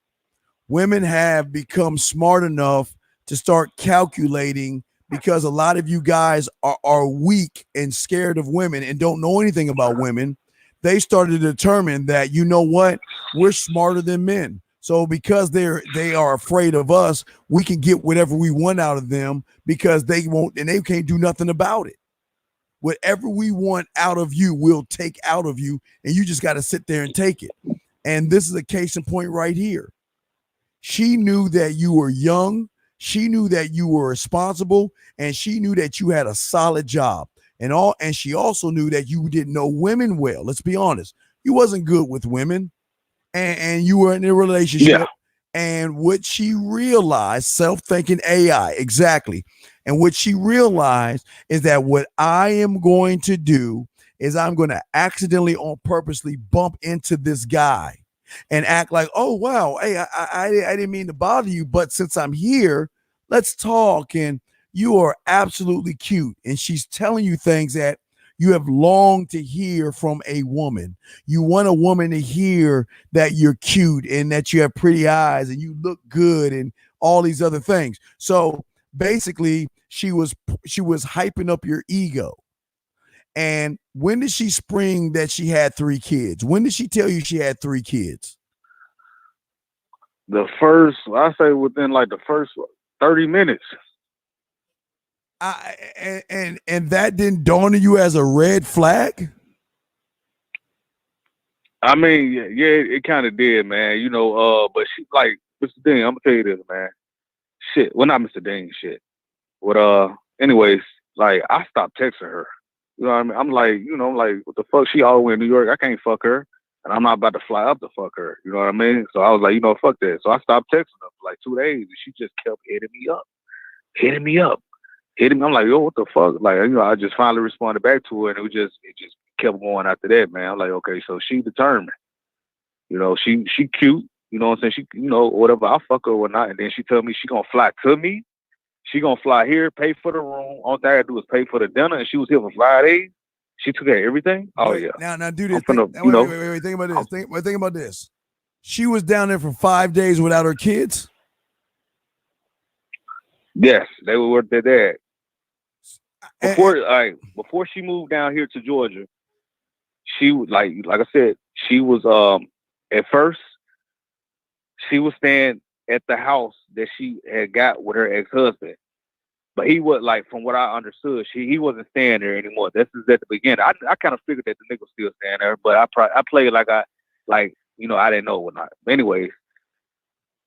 Women have become smart enough to start calculating because a lot of you guys are weak and scared of women and don't know anything about women. They started to determine that, you know what, we're smarter than men. So because they are afraid of us, we can get whatever we want out of them because they won't, and they can't do nothing about it. Whatever we want out of you, we'll take out of you, and you just got to sit there and take it. And this is a case in point right here. She knew that you were young. She knew that you were responsible, and she knew that you had a solid job. And she also knew that you didn't know women well. Let's be honest. You wasn't good with women, and you were in a relationship. Yeah. And what she realized, self-thinking AI, exactly. And what she realized is that what I am going to do is I'm going to accidentally on purposely bump into this guy and act like, oh, wow, hey, I didn't mean to bother you, but since I'm here, let's talk. And you are absolutely cute. And she's telling you things that you have longed to hear from a woman. You want a woman to hear that you're cute and that you have pretty eyes and you look good and all these other things. So basically, she was hyping up your ego. And when did she spring that she had 3 kids? When did she tell you she had 3 kids? The first, I say within like the first 30 minutes. And that didn't dawn on you as a red flag? I mean, yeah, it kind of did, man. You know, but she like Mr. Dean. I'm gonna tell you this, man. Shit, well, not Mr. Dean. Shit. But anyways, like I stopped texting her. You know what I mean? I'm like, you know, like what the fuck? She all the way in New York. I can't fuck her, and I'm not about to fly up to fuck her. You know what I mean? So I was like, you know, fuck that. So I stopped texting her for like 2 days, and she just kept hitting me up. I'm like, yo, what the fuck? Like, you know, I just finally responded back to her, and it just kept going after that, man. I'm like, okay, so she determined. You know, she cute. You know what I'm saying? She, you know, whatever. I'll fuck her or not. And then she told me she gonna fly to me. She gonna fly here, pay for the room. All thing I gotta do is pay for the dinner, and she was here for 5 days. She took care of everything. Oh yeah. Now do this. Wait. Think about this. Think about this. She was down there for 5 days without her kids. Yes, they were with their dad. Before she moved down here to Georgia, she like I said, she was at first she was staying at the house that she had got with her ex-husband. But he was like, from what I understood, he wasn't staying there anymore. This is at the beginning. I kind of figured that the nigga was still staying there, but I played like you know, I didn't know or not. But anyways,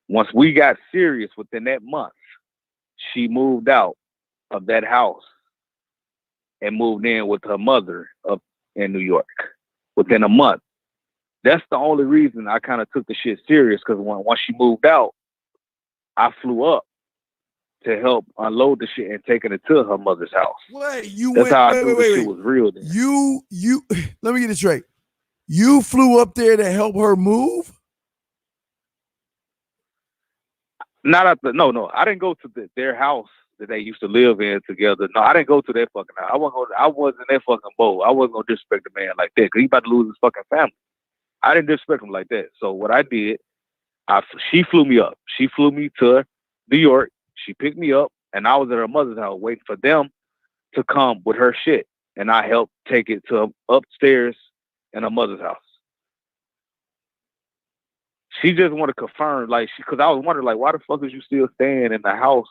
once we got serious within that month, she moved out of that house and moved in with her mother up in New York within a month. That's the only reason I kind of took the shit serious, because once she moved out, I flew up to help unload the shit and taking it to her mother's house. That's how I knew the shit was real then. You let me get this straight. You flew up there to help her move? No. I didn't go to their house that they used to live in together. No, I didn't go to that fucking house. I wasn't in that fucking boat. I wasn't gonna disrespect the man like that, because he about to lose his fucking family. I didn't disrespect him like that. So what I did, she flew me up. She flew me to New York. She picked me up, and I was at her mother's house waiting for them to come with her shit, and I helped take it to upstairs in her mother's house. She just wanted to confirm, like, because I was wondering, like, why the fuck is you still staying in the house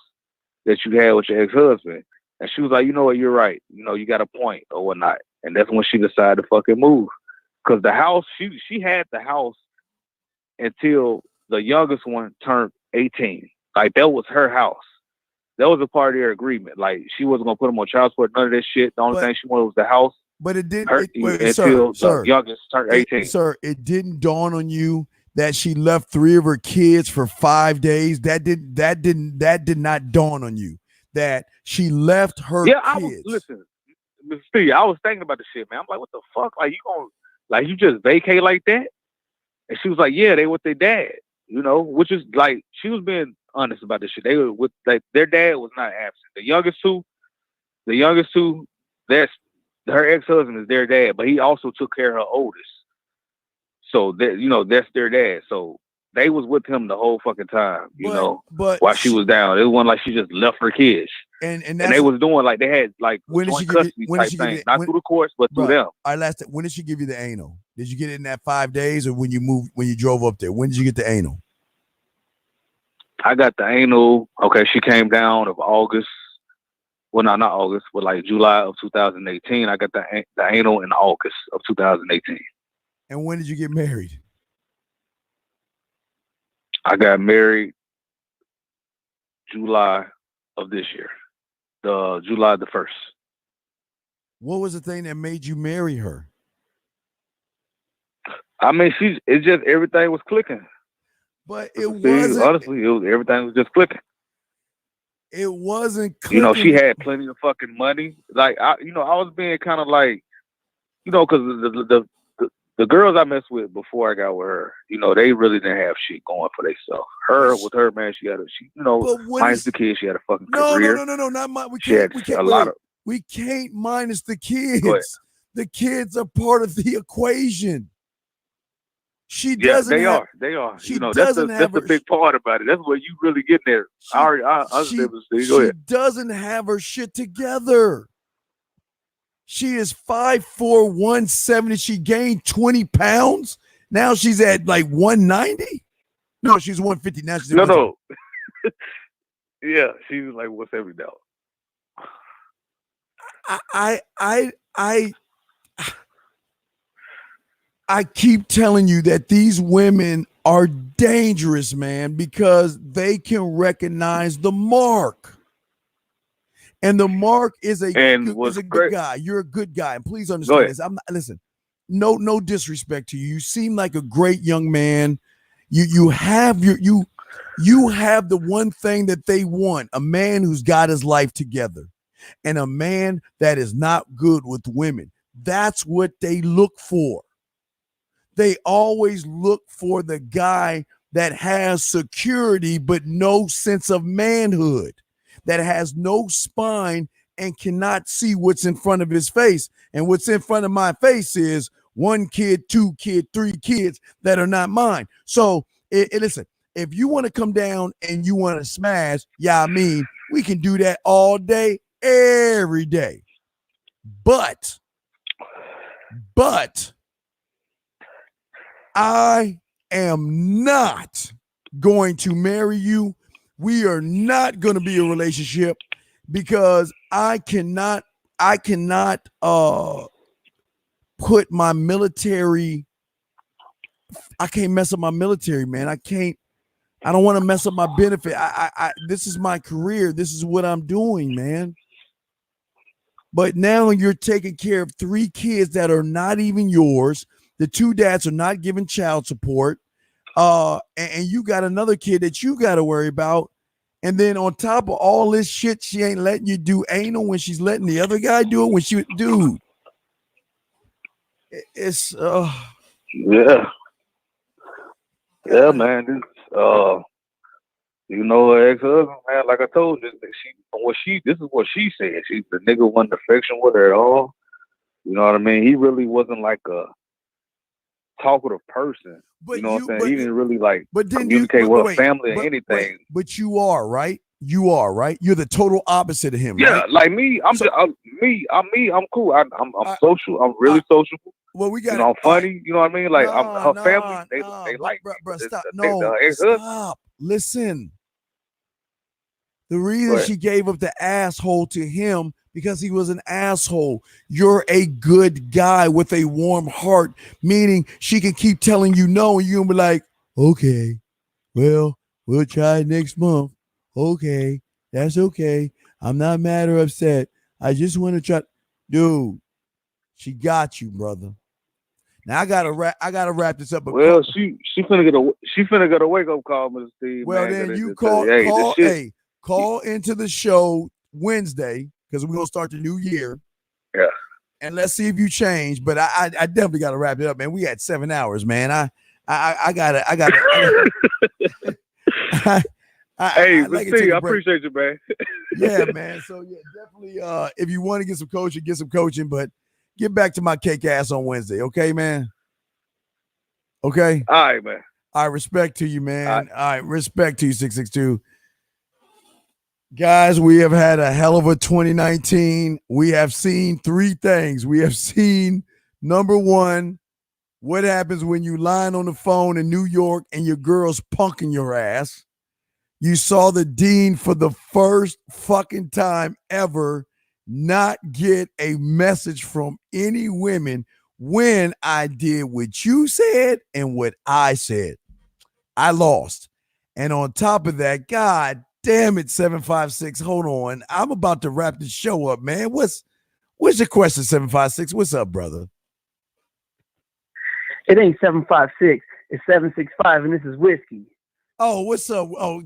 that you had with your ex-husband? And she was like, you know what, you're right. You know, you got a point or whatnot. And that's when she decided to fucking move. Because the house, she had the house until the youngest one turned 18. Like, that was her house. That was a part of their agreement. Like, she wasn't going to put them on child support, none of that shit. The only thing she wanted was the house. But it didn't. Until the youngest turned 18. It didn't dawn on you that she left 3 of her kids for 5 days. That did not dawn on you that she left her kids. Listen, Mr. Steve, I was thinking about the shit, man. I'm like, what the fuck? Like, you just vacate like that? And she was like, yeah, they with their dad, you know, which is like, she was being honest about this shit. They were with, like, their dad was not absent. The youngest two, that's her ex-husband is their dad, but he also took care of her oldest. So that, you know, that's their dad. So they was with him the whole fucking time, you know, while she was down. It wasn't like she just left her kids. And they was doing like, they had like joint custody type thing, not through the courts, but through them. All right, when did she give you the anal? Did you get it in that 5 days, or when you drove up there? When did you get the anal? I got the anal. Okay, she came down of August. Well, not August, but like July of 2018. I got the anal in August of 2018. And when did you get married? I got married July of this year. July the 1st. What was the thing that made you marry her? I mean, it's just everything was clicking. But it wasn't. Honestly, everything was just clicking. It wasn't clicking. You know, she had plenty of fucking money. Like, I was being kind of like, because the girls I messed with before I got with her, they really didn't have shit going for themselves. With her, man, she minus the kids, she had a fucking career. No, not my. We can't minus the kids. The kids are part of the equation. She doesn't. They are. That's the big part about it. That's what you really get there. She doesn't have her shit together. She is 5'4", 170. She gained 20 pounds. Now she's at like 190. No, she's 150 now. She's at no. Yeah, she's like 170 now. I keep telling you that these women are dangerous, man, because they can recognize the mark. And the mark is a good guy. You're a good guy. And please understand this. Listen, no disrespect to you. You seem like a great young man. You have the one thing that they want, a man who's got his life together and a man that is not good with women. That's what they look for. They always look for the guy that has security but no sense of manhood, that has no spine and cannot see what's in front of his face. And what's in front of my face is 1 kid, 2 kids, 3 kids that are not mine. So listen, if you want to come down and you want to smash, we can do that all day, every day. But I am not going to marry you. We are not going to be a relationship because I cannot put my military. I can't mess up my military, man. I don't want to mess up my benefit. This is my career. This is what I'm doing, man. But now you're taking care of 3 kids that are not even yours. The 2 dads are not giving child support. And you got another kid that you got to worry about. And then on top of all this shit, she ain't letting you do anal when she's letting the other guy do it when she dude. It's yeah, man. This her ex-husband, man, like I told you, this is what she said. The nigga wasn't affection with her at all. You know what I mean? He really wasn't like a talkative person. What I'm saying? He didn't really communicate with her family or anything. But you are, right? You are, right? You're the total opposite of him. Yeah, right? like me. I'm cool. I'm social. I'm really sociable. Well, we got. I'm funny. You know what I mean? Like her family, they like. Bro, stop. Stop. Listen. The reason she gave up the asshole to him because he was an asshole. You're a good guy with a warm heart, meaning she can keep telling you no, and you'll be like, okay, well, we'll try next month. Okay, that's okay. I'm not mad or upset. I just want to try. Dude, she got you, brother. Now I gotta wrap this up. But well, she finna get a wake up call, Mr. Steve. Well, man, then you call into the show Wednesday because we're gonna start the new year. Yeah. And let's see if you change. But I definitely gotta wrap it up, man. We had 7 hours, man. I gotta. Hey, Steve, I appreciate you, man. Yeah, man. So yeah, definitely. If you want to get some coaching, but get back to my cake ass on Wednesday, okay, man? Okay. All right, man. I respect to you, man. All right, respect to you, 662. Guys, we have had a hell of a 2019. We have seen 3 things. We have seen, number 1, what happens when you lying on the phone in New York and your girl's punking your ass. You saw the dean for the first fucking time ever not get a message from any women when I did what you said and what I said. I lost. And on top of that, God damn it, 756. Hold on. I'm about to wrap this show up, man. What's What's your question, 756? What's up, brother? It ain't 756. It's 765, and this is Whiskey. Oh, what's up? Oh,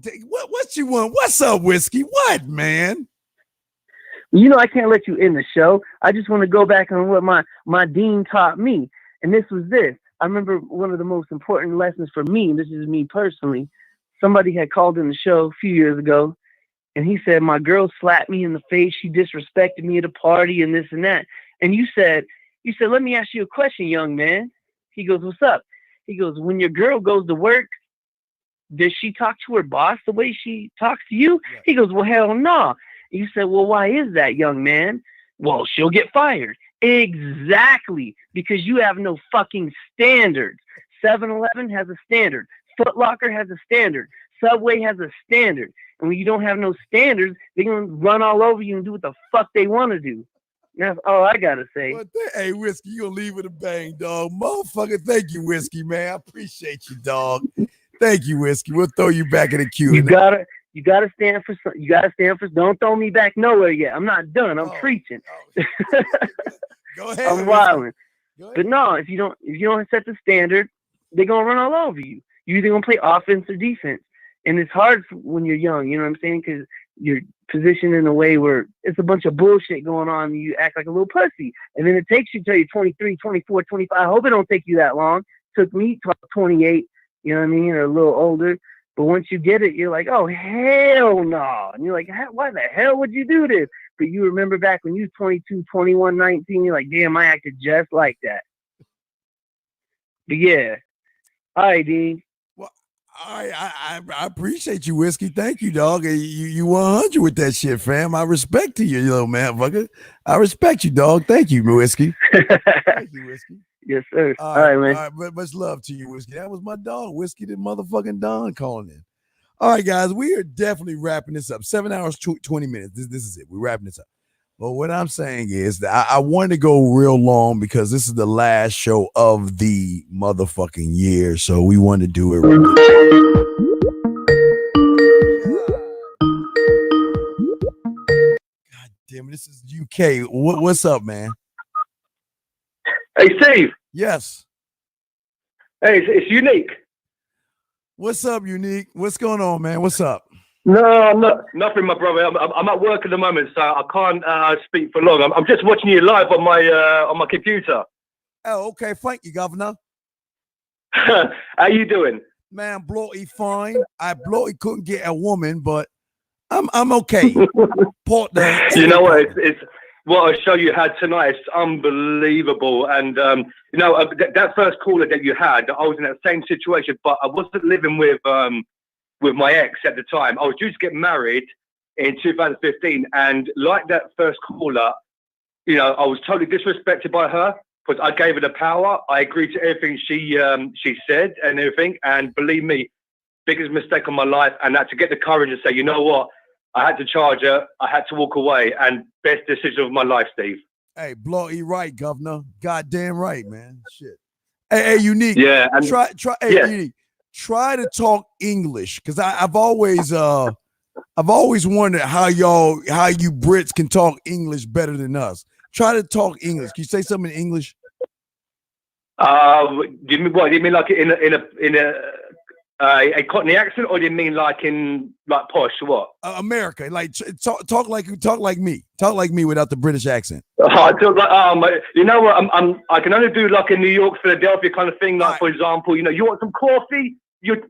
what you want? What's up, Whiskey? What, man? You know I can't let you in the show. I just want to go back on what my dean taught me, and this was this. I remember one of the most important lessons for me, and this is me personally. Somebody had called in the show a few years ago, and he said, my girl slapped me in the face. She disrespected me at a party and this and that. And you said, let me ask you a question, young man. He goes, what's up? He goes, when your girl goes to work, does she talk to her boss the way she talks to you? Yeah. He goes, well, hell no. You said, well, why is that, young man? Well, she'll get fired. Exactly. Because you have no fucking standards. 7-Eleven has a standard. Foot Locker has a standard. Subway has a standard. And when you don't have no standards, they're going to run all over you and do what the fuck they want to do. That's all I got to say. Well, hey, Whiskey, you going to leave with a bang, dog. Motherfucker, thank you, Whiskey, man. I appreciate you, dog. Thank you, Whiskey. We'll throw you back in the queue. You gotta stand for some. You gotta stand for. Don't throw me back nowhere yet. I'm not done. I'm preaching. Go ahead. I'm wilding. But no, if you don't set the standard, they're gonna run all over you. You're either gonna play offense or defense, and it's hard when you're young. You know what I'm saying? Because you're positioned in a way where it's a bunch of bullshit going on. And you act like a little pussy, and then it takes you till you're 23, 24, 25. I hope it don't take you that long. It took me 28. You know what I mean? Or a little older. But once you get it, you're like, oh, hell no. And you're like, why the hell would you do this? But you remember back when you were 22, 21, 19, you're like, damn, I acted just like that. But yeah. All right, Dean. Well, I appreciate you, Whiskey. Thank you, dog. You 100 with that shit, fam. I respect you, you little motherfucker. I respect you, dog. Thank you, Whiskey. Thank you, Whiskey. Yes, sir. All right, man. All right, much love to you, Whiskey. That was my dog, Whiskey, the motherfucking Don calling in. All right, guys, we are definitely wrapping this up. 7 hours, 20 minutes. This is it. We're wrapping this up. But what I'm saying is that I wanted to go real long because this is the last show of the motherfucking year. So we want to do it real God damn it. This is UK. What's up, man? Hey, Steve. Yes. Hey, it's Unique. What's up, Unique? What's going on, man? What's up? No, nothing, my brother. I'm at work at the moment, so I can't speak for long. I'm just watching you live on my computer. Oh, okay. Thank you, Governor. How you doing? Man, bloody fine. I bloody couldn't get a woman, but I'm okay. You know what? It's what a show you had tonight. It's unbelievable. And that first caller that you had, I was in that same situation, but I wasn't living with my ex at the time. I was due to get married in 2015, and like that first caller, I was totally disrespected by her because I gave her the power. I agreed to everything she said and everything, and believe me, biggest mistake of my life. And that to get the courage to say, you know what, I had to charge her, I had to walk away, and best decision of my life, Steve. Hey, bloody right, Governor. Goddamn right, man. Shit. Hey, Unique. Yeah. And try. Hey, yeah. Unique. Try to talk English, because I've always wondered how you Brits can talk English better than us. Try to talk English. Can you say something in English? Do you mean what? Do you mean like in a Cockney accent, or do you mean like in like posh or what? America, like talk like me. Talk like me without the British accent. I talk like you know what? I can only do like a New York, Philadelphia kind of thing. Like for example, you want some coffee? Look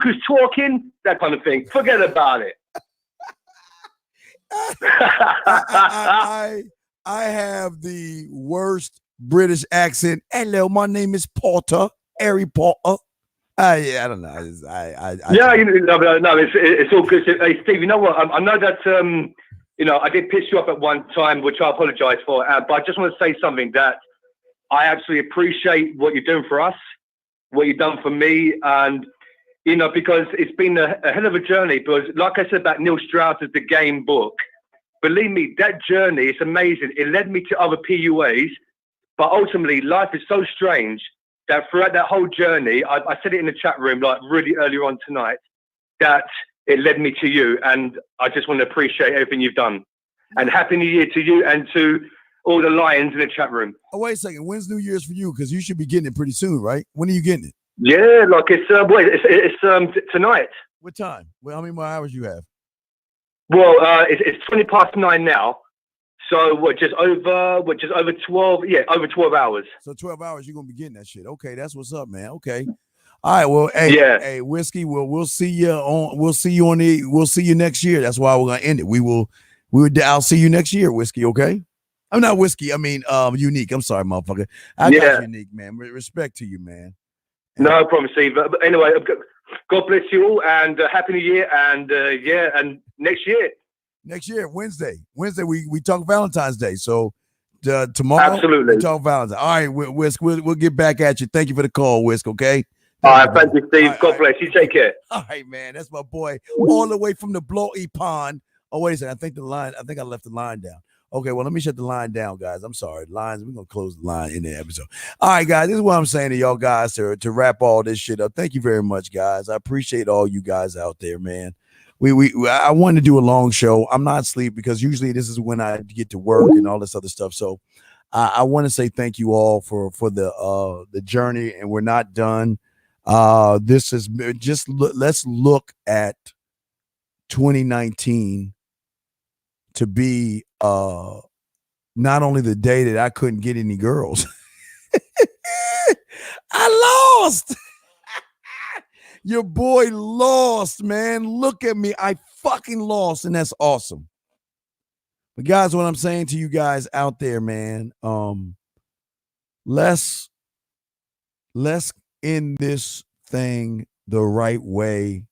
who's talking. That kind of thing. Forget about it. I have the worst British accent. Hello, my name is Porter, Harry Potter. I don't know. No, it's all good. Hey, Steve, you know what? I know that I did piss you off at one time, which I apologize for. But I just want to say something that I absolutely appreciate what you're doing for us, what you've done for me, and because it's been a hell of a journey. Because, like I said about Neil Strauss's The Game book, believe me, that journey is amazing. It led me to other PUAs, but ultimately, life is so strange that throughout that whole journey, I said it in the chat room, like really earlier on tonight, that it led me to you. And I just want to appreciate everything you've done. And Happy New Year to you and to all the lions in the chat room. Oh, wait a second. When's New Year's for you? Because you should be getting it pretty soon, right? When are you getting it? Yeah, like it's tonight. What time? Well, how many more hours you have? Well, it's 9:20 now. So just over 12? Yeah, over 12 hours. So 12 hours, you're gonna be getting that shit. Okay, that's what's up, man. Okay. All right. Well, hey, Whiskey. We'll see you next year. That's why we're gonna end it. I'll see you next year, Whiskey. Okay. I'm not Whiskey. I mean, Unique. I'm sorry, motherfucker. I got Unique, man. Respect to you, man. No problem, Steve. But anyway, God bless you all, and Happy New Year, and and next year. Next year, Wednesday, we talk Valentine's Day. So tomorrow, absolutely, we talk Valentine's. All right, Whisk, we'll get back at you. Thank you for the call, Whisk. Okay. All right, thank you, Steve. God bless you. Take care. All right, man. That's my boy, all the way from the Blowy Pond. Oh, wait a second. I think I left the line down. Okay, well, let me shut the line down, guys. I'm sorry. We're gonna close the line in the episode. All right, guys. This is what I'm saying to y'all guys to wrap all this shit up. Thank you very much, guys. I appreciate all you guys out there, man. I wanted to do a long show. I'm not asleep because usually this is when I get to work and all this other stuff. So I want to say thank you all for the journey, and we're not done. This is just let's look at 2019 to be not only the day that I couldn't get any girls. I lost. Your boy lost, man. Look at me. I fucking lost, and that's awesome. But guys, what I'm saying to you guys out there, man, let's end this thing the right way.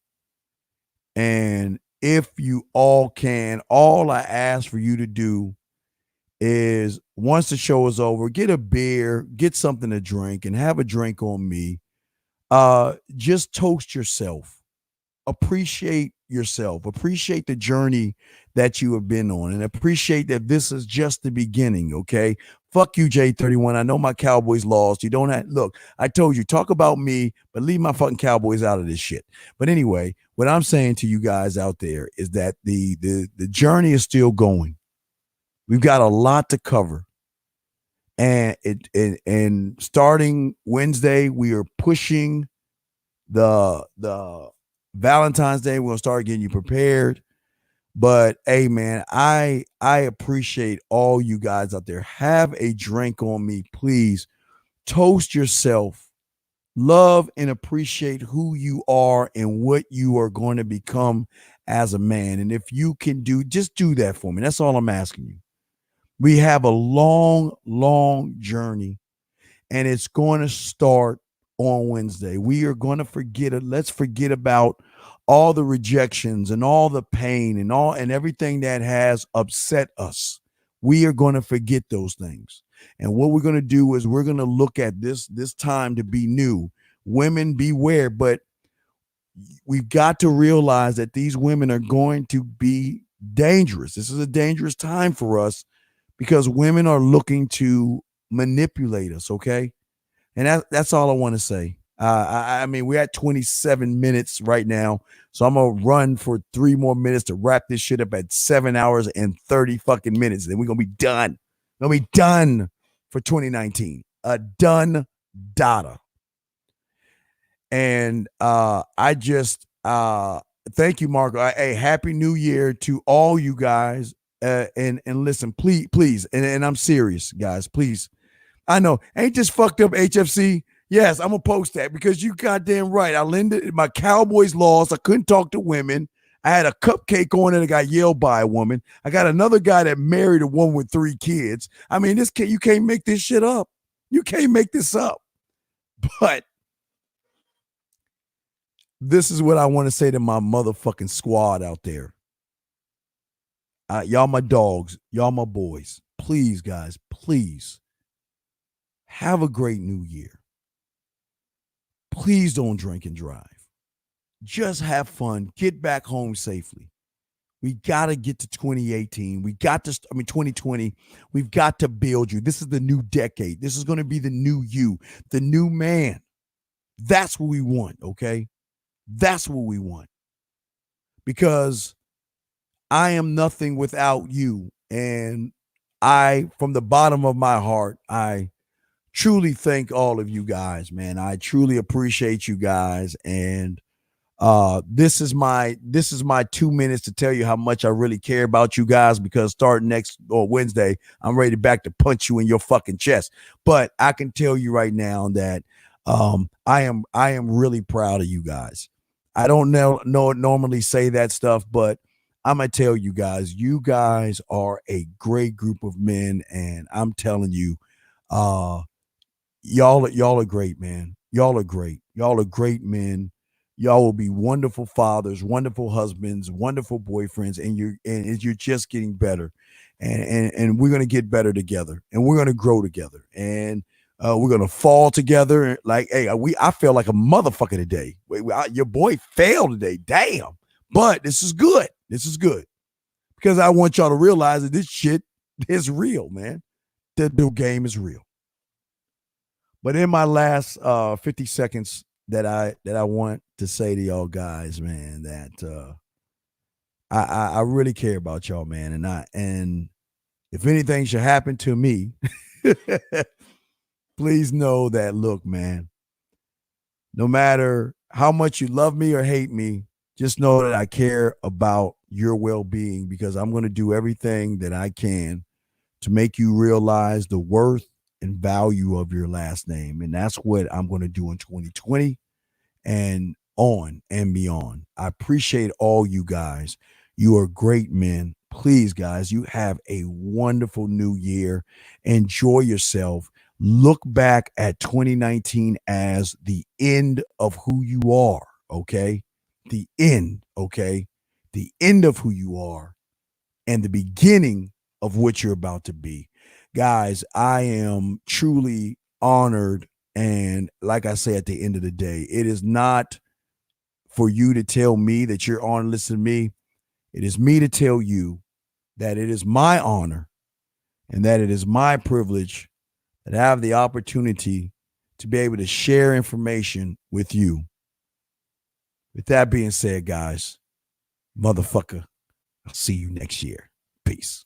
And if you all can, all I ask for you to do is once the show is over, get a beer, get something to drink, and have a drink on me. Just toast yourself. Appreciate yourself. Appreciate the journey that you have been on, and appreciate that this is just the beginning. Okay. Fuck you, J31. I know my Cowboys lost. You don't have, look, I told you, talk about me, but leave my fucking Cowboys out of this shit. But anyway, what I'm saying to you guys out there is that the journey is still going. We've got a lot to cover. And and starting Wednesday, we are pushing the Valentine's Day. We're gonna start getting you prepared. But hey, man, I appreciate all you guys out there. Have a drink on me, please. Toast yourself. Love and appreciate who you are and what you are going to become as a man. And if you can just do that for me. That's all I'm asking you. We have a long, long journey, and it's going to start on Wednesday. We are going to forget it. Let's forget about all the rejections and all the pain and everything that has upset us. We are going to forget those things. And what we're going to do is we're going to look at this time to be new. Women, beware, but we've got to realize that these women are going to be dangerous. This is a dangerous time for us because women are looking to manipulate us, okay? And that's all I want to say. I mean, we're at 27 minutes right now, so I'm gonna run for 3 more minutes to wrap this shit up at 7 hours and 30 fucking minutes. Then we're gonna be done. We're gonna be done for 2019. A done data. And I just thank you, Marco. Hey, happy New Year to all you guys. And listen, please, and I'm serious, guys. Please, I know ain't this fucked up HFC. Yes, I'm gonna post that because you goddamn right. My Cowboys lost. I couldn't talk to women. I had a cupcake on it that got yelled by a woman. I got another guy that married a woman with 3 kids. I mean, you can't make this shit up. You can't make this up. But this is what I want to say to my motherfucking squad out there. Y'all my dogs. Y'all my boys. Please, guys, please have a great new year. Please don't drink and drive. Just have fun. Get back home safely. We got to get to 2018. 2020. We've got to build you. This is the new decade. This is going to be the new you, the new man. That's what we want, okay? That's what we want. Because I am nothing without you. And from the bottom of my heart, I truly thank all of you guys, man. I truly appreciate you guys. And this is my 2 minutes to tell you how much I really care about you guys, because starting next or Wednesday, I'm ready back to punch you in your fucking chest. But I can tell you right now that I am really proud of you guys. I don't normally say that stuff, but I'm gonna tell you guys are a great group of men, and I'm telling you, y'all are great, man. Y'all are great. Y'all are great men. Y'all will be wonderful fathers, wonderful husbands, wonderful boyfriends, and you're just getting better, and we're gonna get better together, and we're gonna grow together, and we're gonna fall together. Like, hey, I feel like a motherfucker today. Your boy failed today, damn. But this is good. This is good, because I want y'all to realize that this shit is real, man. The new game is real. But in my last 50 seconds that I want to say to y'all guys, man, that I really care about y'all, man. And if anything should happen to me, please know that, look, man, no matter how much you love me or hate me, just know that I care about your well-being, because I'm going to do everything that I can to make you realize the worth and value of your last name. And that's what I'm going to do in 2020 and on and beyond. I appreciate all you guys. You are great men. Please, guys, you have a wonderful new year. Enjoy yourself. Look back at 2019 as the end of who you are, okay? The end, okay? The end of who you are and the beginning of what you're about to be. Guys, I am truly honored. And like I say, at the end of the day, it is not for you to tell me that you're honored to listen to me. It is me to tell you that it is my honor and that it is my privilege that I have the opportunity to be able to share information with you. With that being said, guys, motherfucker, I'll see you next year. Peace.